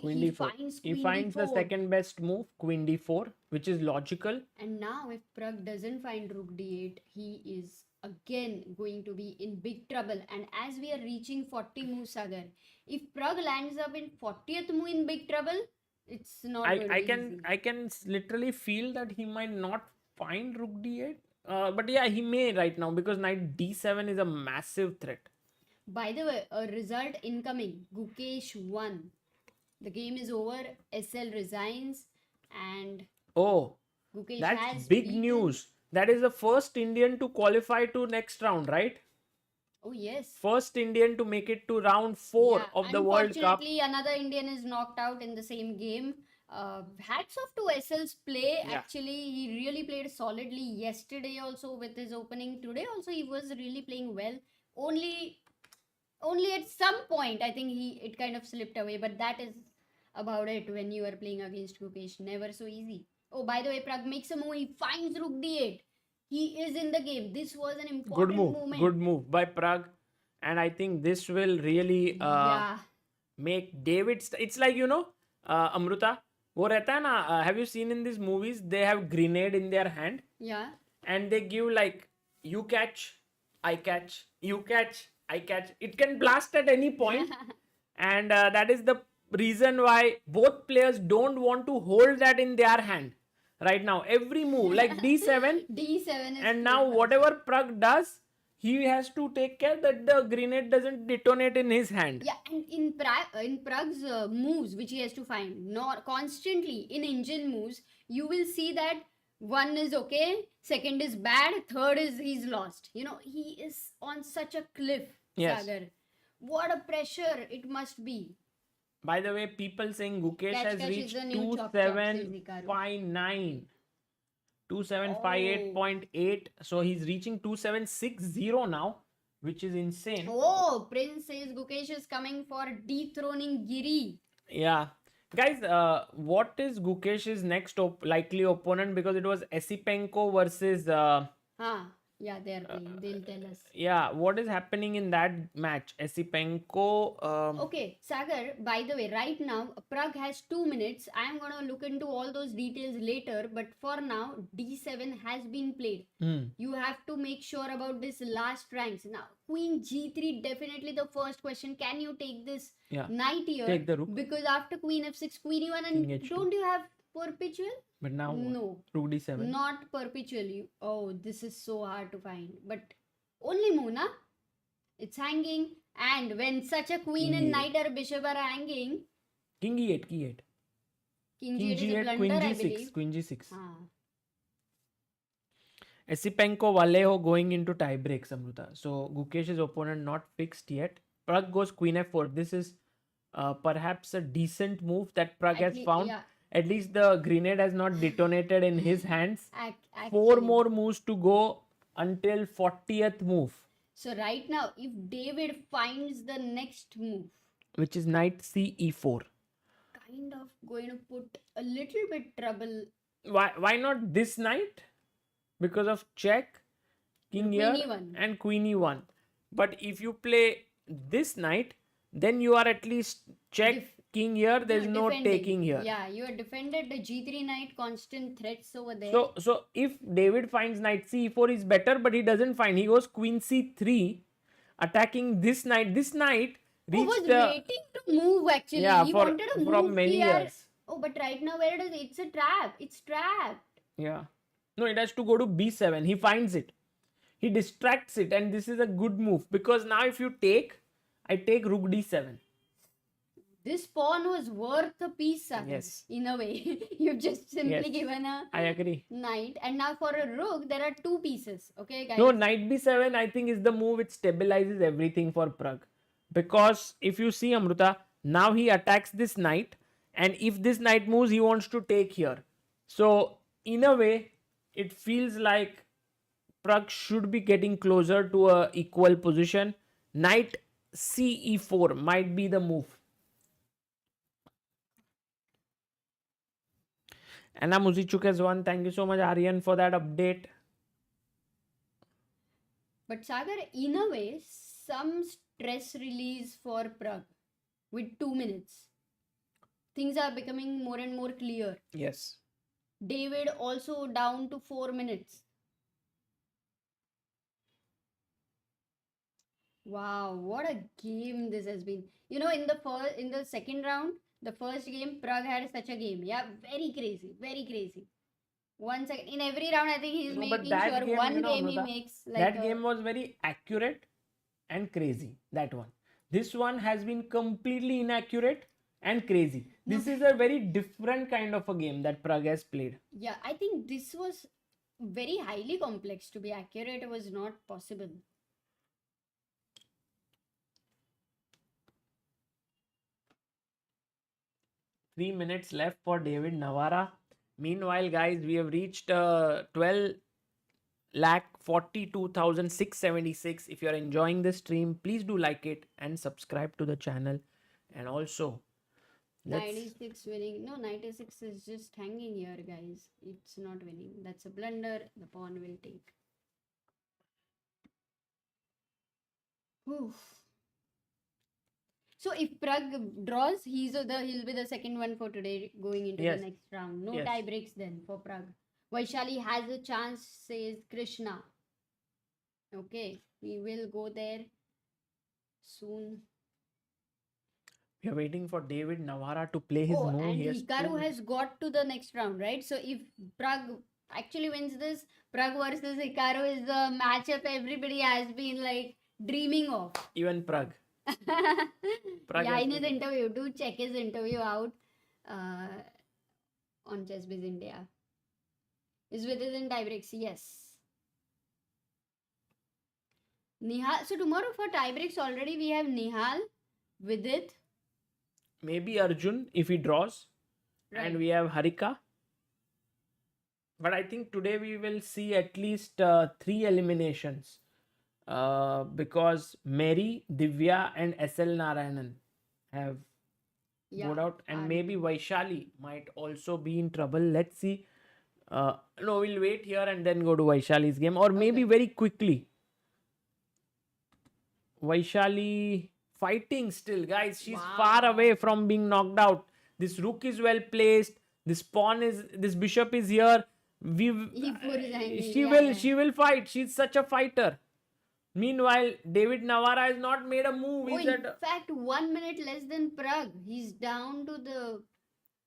Queen he d4. finds He queen finds the d4. second best move, Queen d4, which is logical. And now, if Pragg doesn't find rook d8, he is again going to be in big trouble. And as we are reaching 40 moves, Sagar, if Pragg lands up in 40th move in big trouble, it's not going to be easy. I can literally feel that he might not find rook d8. But yeah, he may right now because knight d7 is a massive threat. By the way, a result incoming. Gukesh won. The game is over. SL resigns, and Oh, Gukesh that's has big beaten- news. That is the first Indian to qualify to next round, right? Oh yes. First Indian to make it to round 4 Yeah, of the World Cup. Unfortunately, another Indian is knocked out in the same game. Hats off to SL's play. Yeah. Actually, he really played solidly yesterday also with his opening. Today also he was really playing well. Only at some point I think it kind of slipped away, but that is about it when you are playing against Gukesh. Never so easy. Oh, by the way, Pragg makes a move. He finds rook d8. He is in the game. This was an important movement. Good move by Pragg. And I think this will really Yeah. make David. It's like, you know, Amruta. वो रहता है ना, have you seen in these movies, they have grenade in their hand Yeah. and they give like, you catch, I catch, you catch, I catch. It can blast at any point. And that is the reason why both players don't want to hold that in their hand right now. Every move, like d7, D7 is and now whatever Pragg does, he has to take care that the grenade doesn't detonate in his hand. Yeah, and in Pragg's moves, which he has to find, not constantly in engine moves, you will see that one is okay, second is bad, third is he's lost. You know, he is on such a cliff, Yes. Sagar. What a pressure it must be. By the way, people saying Gukesh has Catch reached is the new chop, says Hikaru. 2759. 2758. So he's reaching 2760 now, which is insane. Oh, Prince says Gukesh is coming for dethroning Giri. Yeah. Guys, what is Gukesh's next likely opponent? Because it was Esipenko versus. Yeah, they are playing. They'll tell us. Yeah, what is happening in that match? Esipenko. Okay, Sagar, by the way, right now, Pragg has 2 minutes. I am gonna look into all those details later, but for now, D7 has been played. You have to make sure about this last ranks. Now, Queen G3, definitely the first question. Can you take this knight here? Take the rook. Because after Queen F6, Queen E1, and King H2. don't you have perpetual? But now what? No. Rook D7. Not perpetually. Oh, this is so hard to find. But only Muna. It's hanging. And when such a queen and knight or bishop are hanging, King E8, King E8. King King G8 is a G8, blunder, Queen I G6, believe. Queen G6. Ah. Esipenko Vallejo going into tie breaks, Amruta. So Gukesh's opponent not fixed yet. Pragg goes Queen F4. This is perhaps a decent move that Pragg has found. Yeah. At least the grenade has not detonated in his hands. Actually. 4 more moves to go until 40th move. So right now, if David finds the next move, which is knight C E4. kind of going to put a little bit trouble. Why not this knight? Because of check, king Queen here E1. and queen E1. But if you play this knight, then you are at least check king here. There's no taking here. Yeah, you are defended the G3 knight, constant threats over there. So if David finds knight C4 is better, but he doesn't find. He goes queen C3, attacking this knight. This knight reached. Was waiting to move actually. Yeah, he wanted to move from many here. years. Oh, but right now where does it's a trap? It's trapped. Yeah. No, it has to go to B7. He finds it. He distracts it, and this is a good move because now if you take, I take rook D7. This pawn was worth a piece, Sagar. Yes. In a way. You've just simply given a I agree. knight. And now for a rook, there are 2 pieces. Okay, guys? No, knight B7 I think is the move which stabilizes everything for Pragg. Because if you see Amruta, now he attacks this knight. And if this knight moves, he wants to take here. So, in a way, it feels like Pragg should be getting closer to a equal position. Knight CE4 might be the move. Anna Muzichuk has won. Thank you so much, Aryan, for that update. But Sagar, in a way, some stress release for Pragg with 2 minutes. Things are becoming more and more clear. Yes. David also down to 4 minutes. Wow, what a game this has been. You know, in the second round, the first game, Pragg had such a game. Yeah, very crazy, very crazy. 1 second. In every round, I think he's making sure game, one game Amruta, he makes. That game was very accurate and crazy. That one. This one has been completely inaccurate and crazy. This is a very different kind of a game that Pragg has played. Yeah, I think this was very highly complex. To be accurate, it was not possible. Three minutes left for David Navara. Meanwhile, guys, we have reached 12,42,676. If you are enjoying this stream, please do like it and subscribe to the channel. And also, 96 winning. No, 96 is just hanging here, guys. It's not winning. That's a blunder. The pawn will take. Oof. So if Pragg draws, he'll be the second one for today going into the next round. No tie breaks then for Pragg. Vaishali has a chance, says Krishna. Okay, we will go there soon. We are waiting for David Navara to play his move. And Hikaru has got to the next round, right? So if Pragg actually wins this, Pragg versus Hikaru is the matchup everybody has been like dreaming of. Even Pragg. Yeah, in his interview, do check his interview out on ChessBase India. Is Vidit in tiebreaks? Yes. Nihal. So tomorrow for tiebreaks already we have Nihal, Vidit. Maybe Arjun if he draws. Right. And we have Harika. But I think today we will see at least 3 eliminations. Because Mary, Divya and SL Narayanan have board out, and Aryan. maybe Vaishali might also be in trouble. Let's see. No, we'll wait here and then go to Vaishali's game, or maybe very quickly. Vaishali fighting still, guys. She's far away from being knocked out. This rook is well placed. This bishop is here. She will fight. She's such a fighter. Meanwhile, David Navara has not made a move. Oh, in fact, 1 minute less than Pragg. He's down to the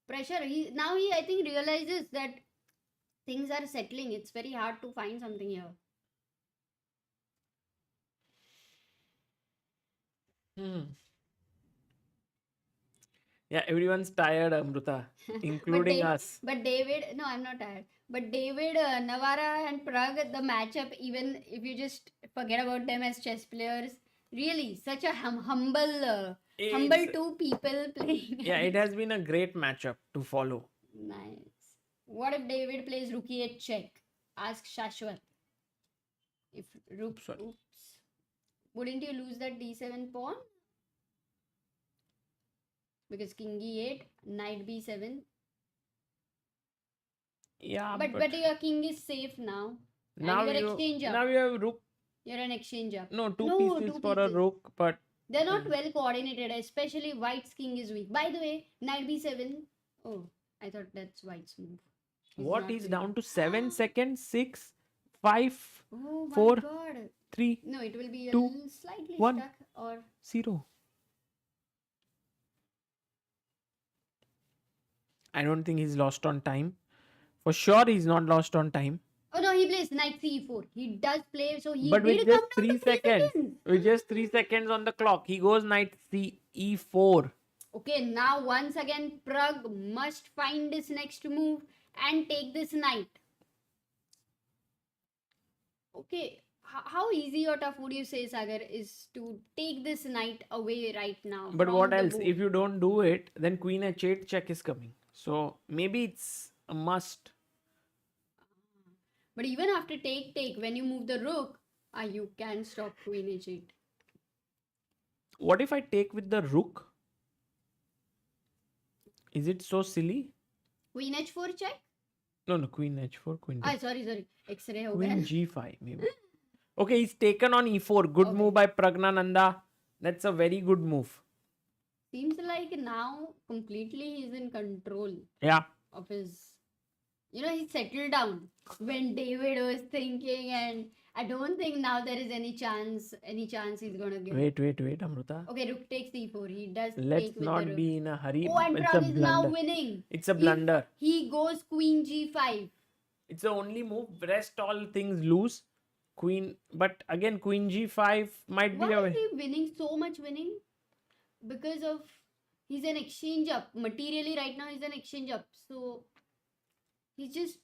pressure. I think realizes that things are settling. It's very hard to find something here. Yeah, everyone's tired, Amruta, including us. But David, no, I'm not tired. But David, Navara, and Pragg, the matchup, even if you just forget about them as chess players, really such a humble two people playing. Yeah, it has been a great matchup to follow. Nice. What if David plays rook e8 check? Ask Shashwat. If rook, oops, wouldn't you lose that d7 pawn? Because king e8, knight b7. Yeah, but your king is safe now. Now exchange up. Now you have rook. You're an exchange up. No, two pieces for a rook, but they're not well coordinated, especially white's king is weak. By the way, knight b7. Oh, I thought that's white's move. What is down to 7 seconds? 6, 5, oh 4, God. 3. No, it will be 2, slightly 1, stuck or 0. I don't think he's lost on time. For sure, he's not lost on time. Oh no, he plays knight c4. He does play, so he. But with did just come down 3 to 3 seconds, with just 3 seconds on the clock, he goes knight e4. Okay, now once again, Pragg must find his next move and take this knight. Okay, how easy or tough would you say, Sagar, is to take this knight away right now? But what else? board? If you don't do it, then queen h8 check is coming. So maybe it's a must. But even after take, when you move the rook, you can stop queen h8. What if I take with the rook? Is it so silly? Queen h4 check? No, queen h4, queen Sorry. X-ray ho queen gaya. g5 maybe. Okay, he's taken on e4. Good move by Pragnananda. That's a very good move. Seems like now completely he's in control. Yeah. Of his, he settled down when David was thinking, and I don't think now there is any chance he's gonna get. Wait, Amruta. Okay, rook takes e4. He does. Let's take with not the rook. be in a hurry. Oh, and It's a Pragg is now blunder. winning. It's a blunder. He goes queen g5. It's the only move. Rest all things loose. Queen, but again, queen g5 might be Why away. is he winning so much? Because of he's an exchange up. Materially, right now he's an exchange up. So he just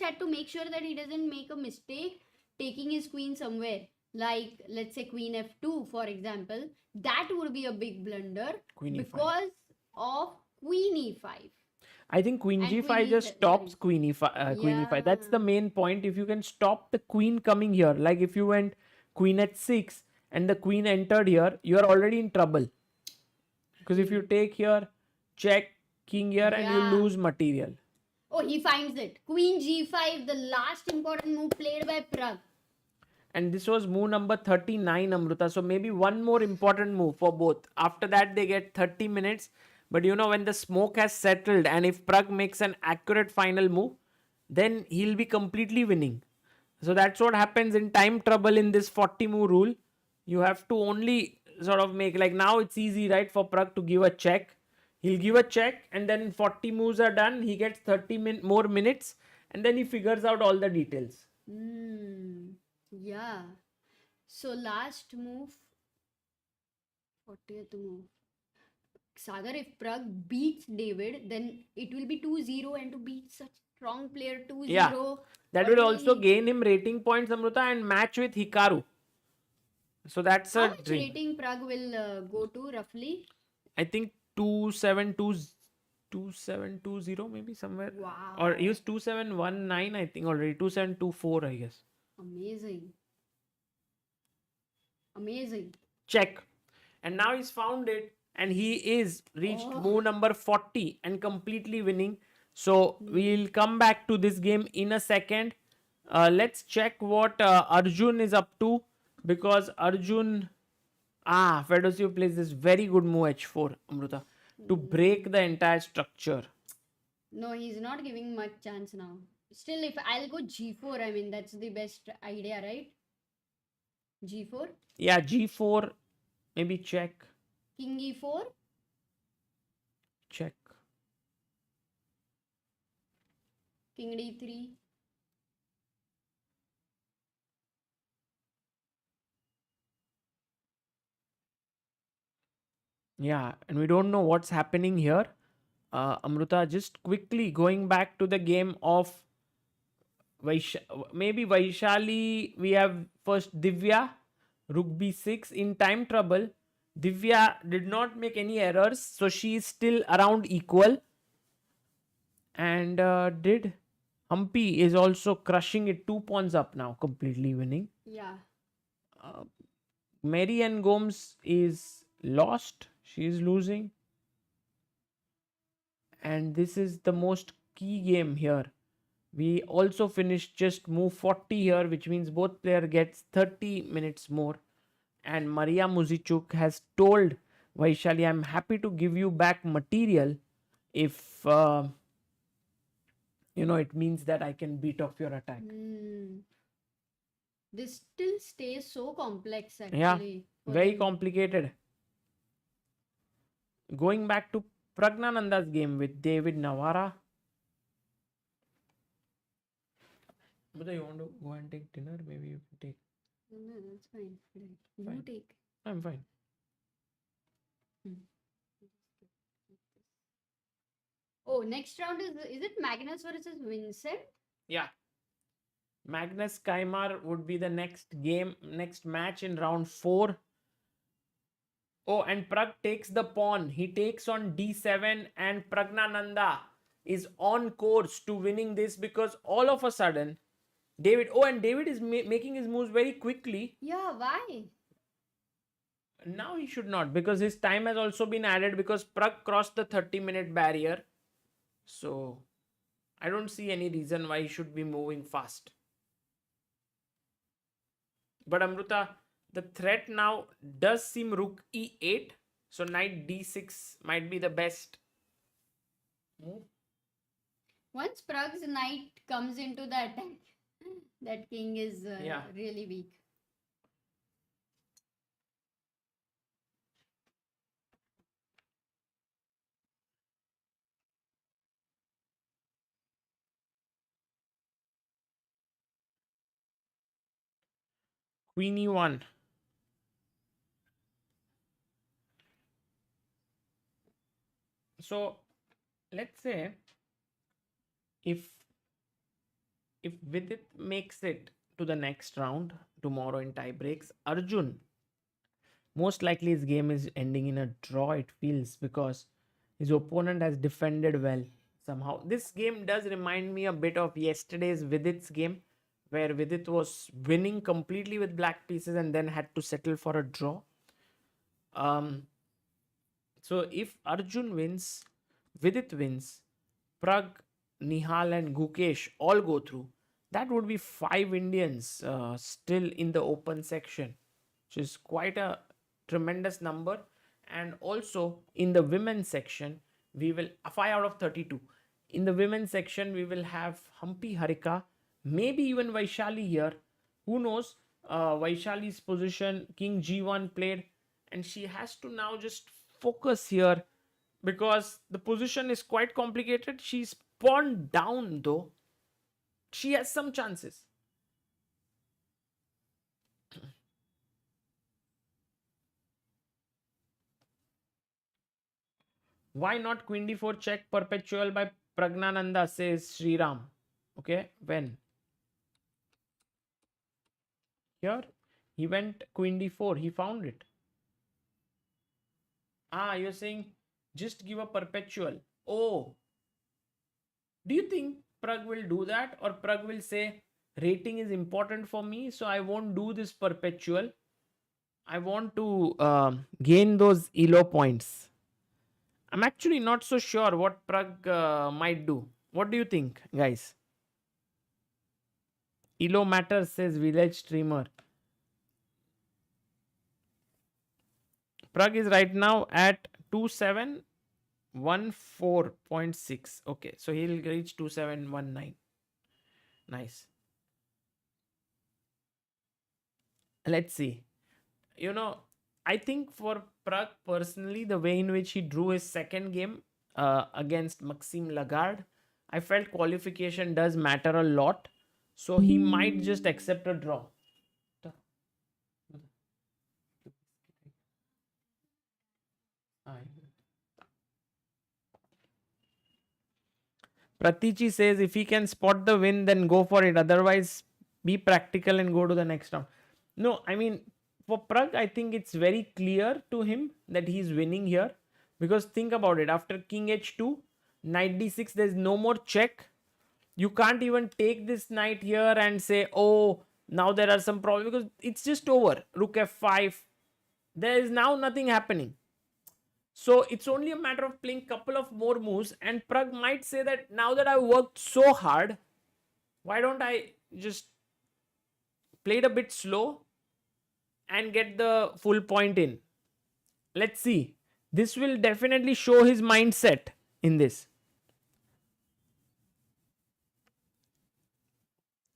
had to make sure that he doesn't make a mistake taking his queen somewhere. Like, let's say queen f2, for example. That would be a big blunder Queen e5. because of queen e5. I think queen And g5 queen just e7, stops queen e5. That's the main point. If you can stop the queen coming here, like if you went queen h6 and the queen entered here, you are already in trouble. Because if you take here, check, king here, and you lose material. Oh, he finds it. Queen g5, the last important move played by Pragg. And this was move number 39, Amruta. So maybe one more important move for both. After that, they get 30 minutes. But when the smoke has settled and if Pragg makes an accurate final move, then he'll be completely winning. So that's what happens in time trouble in this 40 move rule. You have to only sort of make, like now it's easy, right, for Pragg to give a check. He'll give a check and then 40 moves are done. He gets 30 more minutes and then he figures out all the details. Yeah. So last move, 40th move. Sagar, if Pragg beats David, then it will be 2-0, and to beat such strong player 2-0. Yeah, that will also gain him rating points, Amruta, and match with Hikaru. So that's How a much dream. rating Pragg will go to roughly? I think 2720 maybe somewhere. Wow. Or he was 2719, I think already. 2724, I guess. Amazing. Check. And now he's found it. and he is reached Oh. move number 40 and completely winning. So we'll come back to this game in a second. Let's check what Arjun is up to, because Arjun, Fedosio plays this very good move h4, Amruta, to break the entire structure. No, he's not giving much chance now. Still, if I'll go g4, I mean, that's the best idea, right? g4, Yeah, g4, maybe check, king e4. check. King d3. Yeah, and we don't know what's happening here. Amruta, just quickly going back to the game of maybe Vaishali, we have first Divya, Rook b6 in time trouble. Divya did not make any errors, so she is still around equal. And did Humpy is also crushing it, 2 pawns up now, completely winning. Yeah. Mary Ann Gomes is lost, she is losing. And this is the most key game here. We also finished just move 40 here, which means both player gets 30 minutes more. And Maria Muzichuk has told Vaishali, I'm happy to give you back material if it means that I can beat off your attack. This still stays so complex, actually. Yeah, for very them. complicated. Going back to Pragnananda's game with David Navara. But you want to go and take dinner? Maybe you can take. No, that's fine. You Fine. take. I'm fine. Oh, next round is it Magnus versus Vincent? Yeah. Magnus Kaimar would be the next match in round 4. Oh, and Pragg takes the pawn. He takes on d7, and Pragnananda is on course to winning this, because all of a sudden, David is making his moves very quickly. Yeah, why? Now he should not, because his time has also been added, because Pragg crossed the 30-minute barrier. So I don't see any reason why he should be moving fast. But Amruta, the threat now does seem rook e8. So knight d6 might be the best move. Once Pragg's knight comes into the attack, that king is really weak. Queen e1. So let's say if Vidit makes it to the next round tomorrow in tie breaks, Arjun, most likely his game is ending in a draw, it feels, because his opponent has defended well somehow. This game does remind me a bit of yesterday's Vidit's game, where Vidit was winning completely with black pieces and then had to settle for a draw. So if Arjun wins, Vidit wins, Pragg, Nihal and Gukesh all go through, that would be 5 Indians still in the open section, which is quite a tremendous number. And also in the women's section, we will 5 out of 32. In the women's section, we will have Humpy Harika, maybe even Vaishali here. Who knows? Vaishali's position, King G1 played, and she has to now just focus here, because the position is quite complicated. She's pawned down though. She has some chances. Why not queen d4 check perpetual by Pragnananda, says Sriram. Okay, when? Here, he went queen d4, he found it. You're saying just give a perpetual. Oh, do you think Pragg will do that, or Pragg will say rating is important for me, so I won't do this perpetual? I want to gain those elo points. I'm actually not so sure what Pragg might do. What do you think, guys? Elo matters, says village streamer. Pragg is right now at 2714.6. Okay, so he'll reach 2719. Nice. Let's see. You know, I think for Pragg personally, the way in which he drew his second game against Maxime Lagarde, I felt qualification does matter a lot. So he might just accept a draw. Pratichi says if he can spot the win, then go for it. Otherwise, be practical and go to the next round. No, I mean, for Pragg, I think it's very clear to him that he's winning here. Because think about it. After King H2, Knight D6, there's no more check. You can't even take this knight here and say, oh, now there are some problems. Because it's just over. Rook F5. There is now nothing happening. So it's only a matter of playing couple of more moves, and Pragg might say that now that I worked so hard, why don't I just play it a bit slow and get the full point in. Let's see. This will definitely show his mindset in this.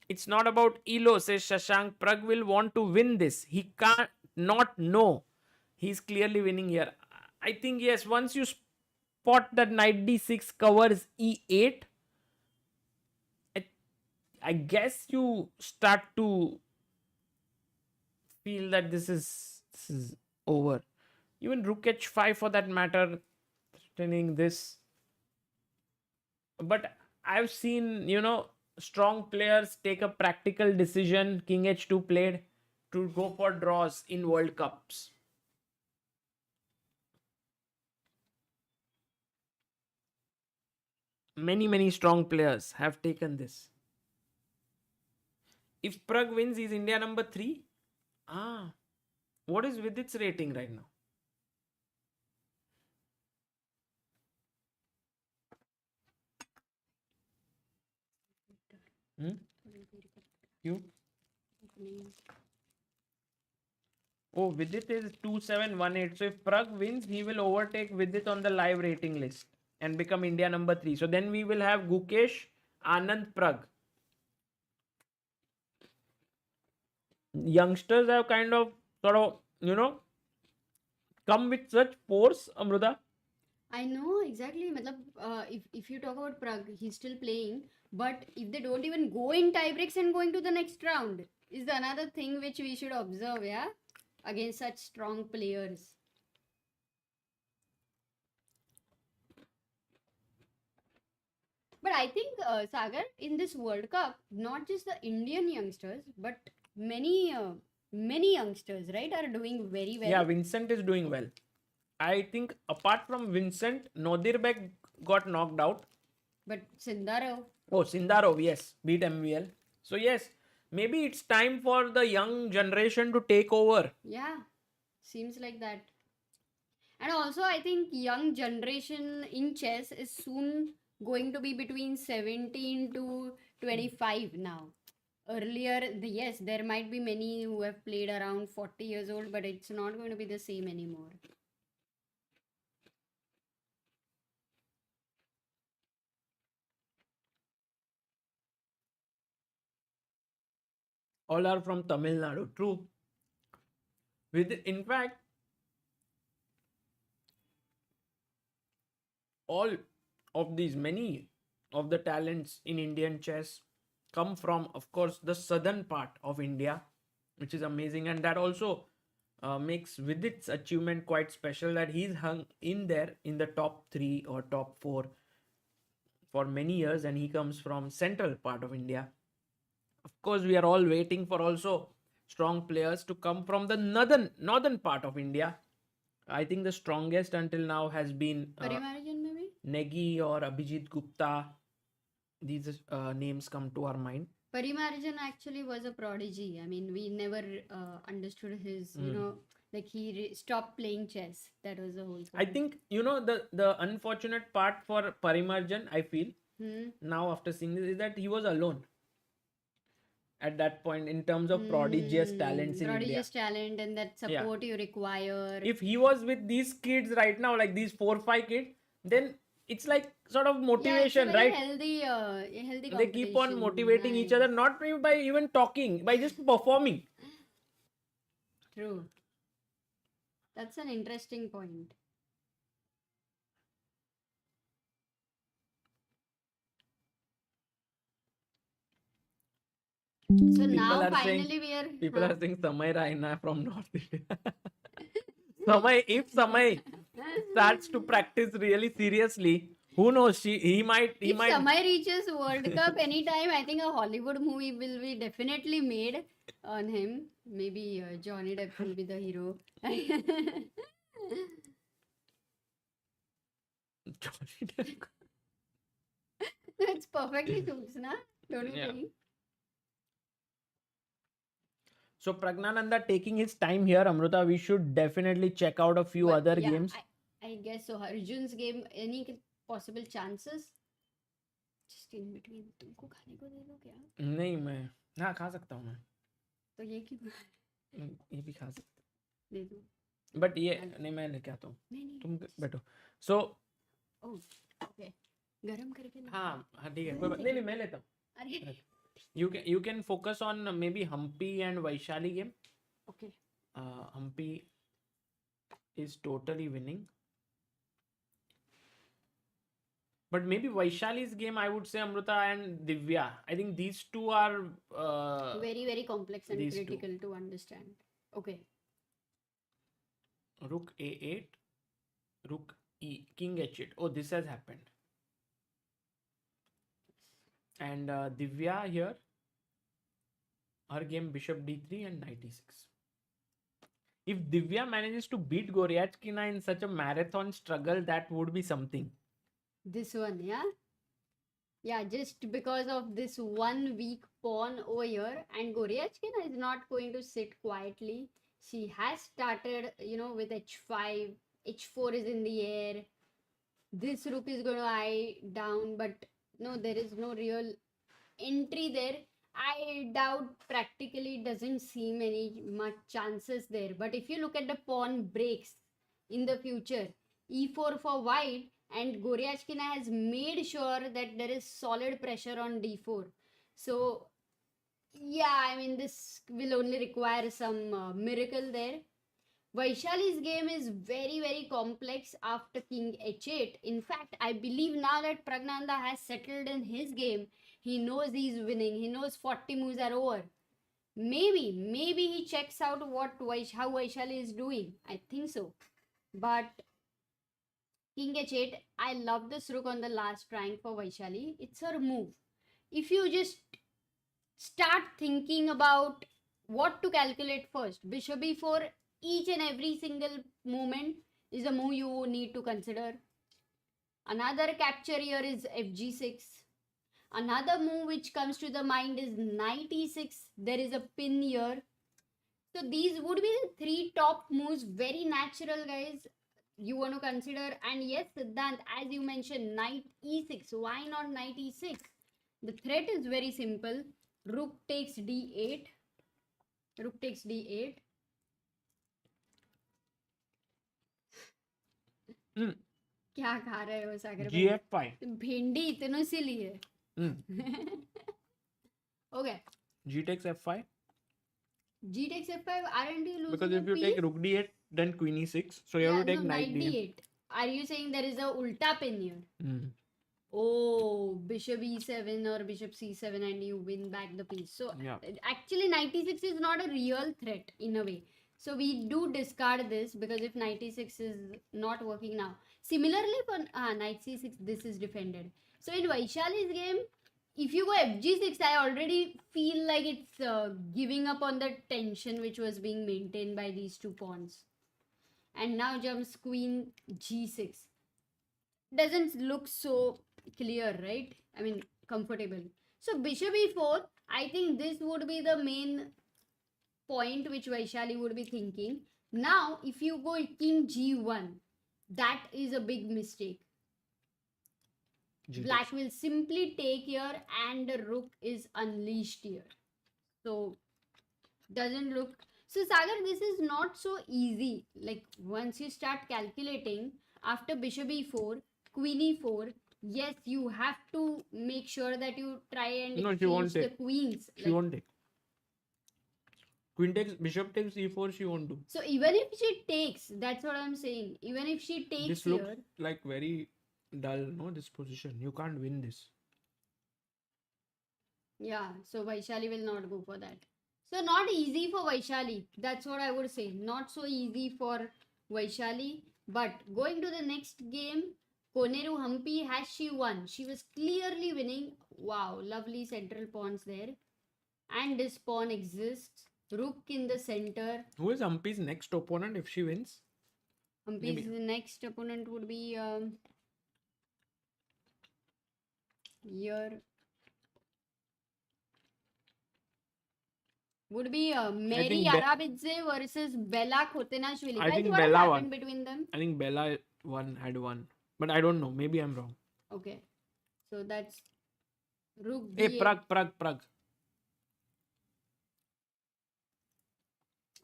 It's not about elo, says Shashank. Pragg will want to win this. He can't not know. He's clearly winning here. I think, yes, once you spot that knight d6 covers e8, I guess you start to feel that this is over. Even rook h5 for that matter, threatening this. But I've seen, strong players take a practical decision. King h2 played to go for draws in World Cups. Many strong players have taken this. If Pragg wins, he's India number 3. What is Vidit's rating right now? You? Oh, Vidit is 2718. So if Pragg wins, he will overtake Vidit on the live rating list and become India number 3. So then we will have Gukesh, Anand, Pragg. Youngsters have kind of come with such force, Amruta. I know exactly. If you talk about Pragg, he's still playing. But if they don't even go in tie breaks and going to the next round, is another thing which we should observe, yeah? Against such strong players. But I think, Sagar, in this World Cup, not just the Indian youngsters, but many youngsters, right, are doing very well. Yeah, Vincent is doing well. I think apart from Vincent, Nodirbek got knocked out. But Sindarov. Oh, Sindarov, yes, beat MVL. So yes, maybe it's time for the young generation to take over. Yeah, seems like that. And also, I think young generation in chess is soon going to be between 17 to 25 now. Earlier, yes, there might be many who have played around 40 years old, but it's not going to be the same anymore. All are from Tamil Nadu. True. In fact, all of these, many of the talents in Indian chess come from, of course, the southern part of India, which is amazing. And that also makes Vidit's achievement quite special, that he's hung in there in the top 3 or top 4 for many years, and he comes from central part of India. Of course, we are all waiting for also strong players to come from the northern part of India. I think the strongest until now has been Negi or Abhijit Gupta. These names come to our mind. Parimarjan actually was a prodigy. I mean, we never understood his, like he stopped playing chess. That was the whole I point. think, the unfortunate part for Parimarjan, I feel, now after seeing this, is that he was alone at that point in terms of prodigious talents in India. Prodigious talent and that support you require. If he was with these kids right now, like these 4-5 kids, then it's like sort of motivation, it's a very right? healthy They keep on competition. motivating each other, not by even talking, by just performing. True. That's an interesting point. So now finally we are. People are saying Samay Raina from North India. If Samay starts to practice really seriously, who knows? He might. If Samay reaches World Cup anytime, I think a Hollywood movie will be definitely made on him. Maybe Johnny Depp will be the hero. Johnny Depp. It's perfectly suits, na? Don't you think? So Pragnananda taking his time here, Amruta. We should definitely check out a few other games. I guess so. Arjun's game, any possible chances? Just in between. तुमको खाने को दे दो क्या? नहीं मैं हाँ खा सकता हूँ मैं. तो ये क्यों? ये भी खा सकता. दे दो. But ये नहीं मैं लेके आता हूँ. नहीं. तुम बैठो. So. Oh, okay. गरम करके. हाँ ठीक है. कोई बात नहीं मैं लेता हूँ. अरे. You can focus on maybe Humpy and Vaishali game. Okay. Humpy is totally winning. But maybe Vaishali's game, I would say Amruta and Divya. I think these two are very, very complex and critical to understand. Okay. Rook A8, Rook E, King H8. Oh, this has happened. And Divya here, her game Bishop D3 and Knight E6. If Divya manages to beat Goryachkina in such a marathon struggle, that would be something. This one, yeah? Yeah, just because of this 1 weak pawn over here, and Goryachkina is not going to sit quietly. She has started, with H5, H4 is in the air. This rook is going to eye down, but no, there is no real entry there. I doubt practically doesn't seem any much chances there. But if you look at the pawn breaks in the future, E4 for white, and Goryachkina has made sure that there is solid pressure on D4. So, yeah, I mean, this will only require some miracle there. Vaishali's game is very, very complex after King H8. In fact, I believe now that Pragnananda has settled in his game, he knows he's winning. He knows 40 moves are over. Maybe he checks out how Vaishali is doing. I think so. But King H8, I love this rook on the last rank for Vaishali. It's her move. If you just start thinking about what to calculate first, Bishop E4, each and every single movement is a move you need to consider. Another capture here is FG6. Another move which comes to the mind is Knight E6. There is a pin here. So these would be the 3 top moves. Very natural, guys. You want to consider. And yes, Siddhant, as you mentioned, Knight E6. Why not Knight E6? The threat is very simple. Rook takes D8. Rook takes D8. क्या खा रहे हो सागर भाई? GF5. भिंडी इतनों से लिए. Okay. G takes F5. G takes F5. Aren't you losing? Because if you take Rook D8, then Queen E6. So you have to take Knight D8. Are you saying there is a ulta pin here? Oh, Bishop E7 or Bishop C7 and you win back the piece. So actually Knight E6 is not a real threat in a way. So we do discard this because if Knight E6 is not working now. Similarly for Knight C6, this is defended. So in Vaishali's game, if you go FG6, I already feel like it's giving up on the tension which was being maintained by these 2 pawns. And now jumps Queen G6. Doesn't look so clear, right? I mean, comfortable. So Bishop E4, I think this would be the main point which Vaishali would be thinking. Now, if you go king g1, that is a big mistake. Black will simply take here and the rook is unleashed here. So, doesn't look... So, Sagar, this is not so easy. Like, once you start calculating, after bishop e4, queen e4, yes, you have to make sure that you try and No, she won't exchange the take. queens. She won't take. Queen takes, bishop takes e4, she won't do. So even if she takes, that's what I'm saying. Even if she takes This here, looks like very dull, no? This position. You can't win this. yeah, so Vaishali will not go for that. So not easy for Vaishali. That's what I would say. Not so easy for Vaishali. But going to the next game, Koneru Hampi, has she won? She was clearly winning. Wow, lovely central pawns there. And this pawn exists. Rook in the center. Who is Ampi's next opponent if she wins? Hampi's next opponent would be here. Would be Mary think Arabidze versus Bella Khotenashvili. I Guys, think what Bella happened won. between them? I think Bella had won. But I don't know. Maybe I'm wrong. Okay. So that's Rook Hey, D8. Pragg.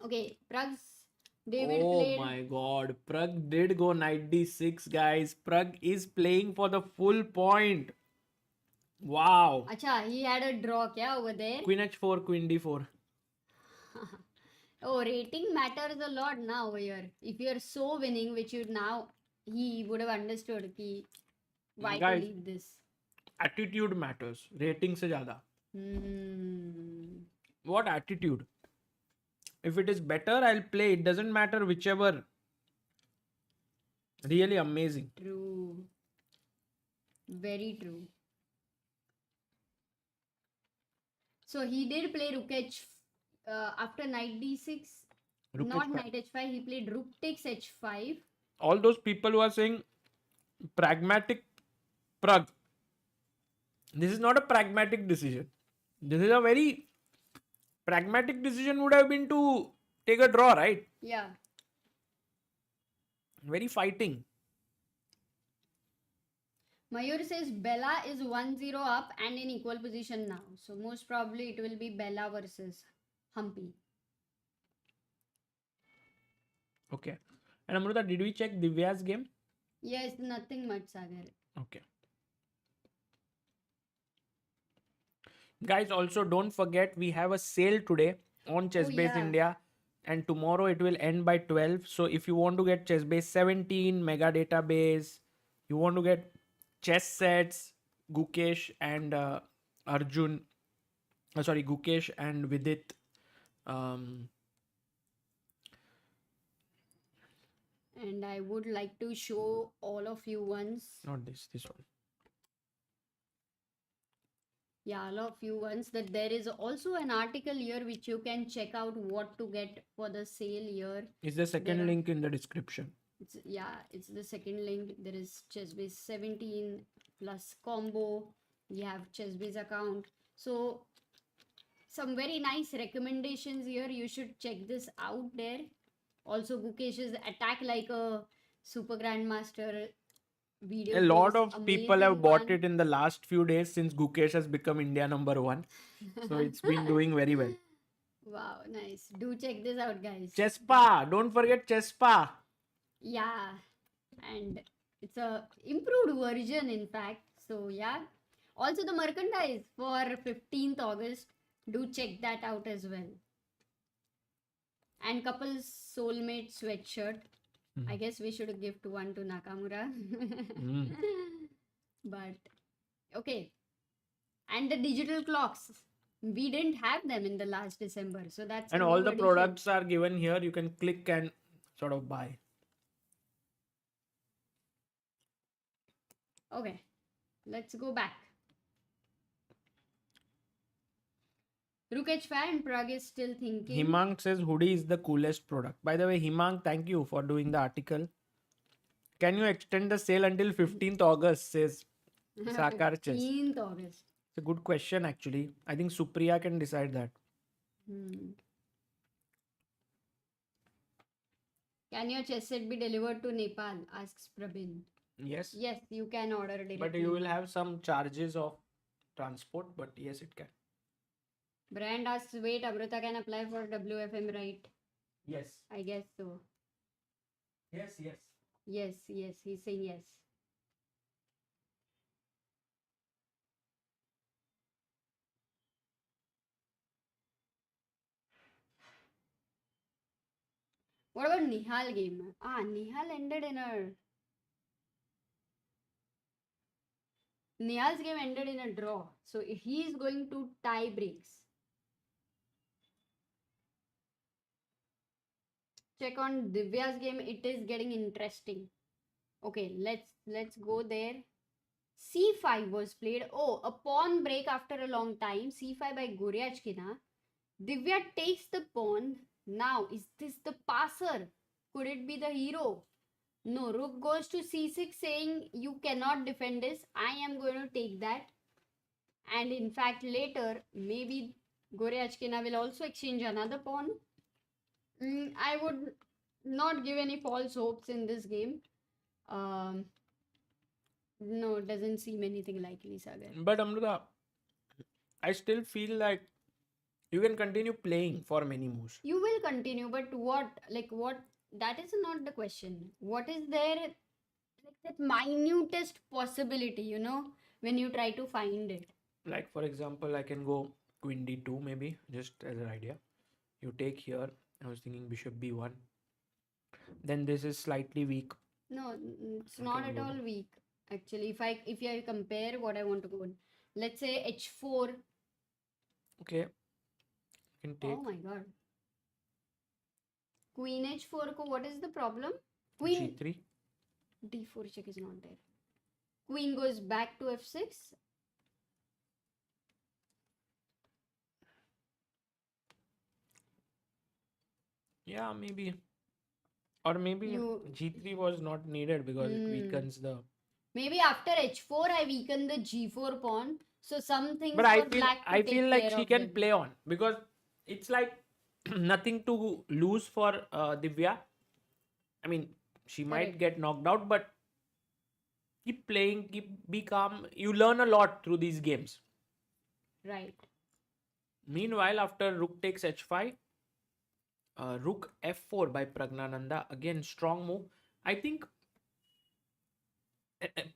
Okay, Pragg's David Oh played. my god. Pragg did go knight d6, guys. Pragg is playing for the full point. Wow. Acha, he had a draw kya over there. Queen h4, queen d4. Oh, rating matters a lot now over here. If you're so winning, which you now, he would have understood ki why Guys. to leave this. Attitude matters. Rating se zyada. What attitude? If it is better, I'll play. It doesn't matter whichever. Really amazing. True. Very true. So he did play Rook H after knight d6. Rook Not h5. knight h5. He played Rook takes h5. All those people who are saying pragmatic Pragg. This is not a pragmatic decision. This is a very pragmatic decision would have been to take a draw, right? Yeah. Very fighting. Mayur says Bella is 1-0 up and in equal position now. So most probably it will be Bella versus Humpy. Okay. And Amruta, did we check Divya's game? Yes, nothing much, Sagar. Okay. Guys, also don't forget we have a sale today on Chessbase yeah. India, and tomorrow it will end by 12. So if you want to get Chessbase 17 mega database, you want to get chess sets, Gukesh and Arjun, Gukesh and Vidit, And I would like to show all of you once. not this one. Yeah, all of you once that there is also an article here which you can check out what to get for the sale here. Is the second There are- link in the description. It's the second link. There is Chessbase 17 plus combo. You have Chessbase account. So some very nice recommendations here. You should check this out there. Also, Gukesh's Attack Like a Super Grandmaster video. A lot was of people have amazing bought one. it in the last few days since Gukesh has become India #1. So it's been doing very well. Wow, nice. Do check this out, guys. Chesspa, don't forget Chesspa. Yeah, and it's a improved version, in fact. So yeah. Also, the merchandise for 15th August. Do check that out as well. And couple's soulmate sweatshirt. I guess we should gift one to Nakamura. But okay. And the digital clocks. We didn't have them in the last December. So that's a And all new the addition. products are given here. You can click and sort of buy. Okay. Let's go back. Rook h5 and Pragg is still thinking. Himang says hoodie is the coolest product. By the way, Himang, thank you for doing the article. Can you extend the sale until 15th August, says Sagar Chess. 15th August. It's a good question, actually. I think Supriya can decide that. Can your chess set be delivered to Nepal? Asks Prabin. Yes. Yes, you can order directly. But you will have some charges of transport, but yes, it can. Brand asks, wait, Amruta can apply for WFM, right? Yes. I guess so. Yes, yes. Yes, he's saying yes. What about Nihal game? Nihal ended in a... Nihal's game ended in a draw. So he is going to tie breaks. Check on Divya's game. It is getting interesting. Okay, let's go there. C5 was played. Oh, a pawn break after a long time. C5 by Goryachkina. Divya takes the pawn. Now, is this the passer? Could it be the hero? No, rook goes to c6 saying you cannot defend this. I am going to take that. And in fact, later, maybe Goryachkina will also exchange another pawn. I would not give any false hopes in this game. No, it doesn't seem anything likely, Sagar. But Amruta, I still feel like you can continue playing for many moves. You will continue, but what? Like what? That is not the question. What is there, like that minutest possibility, when you try to find it? Like, for example, I can go queen d2 maybe, just as an idea. You take here. I was thinking bishop b1. Then this is slightly weak. No, it's not at all weak. Actually, if I compare what I want to go on, let's say h4. Okay. You can take. Oh my god. Queen h4 ko what is the problem? Queen g3. d4 check is not there. Queen goes back to f6. Yeah, maybe. Or maybe g3 was not needed because it weakens the... Maybe after h4 I weaken the g4 pawn. So some things But I take feel like care she of can them. play on because it's like nothing to lose for Divya. I mean, she might Correct. get knocked out, but keep playing, be calm. You learn a lot through these games. Right. Meanwhile, after rook takes h5, rook f4 by Pragnananda. Again, strong move. I think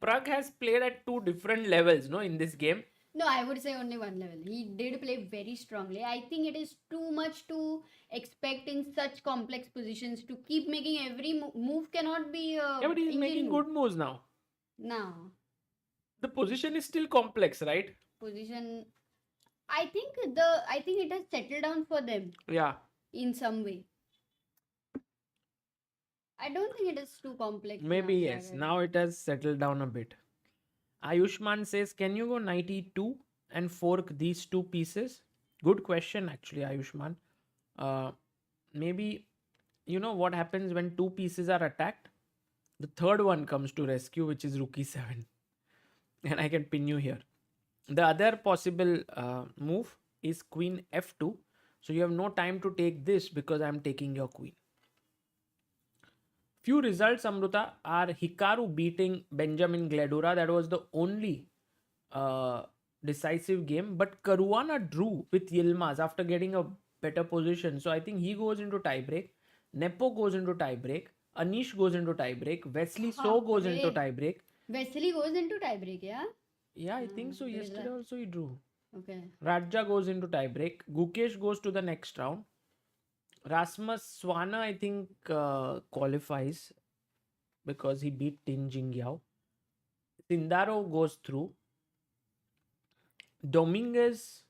Pragg has played at two different levels, no, in this game. No, I would say only one level. He did play very strongly. I think it is too much to expect in such complex positions to keep making every move cannot be Yeah, but he's making good moves now. Now, The position is still complex, right? position. I think it has settled down for them Yeah. in some way. I don't think it is too complex. Maybe now, yes. Sagar. Now it has settled down a bit. Ayushman says, can you go knight e2 and fork these two pieces? Good question, actually, Ayushman. Maybe, you know what happens when two pieces are attacked? The third one comes to rescue, which is rook e7. And I can pin you here. The other possible move is queen f2. So you have no time to take this because I'm taking your queen. Few results, Amruta, are Hikaru beating Benjamin Gledura. That was the only decisive game. But Caruana drew with Yilmaz after getting a better position. So I think he goes into tiebreak. Nepo goes into tiebreak. Anish goes into tiebreak. Wesley So goes into tiebreak. Wesley goes into tiebreak, yeah? Yeah, I think so. Yesterday also he drew. Okay. Raja goes into tiebreak. Gukesh goes to the next round. Rasmus Swana, I think, qualifies because he beat Tin Jingyao. Sindaro goes through. Dominguez,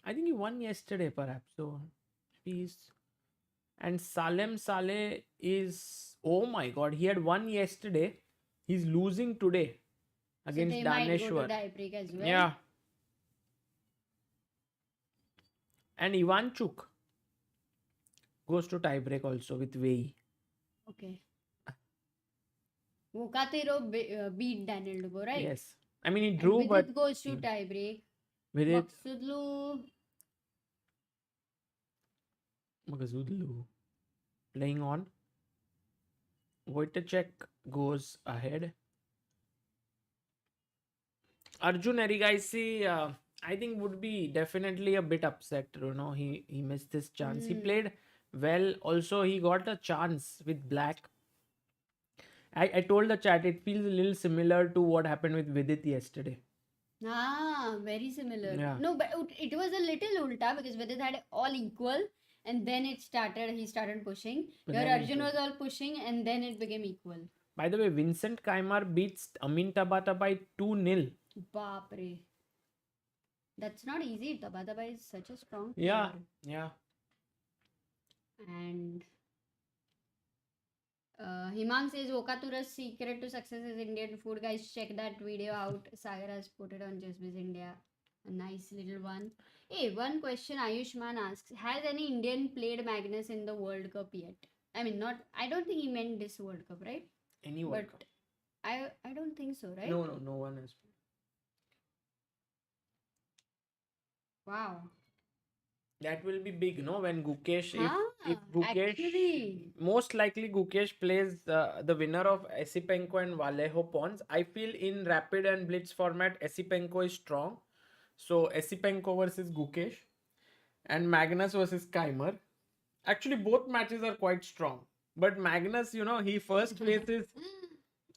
I think he won yesterday, perhaps. So he's. And Salem Saleh is. Oh my god, he had won yesterday. He's losing today against so they might go Daneshwar. to tiebreak as well. Yeah. And Ivanchuk goes to tiebreak also with Wei. Okay. Vukatiro beat Daniel Dubois, right? Yes. I mean, he And drew, Vidit but goes to tie break. Vidit Maksudlu playing on. Wojtacek goes ahead. Arjun Erigaisi, I think would be definitely a bit upset. He missed this chance. He played well. Also, he got a chance with black. I told the chat it feels a little similar to what happened with Vidit yesterday. Very similar. Yeah. No, but it was a little ulta because Vidit had all equal and then he started pushing. But Your then it Arjun was all pushing and then it became equal. By the way, Vincent Kaimar beats Amin Tabata by 2-0. Baapre. That's not easy. Tabata is such a strong Yeah, player. yeah. And Himang says Okatura's secret to success is Indian food. Guys, check that video out. Sagar has put it on Just India. A nice little one. Hey, one question Ayushman asks: has any Indian played Magnus in the World Cup yet? I mean, not. I don't think he meant this World Cup, right? Any World Cup. I don't think so, right? No one has. Wow. That will be big, no? When Gukesh, if Actually. most likely Gukesh plays the winner of Esipenko and Vallejo pawns. I feel in rapid and blitz format, Esipenko is strong. So Esipenko versus Gukesh and Magnus versus Keimer. Actually, both matches are quite strong. But Magnus, he first faces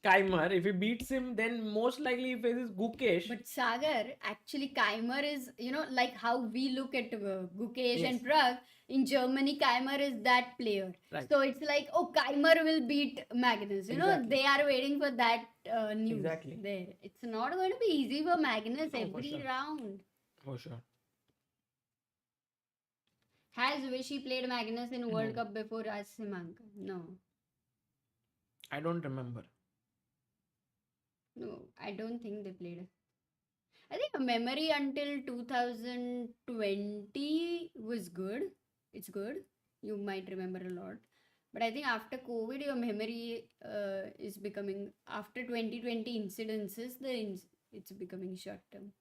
Keimer. If he beats him, then most likely he faces Gukesh. But Sagar, actually, Keimer is, like how we look at Gukesh Yes. and Pragg. In Germany, Keimer is that player. Right. So it's like, oh, Keimer will beat Magnus. Exactly. They are waiting for that news Exactly. there. It's not going to be easy for Magnus No, for every sure. round. For sure. Has Vishy played Magnus in World Cup before as Simanka? No. I don't remember. No, I don't think they played. I think memory until 2020 was good. It's good. You might remember a lot. But I think after COVID, your memory is becoming, after 2020 incidences, it's becoming short term.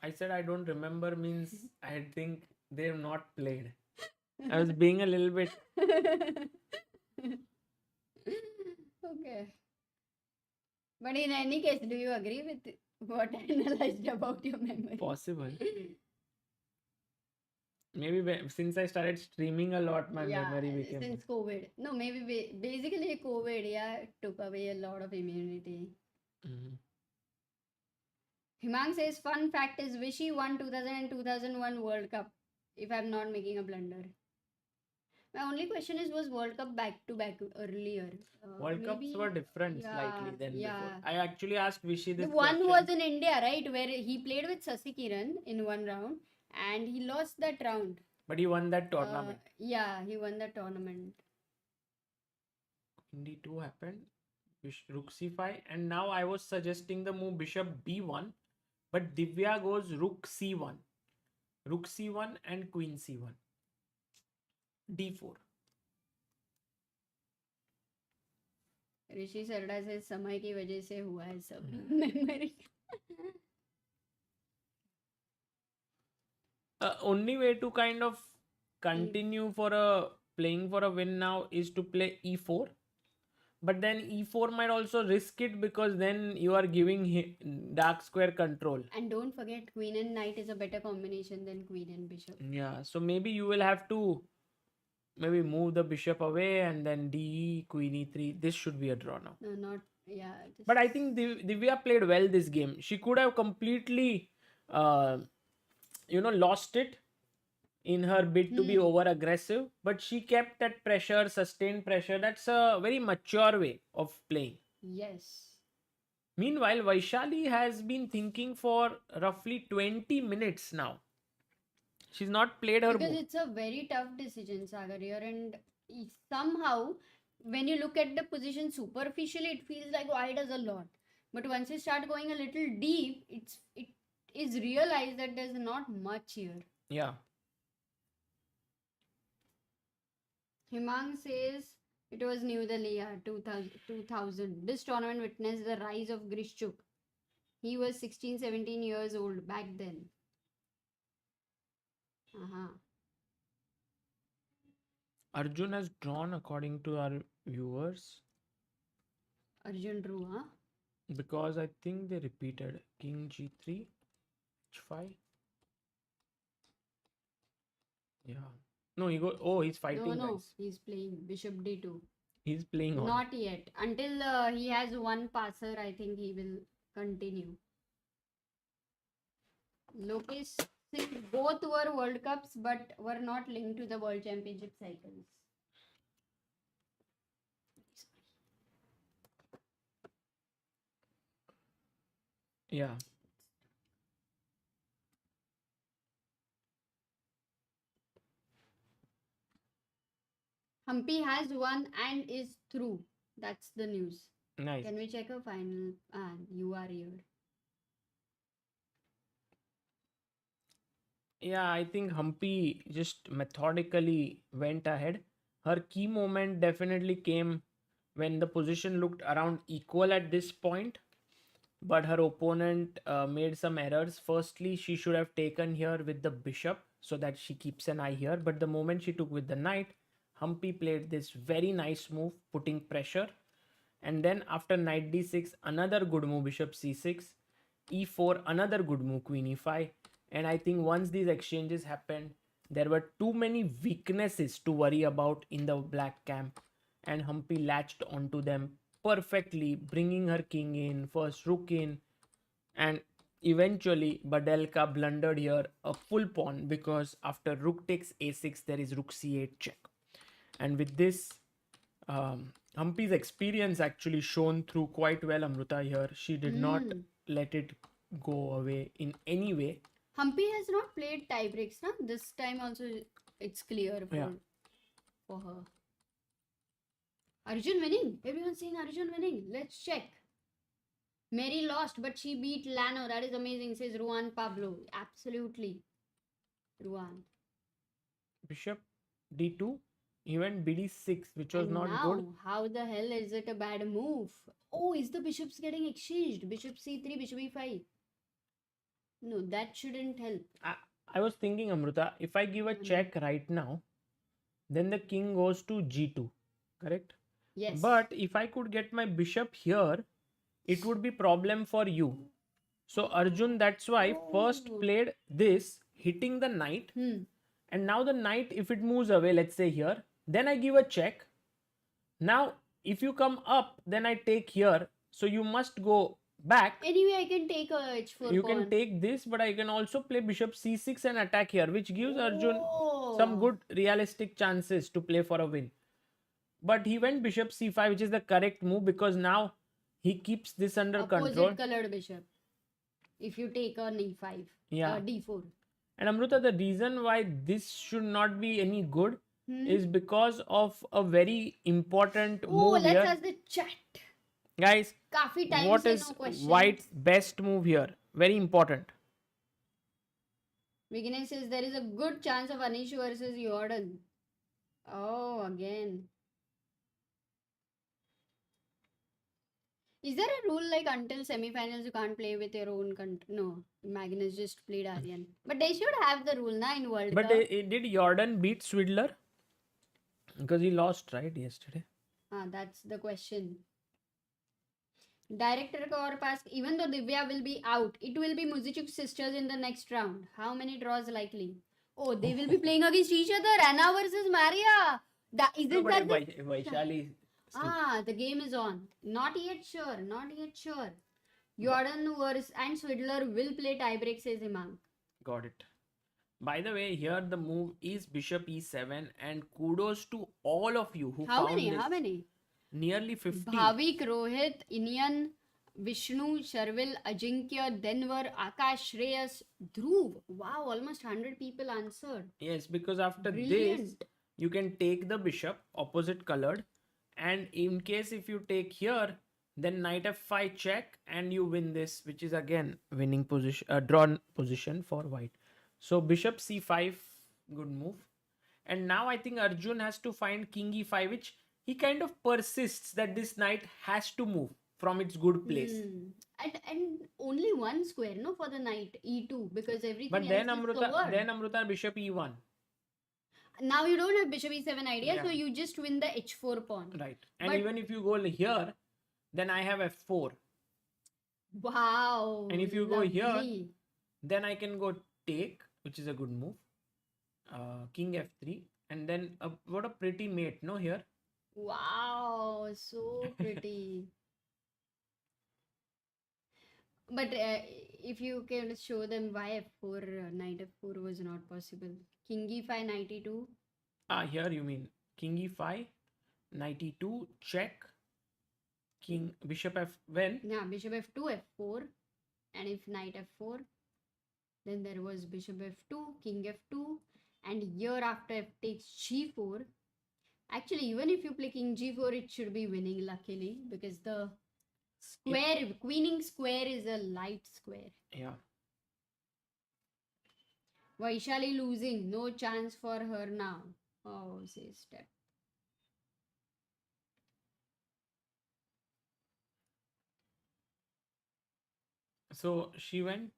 I said I don't remember means I think they have not played. I was being a little bit. Okay. But in any case, do you agree with what I analyzed about your memory? Possible. Maybe since I started streaming a lot, my memory became. Since COVID. No, maybe basically COVID, took away a lot of immunity. Mhm. Himang says, fun fact is Vishy won 2000 and 2001 World Cup, if I'm not making a blunder. My only question is, was World Cup back to back earlier? World Cups were different slightly than before. I actually asked Vishy this The one question. was in India, right? Where he played with Sasi Kiran in one round and he lost that round. But he won that tournament. He won the tournament. Queen d2 happened. Rook c5. And now I was suggesting the move bishop b1. But Divya goes rook c1. Rook c1 and queen c1. d4. ऋषि सरडा से समय की वजह से हुआ है सब memory Only way to kind of continue playing for a win now is to play e4. But then e4 might also risk it because then you are giving dark square control. And don't forget, queen and knight is a better combination than queen and bishop. Yeah, so maybe you will have to maybe move the bishop away and then d queen e3. This should be a draw now. No, not But I think Divya played well this game. She could have completely lost it in her bid to be over aggressive, but she kept that pressure, sustained pressure. That's a very mature way of playing. Yes. Meanwhile, Vaishali has been thinking for roughly 20 minutes now. She's not played her because move. It's a very tough decision, Sagar here, and somehow when you look at the position superficially, it feels like why does a lot, but once you start going a little deep, it is realized that there's not much here. Yeah. Himang says it was New Delhi, 2000. This tournament witnessed the rise of Grishchuk. He was 16, 17 years old back then. Uh-huh. Arjun has drawn according to our viewers Arjun drew, huh? because I think they repeated King G3, H5. Yeah. No, he's fighting, No, guys. he's playing Bishop D2. He's playing on. Not yet. Until he has one passer, I think he will continue. Lokesh, both were World Cups but were not linked to the World Championship cycles. Yeah. Humpy has won and is through. That's the news. Nice. Can we check a final? You are here. Yeah, I think Humpy just methodically went ahead. Her key moment definitely came when the position looked around equal at this point, but her opponent made some errors. Firstly, she should have taken here with the bishop so that she keeps an eye here, but the moment she took with the knight, Humpy played this very nice move, putting pressure. And then after knight d6, another good move, bishop c6, e4, another good move, queen e5. And I think once these exchanges happened, there were too many weaknesses to worry about in the black camp. And Humpy latched onto them perfectly, bringing her king in, first rook in. And eventually, Badelka blundered here a full pawn because after rook takes a6, there is rook c8 check. And with this, Humpy's experience actually shone through quite well, Amruta, here. She did not let it go away in any way. Humpy has not played tie breaks, na? This time also it's clear for her. Arjun winning. Everyone's saying Arjun winning. Let's check. Mary lost, but she beat Lano. That is amazing, says Ruan Pablo. Absolutely. Ruan. Bishop d2. He went bd6, which was not good. How the hell is it a bad move? Oh, is the bishops getting exchanged? Bishop c3, bishop e5. No, that shouldn't help. I was thinking, Amruta, if I give a check right now, then the king goes to g2, correct? Yes. But if I could get my bishop here, it would be problem for you. So Arjun, that's why first played this, hitting the knight. And now the knight, if it moves away, let's say here, then I give a check. Now, if you come up, then I take here. So you must go back. Anyway, I can take a h4 You pawn. can take this, but I can also play bishop c6 and attack here, which gives Arjun some good realistic chances to play for a win. But he went bishop c5, which is the correct move because now he keeps this under control. Opposite colored bishop. If you take on e5, d4. And Amruta, the reason why this should not be any good is because of a very important move here. Let's ask the chat. Guys, what is White's best move here? Very important. Vignesh says there is a good chance of Anish versus Jordan. Oh, again. Is there a rule like until semi-finals you can't play with your own country? No, Magnus just played Aryan. But they should have the rule in World Cup. But did Jordan beat Swidler? Because he lost, right, yesterday? That's the question. Director Kaur asked, even though Divya will be out, it will be Muzichuk's sisters in the next round. How many draws likely? Oh, they will be playing against each other. Anna versus Maria. Vaishali. The game is on. Not yet sure. Jordan and Swidler will play tiebreak, says Himang. Got it. By the way, here the move is bishop e7, and kudos to all of you who found this. How many? Nearly 50. Bhavik, Rohit, Inian, Vishnu, Sharvil, Ajinkya, Denver, Akash, Shreyas, Dhruv. Wow, almost 100 people answered. Yes, because after this, you can take the bishop, opposite colored. And in case if you take here, then knight f5 check and you win this, which is again winning position, drawn position for white. So bishop c5, good move. And now I think Arjun has to find king e5, which he kind of persists that this knight has to move from its good place. And only one square, no, for the knight e2, because everything But then else is Amruta, covered. then Amruta bishop e1. Now you don't have bishop e7 idea, Yeah. so you just win the h4 pawn. Right. And But- even if you go here, then I have f4. Wow. And if you go here, lovely. then I can go take, which is a good move. King f3. And then what a pretty mate, no, here. Wow, so pretty. But if you can show them why f4, knight f4 was not possible. King e5, knight e2. Here you mean king e5, knight e2, check, king, bishop f, when? Yeah, bishop f2, f4. And if knight f4, then there was bishop f2, king f2. And here after f takes g4. Actually, even if you play king g4, it should be winning, luckily, because the square, queening square is a light square. Yeah. Vaishali losing, no chance for her now. Oh, say step. So she went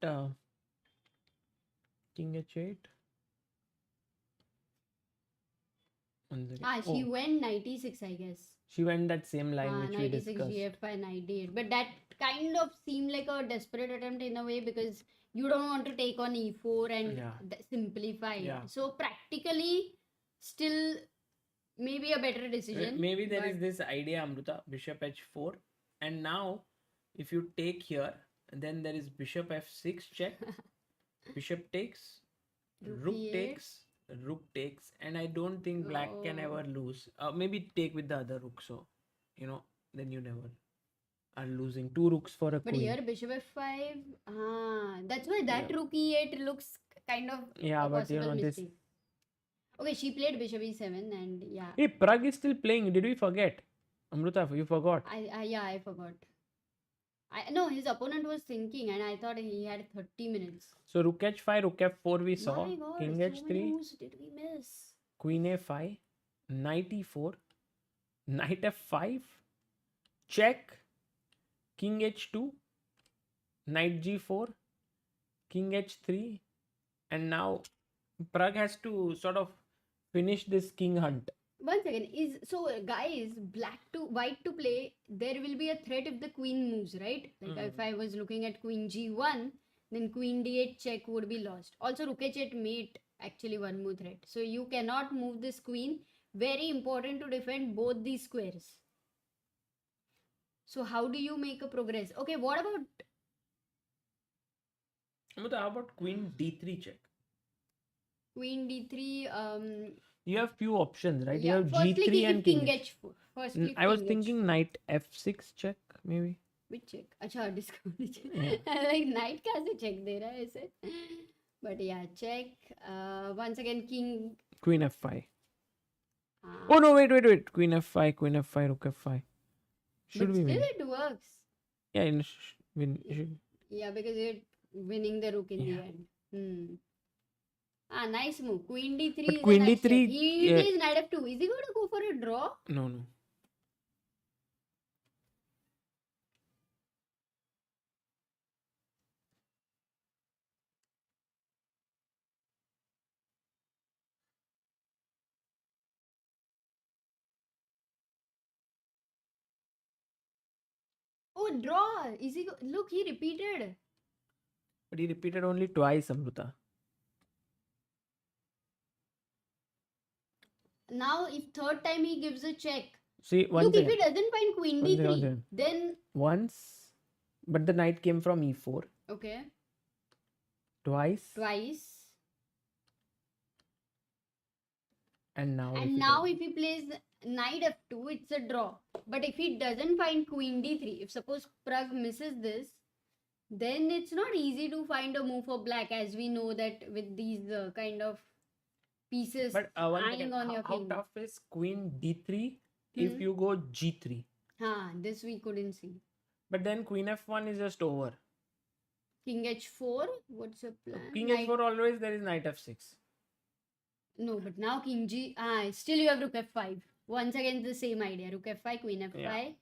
king h8. She went 96, I guess. She went that same line which we 96 discussed. gf5 98. But that kind of seemed like a desperate attempt in a way, because you don't want to take on e4 and simplify it. Yeah. So practically, still maybe a better decision. Maybe there is this idea, Amruta, bishop h4. And now, if you take here, then there is bishop f6 check, bishop takes, rook takes, rook takes, and I don't think black can ever lose. Maybe take with the other rook, so then you never are losing. 2 rooks for a But queen. here bishop f5, that's why that rook e8 looks kind of a but possible this. mistake. Okay, she played bishop e7 and yeah. Hey, Pragg is still playing. Did we forget? Amruta, you forgot. I forgot. No, his opponent was thinking, and I thought he had 30 minutes. So rook h5, rook f4 we saw. My God, King so h3. many moves did we miss? Queen a5, knight e4, knight f5, check, king h2, knight g4, king h3, and now Pragg has to sort of finish this king hunt. One second, guys, white to play, there will be a threat if the queen moves, right? Like if I was looking at queen g1, then queen d8 check would be lost. Also rook h8 mate, actually one more threat. So you cannot move this queen. Very important to defend both these squares. So how do you make a progress? Okay, what about... Amruta, how about queen d3 check? Queen d3, you have few options, right? yeah, You have firstly, g3 and king h4. Firstly, I was king thinking knight f6 check, maybe. Which check? अच्छा discount check. Like knight कैसे check दे रहा है ऐसे? But yeah, check. Once again, king. Queen f5. Oh no, wait. Queen f5, rook f5. Should but we still win? it works. Yeah, win. Yeah, because you're winning the rook in the end. Nice move. Queen d3 But is queen a nice d3, check. He plays knight f2. Is he going to go for a draw? No. Oh, draw. Is he? Look, he repeated. But he repeated only twice, Amruta. Now, if third time he gives a check. See, Look, if he doesn't find queen d3, then... Once, but the knight came from e4. Okay. Twice. And now if he plays knight f2, it's a draw. But if he doesn't find queen d3, if suppose Pragg misses this, then it's not easy to find a move for black, as we know that with these kind of pieces hanging on your king. How tough is queen d3 if you go g3? This we couldn't see. But then queen f1 is just over. King h4, what's your plan? King h4 always there is knight f6. No, but now king g... still you have rook f5. Once again the same idea. Rook f5, queen f5,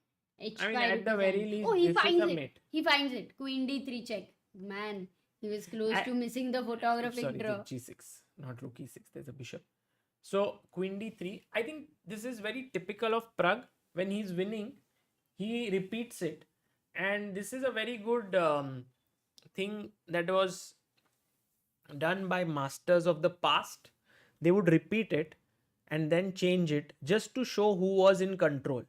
H5 I mean, at the is very fine. least, Oh, he this is finds a it. mate. He finds it. Queen D3 check. Man, he was close I- to missing the photographic Sorry, draw. G6, not rook E6. There's a bishop. So Queen D3. I think this is very typical of Pragg. When he's winning, he repeats it, and this is a very good thing that was done by masters of the past. They would repeat it and then change it just to show who was in control.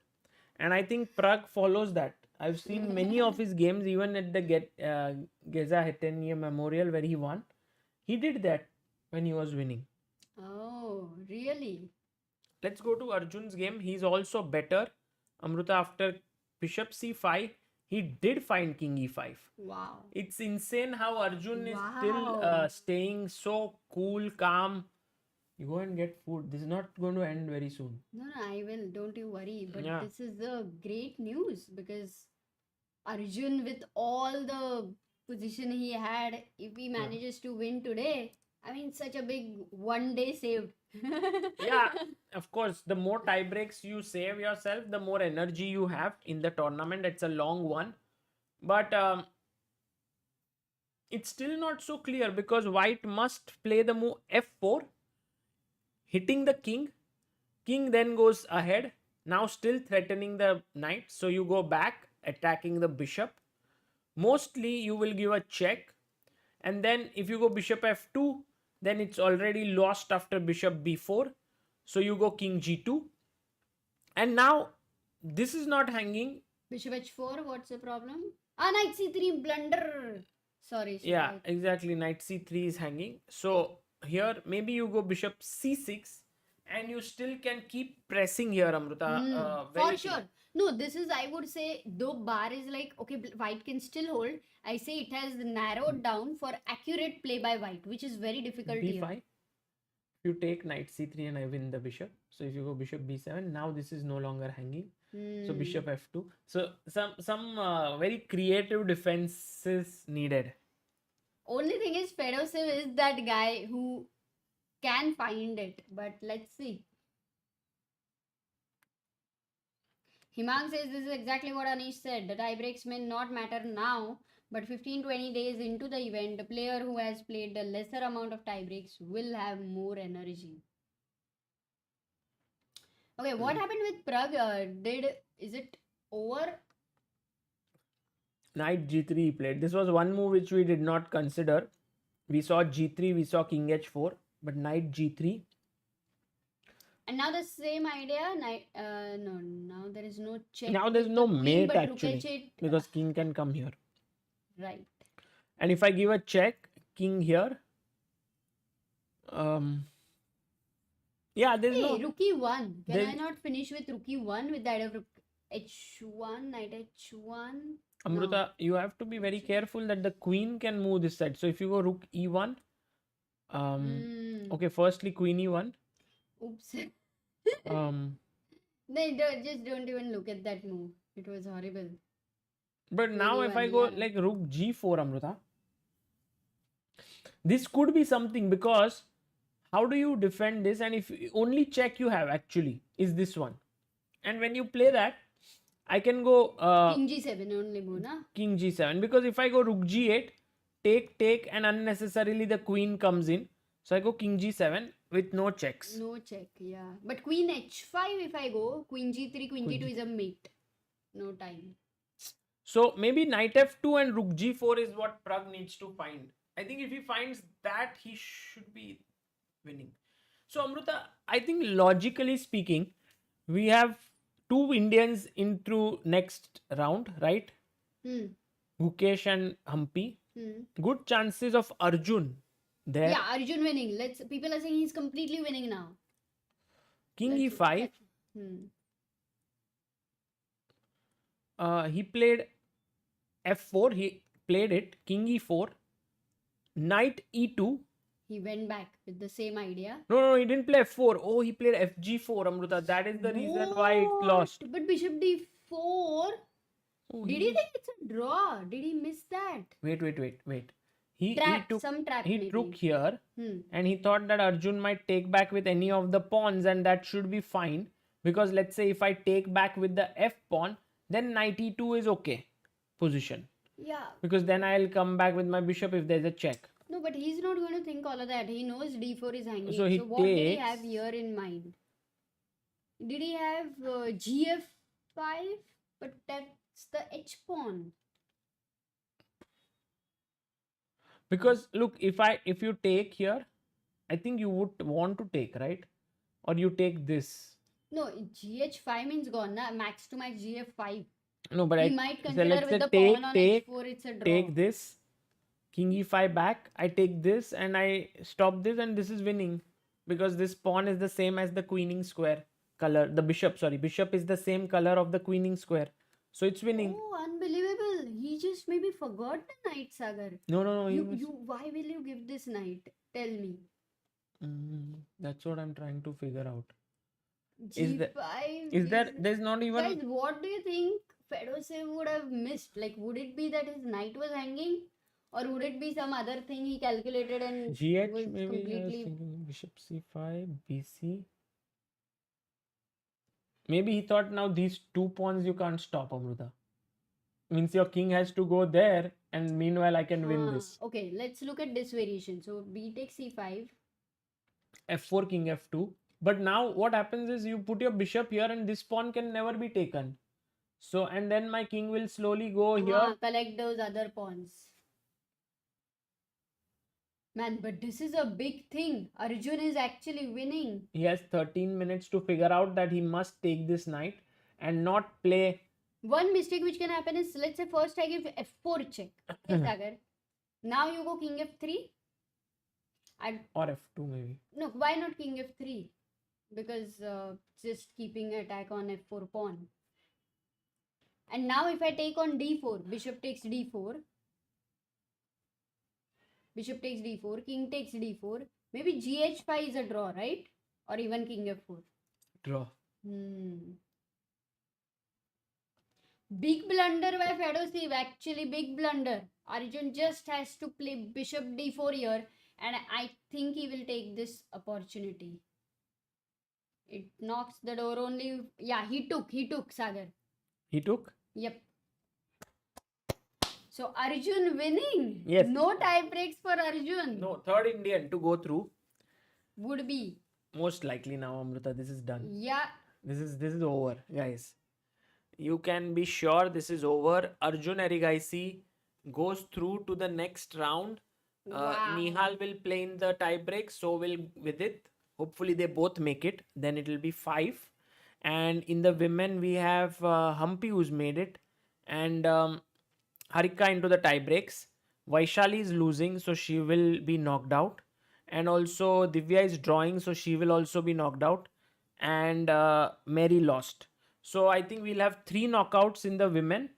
And I think Pragg follows that. I've seen many of his games, even at the Geza Hetenia Memorial where he won. He did that when he was winning. Oh, really? Let's go to Arjun's game. He's also better. Amruta, after bishop c5, he did find king e5. Wow. It's insane how Arjun is still Wow. staying so cool, calm. You go and get food. This is not going to end very soon. No, I will. Don't you worry. But Yeah. this is the great news because Arjun, with all the position he had, if he manages to win today, I mean, such a big one day saved. Yeah, of course, the more tie breaks you save yourself, the more energy you have in the tournament. It's a long one. But it's still not so clear because white must play the move f4, hitting the king. King then goes ahead, now still threatening the knight. So you go back, attacking the bishop. Mostly you will give a check. And then if you go bishop f2, then it's already lost after bishop b4. So you go king g2. And now this is not hanging. Bishop h4, what's the problem? Ah, knight c3 blunder. Sorry. Yeah, exactly. Knight c3 is hanging. So here maybe you go bishop c6 and you still can keep pressing here, Amruta. For very sure. No, this is, I would say, though bar is like, okay, white can still hold. I say it has narrowed down for accurate play by white, which is very difficult b5. here. You take knight c3 and I win the bishop. So if you go bishop b7, now this is no longer hanging. So bishop f2. So some very creative defenses needed. Only thing is, Fedoshev is that guy who can find it. But let's see. Himang says this is exactly what Anish said. The tie breaks may not matter now, but 15-20 days into the event, the player who has played a lesser amount of tie breaks will have more energy. Okay, what happened with Pragg? Is it over? Knight g3 he played. This was one move which we did not consider. We saw g3, we saw king h4, but knight g3. And now the same idea. No, now there is no check. Now there's with no the queen, mate but actually, Gukesh because king can come here. right. And if I give a check, king here. Yeah, there's Hey, no. rook e1. Can I There's- not finish with rook e1 with the idea of rook h1, knight h1? Amruta, you have to be very careful that the queen can move this side. So if you go rook e1, okay, firstly queen e1. Oops. Um, Just don't even look at that move. It was horrible. but now if I e1, go yeah. like rook g4, Amruta, this could be something because how do you defend this? And if only check you have actually is this one. And when you play that, I can go King g7 only move, na? king g7 because if I go rook g8, take and unnecessarily the queen comes in. So I go king g7 with no checks. No check, yeah. But queen h5 if I go, queen g3, queen g2 is a mate. No time. So maybe knight f2 and rook g4 is what Pragg needs to find. I think if he finds that, he should be winning. So Amruta, I think logically speaking, we have two Indians in through next round, right? Gukesh and Hampi. Good chances of Arjun there. Yeah, Arjun winning. People are saying he's completely winning now. King Let's e5. check. He played f4. He played it. King e4. Knight e2. He went back with the same idea. No, he didn't play f4. Oh, he played fg4, Amruta. That is the reason why it lost. But bishop d4. Oh, Did he think it's a draw? Did he miss that? Wait. He Trap, took some trap he maybe. took here and he thought that Arjun might take back with any of the pawns and that should be fine because let's say if I take back with the f pawn, then knight e2 is okay position. Yeah. Because then I'll come back with my bishop if there's a check. No, but he's not going to think all of that. He knows d4 is hanging. So he what did he takes- have here in mind? Did he have gf5? But that's the h pawn. Because look, if you take here, I think you would want to take, right? Or you take this. No, gh5 means gone, na? Max to max gf5. No, but He I might so consider let's with say the pawn on h4, it's a draw. take this, king e5 back. I take this and I stop this, and this is winning because this pawn is the same as the queening square color. The bishop, sorry, bishop is the same color of the queening square, so it's winning. Oh, unbelievable. He just maybe forgot the knight, Sagar. No. Why will you give this knight? Tell me. That's what I'm trying to figure out. G5. There's not even. Guys, what do you think Fedosev would have missed? Like, would it be that his knight was hanging? Or would it be some other thing he calculated and GH was maybe I was completely... thinking bishop c5, bc. Maybe he thought now these two pawns you can't stop, Amruta. Means your king has to go there, and meanwhile I can win this. Okay, let's look at this variation. So b takes c5. f4, king f2. But now what happens is you put your bishop here and this pawn can never be taken. So, and then my king will slowly go here. Collect those other pawns. Man, but this is a big thing. Arjun is actually winning. He has 13 minutes to figure out that he must take this knight and not play. One mistake which can happen is, let's say first I give f4 check. Okay, Sagar. Now you go king f3. Or f2 maybe. No, why not king f3? Because just keeping attack on f4 pawn. And now if I take on d4, bishop takes d4. Bishop takes d4, king takes d4. Maybe gh5 is a draw, right? Or even king f4. Draw. Big blunder by Fedosev, actually big blunder. Arjun just has to play bishop d4 here, and I think he will take this opportunity. It knocks the door only. Yeah, he took Sagar. He took? Yep. So Arjun winning. Yes. No tie breaks for Arjun. No, third Indian to go through. Would be. Most likely now, Amruta, this is done. Yeah. This is over, guys. You can be sure this is over. Arjun Erigaisi goes through to the next round. Wow. Nihal will play in the tie break. So will Vidit. Hopefully they both make it. Then it will be 5. And in the women, we have Humpy who's made it. And Harika into the tie breaks. Vaishali is losing, so she will be knocked out. And also Divya is drawing, so she will also be knocked out. And Mary lost. So I think we'll have 3 knockouts in the women,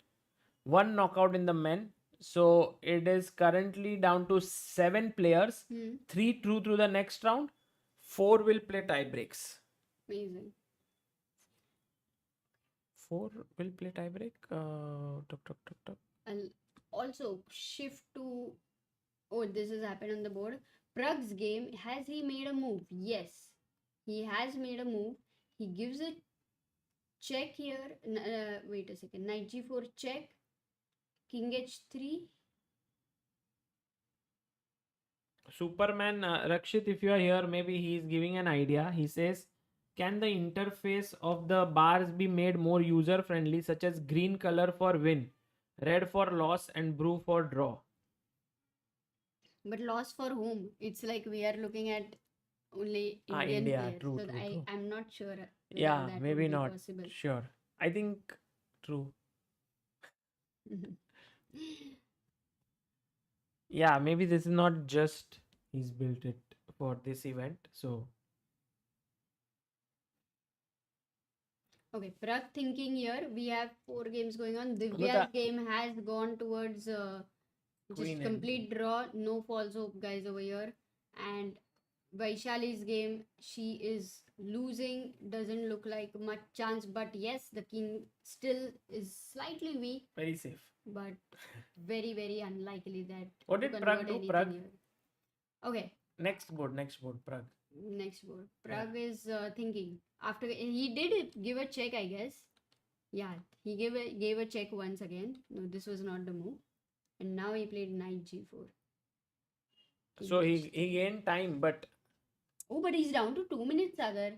1 knockout in the men. So it is currently down to 7 players. 3 through the next round. 4 will play tie breaks. Amazing. 4 will play tie break. I'll also shift to... Oh, this has happened on the board. Pragg's game. Has he made a move? Yes. He has made a move. He gives a check here. Wait a second. Knight g4 check. King h3. Superman, Rakshit, if you are here, maybe he is giving an idea. He says, can the interface of the bars be made more user friendly, such as green color for win, red for loss, and blue for draw? But loss for whom? It's like we are looking at only Indian India. players. True, so true. I'm not sure. whether Yeah, that maybe would be not. Possible. Sure. I think true. Yeah, maybe this is not just he's built it for this event. So Okay, Pragg thinking here. We have 4 games going on. Divya's Amruta. game has gone towards just Queen complete draw. No false hope, guys, over here. And Vaishali's game, she is losing. Doesn't look like much chance. But yes, the king still is slightly weak. very safe. But very, very unlikely that What to did convert Pragg do? anything Pragg? here. Okay, Next board, Pragg. next board. Pragg is thinking. After he did it, give a check, I guess. Yeah, He gave a check once again. No, this was not the move. And now he played knight g4. So he gained time, but Oh, but he's down to 2 minutes, Sagar.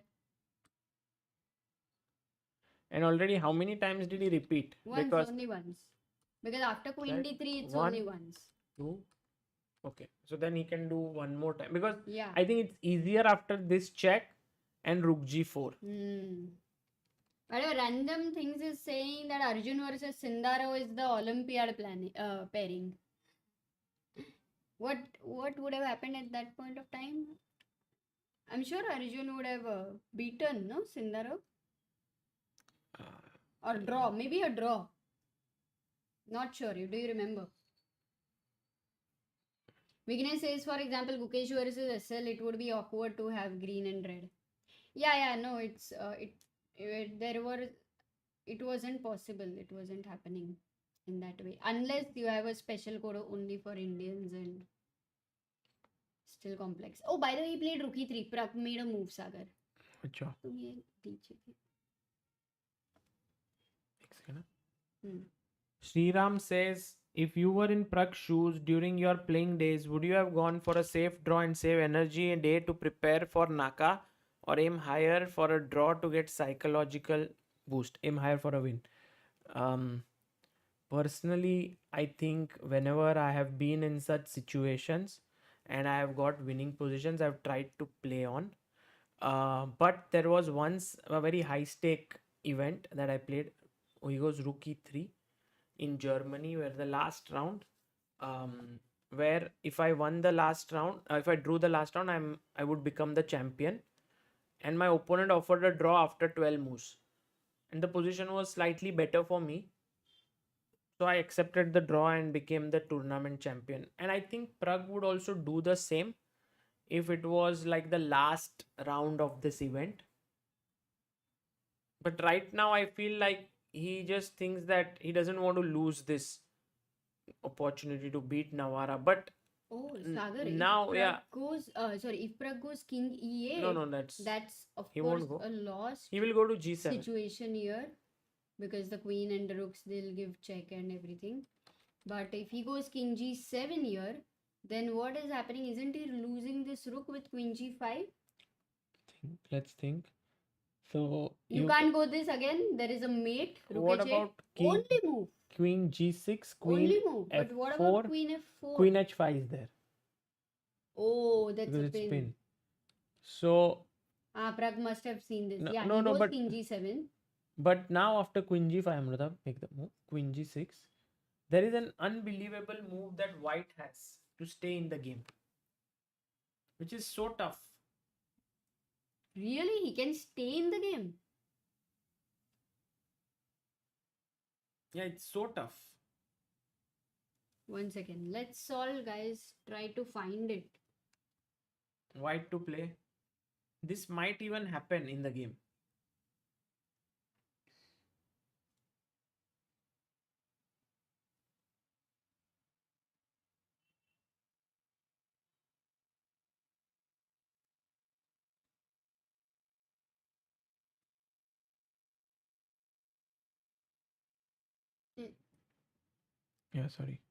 and already how many times did he repeat? Once, Because only once. Because after queen Check. d3, it's One. only once. 2. Okay, so then he can do one more time because Yeah. I think it's easier after this check and rook g4. Whatever random things is saying that Arjun versus Sindaro is the Olympiad pairing. What would have happened at that point of time? I'm sure Arjun would have beaten, no, Sindaro? Or draw, maybe a draw. Not sure. Do you remember? Vignesh says, for example, Gukesh versus SL, it would be awkward to have green and red. Yeah, no, it wasn't possible. It wasn't happening in that way. Unless you have a special code only for Indians and still complex. Oh, by the way, he played rook e3. Pragg made a move, Sagar. अच्छा तुम ये दीजिए. एक second. Sriram says, if you were in Pragg's shoes during your playing days, would you have gone for a safe draw and save energy a day to prepare for Naka, or aim higher for a draw to get psychological boost? Aim higher for a win. Personally, I think whenever I have been in such situations and I have got winning positions, I've tried to play on. But there was once a very high stake event that I played. He goes rook e3 in Germany, where the last round, where if I won the last round, if I drew the last round, I would become the champion, and my opponent offered a draw after 12 moves, and the position was slightly better for me. So I accepted the draw and became the tournament champion. And I think Pragg would also do the same if it was like the last round of this event. But right now, I feel like he just thinks that he doesn't want to lose this opportunity to beat Navara. But Oh, Sagar, now, yeah. If Pragg goes king e8, No, that's of he course won't go. a lost He will go to g7. situation here, because the queen and the rooks, they'll give check and everything. But if he goes king g7 here, then what is happening? Isn't he losing this rook with queen g5? Let's think. So You can't go this again. There is a mate. Rook what h8. about king, Only move. queen g6, queen Only move. But what about f4, queen f4? queen h5 is there Oh, that's because a it's pin. pin. So Pragg must have seen this. No, Yeah, no, he no, goes but- king g7. but now after queen g5, Amruta, make the move. Queen g6. There is an unbelievable move that white has to stay in the game, which is so tough. Really? He can stay in the game? Yeah, it's so tough. One second. Let's solve, guys. Try to find it. White to play. This might even happen in the game. Yeah, sorry.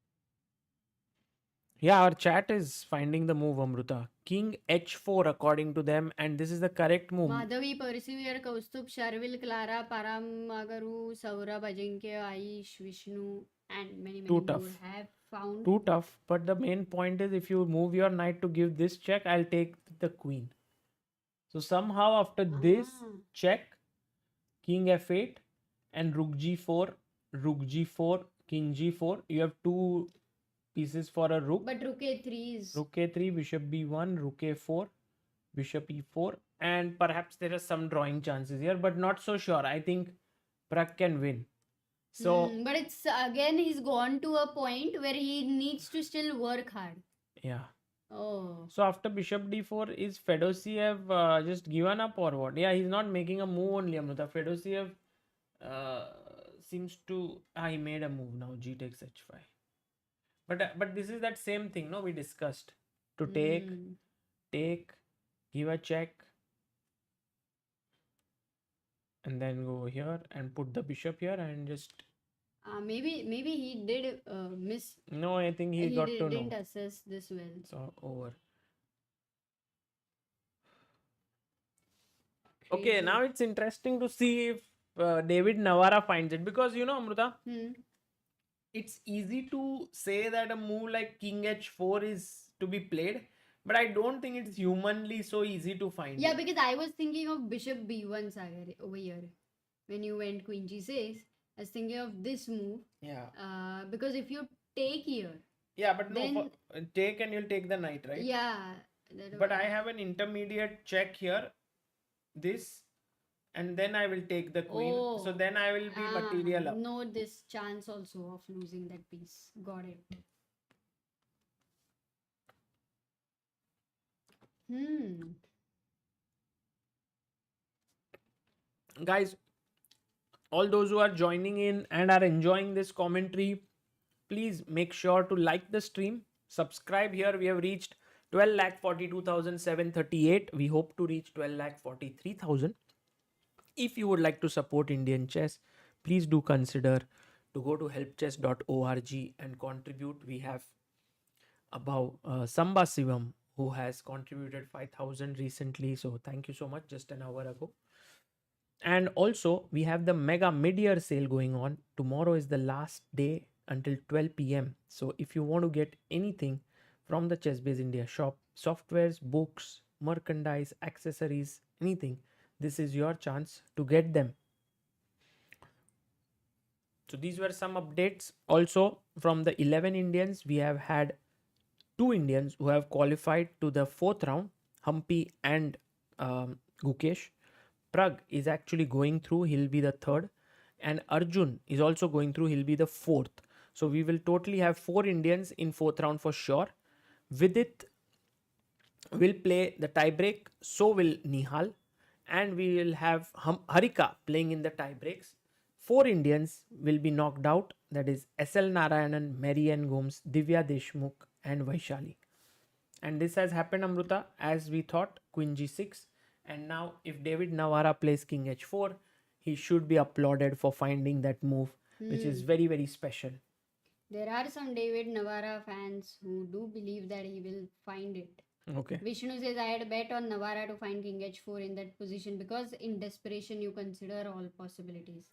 Yeah, our chat is finding the move, Amruta. King h4 according to them, and this is the correct move. Madhavi, Persevere, Kaustubh, Sharvil, Clara, Paramagaru, Saurabh, Ajinkya, Aish, Vishnu, and many Too more tough. have found. Too tough, but the main point is if you move your knight to give this check, I'll take the queen. So somehow after this check, king f8 and rook g4, king g4, you have two pieces for a rook. But rook a3 is. Rook a3, bishop b1, rook a4, bishop e4, and perhaps there are some drawing chances here, but not so sure. I think Pragg can win. So But it's again, he's gone to a point where he needs to still work hard. yeah. Oh. So after bishop d4, is Fedosiev just given up or what? Yeah, he's not making a move only, Amruta. Fedosiev seems to... he made a move now. G takes h5. But this is that same thing, no? We discussed. To take, give a check. and then go here and put the bishop here and just... Maybe he did miss. No, I think he got to didn't know. assess this well. So over. Okay, Crazy. now it's interesting to see if David Navara finds it, because Amruta, it's easy to say that a move like King H4 is to be played, but I don't think it's humanly so easy to find Yeah, it. because I was thinking of Bishop B1 Sagar over here. When you went Queen G6, I was thinking of this move. Yeah. Because if you take here, Yeah, but no, then take and you'll take the knight, right? yeah. But I have an intermediate check here, this, and then I will take the queen. So then I will be material up. No, this chance also of losing that piece. Got it. Guys, all those who are joining in and are enjoying this commentary, please make sure to like the stream, subscribe here. We have reached 12,42,738. We hope to reach 12,43,000. If you would like to support Indian chess, please do consider to go to helpchess.org and contribute. We have about Samba Sivam, who has contributed 5,000 recently. So thank you so much, just an hour ago. And also, we have the mega mid-year sale going on. Tomorrow is the last day until 12 p.m. So if you want to get anything from the ChessBase India shop, softwares, books, merchandise, accessories, anything, this is your chance to get them. So these were some updates. Also, from the 11 Indians, we have had 2 Indians who have qualified to the 4th round, Humpy and Gukesh. Pragg is actually going through, he'll be the 3rd. And Arjun is also going through, he'll be the 4th. So we will totally have 4 Indians in 4th round for sure. Vidit will play the tiebreak, so will Nihal. And we will have Harika playing in the tiebreaks. 4 Indians will be knocked out, that is SL Narayanan, Marianne Gomes, Divya Deshmukh and Vaishali. And this has happened, Amruta, as we thought, Queen G6. And now if David Navara plays King H4, he should be applauded for finding that move, which is very, very special. There are some David Navara fans who do believe that he will find it. Okay. Vishnu says, I had a bet on Navara to find King H4 in that position because in desperation you consider all possibilities.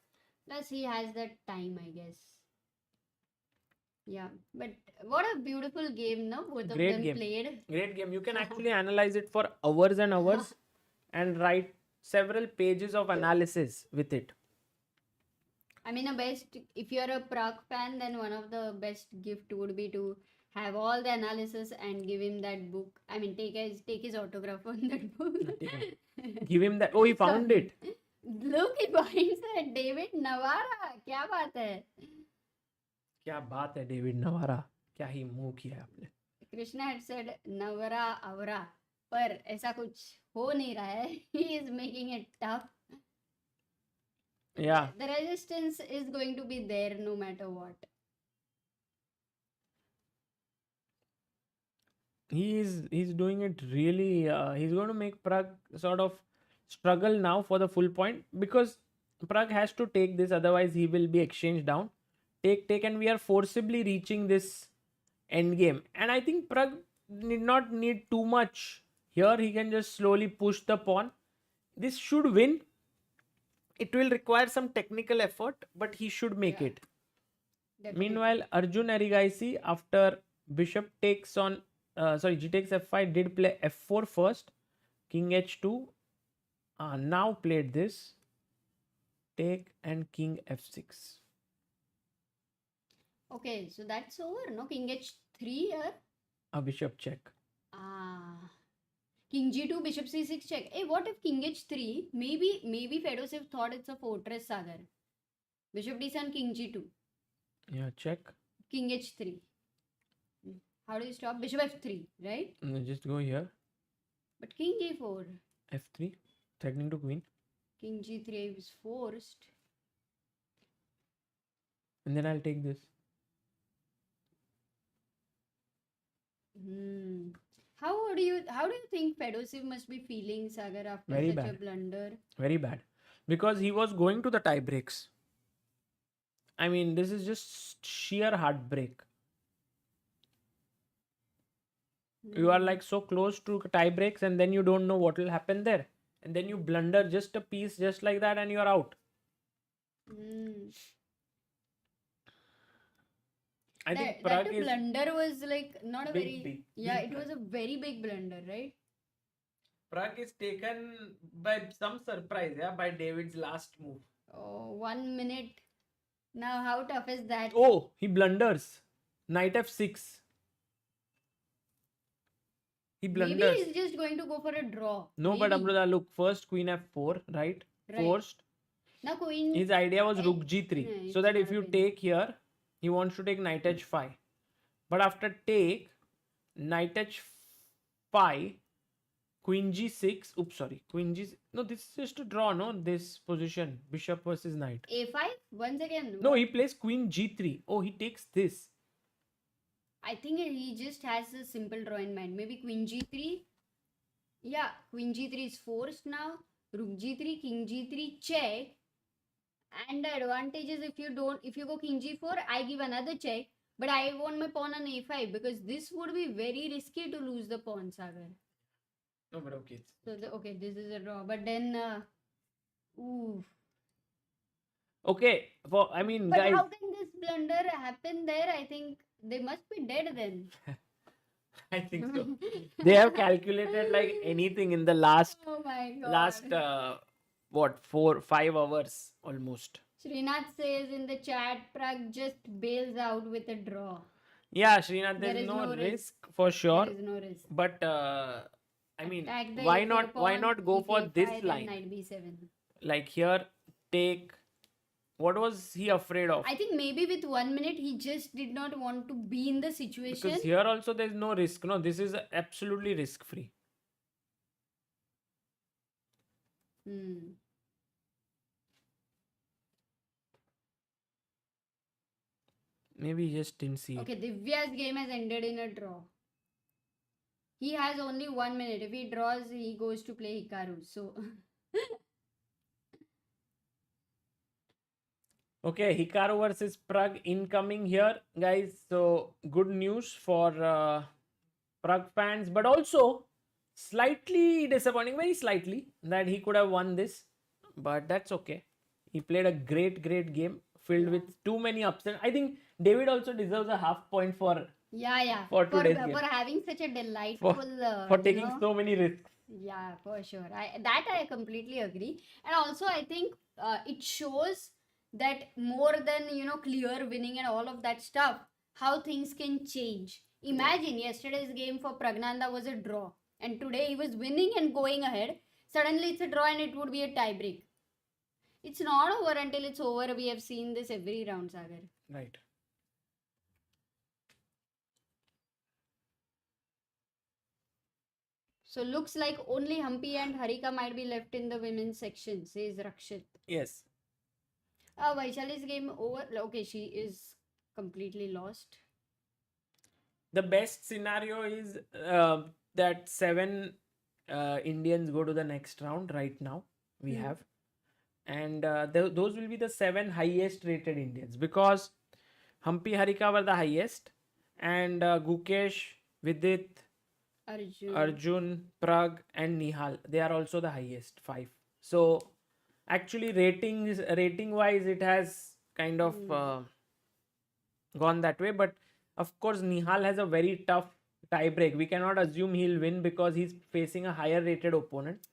Plus he has that time, I guess. Yeah, but what a beautiful game, no? Both of them played. Great game. You can actually analyze it for hours and hours and write several pages of analysis with it. I mean, if you're a Pragg fan, then one of the best gift would be to have all the analysis and give him that book. I mean, take his autograph on that book. Give him that. Oh, he found it. Look, he finds that David Navara. क्या बात है? क्या बात है David Navara? क्या ही move किया आपने? Krishna had said Navara Avara, पर ऐसा कुछ हो नहीं रहा है. He is making it tough. Yeah. The resistance is going to be there no matter what. He's doing it really. He's going to make Pragg sort of struggle now for the full point, because Pragg has to take this, otherwise he will be exchanged down. Take, and we are forcibly reaching this end game. And I think Pragg did not need too much here. He can just slowly push the pawn. This should win. It will require some technical effort, but he should make it. Definitely. Meanwhile, Arjun Erigaisi, after bishop takes on, g takes f5, did play f4 first, king h2, now played this, take and king f6. Okay, so that's over, no? King h3 here. A bishop check. King g2, bishop c6 check. Hey, what if king h3? Maybe Fedoshev thought it's a fortress, Sagar. Bishop d7, king g2. Yeah, check. King h3. How do you stop? Bishop f3, right? Just go here. But king g4. f3, threatening to queen. King g3 is forced. And then I'll take this. How do you think Fedoshev must be feeling, Sagar, after such a blunder? Very bad. because he was going to the tie breaks. I mean, this is just sheer heartbreak. You are like so close to tie breaks, and then you don't know what will happen there. And then you blunder just a piece just like that, and you're out. I think Pragg is blunder was like not a big it was a very big blunder, right? Pragg is taken by some surprise, by David's last move. Oh, 1 minute. Now, how tough is that? Oh, he blunders. Knight f6. He blunders. Maybe he's just going to go for a draw. No, but Amruta, look, first queen f4, right? Forced. Now queen. His idea was rook g3. So that if you take here, he wants to take knight h5. But after take, knight h5, queen g6. Oops, sorry. Queen g6. No, this is just a draw, no? This position. Bishop versus knight. a5? Once again. No, he plays queen g3. Oh, he takes this. I think he just has a simple draw in mind. Maybe queen g3. Yeah, queen g3 is forced now. Rook g3, king g3, check. And the advantage is if you go king g4, I give another check. But I want my pawn on a5 because this would be very risky to lose the pawn, Sagar. No, but okay. So, this is a draw. But then, Okay, but guys. How can this blunder happen there? I think they must be dead then. I think so. They have calculated like anything in the last, oh my God. 4-5 hours almost. Srinath says in the chat, Pragg just bails out with a draw. Yeah, Srinath, there is no risk for sure. There is no risk. But why not go for this line? Knight b7. Like here, take. What was he afraid of? I think maybe with 1 minute he just did not want to be in the situation. Because here also there is no risk. No, this is absolutely risk free. Maybe he just didn't see it. Okay, Divya's game has ended in a draw. He has only 1 minute. If he draws, he goes to play Hikaru. So. Okay, Hikaru versus Pragg incoming here, guys. So good news for Pragg fans, but also slightly disappointing, very slightly, that he could have won this, but that's okay. He played a great game filled with too many ups, and I think David also deserves a half point for today's game. For having such a delightful for taking so many risks. Yeah, for sure. I completely agree, and also I think it shows that more than clear winning and all of that stuff, how things can change. Imagine yesterday's game for Pragnananda was a draw, and today he was winning and going ahead. Suddenly it's a draw and it would be a tie break. It's not over until it's over. We have seen this every round, Sagar. Right. So looks like only Hampi and Harika might be left in the women's section, says Rakshit. Yes. Vaishali's game over. Okay, she is completely lost. The best scenario is that 7 Indians go to the next round right now. We have. And those will be the 7 highest rated Indians, because Hampi Harika were the highest, and Gukesh, Vidit, Arjun, Pragg, and Nihal, they are also the highest 5. So actually rating wise it has kind of gone that way, but of course Nihal has a very tough tie break. We cannot assume he'll win because he's facing a higher rated opponent.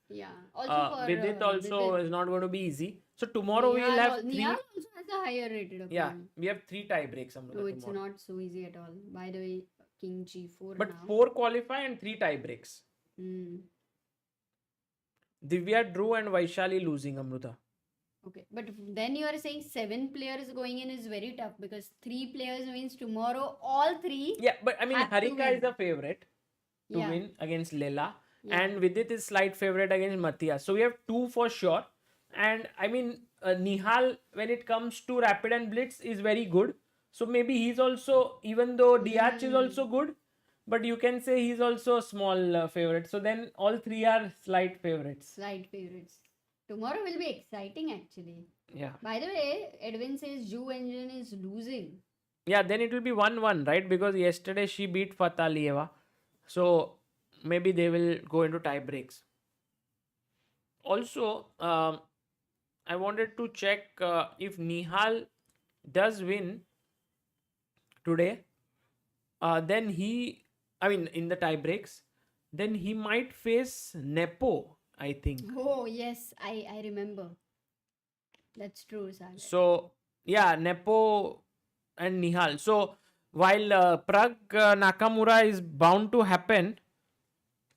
Also Vidit also is not going to be easy. So tomorrow we will have Nihal also has a higher rated opponent. We have 3 tie breaks. No, it's not so easy at all. By the way, king g4 but now. 4 qualify and 3 tie breaks. Divya drew and Vaishali losing, Amruta. Okay, but then you are saying 7 players going in is very tough, because 3 players means tomorrow all 3. Yeah, but I mean Harika is a favorite to win against Leela, and Vidit is slight favorite against Matthias. So we have 2 for sure. And I mean Nihal, when it comes to rapid and blitz, is very good. So maybe he's also, even though Diach is also good, but you can say he's also a small favorite. So then all 3 are slight favorites. Tomorrow will be exciting actually. Yeah. By the way, Edwin says Jew Engine is losing. Yeah, then it will be 1-1, right? Because yesterday she beat Fatalieva. So maybe they will go into tie breaks. Also, I wanted to check if Nihal does win today, then in the tie breaks, then he might face Nepo, I think. Oh yes, I remember. That's true, Sagar. So, yeah, Nepo and Nihal. So, while Pragg Nakamura is bound to happen,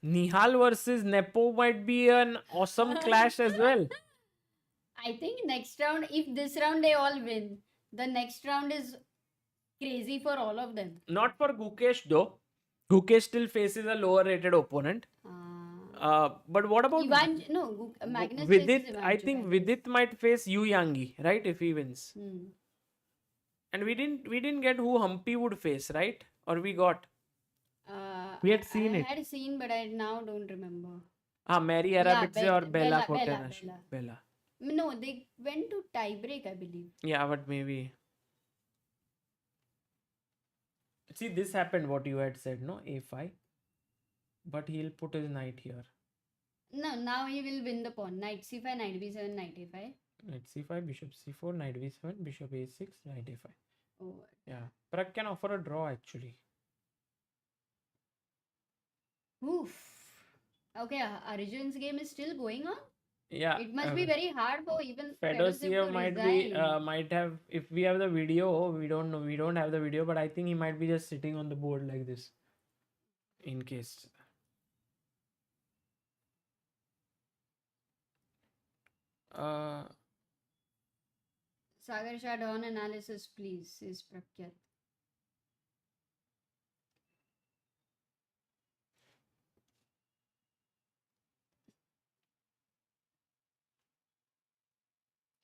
Nihal versus Nepo might be an awesome clash as well. I think next round, if this round they all win, the next round is crazy for all of them. Not for Gukesh though. Gukesh still faces a lower rated opponent. But what about Magnus Vidit? faces I think Magnus. Vidit might face Yu Yangi, right? If he wins. Hmm. And we didn't get who Humpy would face, right? Or we got? We had seen it. I had seen, but I now don't remember. Mary Arabitse or Bella Bella. Kotanashi. Bella. No, they went to tiebreak, I believe. Yeah, but maybe. See, this happened what you had said, no? A5. But he'll put his knight here. No, now he will win the pawn. Knight c5, knight b7, knight a5. Knight c5, bishop c4, knight b7, bishop a6, knight a5. Oh. Yeah. Pragg can offer a draw actually. Oof. Okay, Arjun's game is still going on. Yeah. It must be very hard for even Fedosiev to might have, if we have the video, we don't know, we don't have the video, but I think he might be just sitting on the board like this. In case. Sagar Shah Dawn analysis, please, is Prakyat.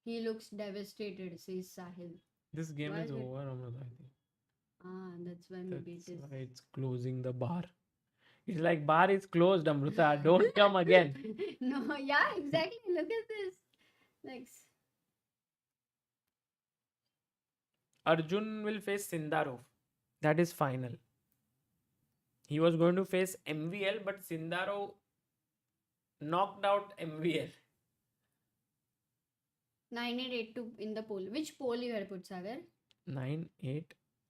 He looks devastated, says Sahil. This game Why is is it- over, Amruta, I think. That's why maybe it is. That's why it's closing the bar. It's like bar is closed, Amruta. Don't come again. No, yeah, exactly. Look at this. Like, Arjun will face Sindarov. That is final. He was going to face MVL, but Sindarov knocked out MVL. 9882 in the poll. Which poll you had put, Sagar? 9-8.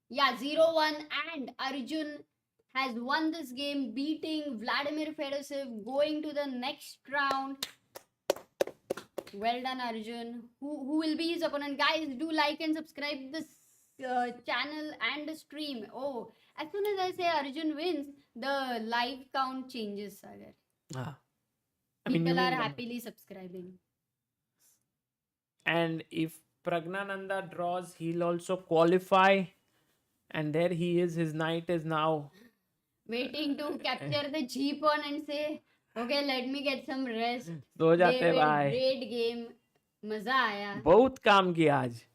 Yeah, 0-1, and Arjun has won this game, beating Vladimir Fedosiev, going to the next round. Well done, Arjun. Who will be his opponent? Guys, do like and subscribe this channel and the stream. Oh, as soon as I say Arjun wins, the live count changes, Sagar. People are happily subscribing. And if Pragnananda draws, he'll also qualify. And there he is. His knight is now Waiting to capture the G pawn and say, okay, let me get some rest. सो जाते David, भाई. great game. मजा आया. बहुत काम किया आज.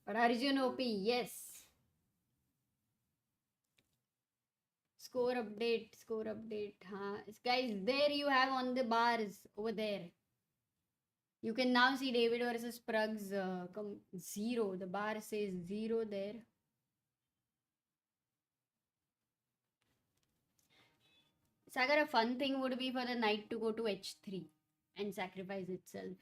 But Arjun OP, yes. Score update. Huh? Guys, there you have on the bars over there. You can now see David versus Pragg's 0. The bar says 0 there. Sagar, a fun thing would be for the knight to go to h3 and sacrifice itself.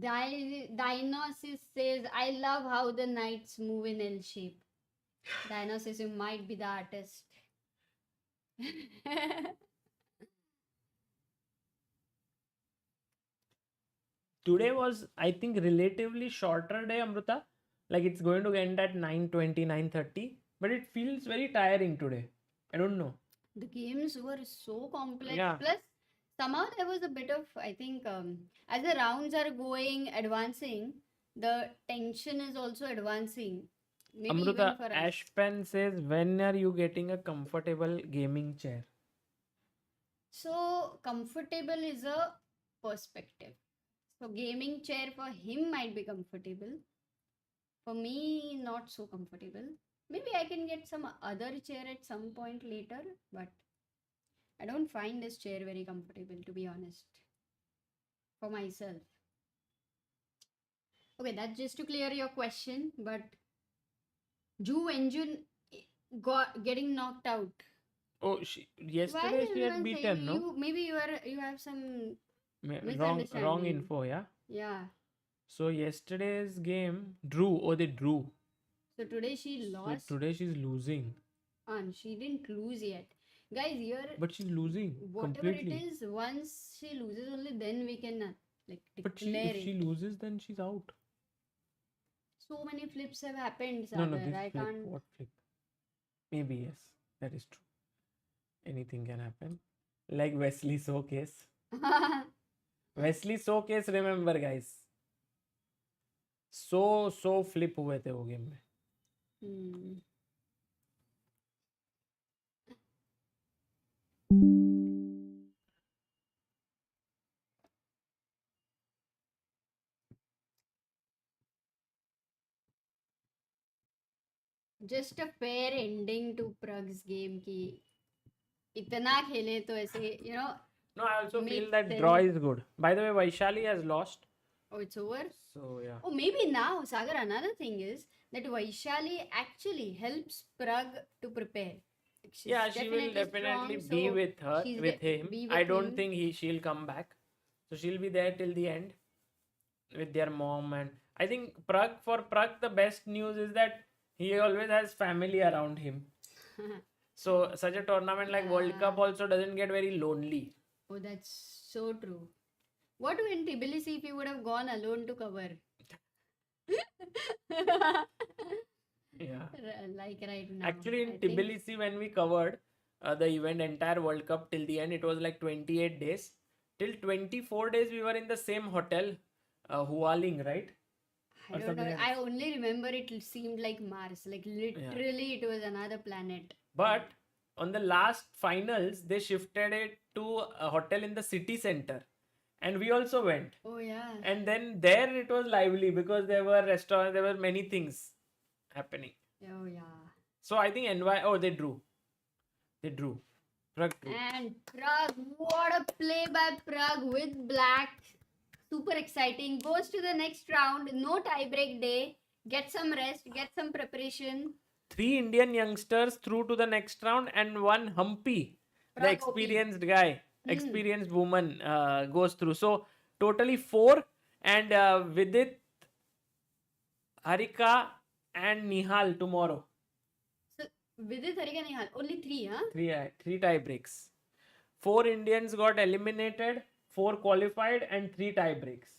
Dionysus says, I love how the knights move in L shape. Dionysus, you might be the artist. Today was, I think, relatively shorter day, Amruta. Like it's going to end at 9:20, 9:30. But it feels very tiring today. I don't know. The games were so complex. Yeah. Plus, somehow there was a bit of, I think, as the rounds are advancing, the tension is also advancing. Maybe even Amruta, for us. Ashpen says, when are you getting a comfortable gaming chair? So, comfortable is a perspective. So, gaming chair for him might be comfortable. For me, not so comfortable. Maybe I can get some other chair at some point later, but I don't find this chair very comfortable, to be honest, for myself. Okay, that's just to clear your question, but Ju Engine got getting knocked out. Oh, Why yesterday is she had everyone beaten, saying no? you? Maybe you have some Wrong misunderstanding. info, yeah. Yeah. So yesterday's game drew. Oh, they drew. So today she So lost, today she's losing, and she didn't lose yet, guys. Here, but she's losing whatever it completely. is, once she loses, only then we can like But declare if she it. loses, then she's out. So many flips have happened, No, Sagar. this I flip. can't. What flip? Maybe yes, that is true. Anything can happen. Like Wesley showcase. Wesley showcase, remember guys. So flip हुए थे वो game में. Hmm. Just a fair ending to Pragg's game की इतना खेले तो ऐसे No, I also feel makes that draw sense. is good. By the way, Vaishali has lost. Oh, it's over. So yeah. Oh, maybe now, Sagar, another thing is that Vaishali actually helps Pragg to prepare. She's Yeah, she will definitely strong, be so with her, she's with him. be I with don't him. think she'll come back. So she'll be there till the end with their mom. And I think for Pragg, the best news is that he always has family around him. So such a tournament like World Cup also doesn't get very lonely. Oh, that's so true. What would in Tbilisi if you would have gone alone to cover? Yeah. Like right now. Actually, in I think Tbilisi, when we covered the event, entire World Cup till the end, it was like 28 days. Till 24 days, we were in the same hotel, Hualing, right? I Or don't something know. else. I only remember it seemed like Mars. Like literally, it was another planet. But on the last finals, they shifted it to a hotel in the city center. And we also went. Oh yeah. And then there it was lively because there were restaurants, there were many things happening. Oh yeah. So I think they drew. They drew. Pragg drew. And Pragg, what a play by Pragg with black. Super exciting. Goes to the next round. No tiebreak day. Get some rest. Get some preparation. 3 Indian youngsters through to the next round and one Humpy, the Pragg experienced guy, experienced woman goes through. So totally 4 and Vidit, Harika and Nihal tomorrow. So Vidit, Harika, Nihal. Only 3, huh? Three tie breaks. 4 Indians got eliminated, 4 qualified and 3 tie breaks.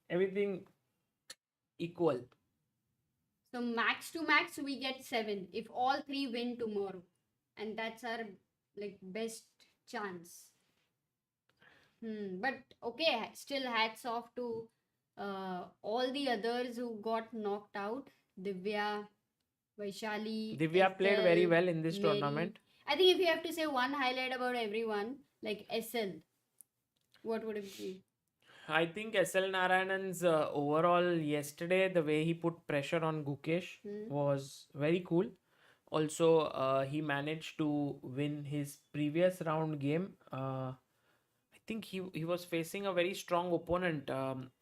Everything equal. So max to max, we get 7 if all 3 win tomorrow, and that's our like best chance. But okay, still hats off to all the others who got knocked out. Divya, Vaishali. Divya played very SL, well in this Mary. tournament. I think if you have to say one highlight about everyone, like SL, what would it be? I think SL Narayanan's overall yesterday, the way he put pressure on Gukesh was very cool. Also, he managed to win his previous round game. I think he was facing a very strong opponent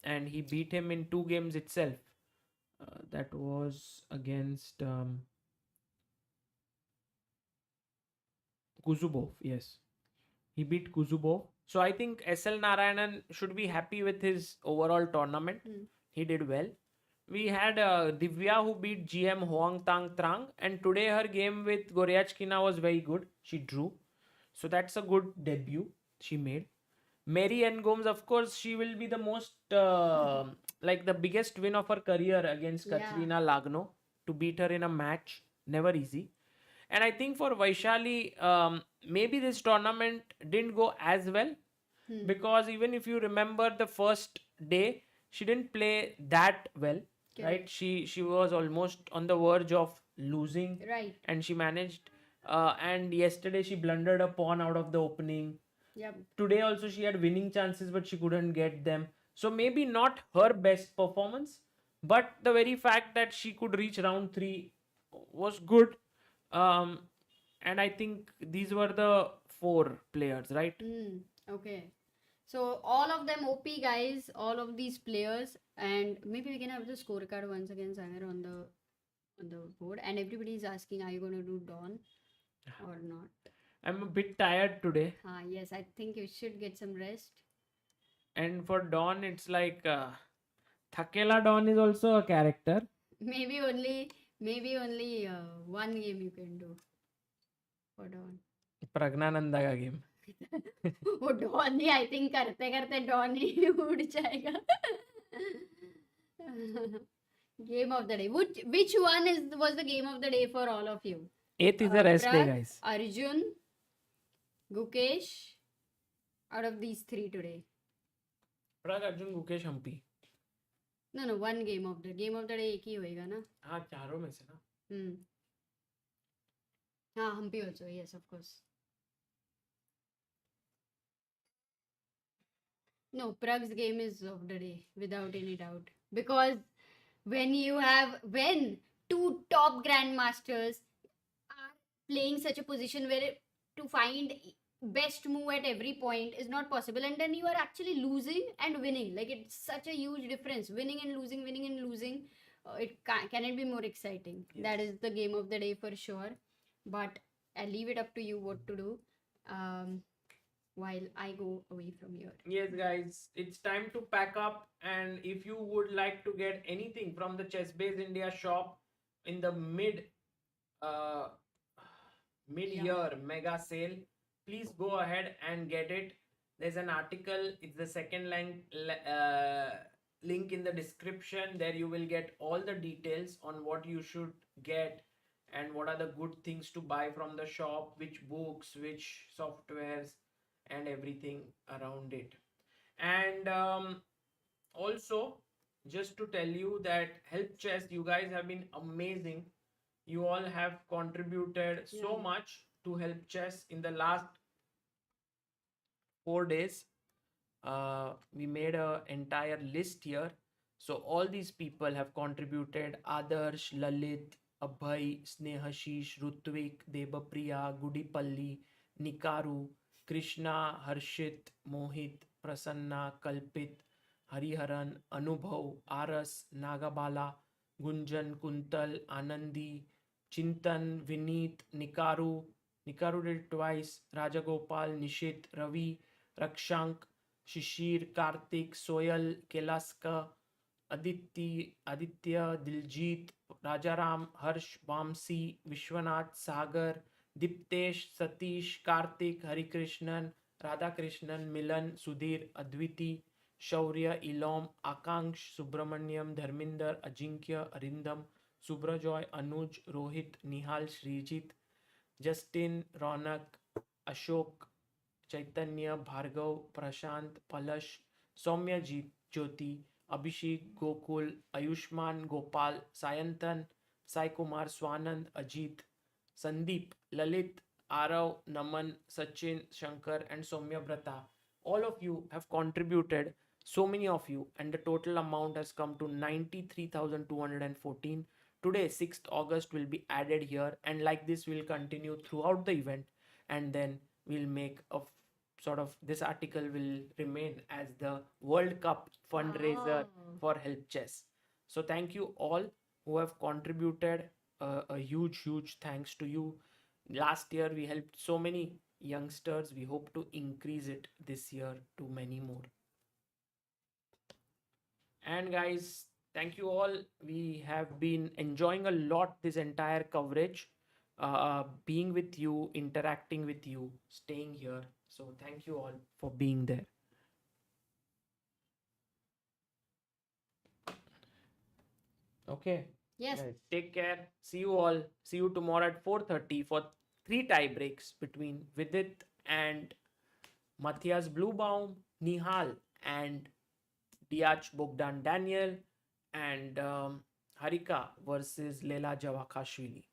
and he beat him in 2 games itself. That was against Kuzubov, yes. He beat Kuzubov. So I think SL Narayanan should be happy with his overall tournament. He did well. We had Divya who beat GM Hoang Tang Trang, and today her game with Goryachkina was very good. She drew. So that's a good debut she made. Mary N. Gomes, of course, she will be the most, like the biggest win of her career against Katrina Lagno to beat her in a match. Never easy. And I think for Vaishali, maybe this tournament didn't go as well because even if you remember the first day, she didn't play that well, right? She was almost on the verge of losing, Right. and she managed. And yesterday she blundered a pawn out of the opening. Yep. Today also she had winning chances, but she couldn't get them. So maybe not her best performance, but the very fact that she could reach round 3 was good. And I think these were the 4 players, right? Okay. So all of them OP guys, all of these players, and maybe we can have the scorecard once again, Sagar, on the board. And everybody is asking, are you going to do Dawn or not? I'm a bit tired today. Yes, I think you should get some rest. And for Dawn, it's like Thakela Dawn is also a character. Maybe only one game you can do for Dawn. Pragnananda का game. वो don he I think करते करते don ही उड़ जाएगा. Game of the day. Which one was the game of the day for all of you? 8th is a rest day, Pragg, guys. Arjun, Gukesh. Out of these 3 today. Pragg, Arjun, Gukesh, Hampi. No, one game of the day एक ही होएगा ना. हाँ, चारों में से ना. हाँ, Hampi also, yes, of course. No, Pragg's game is of the day, without any doubt. Because when 2 top grandmasters are playing such a position where to find best move at every point is not possible, and then you are actually losing and winning. Like, it's such a huge difference. Winning and losing. Can it be more exciting? Yes. That is the game of the day for sure. But I'll leave it up to you what to do. While I go away from here. Yes, guys, it's time to pack up. And if you would like to get anything from the Chessbase India shop in the mid-year mega sale, please go ahead and get it. There's an article. It's the second link in the description. There you will get all the details on what you should get and what are the good things to buy from the shop, which books, which softwares, and everything around it. And also, just to tell you that Help Chess, you guys have been amazing. You all have contributed so much to Help Chess in the last 4 days. We made an entire list here. So all these people have contributed: Adarsh, Lalit, Abhay, Snehashish, Rutvik, Debapriya, Gudipalli, Nikaru, Krishna, Harshit, Mohit, Prasanna, Kalpit, Hariharan, Anubhav, Aras, Nagabala, Gunjan, Kuntal, Anandi, Chintan, Vineet, Nikaru did it twice, Rajagopal, Nishit, Ravi, Rakshank, Shishir, Karthik, Soyal, Kelaska, Aditya, Diljit, Rajaram, Harsh, Vamsi, Vishwanath, Sagar, Diptesh, Satish, Karthik, Harikrishnan, Radhakrishnan, Milan, Sudhir, Adviti, Shaurya, Ilom, Akanksh, Subramanyam, Dharminder, Ajinkya, Arindam, Subrajoy, Anuj, Rohit, Nihal, Srijit, Justin, Ronak, Ashok, Chaitanya, Bhargav, Prashant, Palash, Soumya Jyoti, Abhishek, Gokul, Ayushman, Gopal, Sayantan, Sai Kumar, Swanand, Ajit, Sandeep, Lalit, Arav, Naman, Sachin, Shankar, and Soumya Brata. All of you have contributed, so many of you, and the total amount has come to 93,214. Today, 6th August, will be added here, and like this, will continue throughout the event, and then we'll make a sort of, this article will remain as the World Cup fundraiser for Help Chess. So thank you all who have contributed. A huge thanks to you. Last year we helped so many youngsters. We hope to increase it this year to many more. And guys, thank you all. We have been enjoying a lot this entire coverage, being with you, interacting with you, staying here. So thank you all for being there. Okay. Yes. Guys, take care. See you all. See you tomorrow at 4:30 for 3 tie breaks between Vidit and Matthias Bluebaum, Nihal and Diach Bogdan Daniel, and Harika versus Lela Javakashvili.